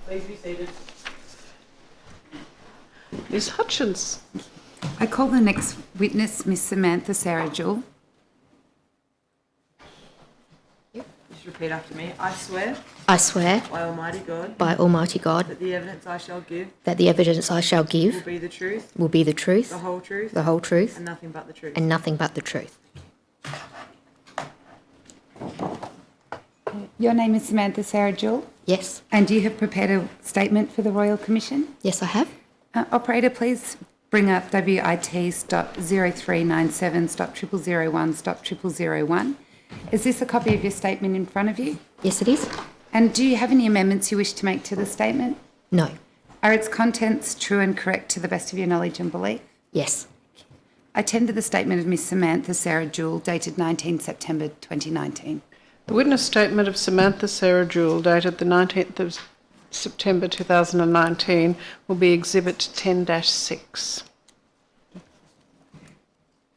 Please be seated. Ms Hutchins. I call the next witness Miss Samantha Sarah Jewell. Just repeat after me. I swear I swear by Almighty God by Almighty God that the evidence I shall give that the evidence I shall will give be the truth, will be the truth, the whole truth, the whole truth, and nothing but the truth. and nothing but the truth. Your name is Samantha Sarah Jewell, Yes, and you have prepared a statement for the Royal Commission. yes, I have. Operator, please bring up WIT.0397.0001.0001. Is this a copy of your statement in front of you? Yes, it is. And do you have any amendments you wish to make to the statement? No. Are its contents true and correct to the best of your knowledge and belief? Yes. I tender the statement of Miss Samantha Sarah Jewell, dated 19 September 2019. The witness statement of Samantha Sarah Jewell, dated the 19th of September 2019, will be Exhibit 10-6.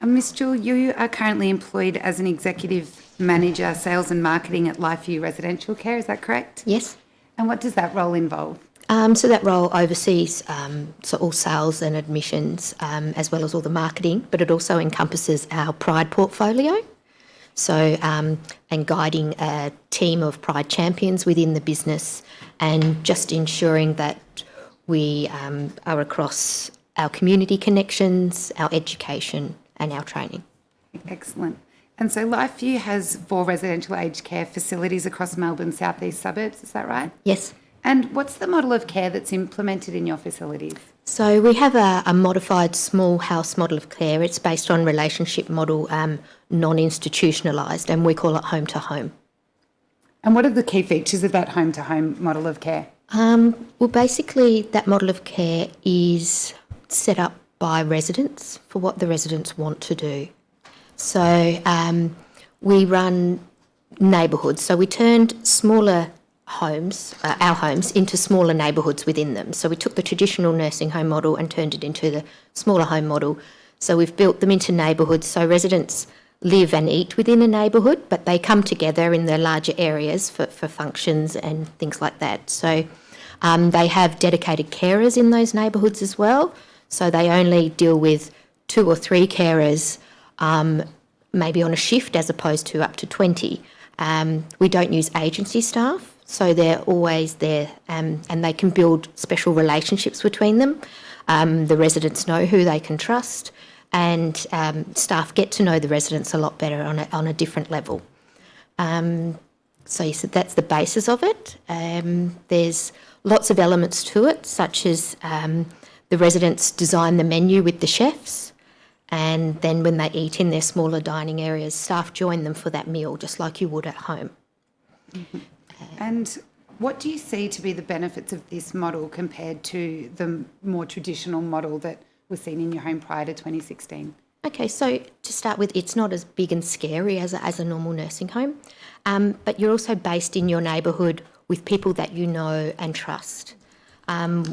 Miss Jewell, you are currently employed as an executive manager, sales and marketing at Lifeview Residential Care, is that correct? Yes. And what does that role involve? So that role oversees so all sales and admissions, as well as all the marketing, but it also encompasses our Pride portfolio. So, and guiding a team of Pride champions within the business, and just ensuring that we are across our community connections, our education and our training. Excellent. And so Lifeview has 4 residential aged care facilities across Melbourne's southeast suburbs, is that right? Yes. And what's the model of care that's implemented in your facilities? So we have a modified small house model of care. It's based on relationship model, non-institutionalised, and we call it home to home. And what are the key features of that home-to-home model of care? Well, basically that model of care is set up by residents for what the residents want to do. So we run neighbourhoods. So we turned smaller homes, our homes, into smaller neighbourhoods within them. So we took the traditional nursing home model and turned it into the smaller home model. So we've built them into neighbourhoods so residents live and eat within a neighbourhood, but they come together in the larger areas for functions and things like that. So they have dedicated carers in those neighbourhoods as well. So they only deal with 2 or 3 carers, maybe on a shift, as opposed to up to 20. We don't use agency staff, so they're always there, and they can build special relationships between them. The residents know who they can trust, and staff get to know the residents a lot better on a different level. So you said that's the basis of it. There's lots of elements to it, such as the residents design the menu with the chefs, and then when they eat in their smaller dining areas, staff join them for that meal, just like you would at home. Mm-hmm. And what do you see to be the benefits of this model compared to the more traditional model that was seen in your home prior to 2016? Okay, so to start with, it's not as big and scary as a normal nursing home, but you're also based in your neighbourhood with people that you know and trust.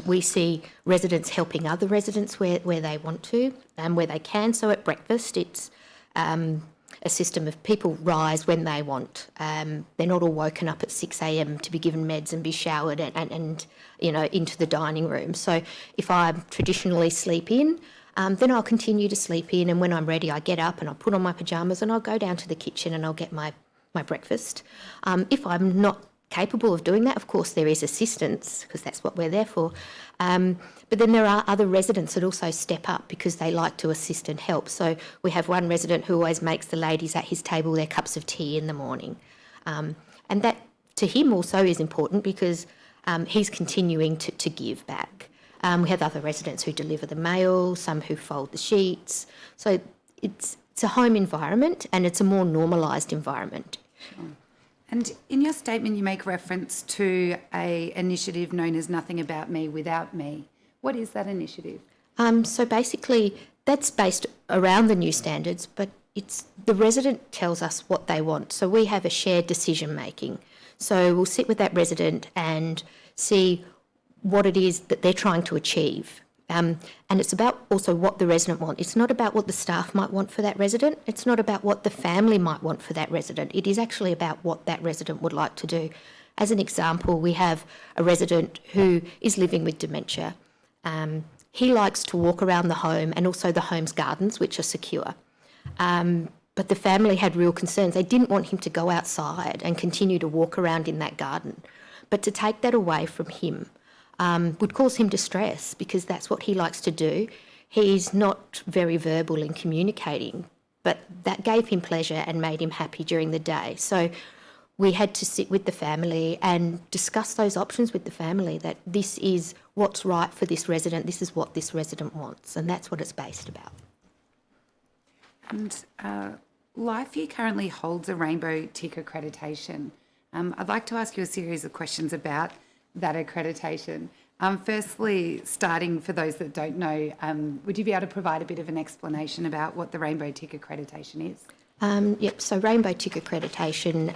We see residents helping other residents where they want to and where they can. So at breakfast, it's a system of people rise when they want. They're not all woken up at 6 a.m. to be given meds and be showered and you know, into the dining room. So if I traditionally sleep in, then I'll continue to sleep in, and when I'm ready, I get up and I'll put on my pyjamas and I'll go down to the kitchen and I'll get my breakfast. If I'm not capable of doing that, of course there is assistance, because that's what we're there for. But then there are other residents that also step up because they like to assist and help. So we have one resident who always makes the ladies at his table their cups of tea in the morning. And that to him also is important because he's continuing to give back. We have other residents who deliver the mail, some who fold the sheets. So it's a home environment, and it's a more normalised environment. And in your statement, you make reference to an initiative known as Nothing About Me Without Me. What is that initiative? So basically, that's based around the new standards, but it's the resident tells us what they want. So we have a shared decision making. So we'll sit with that resident and see what it is that they're trying to achieve. And it's about also what the resident wants. It's not about what the staff might want for that resident. It's not about what the family might want for that resident. It is actually about what that resident would like to do. As an example, we have a resident who is living with dementia. He likes to walk around the home and also the home's gardens, which are secure. But the family had real concerns. They didn't want him to go outside and continue to walk around in that garden. But to take that away from him would cause him distress because that's what he likes to do. He's not very verbal in communicating, but that gave him pleasure and made him happy during the day. So we had to sit with the family and discuss those options with the family, that this is what's right for this resident, this is what this resident wants, and that's what it's based about. And LifeView currently holds a Rainbow Tick accreditation. I'd like to ask you a series of questions about that accreditation. Firstly, starting for those that don't know, would you be able to provide a bit of an explanation about what the Rainbow Tick accreditation is? Yep, so Rainbow Tick accreditation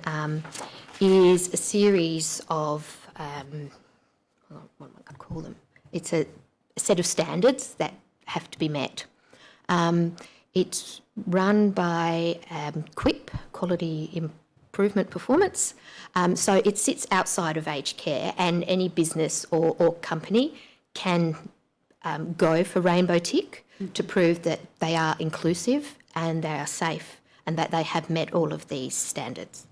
is a series of, what am I going to call them? It's a set of standards that have to be met. It's run by QIP, Quality Improvement Performance. So it sits outside of aged care, and any business or company can go for Rainbow Tick to prove that they are inclusive and they are safe and that they have met all of these standards.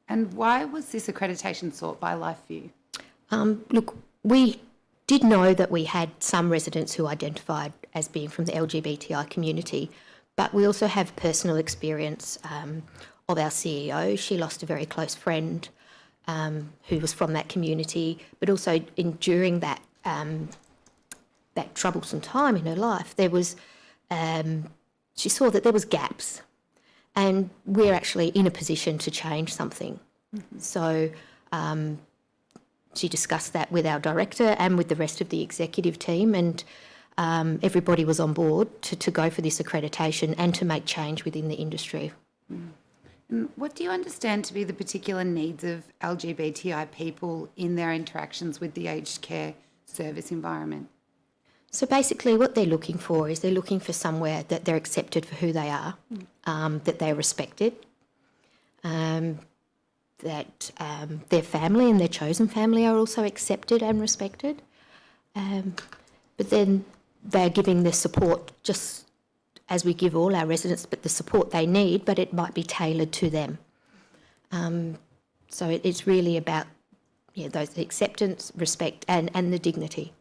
And why was this accreditation sought by LifeView? Look, we did know that we had some residents who identified as being from the LGBTI community, but we also have personal experience of our CEO. She lost a very close friend who was from that community, but also during that that troublesome time in her life, there was she saw that there was gaps, and we're actually in a position to change something. Mm-hmm. So she discussed that with our director and with the rest of the executive team, and everybody was on board to go for this accreditation and to make change within the industry. Mm. And what do you understand to be the particular needs of LGBTI people in their interactions with the aged care service environment? So basically what they're looking for is they're looking for somewhere that they're accepted for who they are, that they're respected, that their family and their chosen family are also accepted and respected. But then they're giving the support just as we give all our residents, but the support they need, but it might be tailored to them. So it's really about those acceptance, respect and the dignity.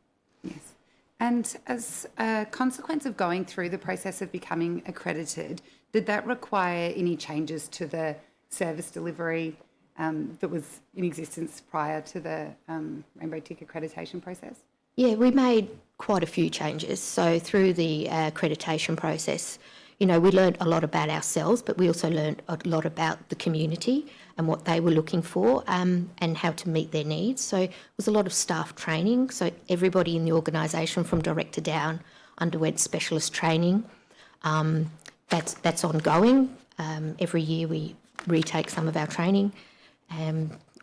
Yes. And as a consequence of going through the process of becoming accredited, did that require any changes to the service delivery that was in existence prior to the Rainbow Tick accreditation process? Yeah, we made quite a few changes. So through the accreditation process, we learned a lot about ourselves, but we also learned a lot about the community and what they were looking for and how to meet their needs. So it was a lot of staff training. So everybody in the organisation from director down underwent specialist training. That's ongoing. Every year we retake some of our training.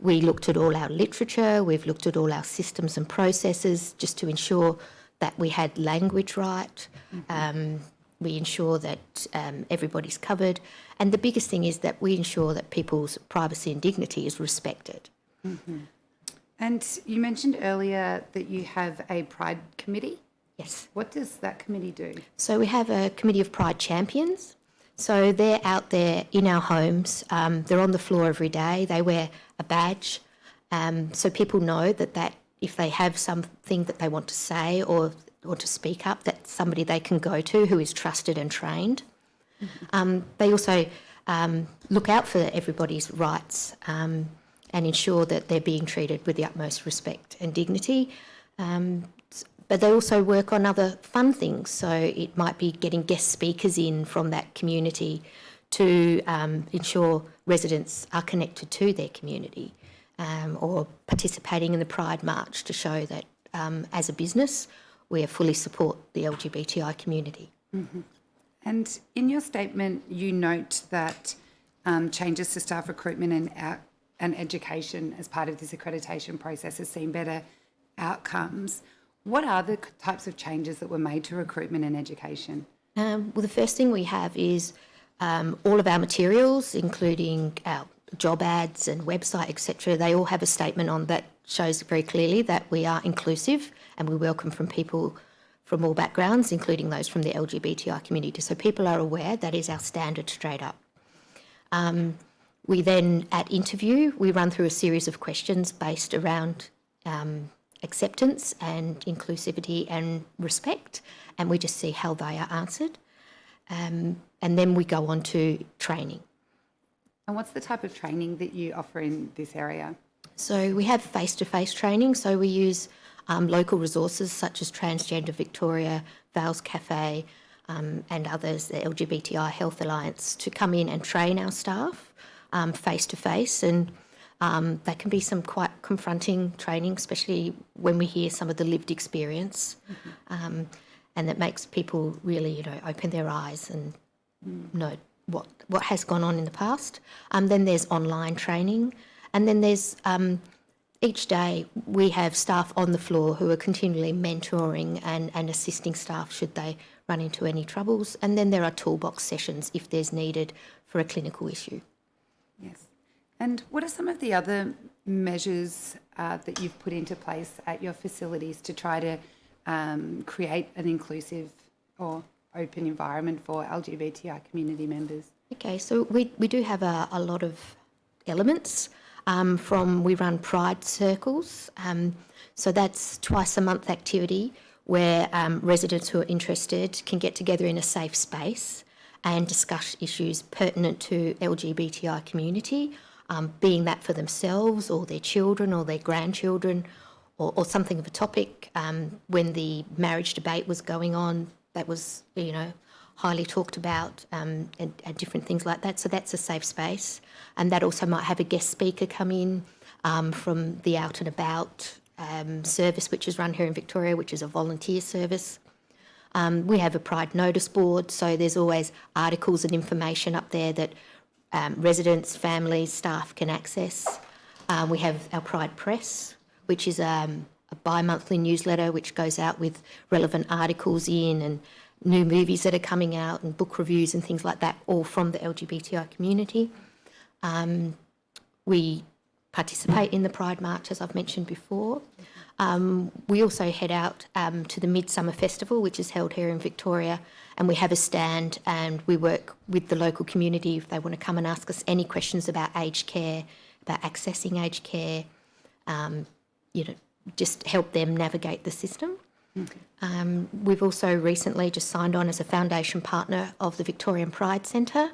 We looked at all our literature, we've looked at all our systems and processes just to ensure that we had language right. Mm-hmm. We ensure that everybody's covered. And the biggest thing is that we ensure that people's privacy and dignity is respected. Mm-hmm. And you mentioned earlier that you have a Pride committee. Yes. What does that committee do? So we have a committee of Pride champions. So they're out there in our homes. They're on the floor every day. They wear a badge. So people know that if they have something that they want to say or to speak up, that's somebody they can go to who is trusted and trained. Mm-hmm. They also look out for everybody's rights and ensure that they're being treated with the utmost respect and dignity. But they also work on other fun things. So it might be getting guest speakers in from that community to ensure residents are connected to their community, or participating in the Pride March to show that as a business we fully support the LGBTI community. Mm-hmm. And in your statement you note that changes to staff recruitment and education as part of this accreditation process has seen better outcomes. What are the types of changes that were made to recruitment and education? Well, the first thing we have is all of our materials, including our job ads and website, etc., they all have a statement on that shows very clearly that we are inclusive and we welcome from people from all backgrounds, including those from the LGBTI community. So people are aware that is our standard straight up. We then, at interview, we run through a series of questions based around acceptance and inclusivity and respect, and we just see how they are answered. And then we go on to training. And what's the type of training that you offer in this area? So we have face-to-face training, so we use local resources such as Transgender Victoria, Vale's Cafe, and others, the LGBTI Health Alliance, to come in and train our staff face-to-face. And that can be some quite confronting training, especially when we hear some of the lived experience. And that makes people really, open their eyes and know what has gone on in the past. Then there's online training. And then there's, each day we have staff on the floor who are continually mentoring and assisting staff should they run into any troubles. And then there are toolbox sessions if there's needed for a clinical issue. Yes. And what are some of the other measures that you've put into place at your facilities to try to create an inclusive or open environment for LGBTI community members? Okay, so we do have a lot of elements. We run pride circles. So that's twice a month activity where residents who are interested can get together in a safe space and discuss issues pertinent to LGBTI community, being that for themselves or their children or their grandchildren or something of a topic. When the marriage debate was going on, that was, highly talked about and different things like that. So that's a safe space. And that also might have a guest speaker come in from the Out and About service, which is run here in Victoria, which is a volunteer service. We have a Pride notice board, so there's always articles and information up there that residents, families, staff can access. We have our Pride Press, which is a bi-monthly newsletter which goes out with relevant articles in and new movies that are coming out and book reviews and things like that, all from the LGBTI community. We participate in the Pride March, as I've mentioned before. We also head out to the Midsummer Festival, which is held here in Victoria, and we have a stand and we work with the local community if they want to come and ask us any questions about aged care, about accessing aged care, just help them navigate the system. We've also recently just signed on as a foundation partner of the Victorian Pride Centre,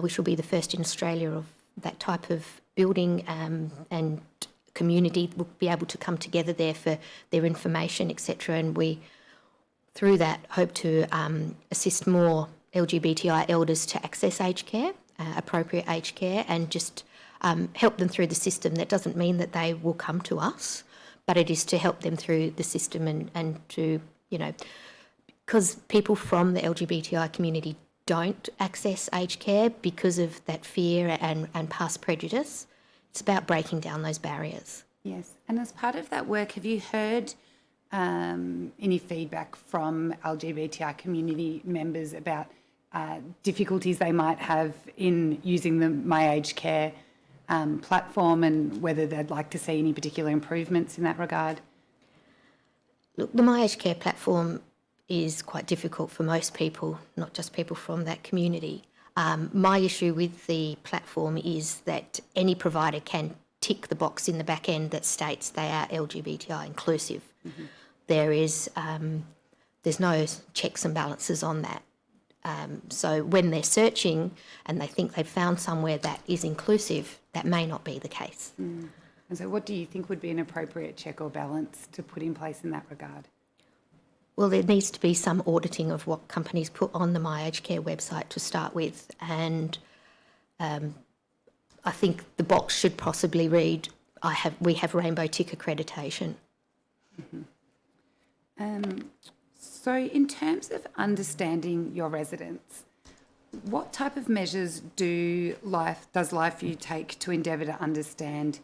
which will be the first in Australia of that type of building, and community will be able to come together there for their information, etc. And we, through that, hope to assist more LGBTI elders to access aged care, appropriate aged care, and just help them through the system. That doesn't mean that they will come to us, but it is to help them through the system and to, because people from the LGBTI community don't access aged care because of that fear and past prejudice. It's about breaking down those barriers. Yes. And as part of that work, have you heard any feedback from LGBTI community members about difficulties they might have in using the My Aged Care platform and whether they'd like to see any particular improvements in that regard? Look, the My Aged Care platform is quite difficult for most people, not just people from that community. My issue with the platform is that any provider can tick the box in the back end that states they are LGBTI inclusive. Mm-hmm. There's no checks and balances on that. So when they're searching and they think they've found somewhere that is inclusive, that may not be the case. Mm. And so what do you think would be an appropriate check or balance to put in place in that regard? Well, there needs to be some auditing of what companies put on the My Aged Care website to start with. And I think the box should possibly read, we have rainbow tick accreditation. Mm-hmm. So in terms of understanding your residents, what type of measures does Life View take to endeavour to understand,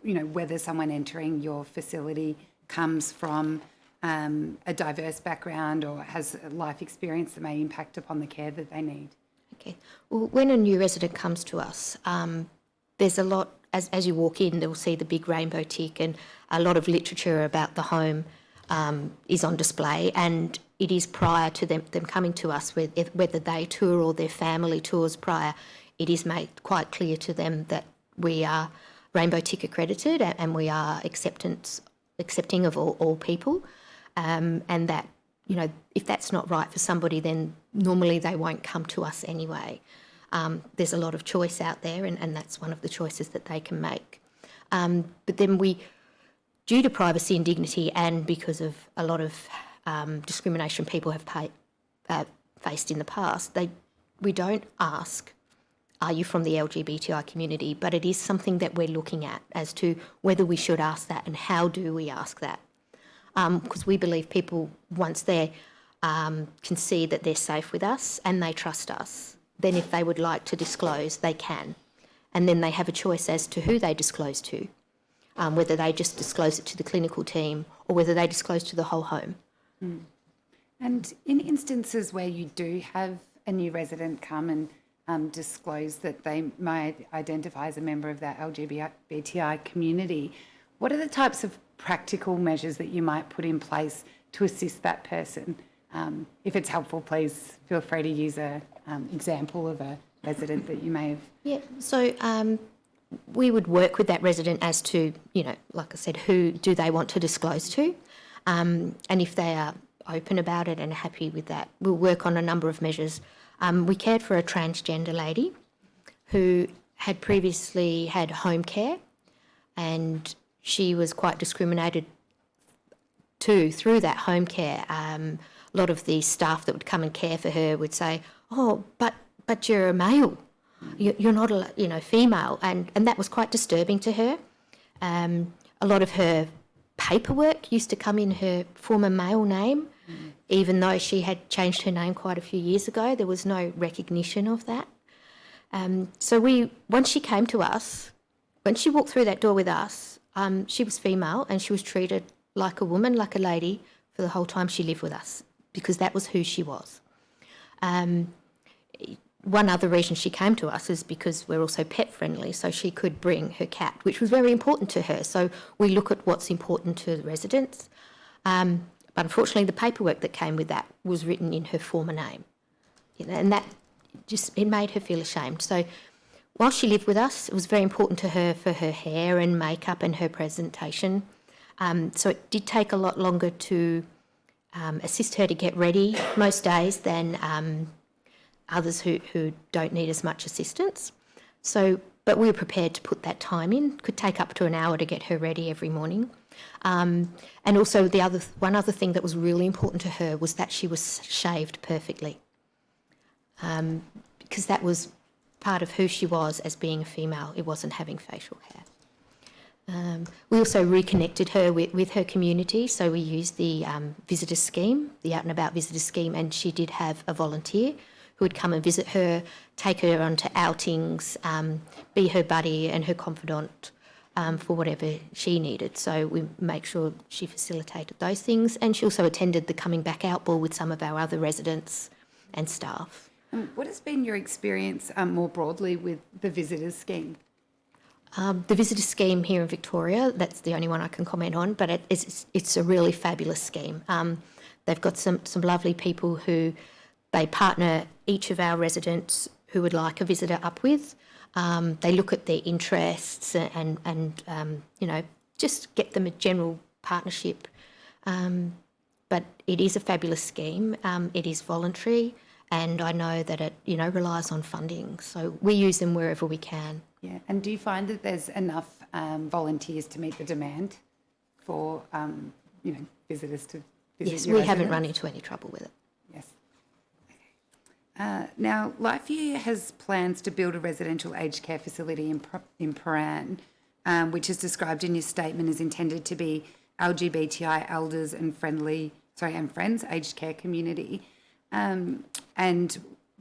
whether someone entering your facility comes from a diverse background or has a life experience that may impact upon the care that they need? Okay. Well, when a new resident comes to us, there's a lot, as you walk in, they'll see the big rainbow tick, and a lot of literature about the home is on display, and it is prior to them coming to us, whether they tour or their family tours prior, it is made quite clear to them that we are rainbow tick accredited and we are accepting of all people, and that, you know, if that's not right for somebody, then normally they won't come to us anyway. There's a lot of choice out there, and that's one of the choices that they can make. But then due to privacy and dignity, and because of a lot of discrimination people have faced in the past, we don't ask, are you from the LGBTI community? But it is something that we're looking at as to whether we should ask that and how do we ask that. Because we believe people, once they can see that they're safe with us and they trust us, then if they would like to disclose, they can. And then they have a choice as to who they disclose to, whether they just disclose it to the clinical team or whether they disclose to the whole home. Mm. And in instances where you do have a new resident come and disclose that they might identify as a member of that LGBTI community, what are the types of practical measures that you might put in place to assist that person? If it's helpful, please feel free to use an example of a resident that you may have. Yeah, so we would work with that resident as to, you know, like I said, who do they want to disclose to? And if they are open about it and happy with that, we'll work on a number of measures. We cared for a transgender lady who had previously had home care, and she was quite discriminated through that home care. A lot of the staff that would come and care for her would say, "Oh, but you're a male, you're not a female," and that was quite disturbing to her. A lot of her paperwork used to come in her former male name, even though she had changed her name quite a few years ago. There was no recognition of that. So once she came to us, when she walked through that door with us, she was female and she was treated like a woman, like a lady, for the whole time she lived with us, because that was who she was. One other reason she came to us is because we're also pet friendly, so she could bring her cat, which was very important to her. So we look at what's important to the residents. But unfortunately, the paperwork that came with that was written in her former name, and that it made her feel ashamed. So while she lived with us, it was very important to her for her hair and makeup and her presentation. So it did take a lot longer to assist her to get ready most days than others who don't need as much assistance. So, but we were prepared to put that time in. Could take up to an hour to get her ready every morning. And also one other thing that was really important to her was that she was shaved perfectly, because that was part of who she was as being a female. It wasn't having facial hair. We also reconnected her with her community, so we used the visitor scheme, the Out and About visitor scheme, and she did have a volunteer who would come and visit her, take her onto outings, be her buddy and her confidant for whatever she needed. So we make sure she facilitated those things, and she also attended the Coming Back Out ball with some of our other residents and staff. What has been your experience more broadly with the visitors scheme? The visitor scheme here in Victoria, that's the only one I can comment on, but it's a really fabulous scheme. They've got some lovely people who they partner each of our residents who would like a visitor up with. They look at their interests and just get them a general partnership. But it is a fabulous scheme. It is voluntary, and I know that it relies on funding. So we use them wherever we can. Yeah, and do you find that there's enough volunteers to meet the demand for visitors to visit? Yes, your we haven't residents? run into any trouble with it. Yes. Okay. Now, LifeView has plans to build a residential aged care facility in Paran, which is described in your statement as intended to be LGBTI elders and friends aged care community, and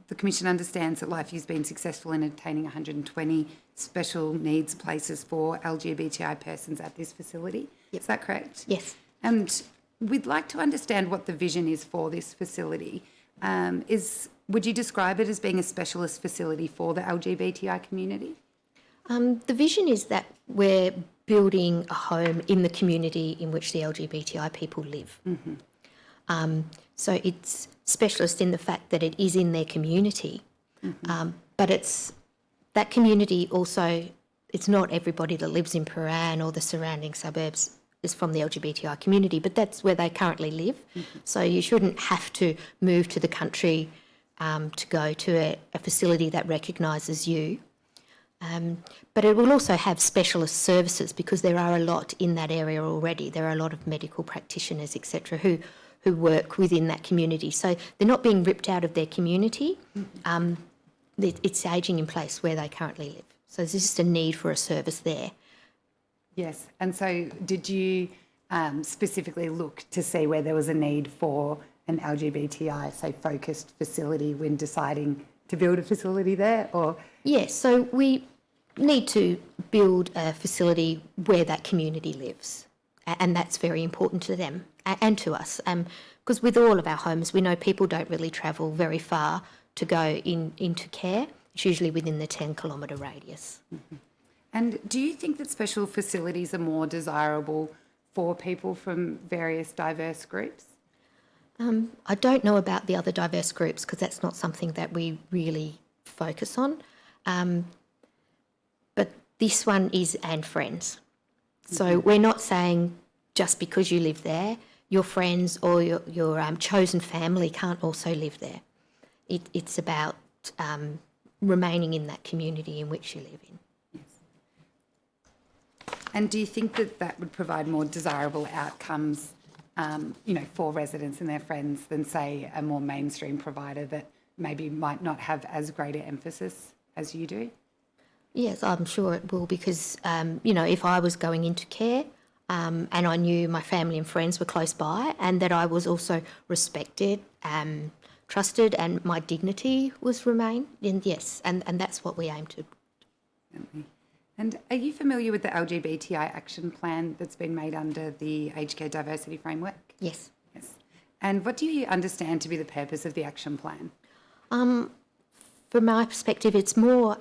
the Commission understands that LifeView's been successful in obtaining 120 special needs places for LGBTI persons at this facility. Yep. Is that correct? Yes. And we'd like to understand what the vision is for this facility. Would you describe it as being a specialist facility for the LGBTI community? The vision is that we're building a home in the community in which the LGBTI people live. So it's specialist in the fact that it is in their community, but it's that community also, it's not everybody that lives in Paran or the surrounding suburbs is from the LGBTI community, but that's where they currently live. So you shouldn't have to move to the country to go to a facility that recognises you. But it will also have specialist services because there are a lot in that area already. There are a lot of medical practitioners, etc., who work within that community. So they're not being ripped out of their community. It's ageing in place where they currently live. So there's just a need for a service there. Yes. And so did you specifically look to see where there was a need for an LGBTI, say, focused facility when deciding to build a facility there? Or Yes, so we need to build a facility where that community lives, and that's very important to them and to us. Because with all of our homes, we know people don't really travel very far to go into care. It's usually within the 10-kilometre radius. And do you think that special facilities are more desirable for people from various diverse groups? I don't know about the other diverse groups because that's not something that we really focus on. But this one is and friends. So we're not saying just because you live there, your friends or your chosen family can't also live there. It's about remaining in that community in which you live in. And do you think that that would provide more desirable outcomes, for residents and their friends than, say, a more mainstream provider that maybe might not have as great an emphasis as you do? Yes, I'm sure it will because, if I was going into care and I knew my family and friends were close by and that I was also respected, trusted and my dignity was remained, then yes, and that's what we aim to. And are you familiar with the LGBTI action plan that's been made under the Aged Care Diversity Framework? Yes. Yes. And what do you understand to be the purpose of the action plan? From my perspective, it's more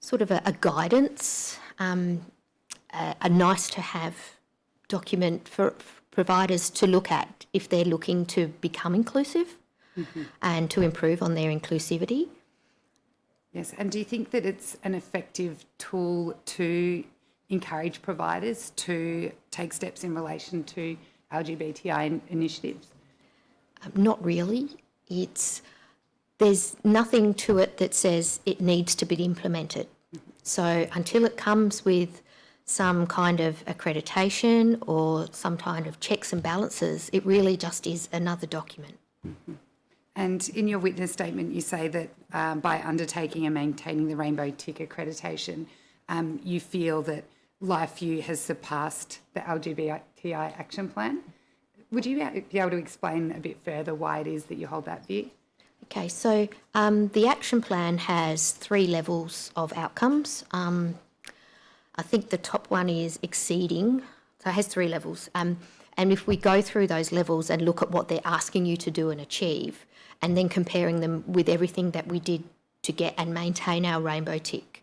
sort of a guidance, a nice-to-have document for providers to look at if they're looking to become inclusive and to improve on their inclusivity. Yes, and do you think that it's an effective tool to encourage providers to take steps in relation to LGBTI initiatives? Not really. There's nothing to it that says it needs to be implemented. So until it comes with some kind of accreditation or some kind of checks and balances, it really just is another document. And in your witness statement, you say that by undertaking and maintaining the Rainbow Tick accreditation, you feel that LifeView has surpassed the LGBTI action plan. Would you be able to explain a bit further why it is that you hold that view? Okay, so the action plan has 3 levels of outcomes. I think the top one is exceeding, so it has 3 levels. And if we go through those levels and look at what they're asking you to do and achieve, and then comparing them with everything that we did to get and maintain our rainbow tick,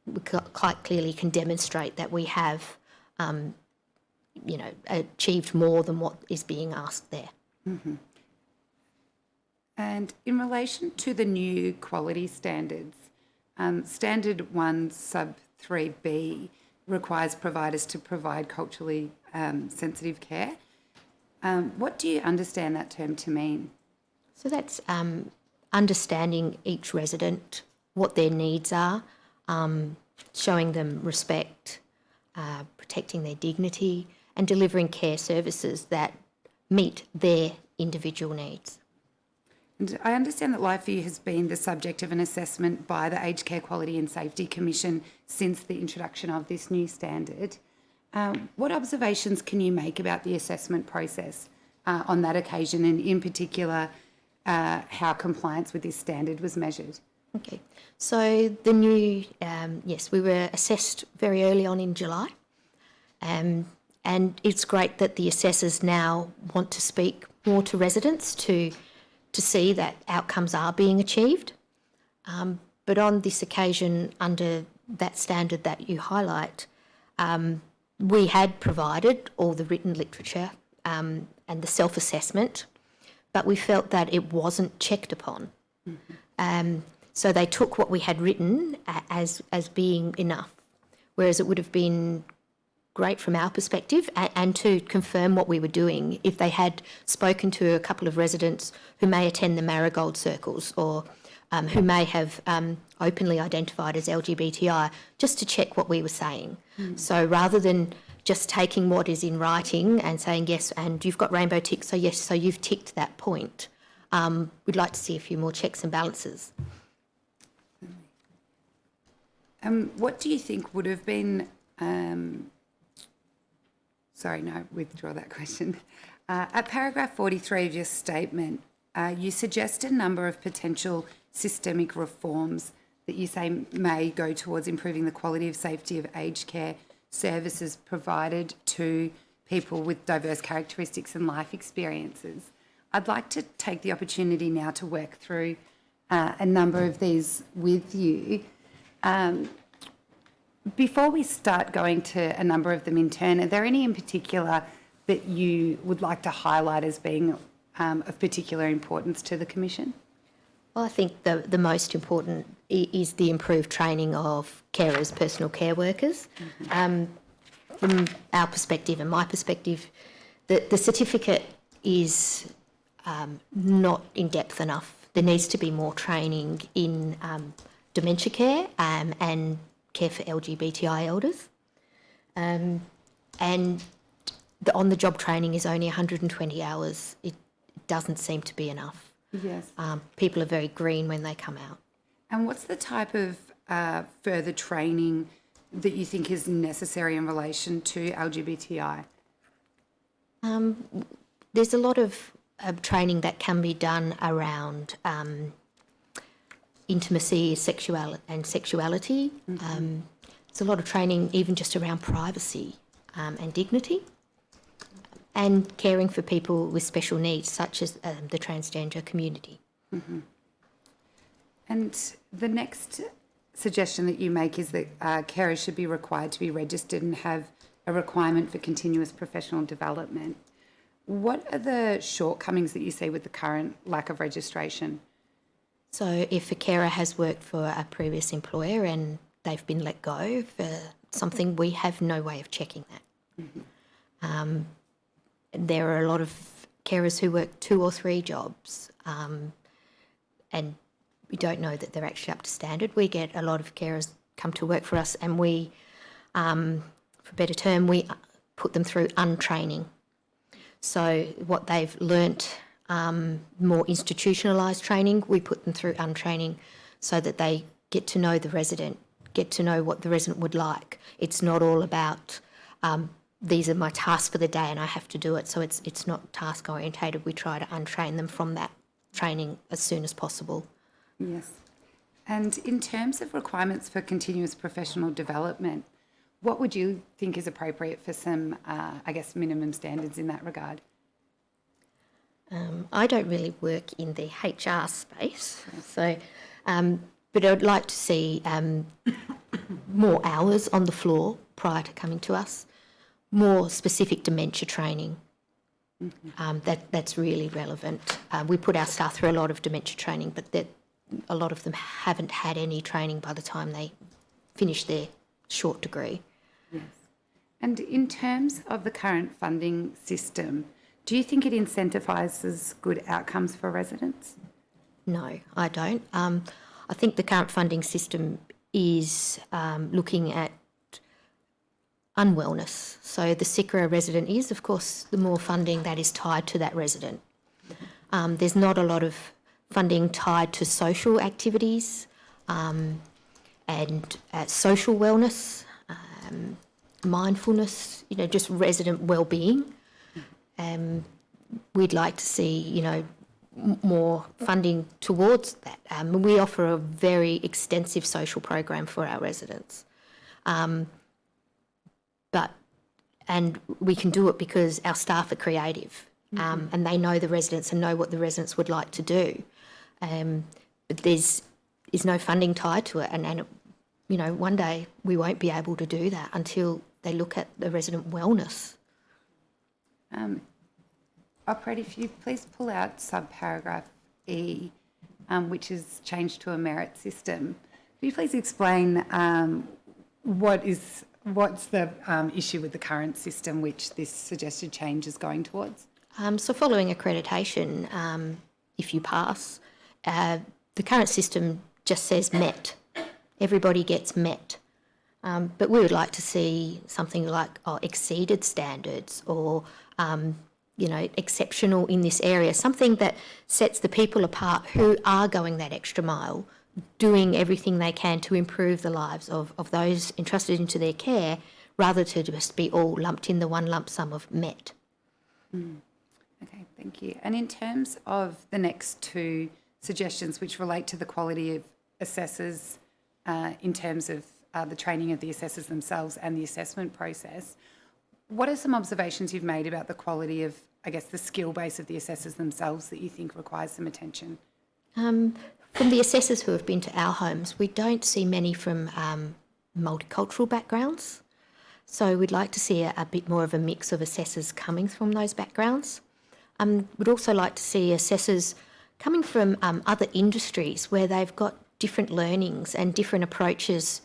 we quite clearly can demonstrate that we have, achieved more than what is being asked there. And in relation to the new quality standards, Standard 1 sub 3B requires providers to provide culturally sensitive care. What do you understand that term to mean? So that's understanding each resident, what their needs are, showing them respect, protecting their dignity, and delivering care services that meet their individual needs. And I understand that LifeView has been the subject of an assessment by the Aged Care Quality and Safety Commission since the introduction of this new standard. What observations can you make about the assessment process on that occasion, and in particular, how compliance with this standard was measured? Okay, so the new, yes, we were assessed very early on in July, and it's great that the assessors now want to speak more to residents to see that outcomes are being achieved. But on this occasion, under that standard that you highlight, we had provided all the written literature and the self-assessment, but we felt that it wasn't checked upon. So they took what we had written as being enough, whereas it would have been great from our perspective and to confirm what we were doing if they had spoken to a couple of residents who may attend the Marigold circles or who may have openly identified as LGBTI, just to check what we were saying. So rather than just taking what is in writing and saying, yes, and you've got rainbow ticks, so yes, so you've ticked that point, we'd like to see a few more checks and balances. What do you think would have been... Sorry, no, withdraw that question. At paragraph 43 of your statement, you suggest a number of potential systemic reforms that you say may go towards improving the quality of safety of aged care services provided to people with diverse characteristics and life experiences. I'd like to take the opportunity now to work through a number of these with you. Before we start going to a number of them in turn, are there any in particular that you would like to highlight as being of particular importance to the Commission? Well, I think the most important is the improved training of carers, personal care workers. From our perspective and my perspective, the certificate is not in depth enough. There needs to be more training in dementia care and care for LGBTI elders. And the on-the-job training is only 120 hours. It doesn't seem to be enough. Yes. People are very green when they come out. And what's the type of further training that you think is necessary in relation to LGBTI? There's a lot of training that can be done around intimacy, sexuality. There's a lot of training even just around privacy and dignity, and caring for people with special needs, such as the transgender community. And the next suggestion that you make is that carers should be required to be registered and have a requirement for continuous professional development. What are the shortcomings that you see with the current lack of registration? So if a carer has worked for a previous employer and they've been let go for something, we have no way of checking that. There are a lot of carers who work 2 or 3 jobs and we don't know that they're actually up to standard. We get a lot of carers come to work for us and we, for a better term, we put them through untraining. So what they've learnt, more institutionalised training, we put them through untraining so that they get to know the resident, get to know what the resident would like. It's not all about these are my tasks for the day and I have to do it. So it's not task orientated. We try to untrain them from that training as soon as possible. Yes. And in terms of requirements for continuous professional development, what would you think is appropriate for some, minimum standards in that regard? I don't really work in the HR space, so, but I'd like to see more hours on the floor prior to coming to us, more specific dementia training. That's really relevant. We put our staff through a lot of dementia training, but a lot of them haven't had any training by the time they finish their short degree. Yes. And in terms of the current funding system, do you think it incentivises good outcomes for residents? No, I don't. I think the current funding system is looking at unwellness. So the sicker a resident is, of course, the more funding that is tied to that resident. There's not a lot of funding tied to social activities and social wellness, mindfulness, just resident well-being. We'd like to see, more funding towards that. We offer a very extensive social program for our residents. And we can do it because our staff are creative and they know the residents and know what the residents would like to do. But there's no funding tied to it, and one day we won't be able to do that until they look at the resident wellness. Operator, if you please pull out subparagraph E, which is changed to a merit system. Could you please explain what's the issue with the current system which this suggested change is going towards? So following accreditation, if you pass, the current system just says met. Everybody gets met. But we would like to see something like exceeded standards or, exceptional in this area, something that sets the people apart who are going that extra mile, doing everything they can to improve the lives of those entrusted into their care, rather to just be all lumped in the one lump sum of met. Okay, thank you. And in terms of the next two suggestions, which relate to the quality of assessors in terms of the training of the assessors themselves and the assessment process, what are some observations you've made about the quality of, the skill base of the assessors themselves that you think requires some attention? From the assessors who have been to our homes, we don't see many from multicultural backgrounds. So we'd like to see a bit more of a mix of assessors coming from those backgrounds. We'd also like to see assessors coming from other industries where they've got different learnings and different approaches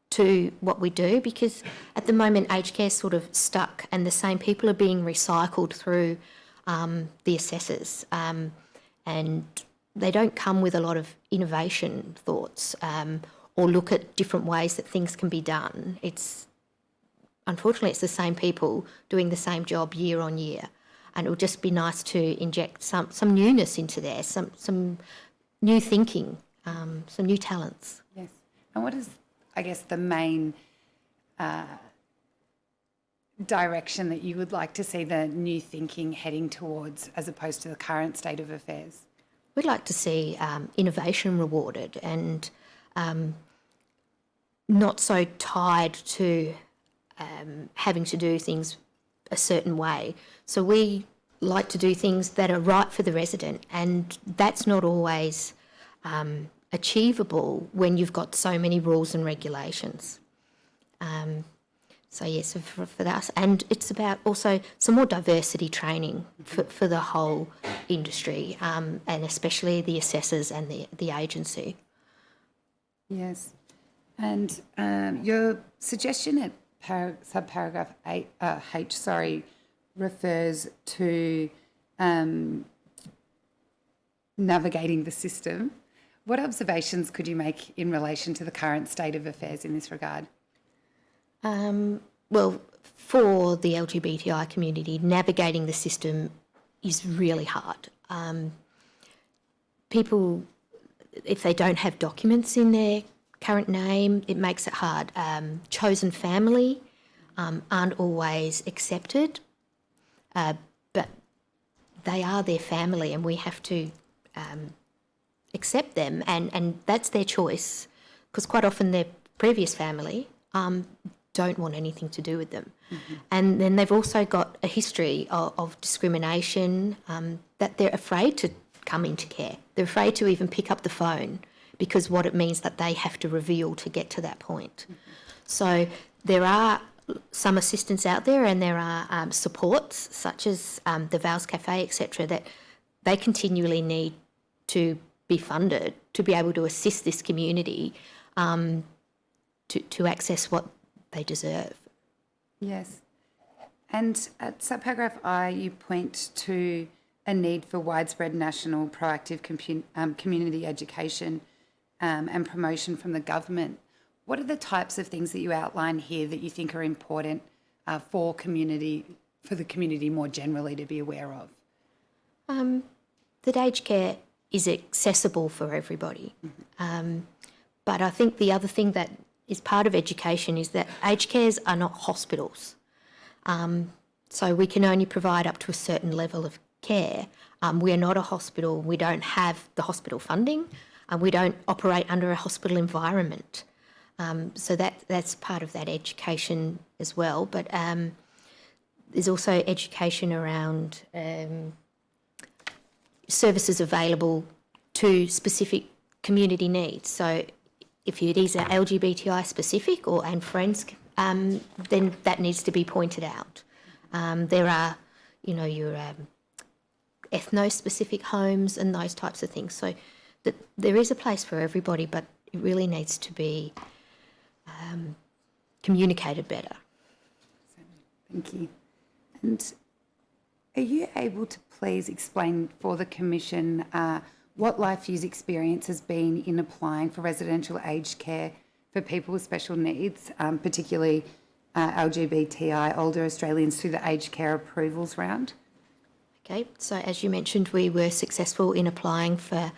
to what we do, because at the moment aged care is sort of stuck and the same people are being recycled through the assessors, and they don't come with a lot of innovation thoughts or look at different ways that things can be done. Unfortunately, it's the same people doing the same job year on year, and it would just be nice to inject some newness into there, some new thinking, some new talents. Yes. And what is, the main direction that you would like to see the new thinking heading towards as opposed to the current state of affairs? We'd like to see innovation rewarded and not so tied to having to do things a certain way. So we like to do things that are right for the resident, and that's not always achievable when you've got so many rules and regulations. So yes, for that, and it's about also some more diversity training for the whole industry, and especially the assessors and the agency. Yes, and your suggestion at subparagraph H, refers to navigating the system. What observations could you make in relation to the current state of affairs in this regard? Well, for the LGBTI community, navigating the system is really hard. People, if they don't have documents in their current name, it makes it hard. Chosen family aren't always accepted, but they are their family and we have to accept them, and that's their choice, because quite often their previous family don't want anything to do with them. Mm-hmm. And then they've also got a history of discrimination, that they're afraid to come into care. They're afraid to even pick up the phone because what it means that they have to reveal to get to that point. Mm-hmm. So there are some assistance out there, and there are supports such as the Vals Cafe, etc., that they continually need to be funded to be able to assist this community to access what they deserve. Yes. And at subparagraph I, you point to a need for widespread national proactive community education and promotion from the government. What are the types of things that you outline here that you think are important for the community more generally to be aware of? That aged care is accessible for everybody. Mm-hmm. But I think the other thing that is part of education is that aged cares are not hospitals. So we can only provide up to a certain level of care. We are not a hospital. We don't have the hospital funding. We don't operate under a hospital environment. So that's part of that education as well. But there's also education around services available to specific community needs. So if it is LGBTI specific and friends, then that needs to be pointed out. There are, your ethno-specific homes and those types of things. So there is a place for everybody, but it really needs to be communicated better. Thank you. And are you able to please explain for the Commission what LifeView's experience has been in applying for residential aged care for people with special needs, particularly LGBTI older Australians, through the aged care approvals round? Okay, so as you mentioned, we were successful in applying for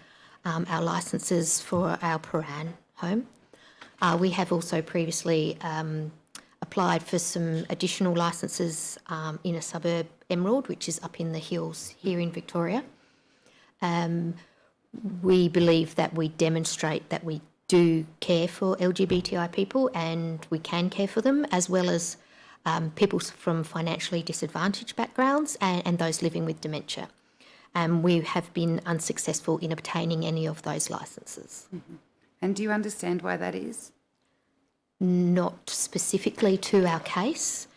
our licences for our Paran home. We have also previously applied for some additional licences in a suburb, Emerald, which is up in the hills here in Victoria. We believe that we demonstrate that we do care for LGBTI people and we can care for them, as well as people from financially disadvantaged backgrounds and those living with dementia. We have been unsuccessful in obtaining any of those licences. Mm-hmm. And do you understand why that is? Not specifically to our case.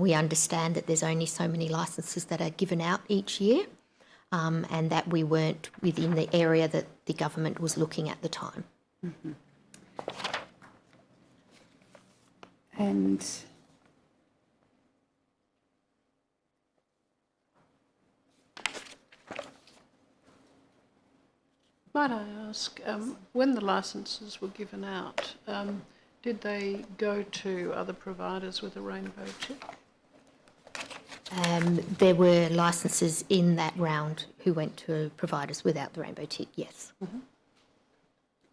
We understand that there's only so many licences that are given out each year, and that we weren't within the area that the government was looking at the time. Mm-hmm. And might I ask, when the licences were given out, did they go to other providers with a rainbow tick? There were licences in that round who went to providers without the rainbow tick, yes. Mm-hmm.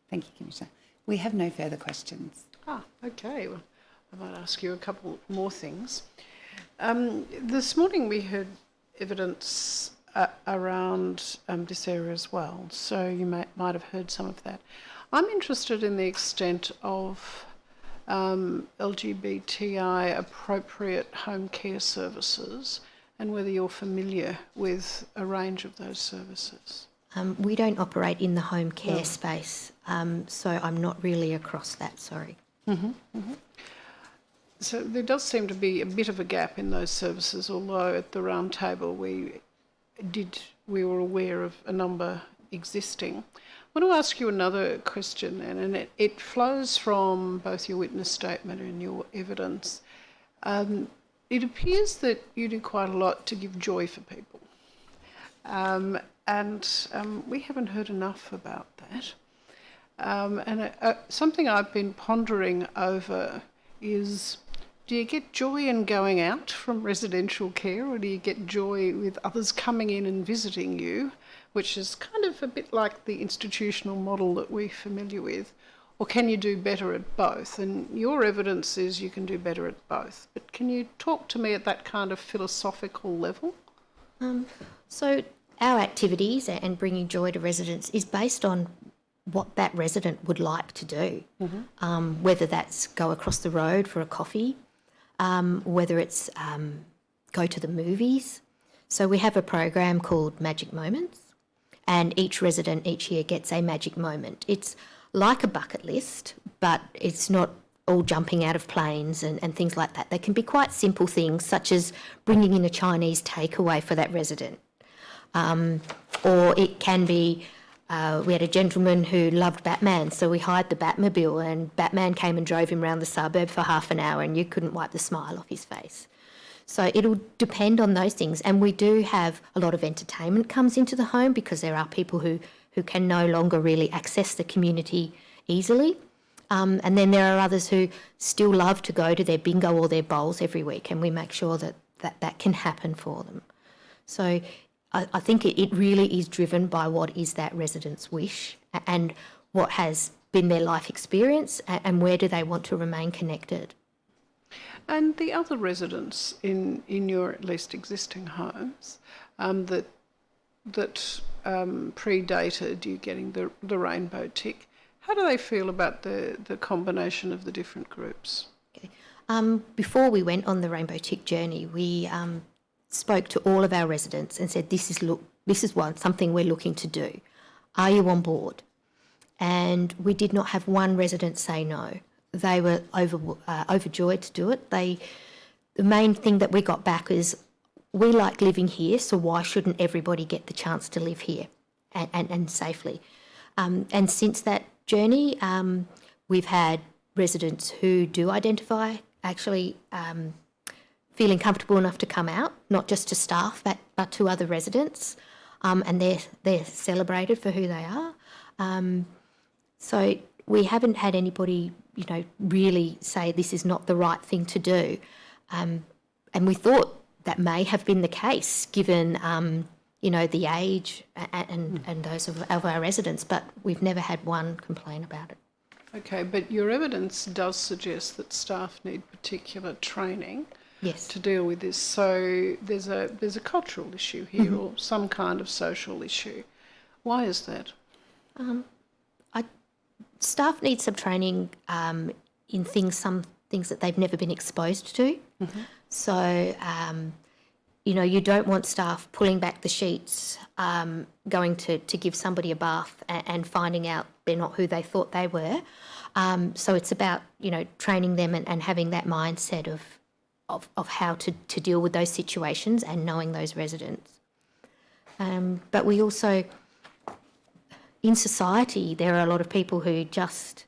Thank you, Commissioner. We have no further questions. Okay. Well, I might ask you a couple more things. This morning we heard evidence around this area as well, so you might have heard some of that. I'm interested in the extent of LGBTI appropriate home care services and whether you're familiar with a range of those services. We don't operate in the home care space, so I'm not really across that, sorry. Mm-hmm, mm-hmm. So there does seem to be a bit of a gap in those services, although at the round table we were aware of a number existing. I want to ask you another question, and it flows from both your witness statement and your evidence. It appears that you do quite a lot to give joy for people, and we haven't heard enough about that. Something I've been pondering over is, do you get joy in going out from residential care, or do you get joy with others coming in and visiting you, which is kind of a bit like the institutional model that we're familiar with? Or can you do better at both? And your evidence is you can do better at both. But can you talk to me at that kind of philosophical level? So our activities and bringing joy to residents is based on what that resident would like to do, mm-hmm. Whether that's go across the road for a coffee, whether it's go to the movies. So we have a program called Magic Moments, and each resident each year gets a magic moment. It's like a bucket list, but it's not all jumping out of planes and things like that. They can be quite simple things, such as bringing in a Chinese takeaway for that resident. Or it can be, we had a gentleman who loved Batman, so we hired the Batmobile and Batman came and drove him around the suburb for half an hour and you couldn't wipe the smile off his face. So it'll depend on those things. And we do have a lot of entertainment comes into the home because there are people who can no longer really access the community easily. And then there are others who still love to go to their bingo or their bowls every week, and we make sure that can happen for them. So I think it really is driven by what is that resident's wish and what has been their life experience and where do they want to remain connected. And the other residents in your at least existing homes that predated you getting the rainbow tick, how do they feel about the combination of the different groups? Okay. Before we went on the rainbow tick journey, we spoke to all of our residents and said, this is something we're looking to do. Are you on board? and we did not have one resident say no. They were overjoyed to do it. The main thing that we got back is, we like living here, so why shouldn't everybody get the chance to live here and safely? And since that journey, we've had residents who do identify actually feeling comfortable enough to come out, not just to staff, but to other residents, and they're celebrated for who they are. So we haven't had anybody, really say this is not the right thing to do. And we thought that may have been the case, given, the age and those of our residents, but we've never had one complain about it. Okay, but your evidence does suggest that staff need particular training to deal with this. So there's a cultural issue here, or some kind of social issue. Why is that? Staff need some training in some things that they've never been exposed to. So, you don't want staff pulling back the sheets, going to give somebody a bath and finding out they're not who they thought they were. So it's about, training them and having that mindset of how to deal with those situations and knowing those residents. But we also, in society, there are a lot of people who just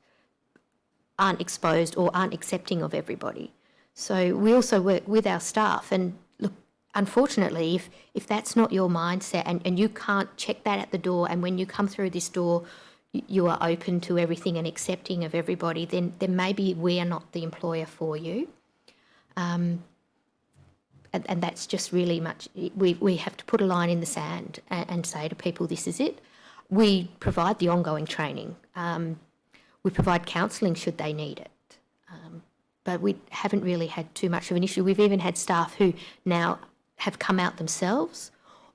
aren't exposed or aren't accepting of everybody. So we also work with our staff, and look, unfortunately, if that's not your mindset and you can't check that at the door, and when you come through this door you are open to everything and accepting of everybody, then maybe we are not the employer for you. And that's just really much, we have to put a line in the sand and say to people, this is it. We provide the ongoing training. We provide counselling should they need it. But we haven't really had too much of an issue. We've even had staff who now have come out themselves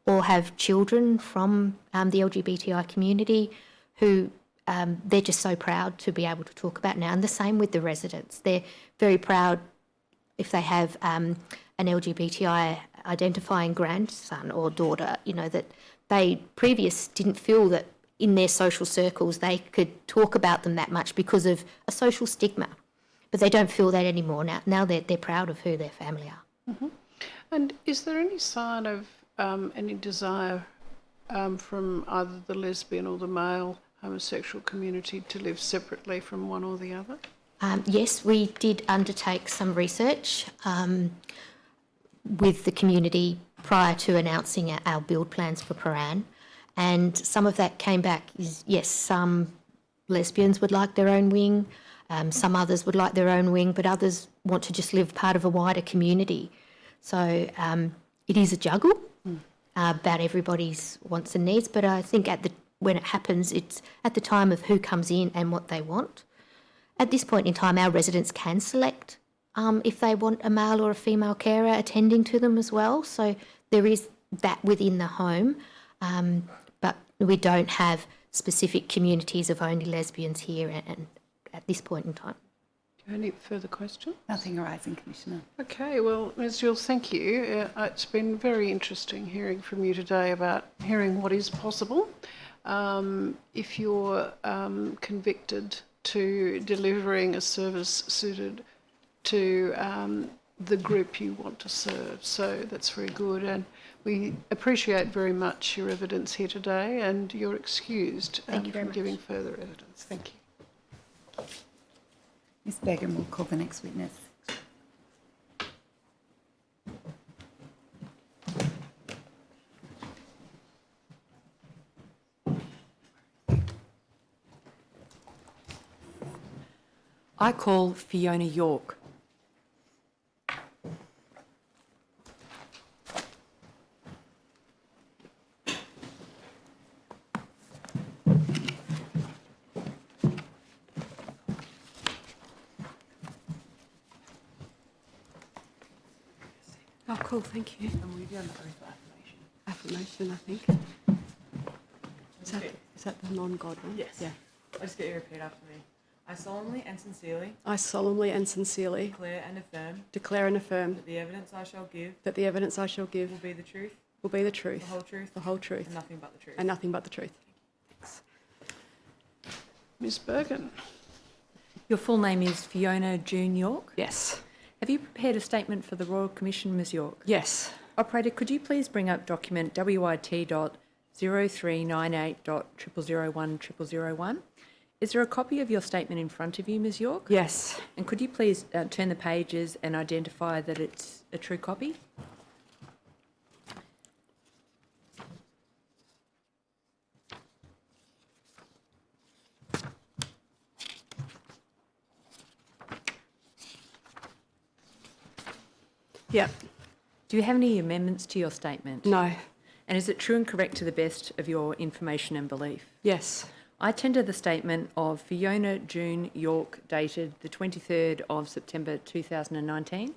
or have children from the LGBTI community who they're just so proud to be able to talk about now. And the same with the residents. They're very proud if they have an LGBTI identifying grandson or daughter, that they didn't feel that in their social circles they could talk about them that much because of a social stigma. But they don't feel that anymore. Now they're proud of who their family are. And is there any sign of any desire from either the lesbian or the male homosexual community to live separately from one or the other? Yes, we did undertake some research with the community prior to announcing our build plans for Paran, and some of that came back is, yes, some lesbians would like their own wing, some others would like their own wing, but others want to just live part of a wider community. So it is a juggle about everybody's wants and needs, but I think when it happens, it's at the time of who comes in and what they want. At this point in time, our residents can select if they want a male or a female carer attending to them as well. So there is that within the home, but we don't have specific communities of only lesbians here and at this point in time. Do you have any further questions? Nothing arising, Commissioner. Okay, well, Ms Jules, thank you. It's been very interesting hearing from you today about hearing what is possible. If you're convicted to delivering a service suited to the group you want to serve. So that's very good, and we appreciate very much your evidence here today, and you're excused from giving further evidence. Thank you. Ms Begum will call the next witness. I call Fiona York. Oh, cool, thank you. And we've done the oath of affirmation. Affirmation, I think. Is that the non-God one? Yes. Yeah. I'll just get you to repeat after me. I solemnly and sincerely I solemnly and sincerely declare and affirm that the evidence I shall give will be the truth, the whole truth, and nothing but the truth. and nothing but the truth. Thanks. Ms Bergen. Your full name is Fiona June York. Yes. Have you prepared a statement for the Royal Commission, Ms York? Yes. Operator, could you please bring up document WIT.0398.00010001? Is there a copy of your statement in front of you, Ms York? Yes. And could you please turn the pages and identify that it's a true copy? Yep. Do you have any amendments to your statement? No. And is it true and correct to the best of your information and belief? Yes. I tender the statement of Fiona June York dated the 23rd of September 2019.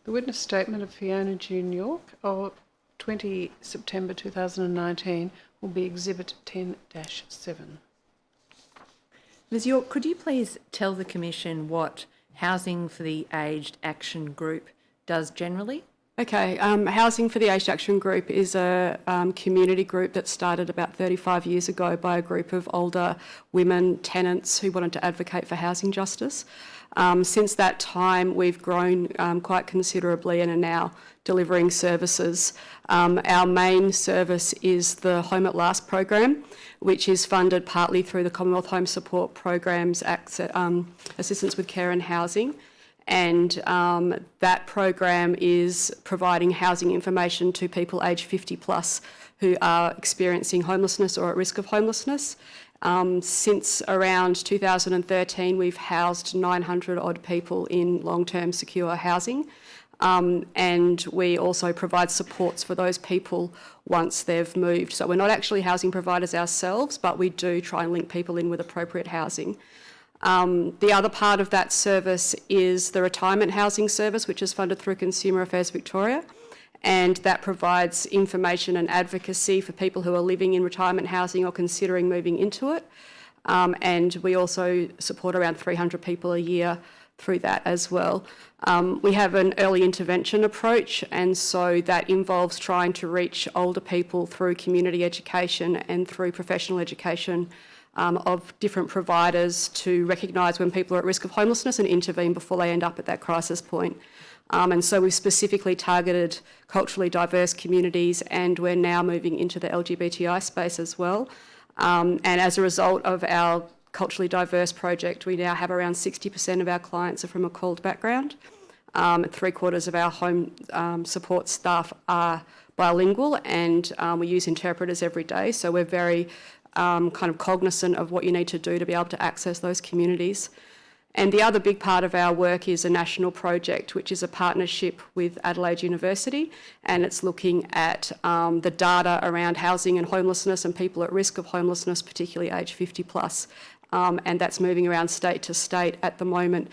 The witness statement of Fiona June York of 20 September 2019 will be Exhibit 10-7. Ms York, could you please tell the Commission what Housing for the Aged Action Group does generally? Okay, Housing for the Aged Action Group is a community group that started about 35 years ago by a group of older women tenants who wanted to advocate for housing justice. Since that time, we've grown quite considerably and are now delivering services. Our main service is the Home at Last program, which is funded partly through the Commonwealth Home Support Program's Assistance with Care and Housing. And that program is providing housing information to people aged 50 plus who are experiencing homelessness or at risk of homelessness. Since around 2013, we've housed 900 odd people in long-term secure housing. And we also provide supports for those people once they've moved. So we're not actually housing providers ourselves, but we do try and link people in with appropriate housing. The other part of that service is the retirement housing service, which is funded through Consumer Affairs Victoria, and that provides information and advocacy for people who are living in retirement housing or considering moving into it. And we also support around 300 people a year through that as well. We have an early intervention approach, and so that involves trying to reach older people through community education and through professional education of different providers to recognise when people are at risk of homelessness and intervene before they end up at that crisis point. And so we've specifically targeted culturally diverse communities, and we're now moving into the LGBTI space as well. And as a result of our culturally diverse project, we now have around 60% of our clients are from a CALD background. 3/4 of our home support staff are bilingual, and we use interpreters every day. So we're very kind of cognizant of what you need to do to be able to access those communities. And the other big part of our work is a national project, which is a partnership with Adelaide University, and it's looking at the data around housing and homelessness and people at risk of homelessness, particularly aged 50 plus. And that's moving around state to state at the moment,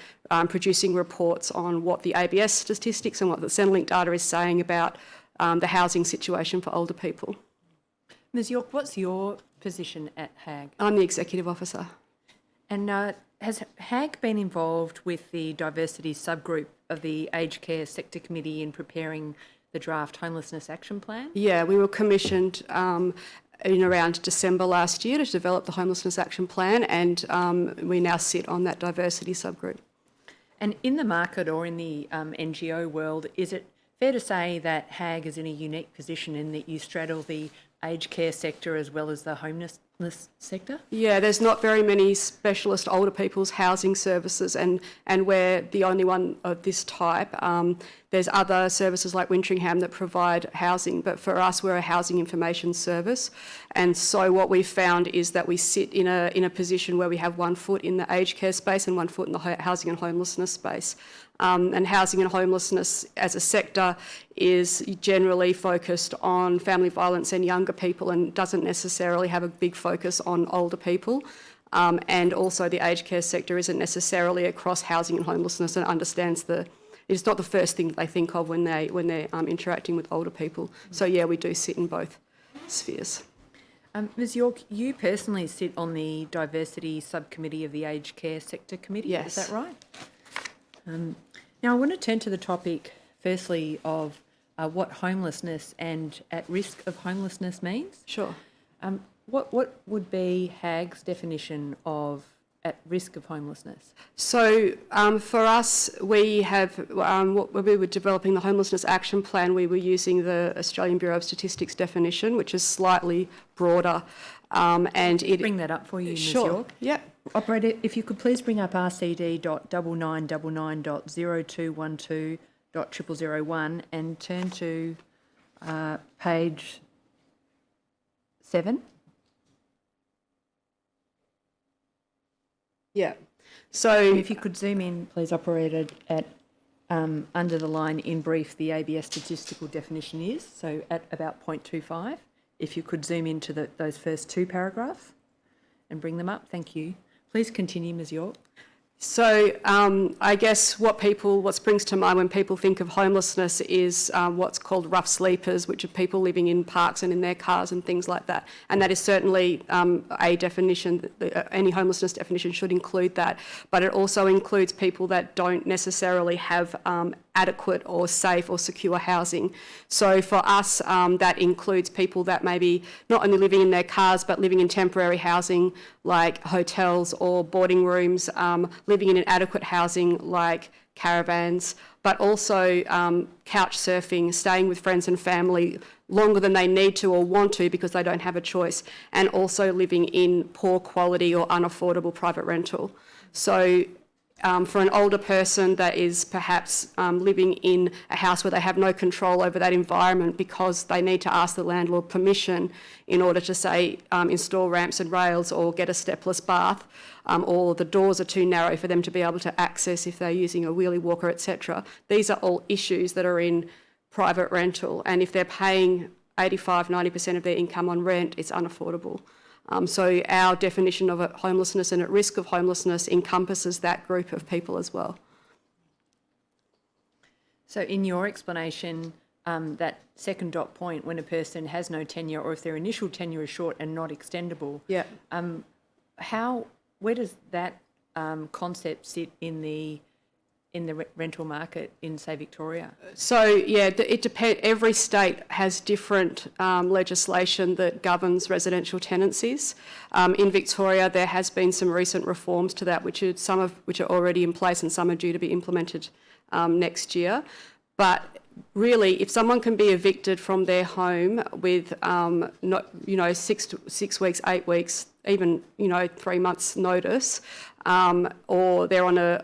producing reports on what the ABS statistics and what the Centrelink data is saying about the housing situation for older people. Ms York, what's your position at HAG? I'm the Executive Officer. And has HAG been involved with the diversity subgroup of the Aged Care Sector Committee in preparing the draft Homelessness Action Plan? Yeah, we were commissioned in around December last year to develop the Homelessness Action Plan, and we now sit on that diversity subgroup. And in the market or in the NGO world, is it fair to say that HAG is in a unique position in that you straddle the aged care sector as well as the homelessness sector? Yeah, there's not very many specialist older people's housing services, and we're the only one of this type. There's other services like Wintringham that provide housing, but for us, we're a housing information service. And so what we've found is that we sit in a position where we have one foot in the aged care space and one foot in the housing and homelessness space. And housing and homelessness as a sector is generally focused on family violence and younger people, and doesn't necessarily have a big focus on older people. And also the aged care sector isn't necessarily across housing and homelessness, and understands it's not the first thing that they think of when they're interacting with older people. So yeah, we do sit in both spheres. Ms York, you personally sit on the diversity subcommittee of the Aged Care Sector Committee, Yes. Is that right? Now I want to turn to the topic, firstly, of what homelessness and at risk of homelessness means. Sure. what would be HAG's definition of at risk of homelessness? So for us, we have, when we were developing the Homelessness Action Plan, we were using the Australian Bureau of Statistics definition, which is slightly broader. And it Bring that up for you, Ms. Sure. York. Yeah. Operator, if you could please bring up RCD.9999.0212.0001 and turn to page 7. Yeah. So If you could zoom in, please, operator, at under the line in brief, the ABS statistical definition is, so at about 0.25. If you could zoom into those first 2 paragraphs and bring them up, thank you. Please continue, Ms. York. So I guess what springs to mind when people think of homelessness is what's called rough sleepers, which are people living in parks and in their cars and things like that. And that is certainly a definition, any homelessness definition should include that. But it also includes people that don't necessarily have adequate or safe or secure housing. So for us, that includes people that may be not only living in their cars, but living in temporary housing like hotels or boarding rooms, living in inadequate housing like caravans, but also couch surfing, staying with friends and family longer than they need to or want to because they don't have a choice, and also living in poor quality or unaffordable private rental. So for an older person that is perhaps living in a house where they have no control over that environment because they need to ask the landlord permission in order to, say, install ramps and rails or get a stepless bath, or the doors are too narrow for them to be able to access if they're using a wheelie walker, etc. These are all issues that are in private rental, and if they're paying 85-90% of their income on rent, it's unaffordable. So our definition of homelessness and at risk of homelessness encompasses that group of people as well. So in your explanation, that second dot point, when a person has no tenure or if their initial tenure is short and not extendable, Yeah. where does that concept sit in the rental market in, say, Victoria? So, yeah, it depends. Every state has different legislation that governs residential tenancies. In Victoria, there has been some recent reforms to that, some of which are already in place and some are due to be implemented next year. But really, if someone can be evicted from their home with, 6 weeks, 8 weeks, even 3 months' notice, or they're there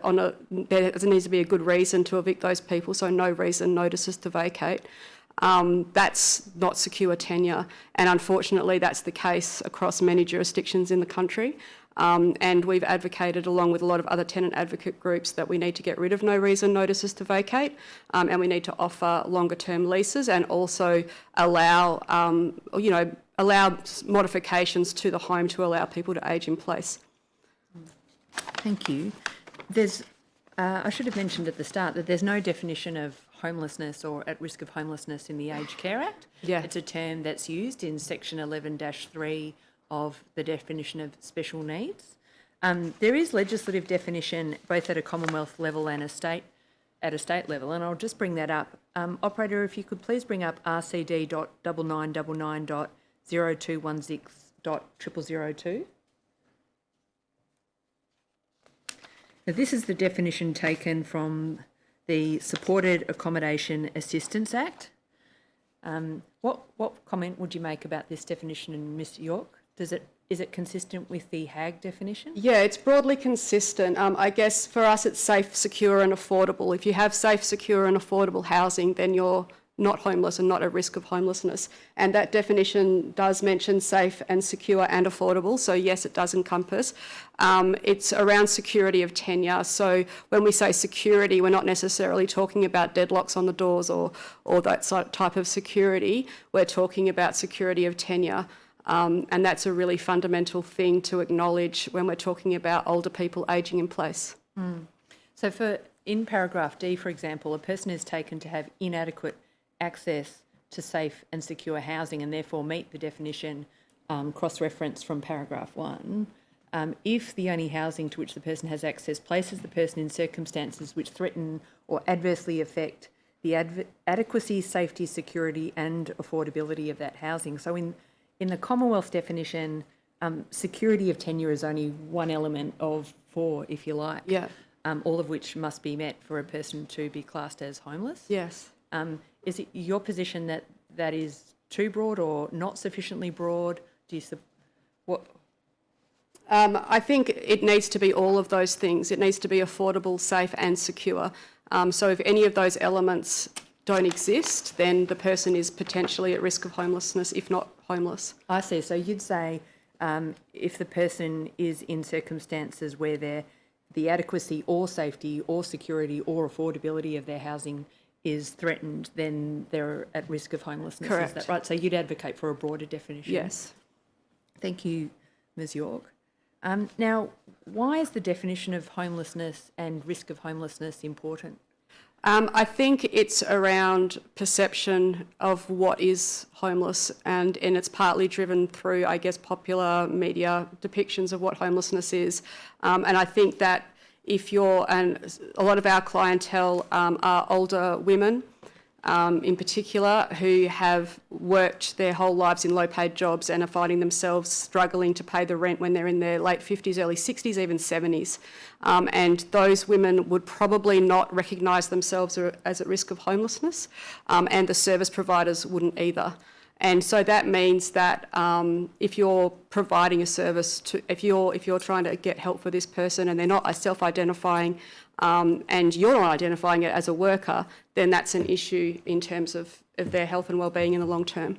needs to be a good reason to evict those people, so no reason, notices to vacate. That's not secure tenure, and unfortunately, that's the case across many jurisdictions in the country. And we've advocated, along with a lot of other tenant advocate groups, that we need to get rid of no reason notices to vacate, and we need to offer longer term leases and also allow modifications to the home to allow people to age in place. Thank you. I should have mentioned at the start that there's no definition of homelessness or at risk of homelessness in the Aged Care Act. Yeah. It's a term that's used in section 11-3 of the definition of special needs. There is legislative definition both at a Commonwealth level and at a state level, and I'll just bring that up. Operator, if you could please bring up RCD.9999.0216.0002. Now, this is the definition taken from the Supported Accommodation Assistance Act. What comment would you make about this definition, Ms. York? Is it consistent with the HAG definition? Yeah, it's broadly consistent. I guess for us it's safe, secure and affordable. If you have safe, secure and affordable housing, then you're not homeless and not at risk of homelessness. And that definition does mention safe and secure and affordable, so yes, it does encompass. It's around security of tenure. So when we say security, we're not necessarily talking about deadlocks on the doors or that type of security. We're talking about security of tenure. And that's a really fundamental thing to acknowledge when we're talking about older people ageing in place. So in paragraph D, for example, a person is taken to have inadequate access to safe and secure housing and therefore meet the definition cross-reference from paragraph 1. If the only housing to which the person has access places the person in circumstances which threaten or adversely affect the adequacy, safety, security and affordability of that housing. So in the Commonwealth definition, security of tenure is only one element of 4, if you like. Yeah. All of which must be met for a person to be classed as homeless. Yes. Is it your position that that is too broad or not sufficiently broad? Do you what? I think it needs to be all of those things. It needs to be affordable, safe and secure. So if any of those elements don't exist, then the person is potentially at risk of homelessness, if not homeless. I see. So you'd say if the person is in circumstances where the adequacy or safety or security or affordability of their housing is threatened, then they're at risk of homelessness. Correct. Is that right? So you'd advocate for a broader definition? Yes. Thank you, Ms York. Now, why is the definition of homelessness and risk of homelessness important? I think it's around perception of what is homeless, and it's partly driven through, I guess, popular media depictions of what homelessness is. And I think that and a lot of our clientele are older women, in particular, who have worked their whole lives in low-paid jobs and are finding themselves struggling to pay the rent when they're in their late 50s, early 60s, even 70s. And those women would probably not recognise themselves as at risk of homelessness, and the service providers wouldn't either. And so that means that if you're providing a service if you're trying to get help for this person and they're not self-identifying and you're not identifying it as a worker, then that's an issue in terms of their health and well-being in the long term.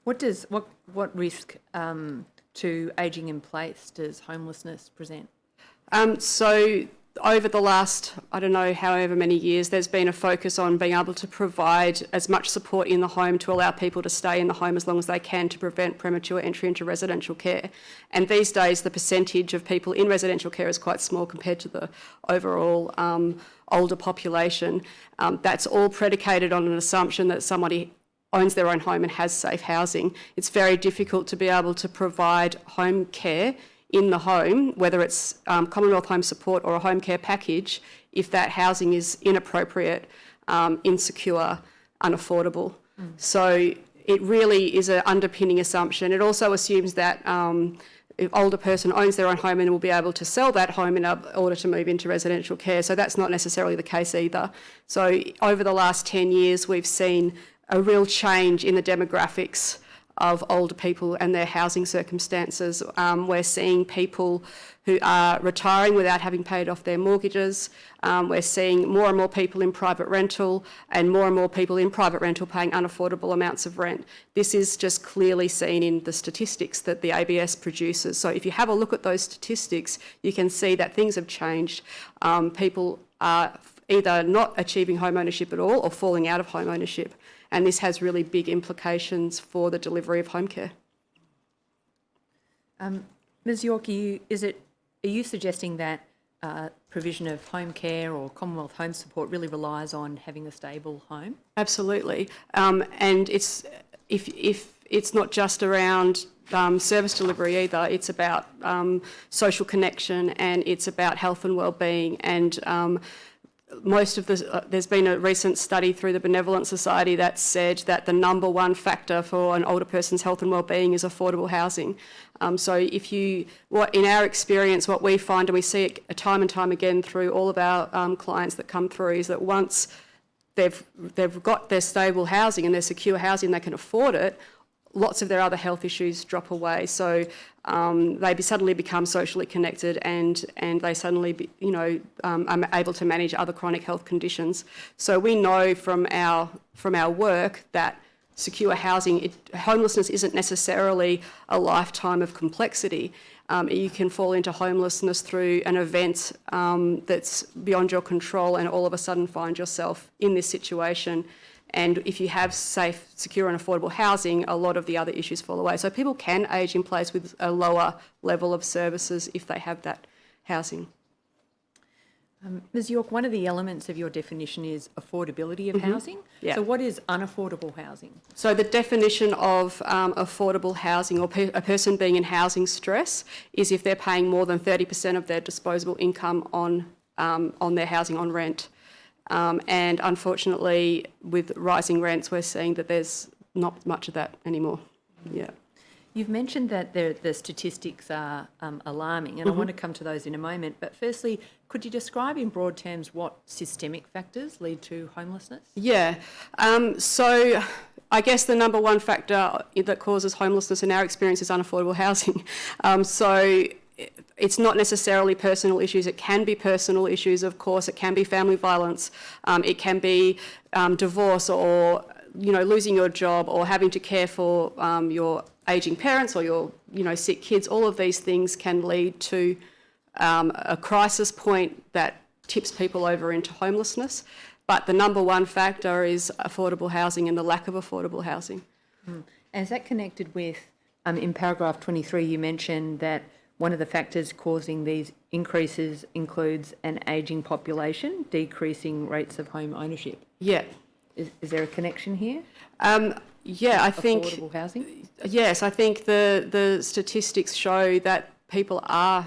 What risk to ageing in place does homelessness present? So over the last, I don't know, however many years, there's been a focus on being able to provide as much support in the home to allow people to stay in the home as long as they can to prevent premature entry into residential care. And these days, the percentage of people in residential care is quite small compared to the overall older population. That's all predicated on an assumption that somebody owns their own home and has safe housing. It's very difficult to be able to provide home care in the home, whether it's Commonwealth Home Support or a home care package, if that housing is inappropriate, insecure, unaffordable. So it really is an underpinning assumption. It also assumes that if older person owns their own home and will be able to sell that home in order to move into residential care. So that's not necessarily the case either. So over the last 10 years, we've seen a real change in the demographics of older people and their housing circumstances. We're seeing people who are retiring without having paid off their mortgages. We're seeing more and more people in private rental and more people in private rental paying unaffordable amounts of rent. This is just clearly seen in the statistics that the ABS produces. So if you have a look at those statistics, you can see that things have changed. People are either not achieving home ownership at all or falling out of home ownership. And this has really big implications for the delivery of home care. Ms York, are you suggesting that provision of home care or Commonwealth Home Support really relies on having a stable home? Absolutely. And it's not just around service delivery either. It's about social connection and it's about health and well-being. And there's been a recent study through the Benevolent Society that said that the number one factor for an older person's health and well-being is affordable housing. So in our experience, what we find, and we see it time and time again through all of our clients that come through, is that once they've got their stable housing and their secure housing, they can afford it, lots of their other health issues drop away. So they suddenly become socially connected and they suddenly are able to manage other chronic health conditions. So we know from our work that secure housing, homelessness isn't necessarily a lifetime of complexity. You can fall into homelessness through an event that's beyond your control and all of a sudden find yourself in this situation. And if you have safe, secure and affordable housing, a lot of the other issues fall away. So people can age in place with a lower level of services if they have that housing. Ms York, one of the elements of your definition is affordability of housing. Yeah. So what is unaffordable housing? So the definition of affordable housing or a person being in housing stress is if they're paying more than 30% of their disposable income on their housing, on rent. And unfortunately, with rising rents, we're seeing that there's not much of that anymore. Yeah. You've mentioned that the statistics are alarming, and I want to come to those in a moment. But firstly, could you describe in broad terms what systemic factors lead to homelessness? Yeah. So I guess the number one factor that causes homelessness in our experience is unaffordable housing. So it's not necessarily personal issues. It can be personal issues, of course. It can be family violence. It can be divorce, or losing your job, or having to care for your ageing parents or your sick kids. All of these things can lead to a crisis point that tips people over into homelessness. But the number one factor is affordable housing and the lack of affordable housing. And is that connected with, in paragraph 23, you mentioned that one of the factors causing these increases includes an ageing population, decreasing rates of home ownership? Yeah. Is there a connection here? Yeah, I think... Affordable housing? Yes, I think the statistics show that people are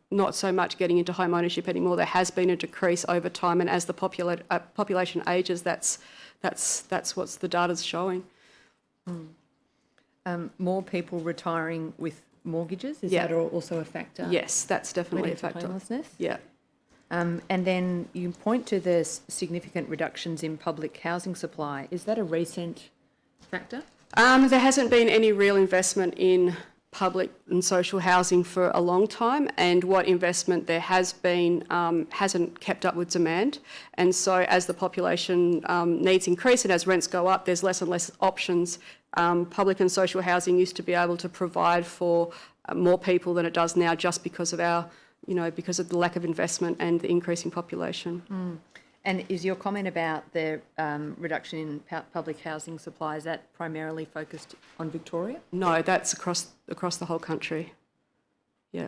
not so much getting into home ownership anymore. There has been a decrease over time, and as the population ages, that's what the data's showing. More people retiring with mortgages, is that also a factor? Yes, that's definitely a factor. Homelessness? Yeah. And then you point to the significant reductions in public housing supply. Is that a recent factor? There hasn't been any real investment in public and social housing for a long time, and what investment there has been hasn't kept up with demand. And so as the population needs increase and as rents go up, there's less and less options. Public and social housing used to be able to provide for more people than it does now, just because of because of the lack of investment and the increasing population. And is your comment about the reduction in public housing supply, is that primarily focused on Victoria? No, that's across the whole country. Yeah.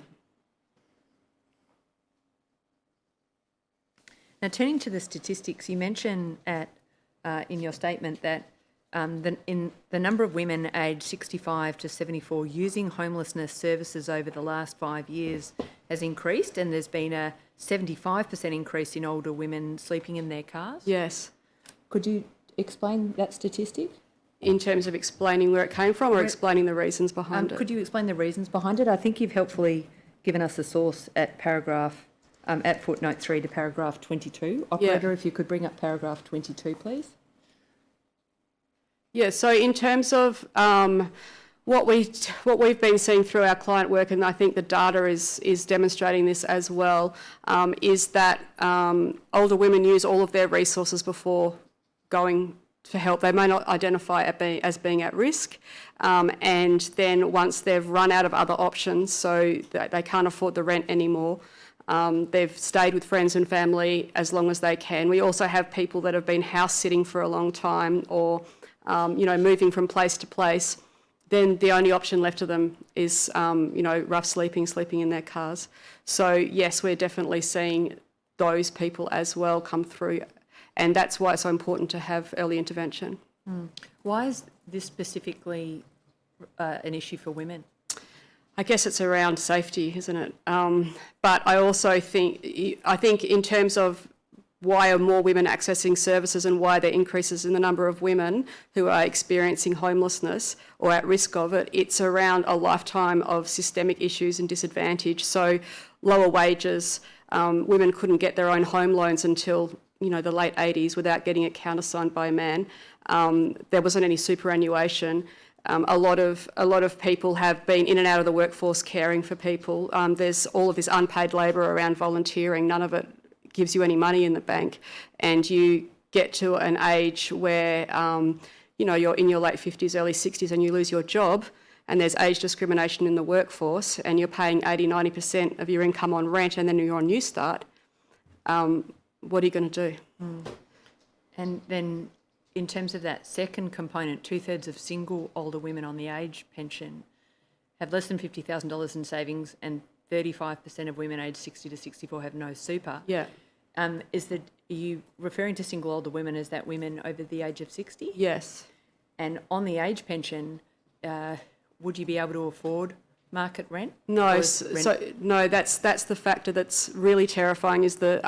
Now, turning to the statistics, you mentioned in your statement that the number of women aged 65 to 74 using homelessness services over the last 5 years has increased, and there's been a 75% increase in older women sleeping in their cars? Yes. Could you explain that statistic? In terms of explaining where it came from, or explaining the reasons behind it? Could you explain the reasons behind it? I think you've helpfully given us a source at at footnote 3 to paragraph 22. Operator, if you could bring up paragraph 22, please. Yeah, so in terms of what we've been seeing through our client work, and I think the data is demonstrating this as well, is that older women use all of their resources before going for help. They may not identify as being at risk, and then once they've run out of other options, so that they can't afford the rent anymore, they've stayed with friends and family as long as they can. We also have people that have been house sitting for a long time, or moving from place to place. Then the only option left to them is, rough sleeping in their cars. So yes, we're definitely seeing those people as well come through, and that's why it's so important to have early intervention. Why is this specifically an issue for women? I guess it's around safety, isn't it? But I also think in terms of why are more women accessing services and why there increases in the number of women who are experiencing homelessness or at risk of it, it's around a lifetime of systemic issues and disadvantage. So lower wages, women couldn't get their own home loans until the late 80s without getting it countersigned by a man. There wasn't any superannuation. A lot of people have been in and out of the workforce caring for people. There's all of this unpaid labour around volunteering. None of it gives you any money in the bank, and you get to an age where you're in your late 50s, early 60s, and you lose your job, and there's age discrimination in the workforce, and you're paying 80-90% of your income on rent, and then you're on New Start. What are you going to do? And then in terms of that second component, 2/3 of single older women on the age pension have less than $50,000 in savings, and 35% of women aged 60 to 64 have no super. Yeah. Are you referring to single older women as that women over the age of 60? Yes. And on the age pension, would you be able to afford market rent? No, no. That's the factor that's really terrifying. Is the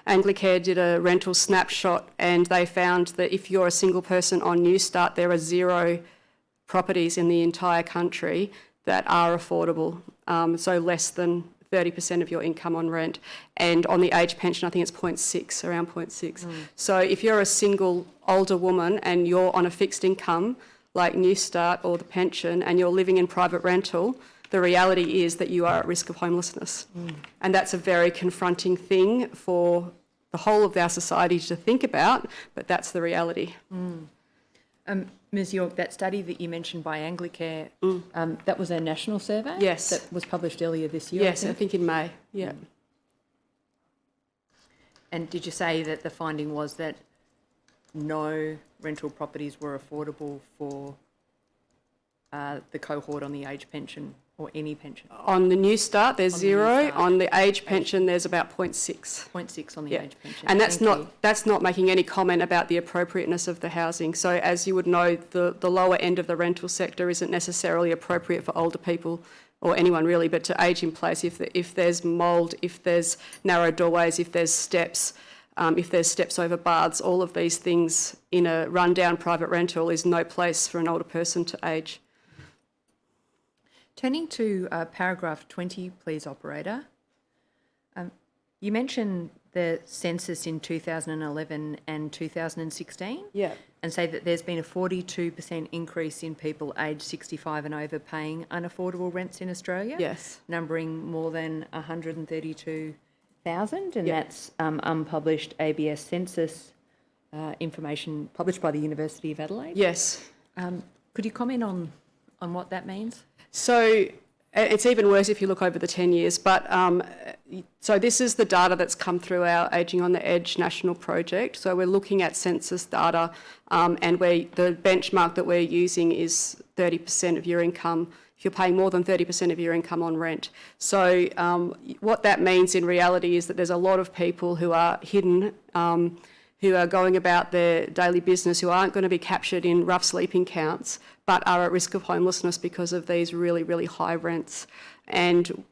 Anglicare did a rental snapshot, and they found that if you're a single person on New Start, there are zero properties in the entire country that are affordable, so less than 30% of your income on rent. And on the age pension, I think it's 0.6, around 0.6. So if you're a single older woman and you're on a fixed income, like New Start or the pension, and you're living in private rental, the reality is that you are at risk of homelessness. And that's a very confronting thing for the whole of our society to think about, but that's the reality. Ms York, that study that you mentioned by Anglicare, that was a national survey? Yes. That was published earlier this year? Yes, I think in May, yeah. And did you say that the finding was that no rental properties were affordable for the cohort on the age pension or any pension? On the New Start, there's On the New 0. Start. On the age pension, there's about 0.6. 0.6 on the Yeah. age pension. And that's Thank you. that's not making any comment about the appropriateness of the housing. So as you would know, the lower end of the rental sector isn't necessarily appropriate for older people or anyone really, but to age in place, if there's mould, if there's narrow doorways, if there's steps over baths, all of these things in a rundown private rental is no place for an older person to age. Turning to paragraph 20, please, operator. You mentioned the census in 2011 and 2016. Yeah. And say that there's been a 42% increase in people aged 65 and over paying unaffordable rents in Australia. Yes. Numbering more than 132,000, and Yeah. that's unpublished ABS census information published by the University of Adelaide. Yes. Could you comment on what that means? So it's even worse if you look over the 10 years, but so this is the data that's come through our Ageing on the Edge national project. So we're looking at census data, and the benchmark that we're using is 30% of your income, if you're paying more than 30% of your income on rent. So what that means in reality is that there's a lot of people who are hidden, who are going about their daily business, who aren't going to be captured in rough sleeping counts, but are at risk of homelessness because of these really, really high rents. And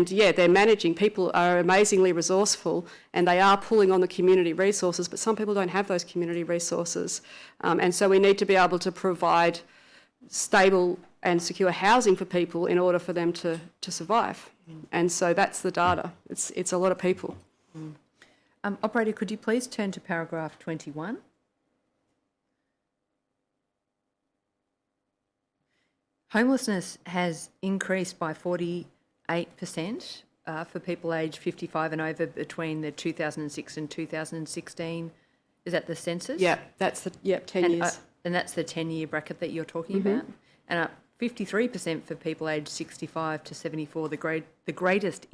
yeah, they're managing. People are amazingly resourceful and they are pulling on the community resources, but some people don't have those community resources. And so we need to be able to provide stable and secure housing for people in order for them to survive. And so that's the data. It's a lot of people. Operator, could you please turn to paragraph 21? Homelessness has increased by 48% for people aged 55 and over between the 2006 and 2016. Is that the census? Yeah, that's 10 years. And that's the 10-year bracket that you're talking about? And 53% for people aged 65 to 74, the greatest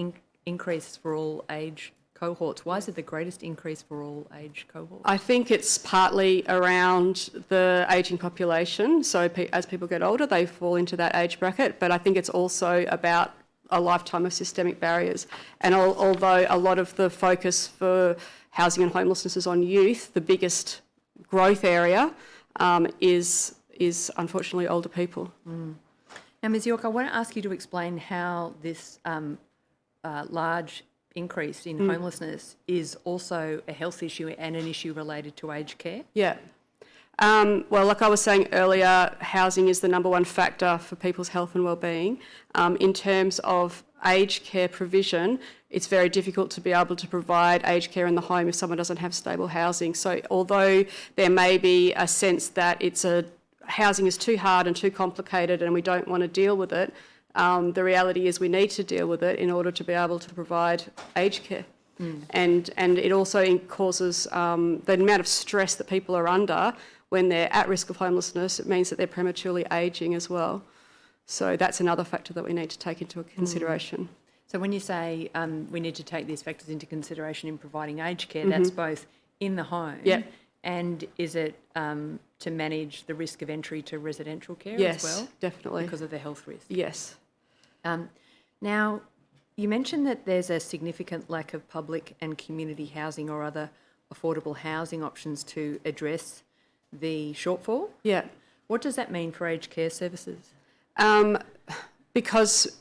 increase for all age cohorts. Why is it the greatest increase for all age cohorts? I think it's partly around the ageing population. So as people get older, they fall into that age bracket. But I think it's also about a lifetime of systemic barriers. And although a lot of the focus for housing and homelessness is on youth, the biggest growth area is unfortunately older people. Now, Ms York, I want to ask you to explain how this large increase in homelessness is also a health issue and an issue related to aged care. Yeah. Well, like I was saying earlier, housing is the number one factor for people's health and wellbeing. In terms of aged care provision, it's very difficult to be able to provide aged care in the home if someone doesn't have stable housing. So although there may be a sense that housing is too hard and too complicated and we don't want to deal with it, the reality is we need to deal with it in order to be able to provide aged care. And it also causes the amount of stress that people are under when they're at risk of homelessness. It means that they're prematurely ageing as well. So that's another factor that we need to take into consideration. So when you say we need to take these factors into consideration in providing aged care, that's both in the home and is it to manage the risk of entry to residential care as well? Yes, definitely. Because of the health risk? Yes. Now, you mentioned that there's a significant lack of public and community housing or other affordable housing options to address the shortfall. Yeah. What does that mean for aged care services? Because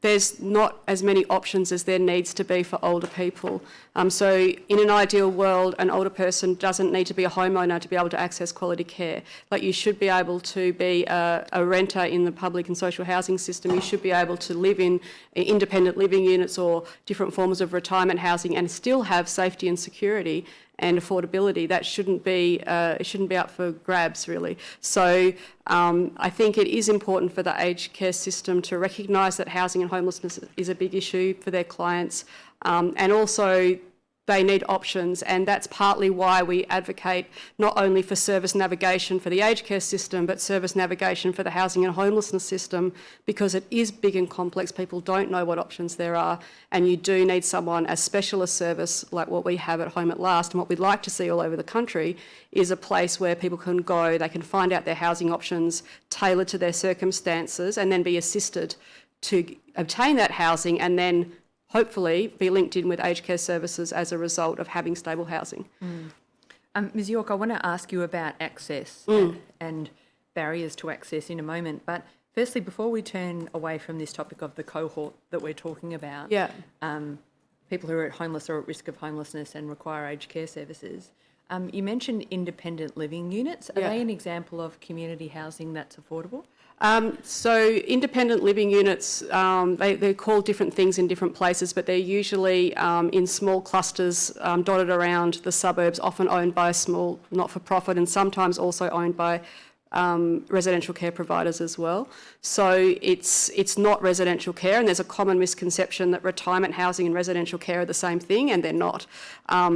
there's not as many options as there needs to be for older people. So in an ideal world, an older person doesn't need to be a homeowner to be able to access quality care. Like, you should be able to be a renter in the public and social housing system. You should be able to live in independent living units or different forms of retirement housing and still have safety and security and affordability. That shouldn't be it shouldn't be up for grabs, really. So I think it is important for the aged care system to recognise that housing and homelessness is a big issue for their clients, and also they need options, and that's partly why we advocate not only for service navigation for the aged care system, but service navigation for the housing and homelessness system, because it is big and complex. People don't know what options there are, and you do need someone as specialist service like what we have at Home at Last, and what we'd like to see all over the country is a place where people can go, they can find out their housing options tailored to their circumstances, and then be assisted to obtain that housing, and then hopefully be linked in with aged care services as a result of having stable housing. Ms York, I want to ask you about access and barriers to access in a moment, but firstly, before we turn away from this topic of the cohort that we're talking about, people who are homeless or at risk of homelessness and require aged care services, you mentioned independent living units. Are they an example of community housing that's affordable? So independent living units, they're called different things in different places, but they're usually in small clusters dotted around the suburbs, often owned by a small not-for-profit and sometimes also owned by residential care providers as well. So it's not residential care, and there's a common misconception that retirement housing and residential care are the same thing, and they're not.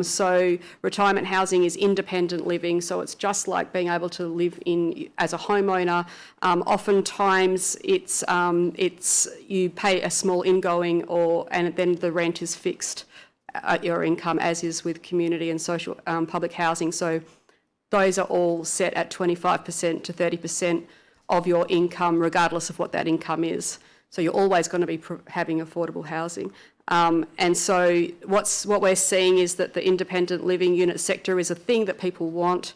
So retirement housing is independent living, so it's just like being able to live in as a homeowner. Oftentimes it's you pay a small ingoing, and then the rent is fixed at your income, as is with community and social public housing. So those are all set at 25% to 30% of your income, regardless of what that income is. So you're always going to be having affordable housing. And so what we're seeing is that the independent living unit sector is a thing that people want.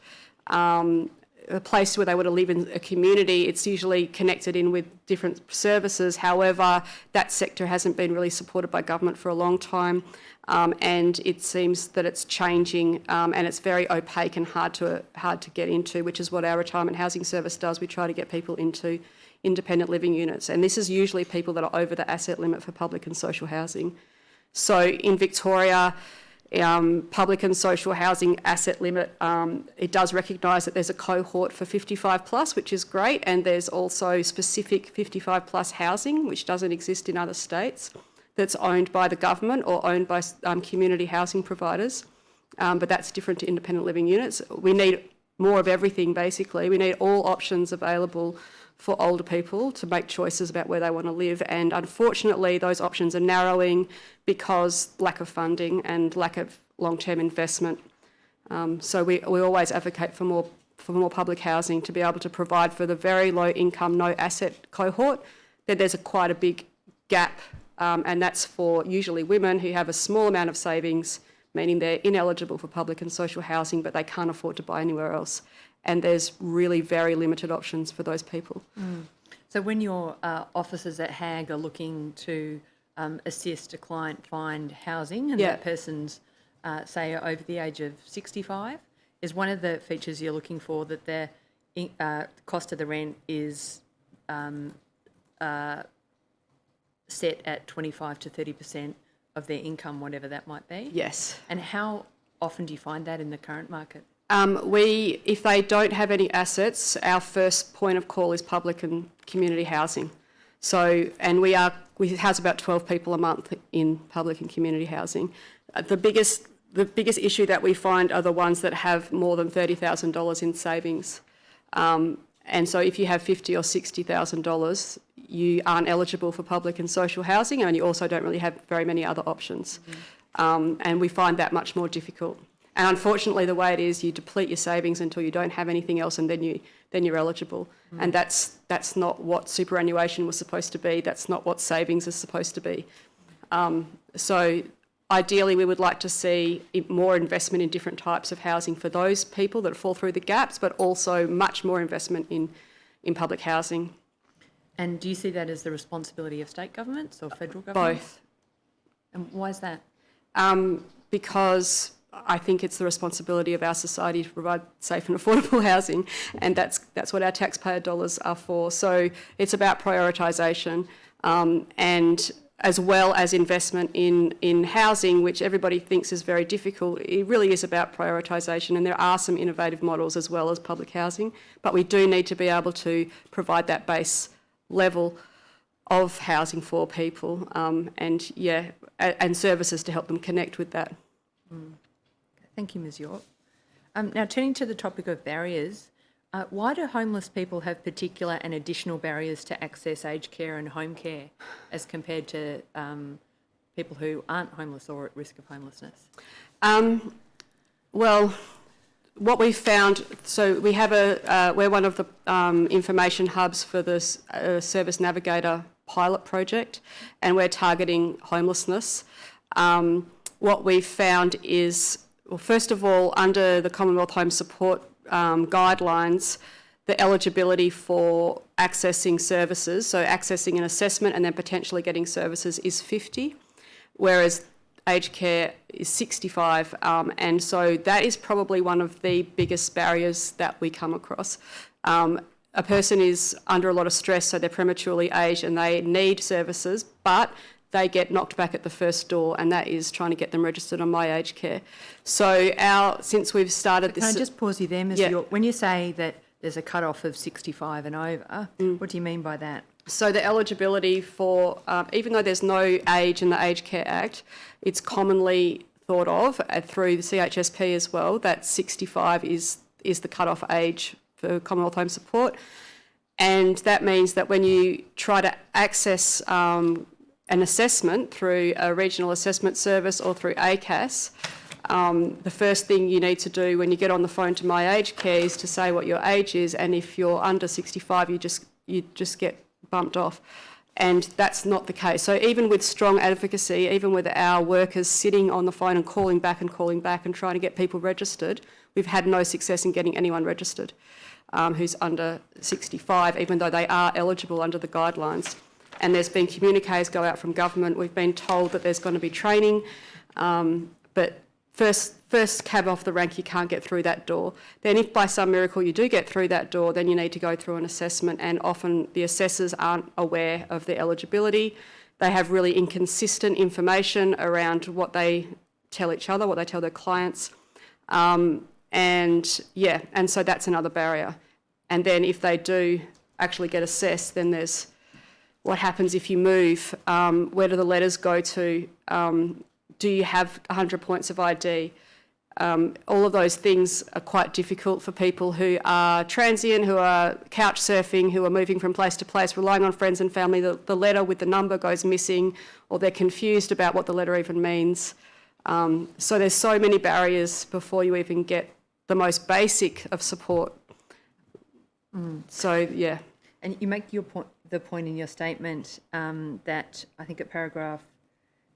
A place where they want to live in a community, it's usually connected in with different services. However, that sector hasn't been really supported by government for a long time, and it seems that it's changing, and it's very opaque and hard to get into, which is what our retirement housing service does. We try to get people into independent living units, and this is usually people that are over the asset limit for public and social housing. So in Victoria, public and social housing asset limit, it does recognise that there's a cohort for 55 plus, which is great, and there's also specific 55 plus housing, which doesn't exist in other states, that's owned by the government or owned by community housing providers, but that's different to independent living units. We need more of everything, basically. We need all options available for older people to make choices about where they want to live, and unfortunately those options are narrowing because lack of funding and lack of long-term investment. So we always advocate for more public housing to be able to provide for the very low income, no asset cohort. Then there's quite a big gap, and that's for usually women who have a small amount of savings, meaning they're ineligible for public and social housing, but they can't afford to buy anywhere else. And there's really very limited options for those people. So when your officers at HAG are looking to assist a client find housing, and that person's, say, over the age of 65, is one of the features you're looking for that their cost of the rent is set at 25 to 30% of their income, whatever that might be? Yes. And how often do you find that in the current market? If they don't have any assets, our first point of call is public and community housing. So, and we house about 12 people a month in public and community housing. The biggest issue that we find are the ones that have more than $30,000 in savings. And so if you have $50,000 or $60,000, you aren't eligible for public and social housing, and you also don't really have very many other options. And we find that much more difficult. And unfortunately, the way it is, you deplete your savings until you don't have anything else, and then you're eligible. And that's not what superannuation was supposed to be. That's not what savings is supposed to be. So ideally, we would like to see more investment in different types of housing for those people that fall through the gaps, but also much more investment in public housing. And do you see that as the responsibility of state governments or federal government? Both. And why is that? Because I think it's the responsibility of our society to provide safe and affordable housing, and that's what our taxpayer dollars are for. So it's about prioritisation, and as well as investment in housing, which everybody thinks is very difficult. It really is about prioritisation, and there are some innovative models as well as public housing, but we do need to be able to provide that base level of housing for people, and services to help them connect with that. Thank you, Ms York. Now, turning to the topic of barriers, why do homeless people have particular and additional barriers to access aged care and home care as compared to people who aren't homeless or at risk of homelessness? Well, what we've found, so we have we're one of the information hubs for the Service Navigator pilot project, and we're targeting homelessness. What we've found is, well, first of all, under the Commonwealth Home Support guidelines, the eligibility for accessing services, so accessing an assessment and then potentially getting services, is 50, whereas aged care is 65, and so that is probably one of the biggest barriers that we come across. A person is under a lot of stress, so they're prematurely aged and they need services, but they get knocked back at the first door, and that is trying to get them registered on My Aged Care. So since we've started this... Can I just pause you there, Ms York? When you say that there's a cut-off of 65 and over, what do you mean by that? So the eligibility for, even though there's no age in the Aged Care Act, it's commonly thought of through the CHSP as well, that 65 is the cut-off age for Commonwealth Home Support. And that means that when you try to access an assessment through a regional assessment service or through ACAS, the first thing you need to do when you get on the phone to My Aged Care is to say what your age is, and if you're under 65, you just get bumped off. And that's not the case. So even with strong advocacy, even with our workers sitting on the phone and calling back and trying to get people registered, we've had no success in getting anyone registered who's under 65, even though they are eligible under the guidelines. And there's been communiques go out from government. We've been told that there's going to be training, but first cab off the rank, you can't get through that door. Then if by some miracle you do get through that door, then you need to go through an assessment, and often the assessors aren't aware of the eligibility. They have really inconsistent information around what they tell each other, what they tell their clients. And so that's another barrier. And then if they do actually get assessed, then there's what happens if you move, where do the letters go to, do you have 100 points of ID? All of those things are quite difficult for people who are transient, who are couch surfing, who are moving from place to place, relying on friends and family. The letter with the number goes missing, or they're confused about what the letter even means. So there's so many barriers before you even get the most basic of support. So, yeah. And you make the point in your statement that I think at paragraph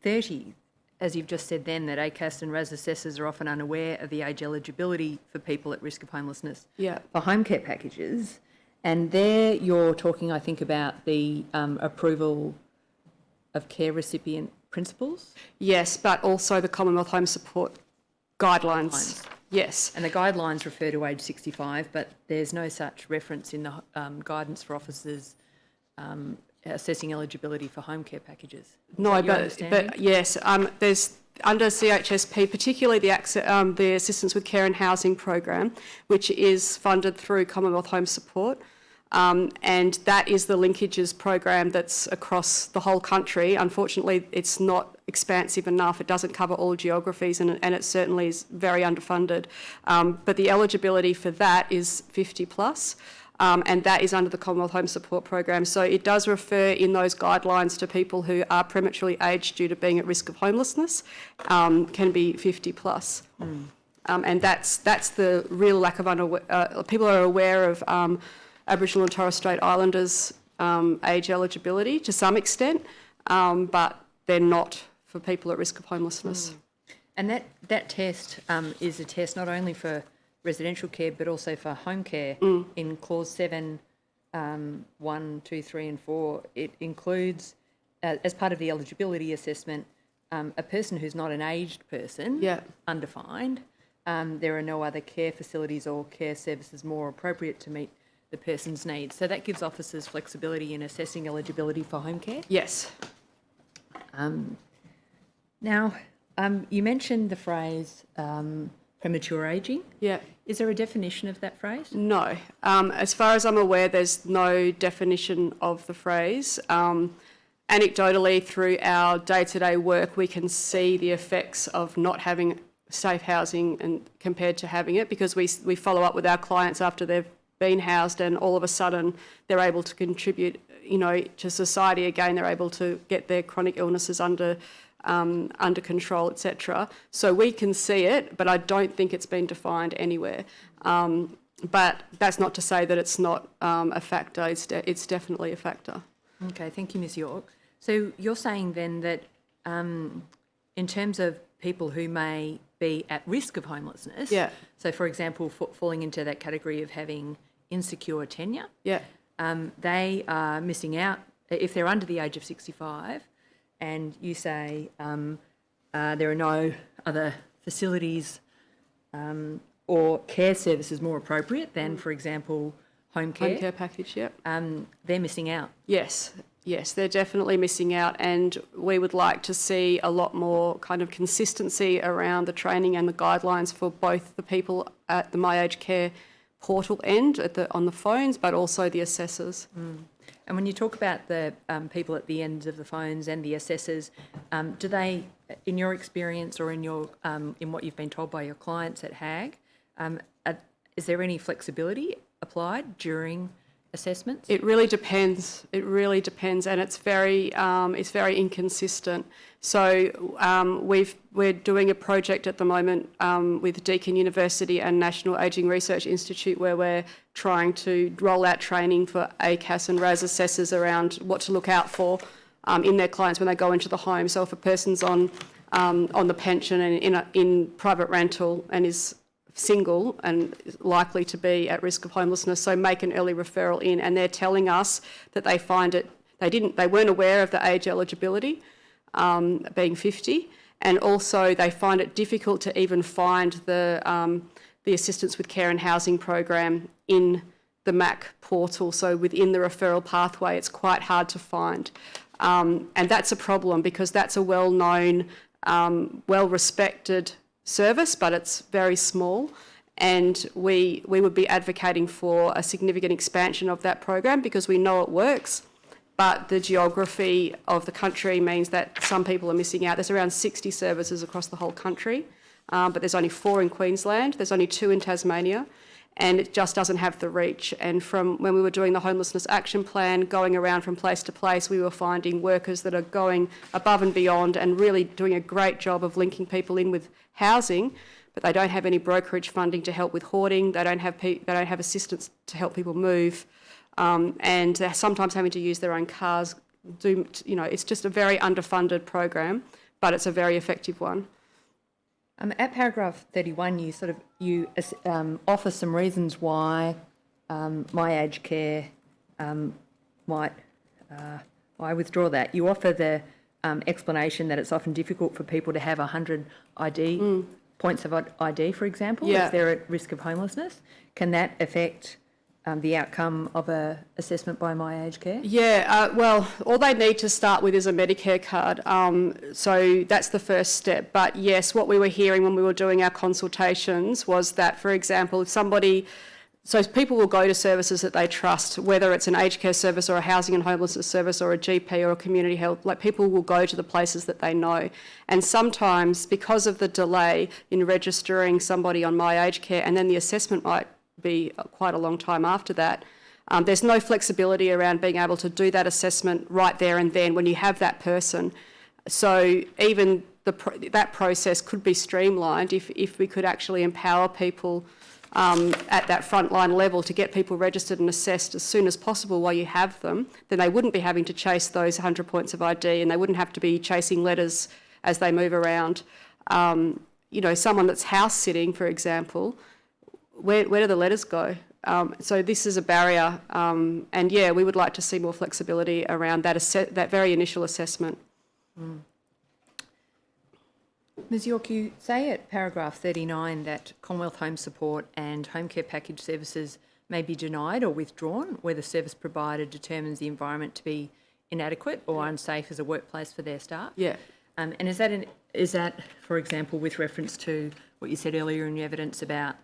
30, as you've just said then, that ACAS and RAS assessors are often unaware of the age eligibility for people at risk of homelessness for home care packages. And there you're talking, I think, about the approval of care recipient principles? Yes, but also the Commonwealth Home Support guidelines. Yes. And the guidelines refer to age 65, but there's no such reference in the guidance for officers assessing eligibility for home care packages. No, but yes, there's under CHSP, particularly the Assistance with Care and Housing program, which is funded through Commonwealth Home Support. And that is the linkages program that's across the whole country. Unfortunately, it's not expansive enough. It doesn't cover all geographies, and it certainly is very underfunded. But the eligibility for that is 50 plus, and that is under the Commonwealth Home Support program. So it does refer in those guidelines to people who are prematurely aged due to being at risk of homelessness, can be 50 plus. And that's the real lack of people are aware of Aboriginal and Torres Strait Islanders' age eligibility to some extent, but they're not for people at risk of homelessness. And that test is a test not only for residential care but also for home care in Clause 7 1, 2, 3 and 4, it includes, as part of the eligibility assessment, a person who's not an aged person, undefined. There are no other care facilities or care services more appropriate to meet the person's needs. So that gives officers flexibility in assessing eligibility for home care. Yes. Now, you mentioned the phrase premature ageing. Yeah. Is there a definition of that phrase? No. As far as I'm aware, there's no definition of the phrase. Anecdotally, through our day-to-day work, we can see the effects of not having safe housing and compared to having it, because we follow up with our clients after they've been housed, and all of a sudden they're able to contribute, to society again. They're able to get their chronic illnesses under control, etc. So we can see it, but I don't think it's been defined anywhere. But that's not to say that it's not a factor. It's definitely a factor. Okay, thank you, Ms York. So you're saying then that in terms of people who may be at risk of homelessness, so for example, falling into that category of having insecure tenure, they are missing out if they're under the age of 65, and you say there are no other facilities or care services more appropriate than, for example, home care. Home care package, they're missing out. Yes, they're definitely missing out, and we would like to see a lot more kind of consistency around the training and the guidelines for both the people at the My Aged Care portal end on the phones, but also the assessors. And when you talk about the people at the ends of the phones and the assessors, do they, in your experience or in your in what you've been told by your clients at HAG, is there any flexibility applied during assessments? It really depends. And it's very inconsistent. So we're doing a project at the moment with Deakin University and National Ageing Research Institute, where we're trying to roll out training for ACAS and RAS assessors around what to look out for in their clients when they go into the home. So if a person's on the pension and in private rental and is single and likely to be at risk of homelessness, so make an early referral in, and they're telling us that they find it, they weren't aware of the age eligibility, being 50, and also they find it difficult to even find the assistance with care and housing program in the MAC portal. So within the referral pathway, it's quite hard to find, and that's a problem, because that's a well-known, well-respected service, but it's very small, and we would be advocating for a significant expansion of that program, because we know it works, but the geography of the country means that some people are missing out. There's around 60 services across the whole country, but there's only 4 in Queensland, there's only 2 in Tasmania, and it just doesn't have the reach. And from when we were doing the Homelessness Action Plan, going around from place to place, we were finding workers that are going above and beyond and really doing a great job of linking people in with housing, but they don't have any brokerage funding to help with hoarding. They don't have assistance to help people move, and they're sometimes having to use their own cars. It's just a very underfunded program, but it's a very effective one. At paragraph 31, you offer some reasons why My Aged Care might. I withdraw that. You offer the explanation that it's often difficult for people to have 100 ID points of ID, for example, if they're at risk of homelessness. Can that affect the outcome of a assessment by My Aged Care? Well, all they need to start with is a Medicare card. So that's the first step. But yes, what we were hearing when we were doing our consultations was that, for example, so people will go to services that they trust, whether it's an aged care service or a housing and homelessness service or a GP or a community health, like people will go to the places that they know. And sometimes, because of the delay in registering somebody on My Aged Care, and then the assessment might be quite a long time after that, there's no flexibility around being able to do that assessment right there and then when you have that person. So even that process could be streamlined if we could actually empower people at that frontline level to get people registered and assessed as soon as possible while you have them. Then they wouldn't be having to chase those 100 points of ID, and they wouldn't have to be chasing letters as they move around. Someone that's house sitting, for example, where do the letters go? So this is a barrier, and yeah, we would like to see more flexibility around that very initial assessment. Ms York, you say at paragraph 39 that Commonwealth Home Support and home care package services may be denied or withdrawn where the service provider determines the environment to be inadequate or unsafe as a workplace for their staff. Yeah. And is that, for example, with reference to what you said earlier in your evidence about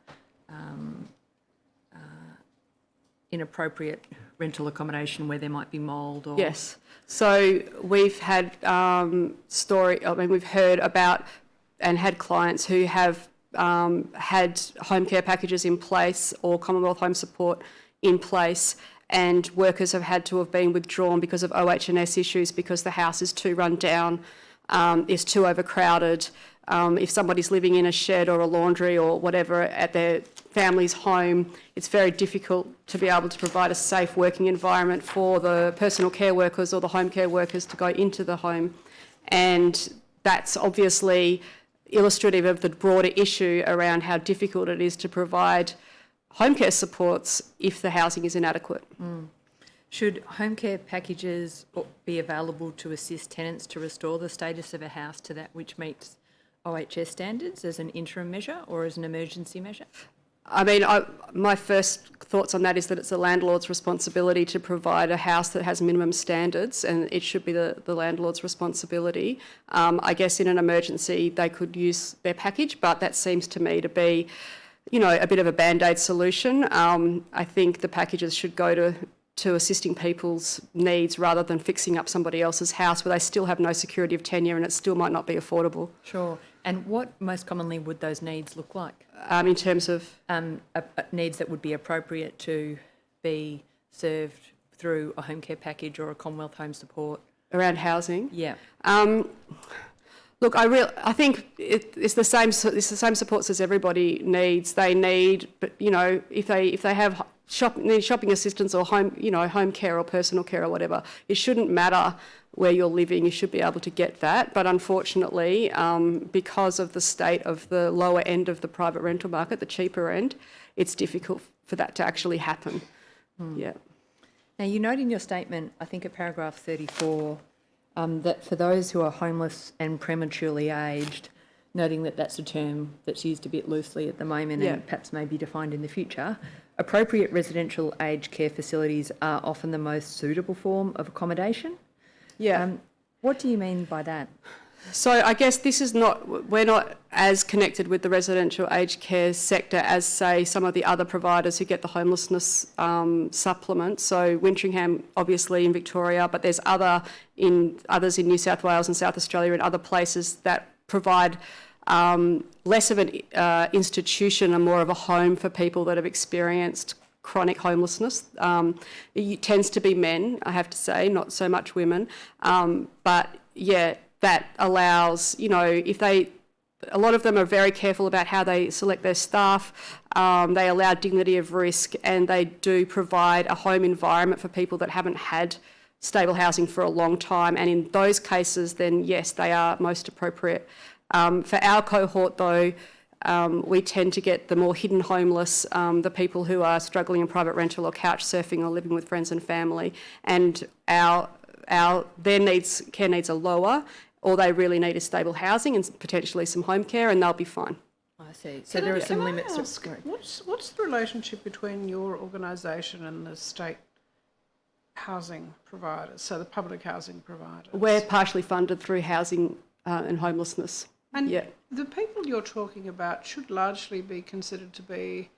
inappropriate rental accommodation where there might be mould or... Yes. So we've had we've heard about and had clients who have had home care packages in place or Commonwealth Home Support in place, and workers have had to have been withdrawn because of OH&S issues, because the house is too run down, is too overcrowded. If somebody's living in a shed or a laundry or whatever at their family's home, it's very difficult to be able to provide a safe working environment for the personal care workers or the home care workers to go into the home. And that's obviously illustrative of the broader issue around how difficult it is to provide home care supports if the housing is inadequate. Should home care packages be available to assist tenants to restore the status of a house to that which meets OHS standards as an interim measure or as an emergency measure? I mean, my first thoughts on that is that it's the landlord's responsibility to provide a house that has minimum standards, and it should be the landlord's responsibility. I guess in an emergency they could use their package, but that seems to me to be, a bit of a band-aid solution. I think the packages should go to assisting people's needs rather than fixing up somebody else's house where they still have no security of tenure and it still might not be affordable. Sure. And what most commonly would those needs look like? In terms of? Needs that would be appropriate to be served through a home care package or a Commonwealth Home Support? Around housing? Yeah. Look, I think it's the same supports as everybody needs. They need, but if they have need shopping assistance or home care or personal care or whatever, it shouldn't matter where you're living. You should be able to get that. But unfortunately, because of the state of the lower end of the private rental market, the cheaper end, it's difficult for that to actually happen. Yeah. Now, you note in your statement, I think at paragraph 34, that for those who are homeless and prematurely aged, noting that that's a term that's used a bit loosely at the moment and perhaps may be defined in the future, appropriate residential aged care facilities are often the most suitable form of accommodation. Yeah. What do you mean by that? So I guess we're not as connected with the residential aged care sector as, say, some of the other providers who get the homelessness supplement. So Wintringham, obviously, in Victoria, but there's others in New South Wales and South Australia and other places that provide less of an institution and more of a home for people that have experienced chronic homelessness. It tends to be men, I have to say, not so much women. But yeah, that allows, a lot of them are very careful about how they select their staff. They allow dignity of risk, and they do provide a home environment for people that haven't had stable housing for a long time. And in those cases, then yes, they are most appropriate. For our cohort, though, we tend to get the more hidden homeless, the people who are struggling in private rental or couch surfing or living with friends and family, and their care needs are lower. All they really need is stable housing and potentially some home care, and they'll be fine. I see. So there are some limits. What's the relationship between your organisation and the state housing providers, so the public housing providers? We're partially funded through housing and homelessness. And the people you're talking about should largely be considered to be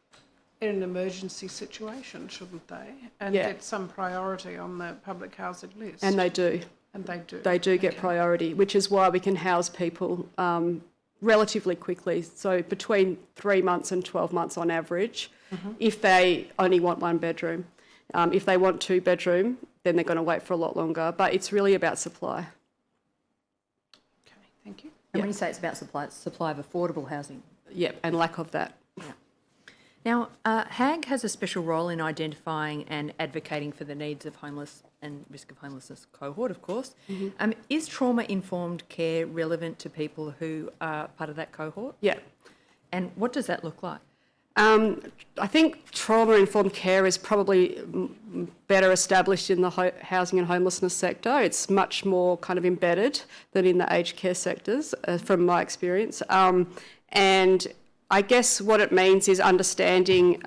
in an emergency situation, shouldn't they? And get some priority on the public housing list. And they do. And they do. They do get priority, which is why we can house people relatively quickly. So between 3 months and 12 months on average, if they only want one bedroom. If they want 2 bedroom, then they're going to wait for a lot longer. But it's really about supply. Okay, thank you. And when you say it's about supply of affordable housing? Yep, and lack of that. Yeah. Now, HAG has a special role in identifying and advocating for the needs of homeless and risk of homelessness cohort, of course. Is trauma-informed care relevant to people who are part of that cohort? Yeah. And what does that look like? I think trauma-informed care is probably better established in the housing and homelessness sector. It's much more kind of embedded than in the aged care sectors, from my experience. And I guess what it means is understanding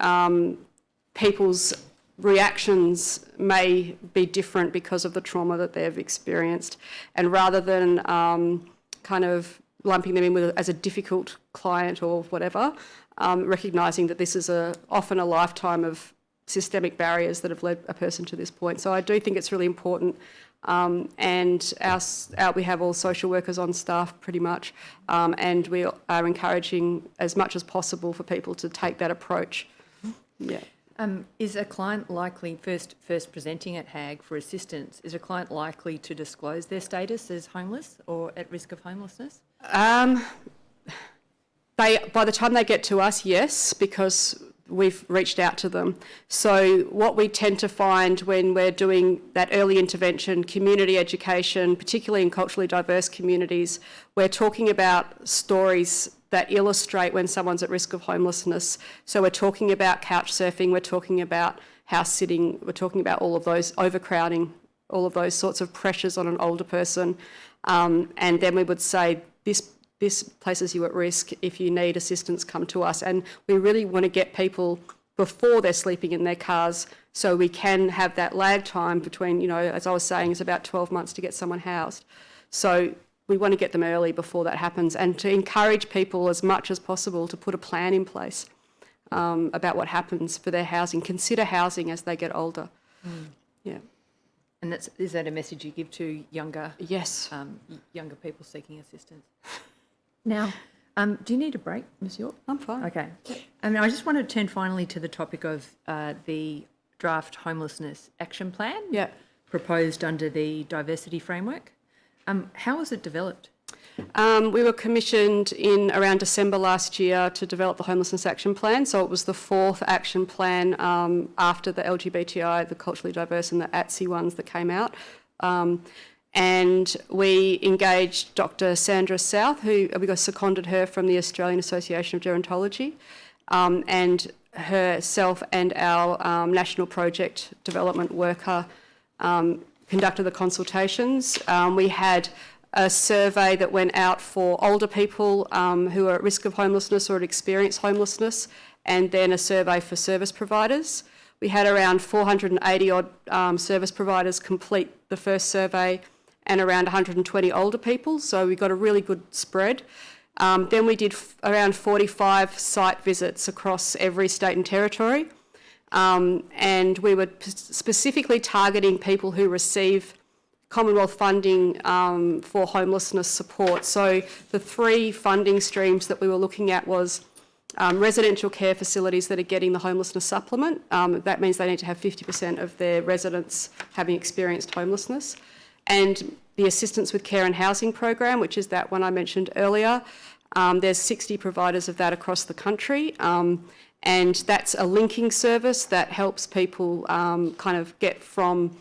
people's reactions may be different because of the trauma that they've experienced. And rather than kind of lumping them in with as a difficult client or whatever, recognising that this is often a lifetime of systemic barriers that have led a person to this point. So I do think it's really important, and we have all social workers on staff pretty much, and we are encouraging as much as possible for people to take that approach. Yeah. Is a client likely, first presenting at HAG for assistance, is a client likely to disclose their status as homeless or at risk of homelessness? By the time they get to us, yes, because we've reached out to them. So what we tend to find when we're doing that early intervention, community education, particularly in culturally diverse communities, we're talking about stories that illustrate when someone's at risk of homelessness. So we're talking about couch surfing, we're talking about house sitting, we're talking about all of those overcrowding, all of those sorts of pressures on an older person. And then we would say, this places you at risk. If you need assistance, come to us. And we really want to get people before they're sleeping in their cars, so we can have that lag time between, as I was saying, it's about 12 months to get someone housed. So we want to get them early before that happens, and to encourage people as much as possible to put a plan in place about what happens for their housing. Consider housing as they get older. Yeah. And is that a message you give to younger people seeking assistance? Now, do you need a break, Ms York? I'm fine. Okay. I just want to turn finally to the topic of the draft homelessness action plan proposed under the diversity framework. How was it developed? We were commissioned in around December last year to develop the homelessness action plan. So it was the fourth action plan after the LGBTI, the culturally diverse and the ATSI ones that came out. And we engaged Dr. Sandra South, who we got seconded her from the Australian Association of Gerontology, and herself and our national project development worker conducted the consultations. We had a survey that went out for older people who are at risk of homelessness or had experienced homelessness, and then a survey for service providers. We had around 480 odd service providers complete the first survey, and around 120 older people, so we got a really good spread. Then we did around 45 site visits across every state and territory, and we were specifically targeting people who receive Commonwealth funding for homelessness support. So the three funding streams that we were looking at was residential care facilities that are getting the homelessness supplement. That means they need to have 50% of their residents having experienced homelessness. And the Assistance with Care and Housing program, which is that one I mentioned earlier. There's 60 providers of that across the country. And that's a linking service that helps people kind of get from,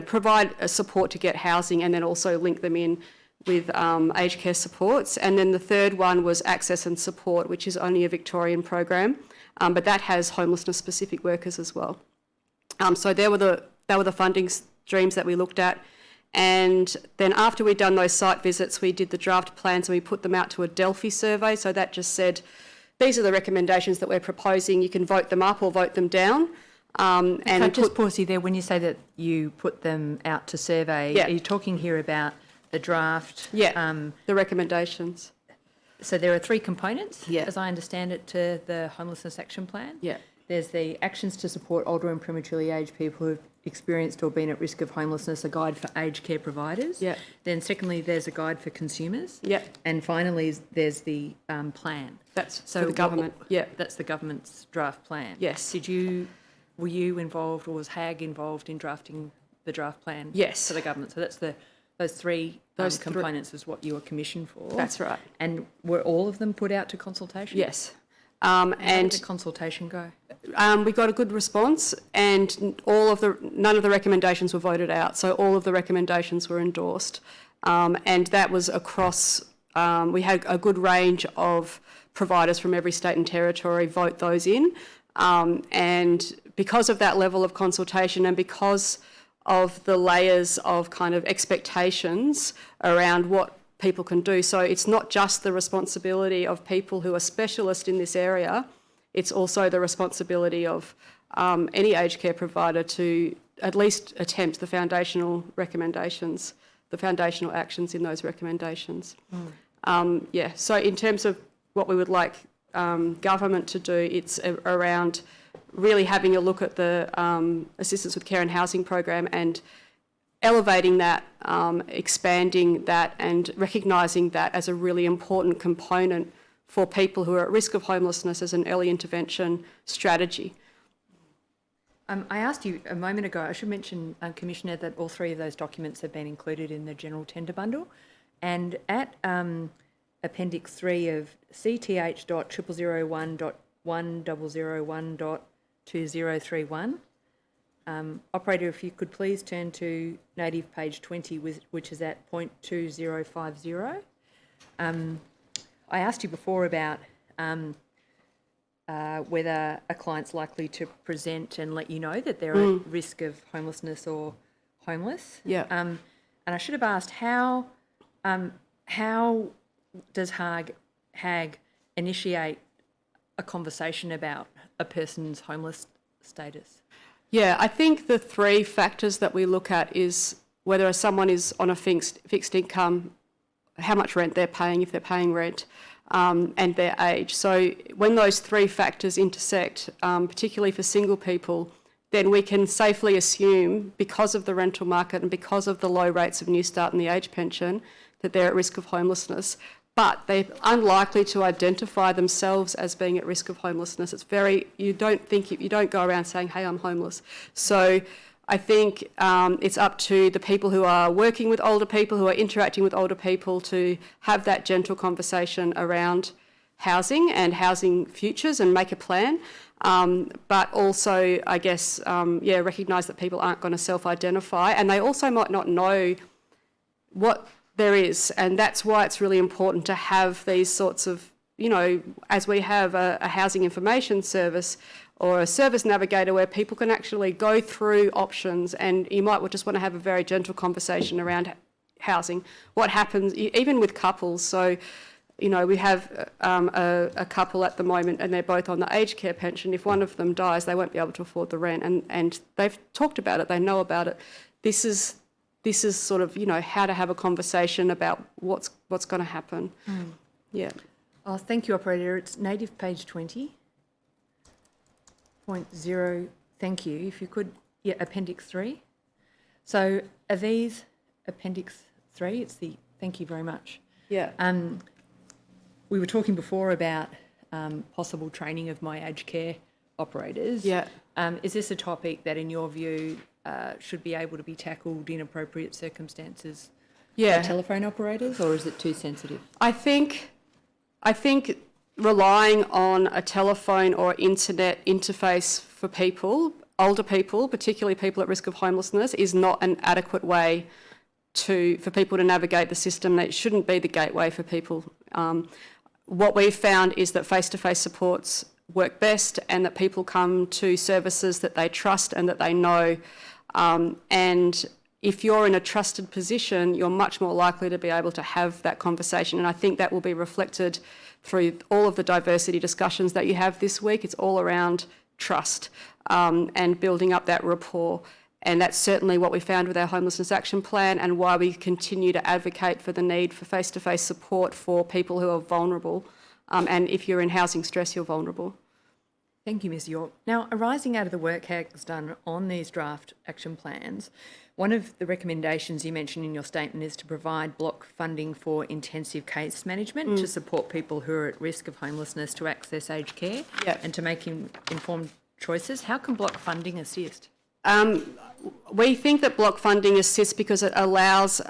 provide a support to get housing and then also link them in with aged care supports. And then the third one was Access and Support, which is only a Victorian program, but that has homelessness specific workers as well. So they were the funding streams that we looked at. And then after we'd done those site visits, we did the draft plans and we put them out to a Delphi survey. So that just said, these are the recommendations that we're proposing. You can vote them up or vote them down. And I just pause you there. When you say that you put them out to survey, are you talking here about the draft? Yeah, the recommendations. So there are three components, as I understand it, to the homelessness action plan. Yeah. There's the actions to support older and prematurely aged people who've experienced or been at risk of homelessness, a guide for aged care providers. Yeah. Then secondly, there's a guide for consumers. Yeah. And finally, there's the plan. That's for the government. That's the government's draft plan. Yes. Were you involved, or was HAG involved in drafting the draft plan? Yes. For the government. So that's those three components is what you were commissioned for. That's right. And were all of them put out to consultation? Yes. How did the consultation go? We got a good response, and none of the recommendations were voted out. So all of the recommendations were endorsed, and that was across. We had a good range of providers from every state and territory vote those in. And because of that level of consultation and because of the layers of kind of expectations around what people can do. So it's not just the responsibility of people who are specialists in this area, it's also the responsibility of any aged care provider to at least attempt the foundational recommendations, the foundational actions in those recommendations. So in terms of what we would like government to do, it's around really having a look at the assistance with care and housing program and elevating that, expanding that and recognising that as a really important component for people who are at risk of homelessness as an early intervention strategy. I asked you a moment ago, I should mention, Commissioner, that all three of those documents have been included in the general tender bundle, and at Appendix 3 of CTH.001.1001.2031, operator, if you could please turn to native page 20, which is at .2050. I asked you before about whether a client's likely to present and let you know that they're at risk of homelessness or homeless. Yeah. And I should have asked how does HAG initiate a conversation about a person's homeless status? Yeah, I think the three factors that we look at is whether someone is on a fixed income, how much rent they're paying, if they're paying rent, and their age. So when those three factors intersect, particularly for single people, then we can safely assume, because of the rental market and because of the low rates of New Start and the age pension, that they're at risk of homelessness. But they're unlikely to identify themselves as being at risk of homelessness. It's you don't go around saying, hey, I'm homeless. So I think it's up to the people who are working with older people, who are interacting with older people, to have that gentle conversation around housing and housing futures and make a plan. But also, I guess, recognise that people aren't going to self-identify, and they also might not know what there is, and that's why it's really important to have these sorts of, as we have a housing information service or a service navigator where people can actually go through options, and you might just want to have a very gentle conversation around housing. What happens, even with couples, so, we have a couple at the moment and they're both on the aged care pension. If one of them dies, they won't be able to afford the rent, and they've talked about it, they know about it. This is sort of, how to have a conversation about what's going to happen. Yeah. Oh, thank you, operator. It's native page 20.0. Thank you. If you could, Appendix 3. So are these Appendix 3? It's the, thank you very much. Yeah. We were talking before about possible training of my aged care operators. Yeah. Is this a topic that, in your view, should be able to be tackled in appropriate circumstances by telephone operators, or is it too sensitive? I think relying on a telephone or internet interface for people, older people, particularly people at risk of homelessness, is not an adequate way for people to navigate the system. It shouldn't be the gateway for people. What we've found is that face-to-face supports work best, and that people come to services that they trust and that they know. And if you're in a trusted position, you're much more likely to be able to have that conversation. And I think that will be reflected through all of the diversity discussions that you have this week. It's all around trust and building up that rapport. And that's certainly what we found with our Homelessness Action Plan, and why we continue to advocate for the need for face-to-face support for people who are vulnerable. And if you're in housing stress, you're vulnerable. Thank you, Ms York. Now, arising out of the work HAG's done on these draft action plans, one of the recommendations you mentioned in your statement is to provide block funding for intensive case management to support people who are at risk of homelessness to access aged care and to make informed choices. How can block funding assist? We think that block funding assists because it allows,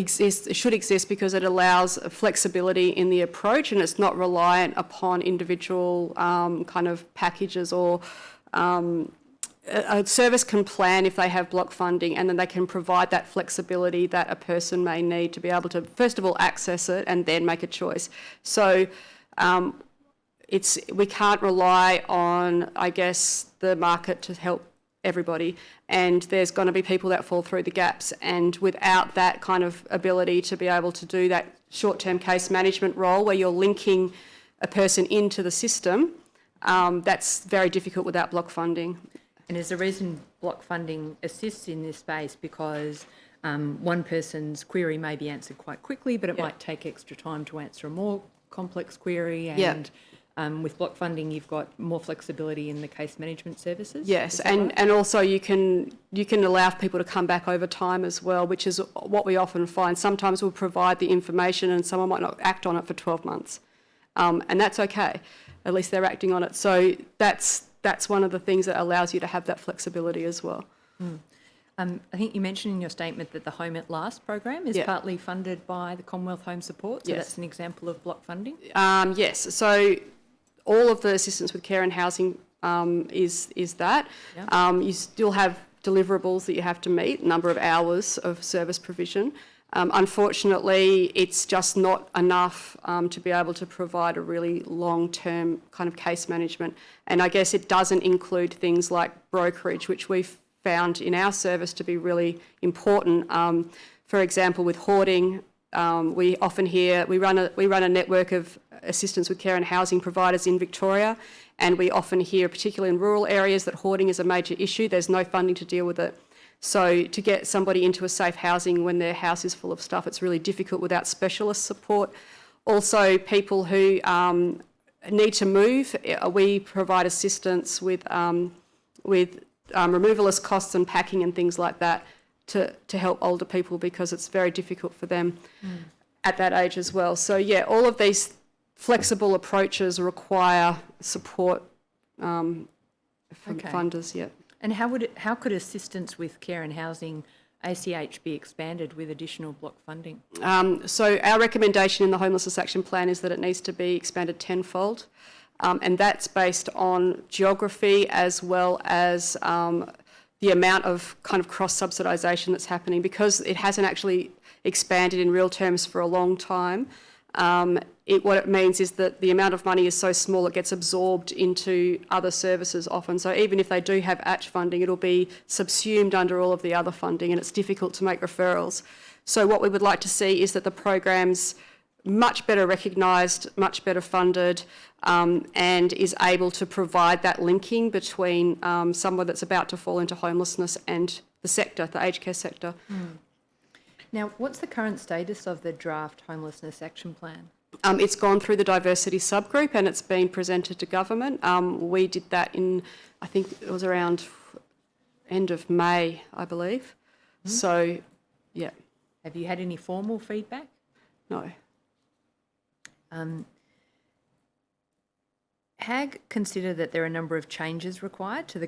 should exist because it allows flexibility in the approach, and it's not reliant upon individual kind of packages, or a service can plan if they have block funding, and then they can provide that flexibility that a person may need to be able to, first of all, access it and then make a choice. So we can't rely on, I guess, the market to help everybody, and there's going to be people that fall through the gaps, and without that kind of ability to be able to do that short-term case management role where you're linking a person into the system, that's very difficult without block funding. And is the reason block funding assists in this space because one person's query may be answered quite quickly, but it might take extra time to answer a more complex query, and with block funding you've got more flexibility in the case management services? Yes, and also you can allow people to come back over time as well, which is what we often find. Sometimes we'll provide the information and someone might not act on it for 12 months, and that's okay. At least they're acting on it. So that's one of the things that allows you to have that flexibility as well. I think you mentioned in your statement that the Home at Last program is partly funded by the Commonwealth Home Support, so that's an example of block funding? Yes, so all of the assistance with care and housing is that. You still have deliverables that you have to meet, number of hours of service provision. Unfortunately, it's just not enough to be able to provide a really long-term kind of case management. And I guess it doesn't include things like brokerage, which we've found in our service to be really important. For example, with hoarding, we often hear, we run a network of assistance with care and housing providers in Victoria, and we often hear, particularly in rural areas, that hoarding is a major issue. There's no funding to deal with it. So to get somebody into a safe housing when their house is full of stuff, it's really difficult without specialist support. Also, people who need to move, we provide assistance with removalist costs and packing and things like that to help older people, because it's very difficult for them at that age as well. So yeah, all of these flexible approaches require support from funders. Yeah. And how could assistance with care and housing ACH be expanded with additional block funding? So our recommendation in the Homelessness Action Plan is that it needs to be expanded tenfold, and that's based on geography as well as the amount of kind of cross-subsidisation that's happening, because it hasn't actually expanded in real terms for a long time. What it means is that the amount of money is so small it gets absorbed into other services often. So even if they do have ACH funding, it'll be subsumed under all of the other funding, and it's difficult to make referrals. So what we would like to see is that the program's much better recognised, much better funded, and is able to provide that linking between someone that's about to fall into homelessness and the sector, the aged care sector. Now, what's the current status of the draft Homelessness Action Plan? It's gone through the diversity subgroup and it's been presented to government. We did that in, I think it was around end of May, I believe. So, yeah. Have you had any formal feedback? No. HAG consider that there are a number of changes required to the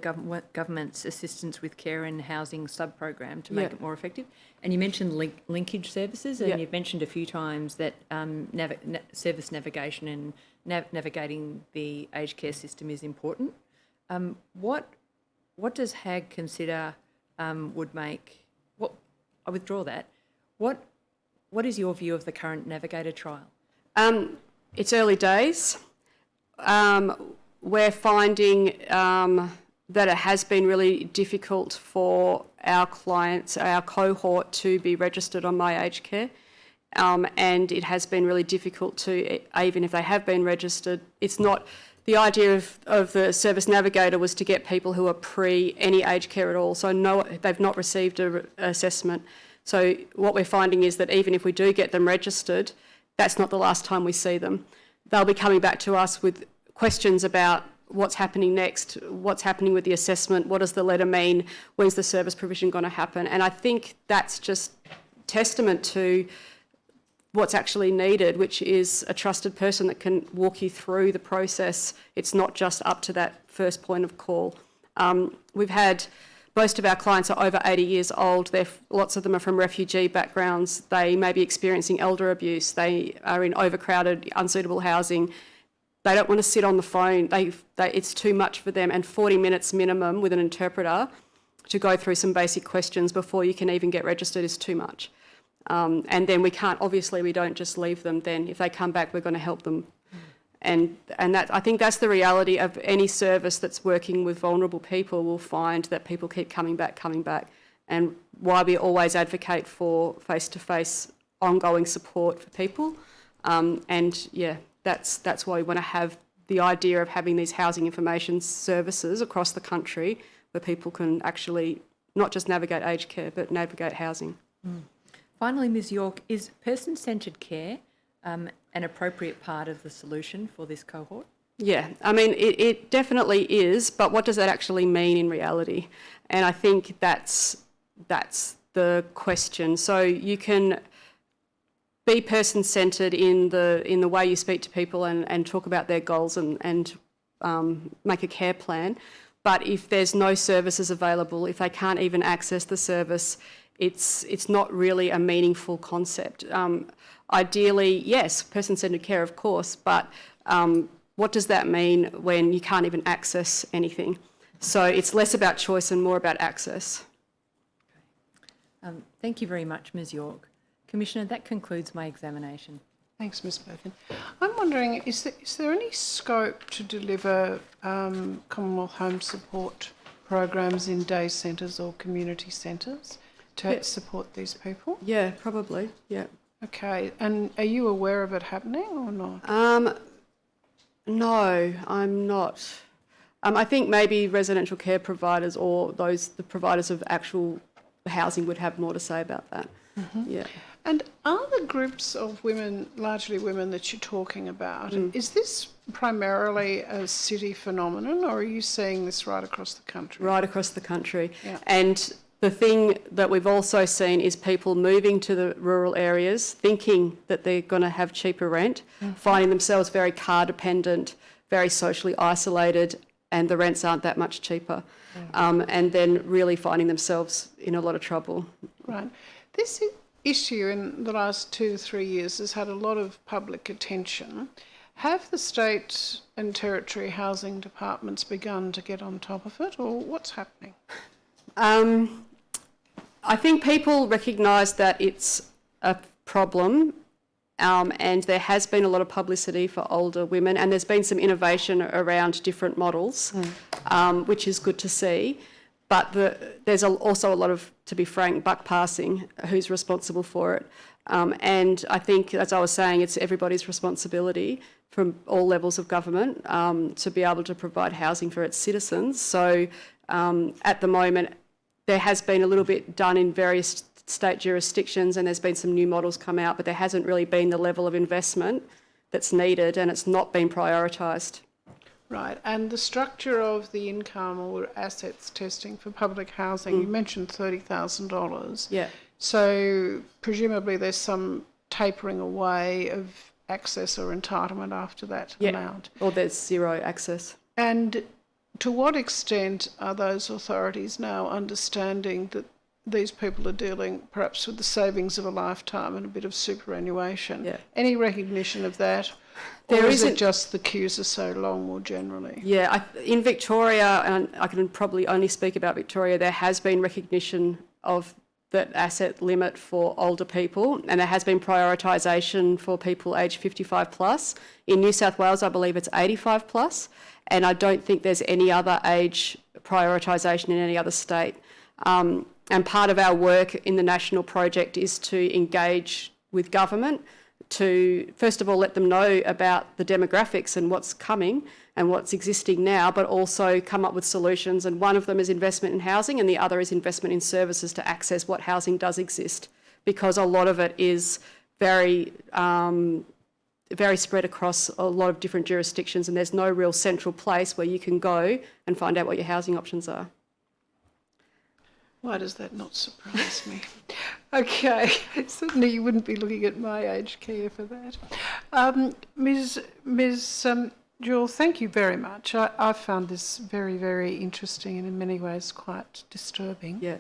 government's assistance with care and housing sub-program to make it more effective. And you mentioned linkage services, and you've mentioned a few times that service navigation and navigating the aged care system is important. What does HAG consider would make... I withdraw that. What is your view of the current Navigator trial? It's early days. We're finding that it has been really difficult for our clients, our cohort, to be registered on My Aged Care, and it has been really difficult to, even if they have been registered, it's not... The idea of the Service Navigator was to get people who are pre any aged care at all, so they've not received an assessment. So what we're finding is that even if we do get them registered, that's not the last time we see them. They'll be coming back to us with questions about what's happening next, what's happening with the assessment, what does the letter mean, when's the service provision going to happen. And I think that's just testament to what's actually needed, which is a trusted person that can walk you through the process. It's not just up to that first point of call. We've had... Most of our clients are over 80 years old. Lots of them are from refugee backgrounds. They may be experiencing elder abuse. They are in overcrowded, unsuitable housing. They don't want to sit on the phone. It's too much for them. And 40 minutes minimum with an interpreter to go through some basic questions before you can even get registered is too much. And then we don't just leave them then. If they come back, we're going to help them. And that, I think that's the reality of any service that's working with vulnerable people. Will find that people keep coming back, and why we always advocate for face-to-face ongoing support for people. That's why we want to have the idea of having these housing information services across the country where people can actually not just navigate aged care, but navigate housing. Finally, Ms York, is person-centred care an appropriate part of the solution for this cohort? Yeah, I mean, it definitely is, but what does that actually mean in reality? And I think that's the question. So you can be person-centred in the way you speak to people and talk about their goals and make a care plan. But if there's no services available, if they can't even access the service, it's not really a meaningful concept. Ideally, yes, person-centred care, of course, but what does that mean when you can't even access anything? So it's less about choice and more about access. Thank you very much, Ms York. Commissioner, that concludes my examination. Thanks, Ms Burton. I'm wondering, is there any scope to deliver Commonwealth home support programs in day centres or community centres to support these people? Yeah, probably, yeah. Okay, and are you aware of it happening or not? No, I'm not. I think maybe residential care providers or the providers of actual housing would have more to say about that. Yeah. And are the groups of women, largely women that you're talking about, is this primarily a city phenomenon, or are you seeing this right across the country? Right across the country. Yeah. And the thing that we've also seen is people moving to the rural areas thinking that they're going to have cheaper rent, finding themselves very car dependent, very socially isolated, and the rents aren't that much cheaper. And then really finding themselves in a lot of trouble. Right. This issue in the last 2 to 3 years has had a lot of public attention. Have the state and territory housing departments begun to get on top of it, or what's happening? I think people recognise that it's a problem, and there has been a lot of publicity for older women, and there's been some innovation around different models, which is good to see. But there's also a lot of, to be frank, buck passing, who's responsible for it. And I think, as I was saying, it's everybody's responsibility from all levels of government to be able to provide housing for its citizens. So at the moment, there has been a little bit done in various state jurisdictions, and there's been some new models come out, but there hasn't really been the level of investment that's needed, and it's not been prioritised. Right, and the structure of the income or assets testing for public housing, you mentioned $30,000. Yeah. So presumably there's some tapering away of access or entitlement after that amount. Or there's zero access. And to what extent are those authorities now understanding that these people are dealing perhaps with the savings of a lifetime and a bit of superannuation? Yeah. Any recognition of that? There or is isn't it just the queues are so long more generally? Yeah, in Victoria, and I can probably only speak about Victoria, there has been recognition of that asset limit for older people, and there has been prioritisation for people aged 55 plus. In New South Wales, I believe it's 85 plus, and I don't think there's any other age prioritisation in any other state. And part of our work in the national project is to engage with government to, first of all, let them know about the demographics and what's coming and what's existing now, but also come up with solutions. And one of them is investment in housing, and the other is investment in services to access what housing does exist, because a lot of it is very spread across a lot of different jurisdictions, and there's no real central place where you can go and find out what your housing options are. Why does that not surprise me? Okay, certainly you wouldn't be looking at my aged care for that. Ms. Jewel, thank you very much. I found this very, very interesting and in many ways quite disturbing. Yeah.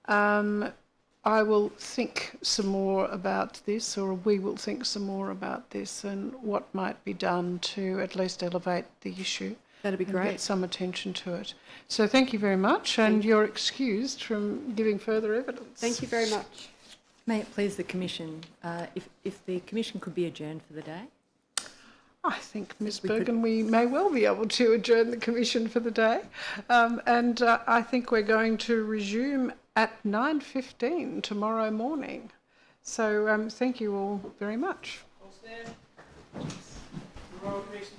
I will think some more about this, or we will think some more about this and what might be done to at least elevate the issue. That'd be great. Get some attention to it. So thank you very much, and you're excused from giving further evidence. Thank you very much. May it please the Commission, if the Commission could be adjourned for the day? I think, Ms Bergen, we may well be able to adjourn the Commission for the day. And I think we're going to resume at 9:15 tomorrow morning. So thank you all very much. All stand. The Royal Commission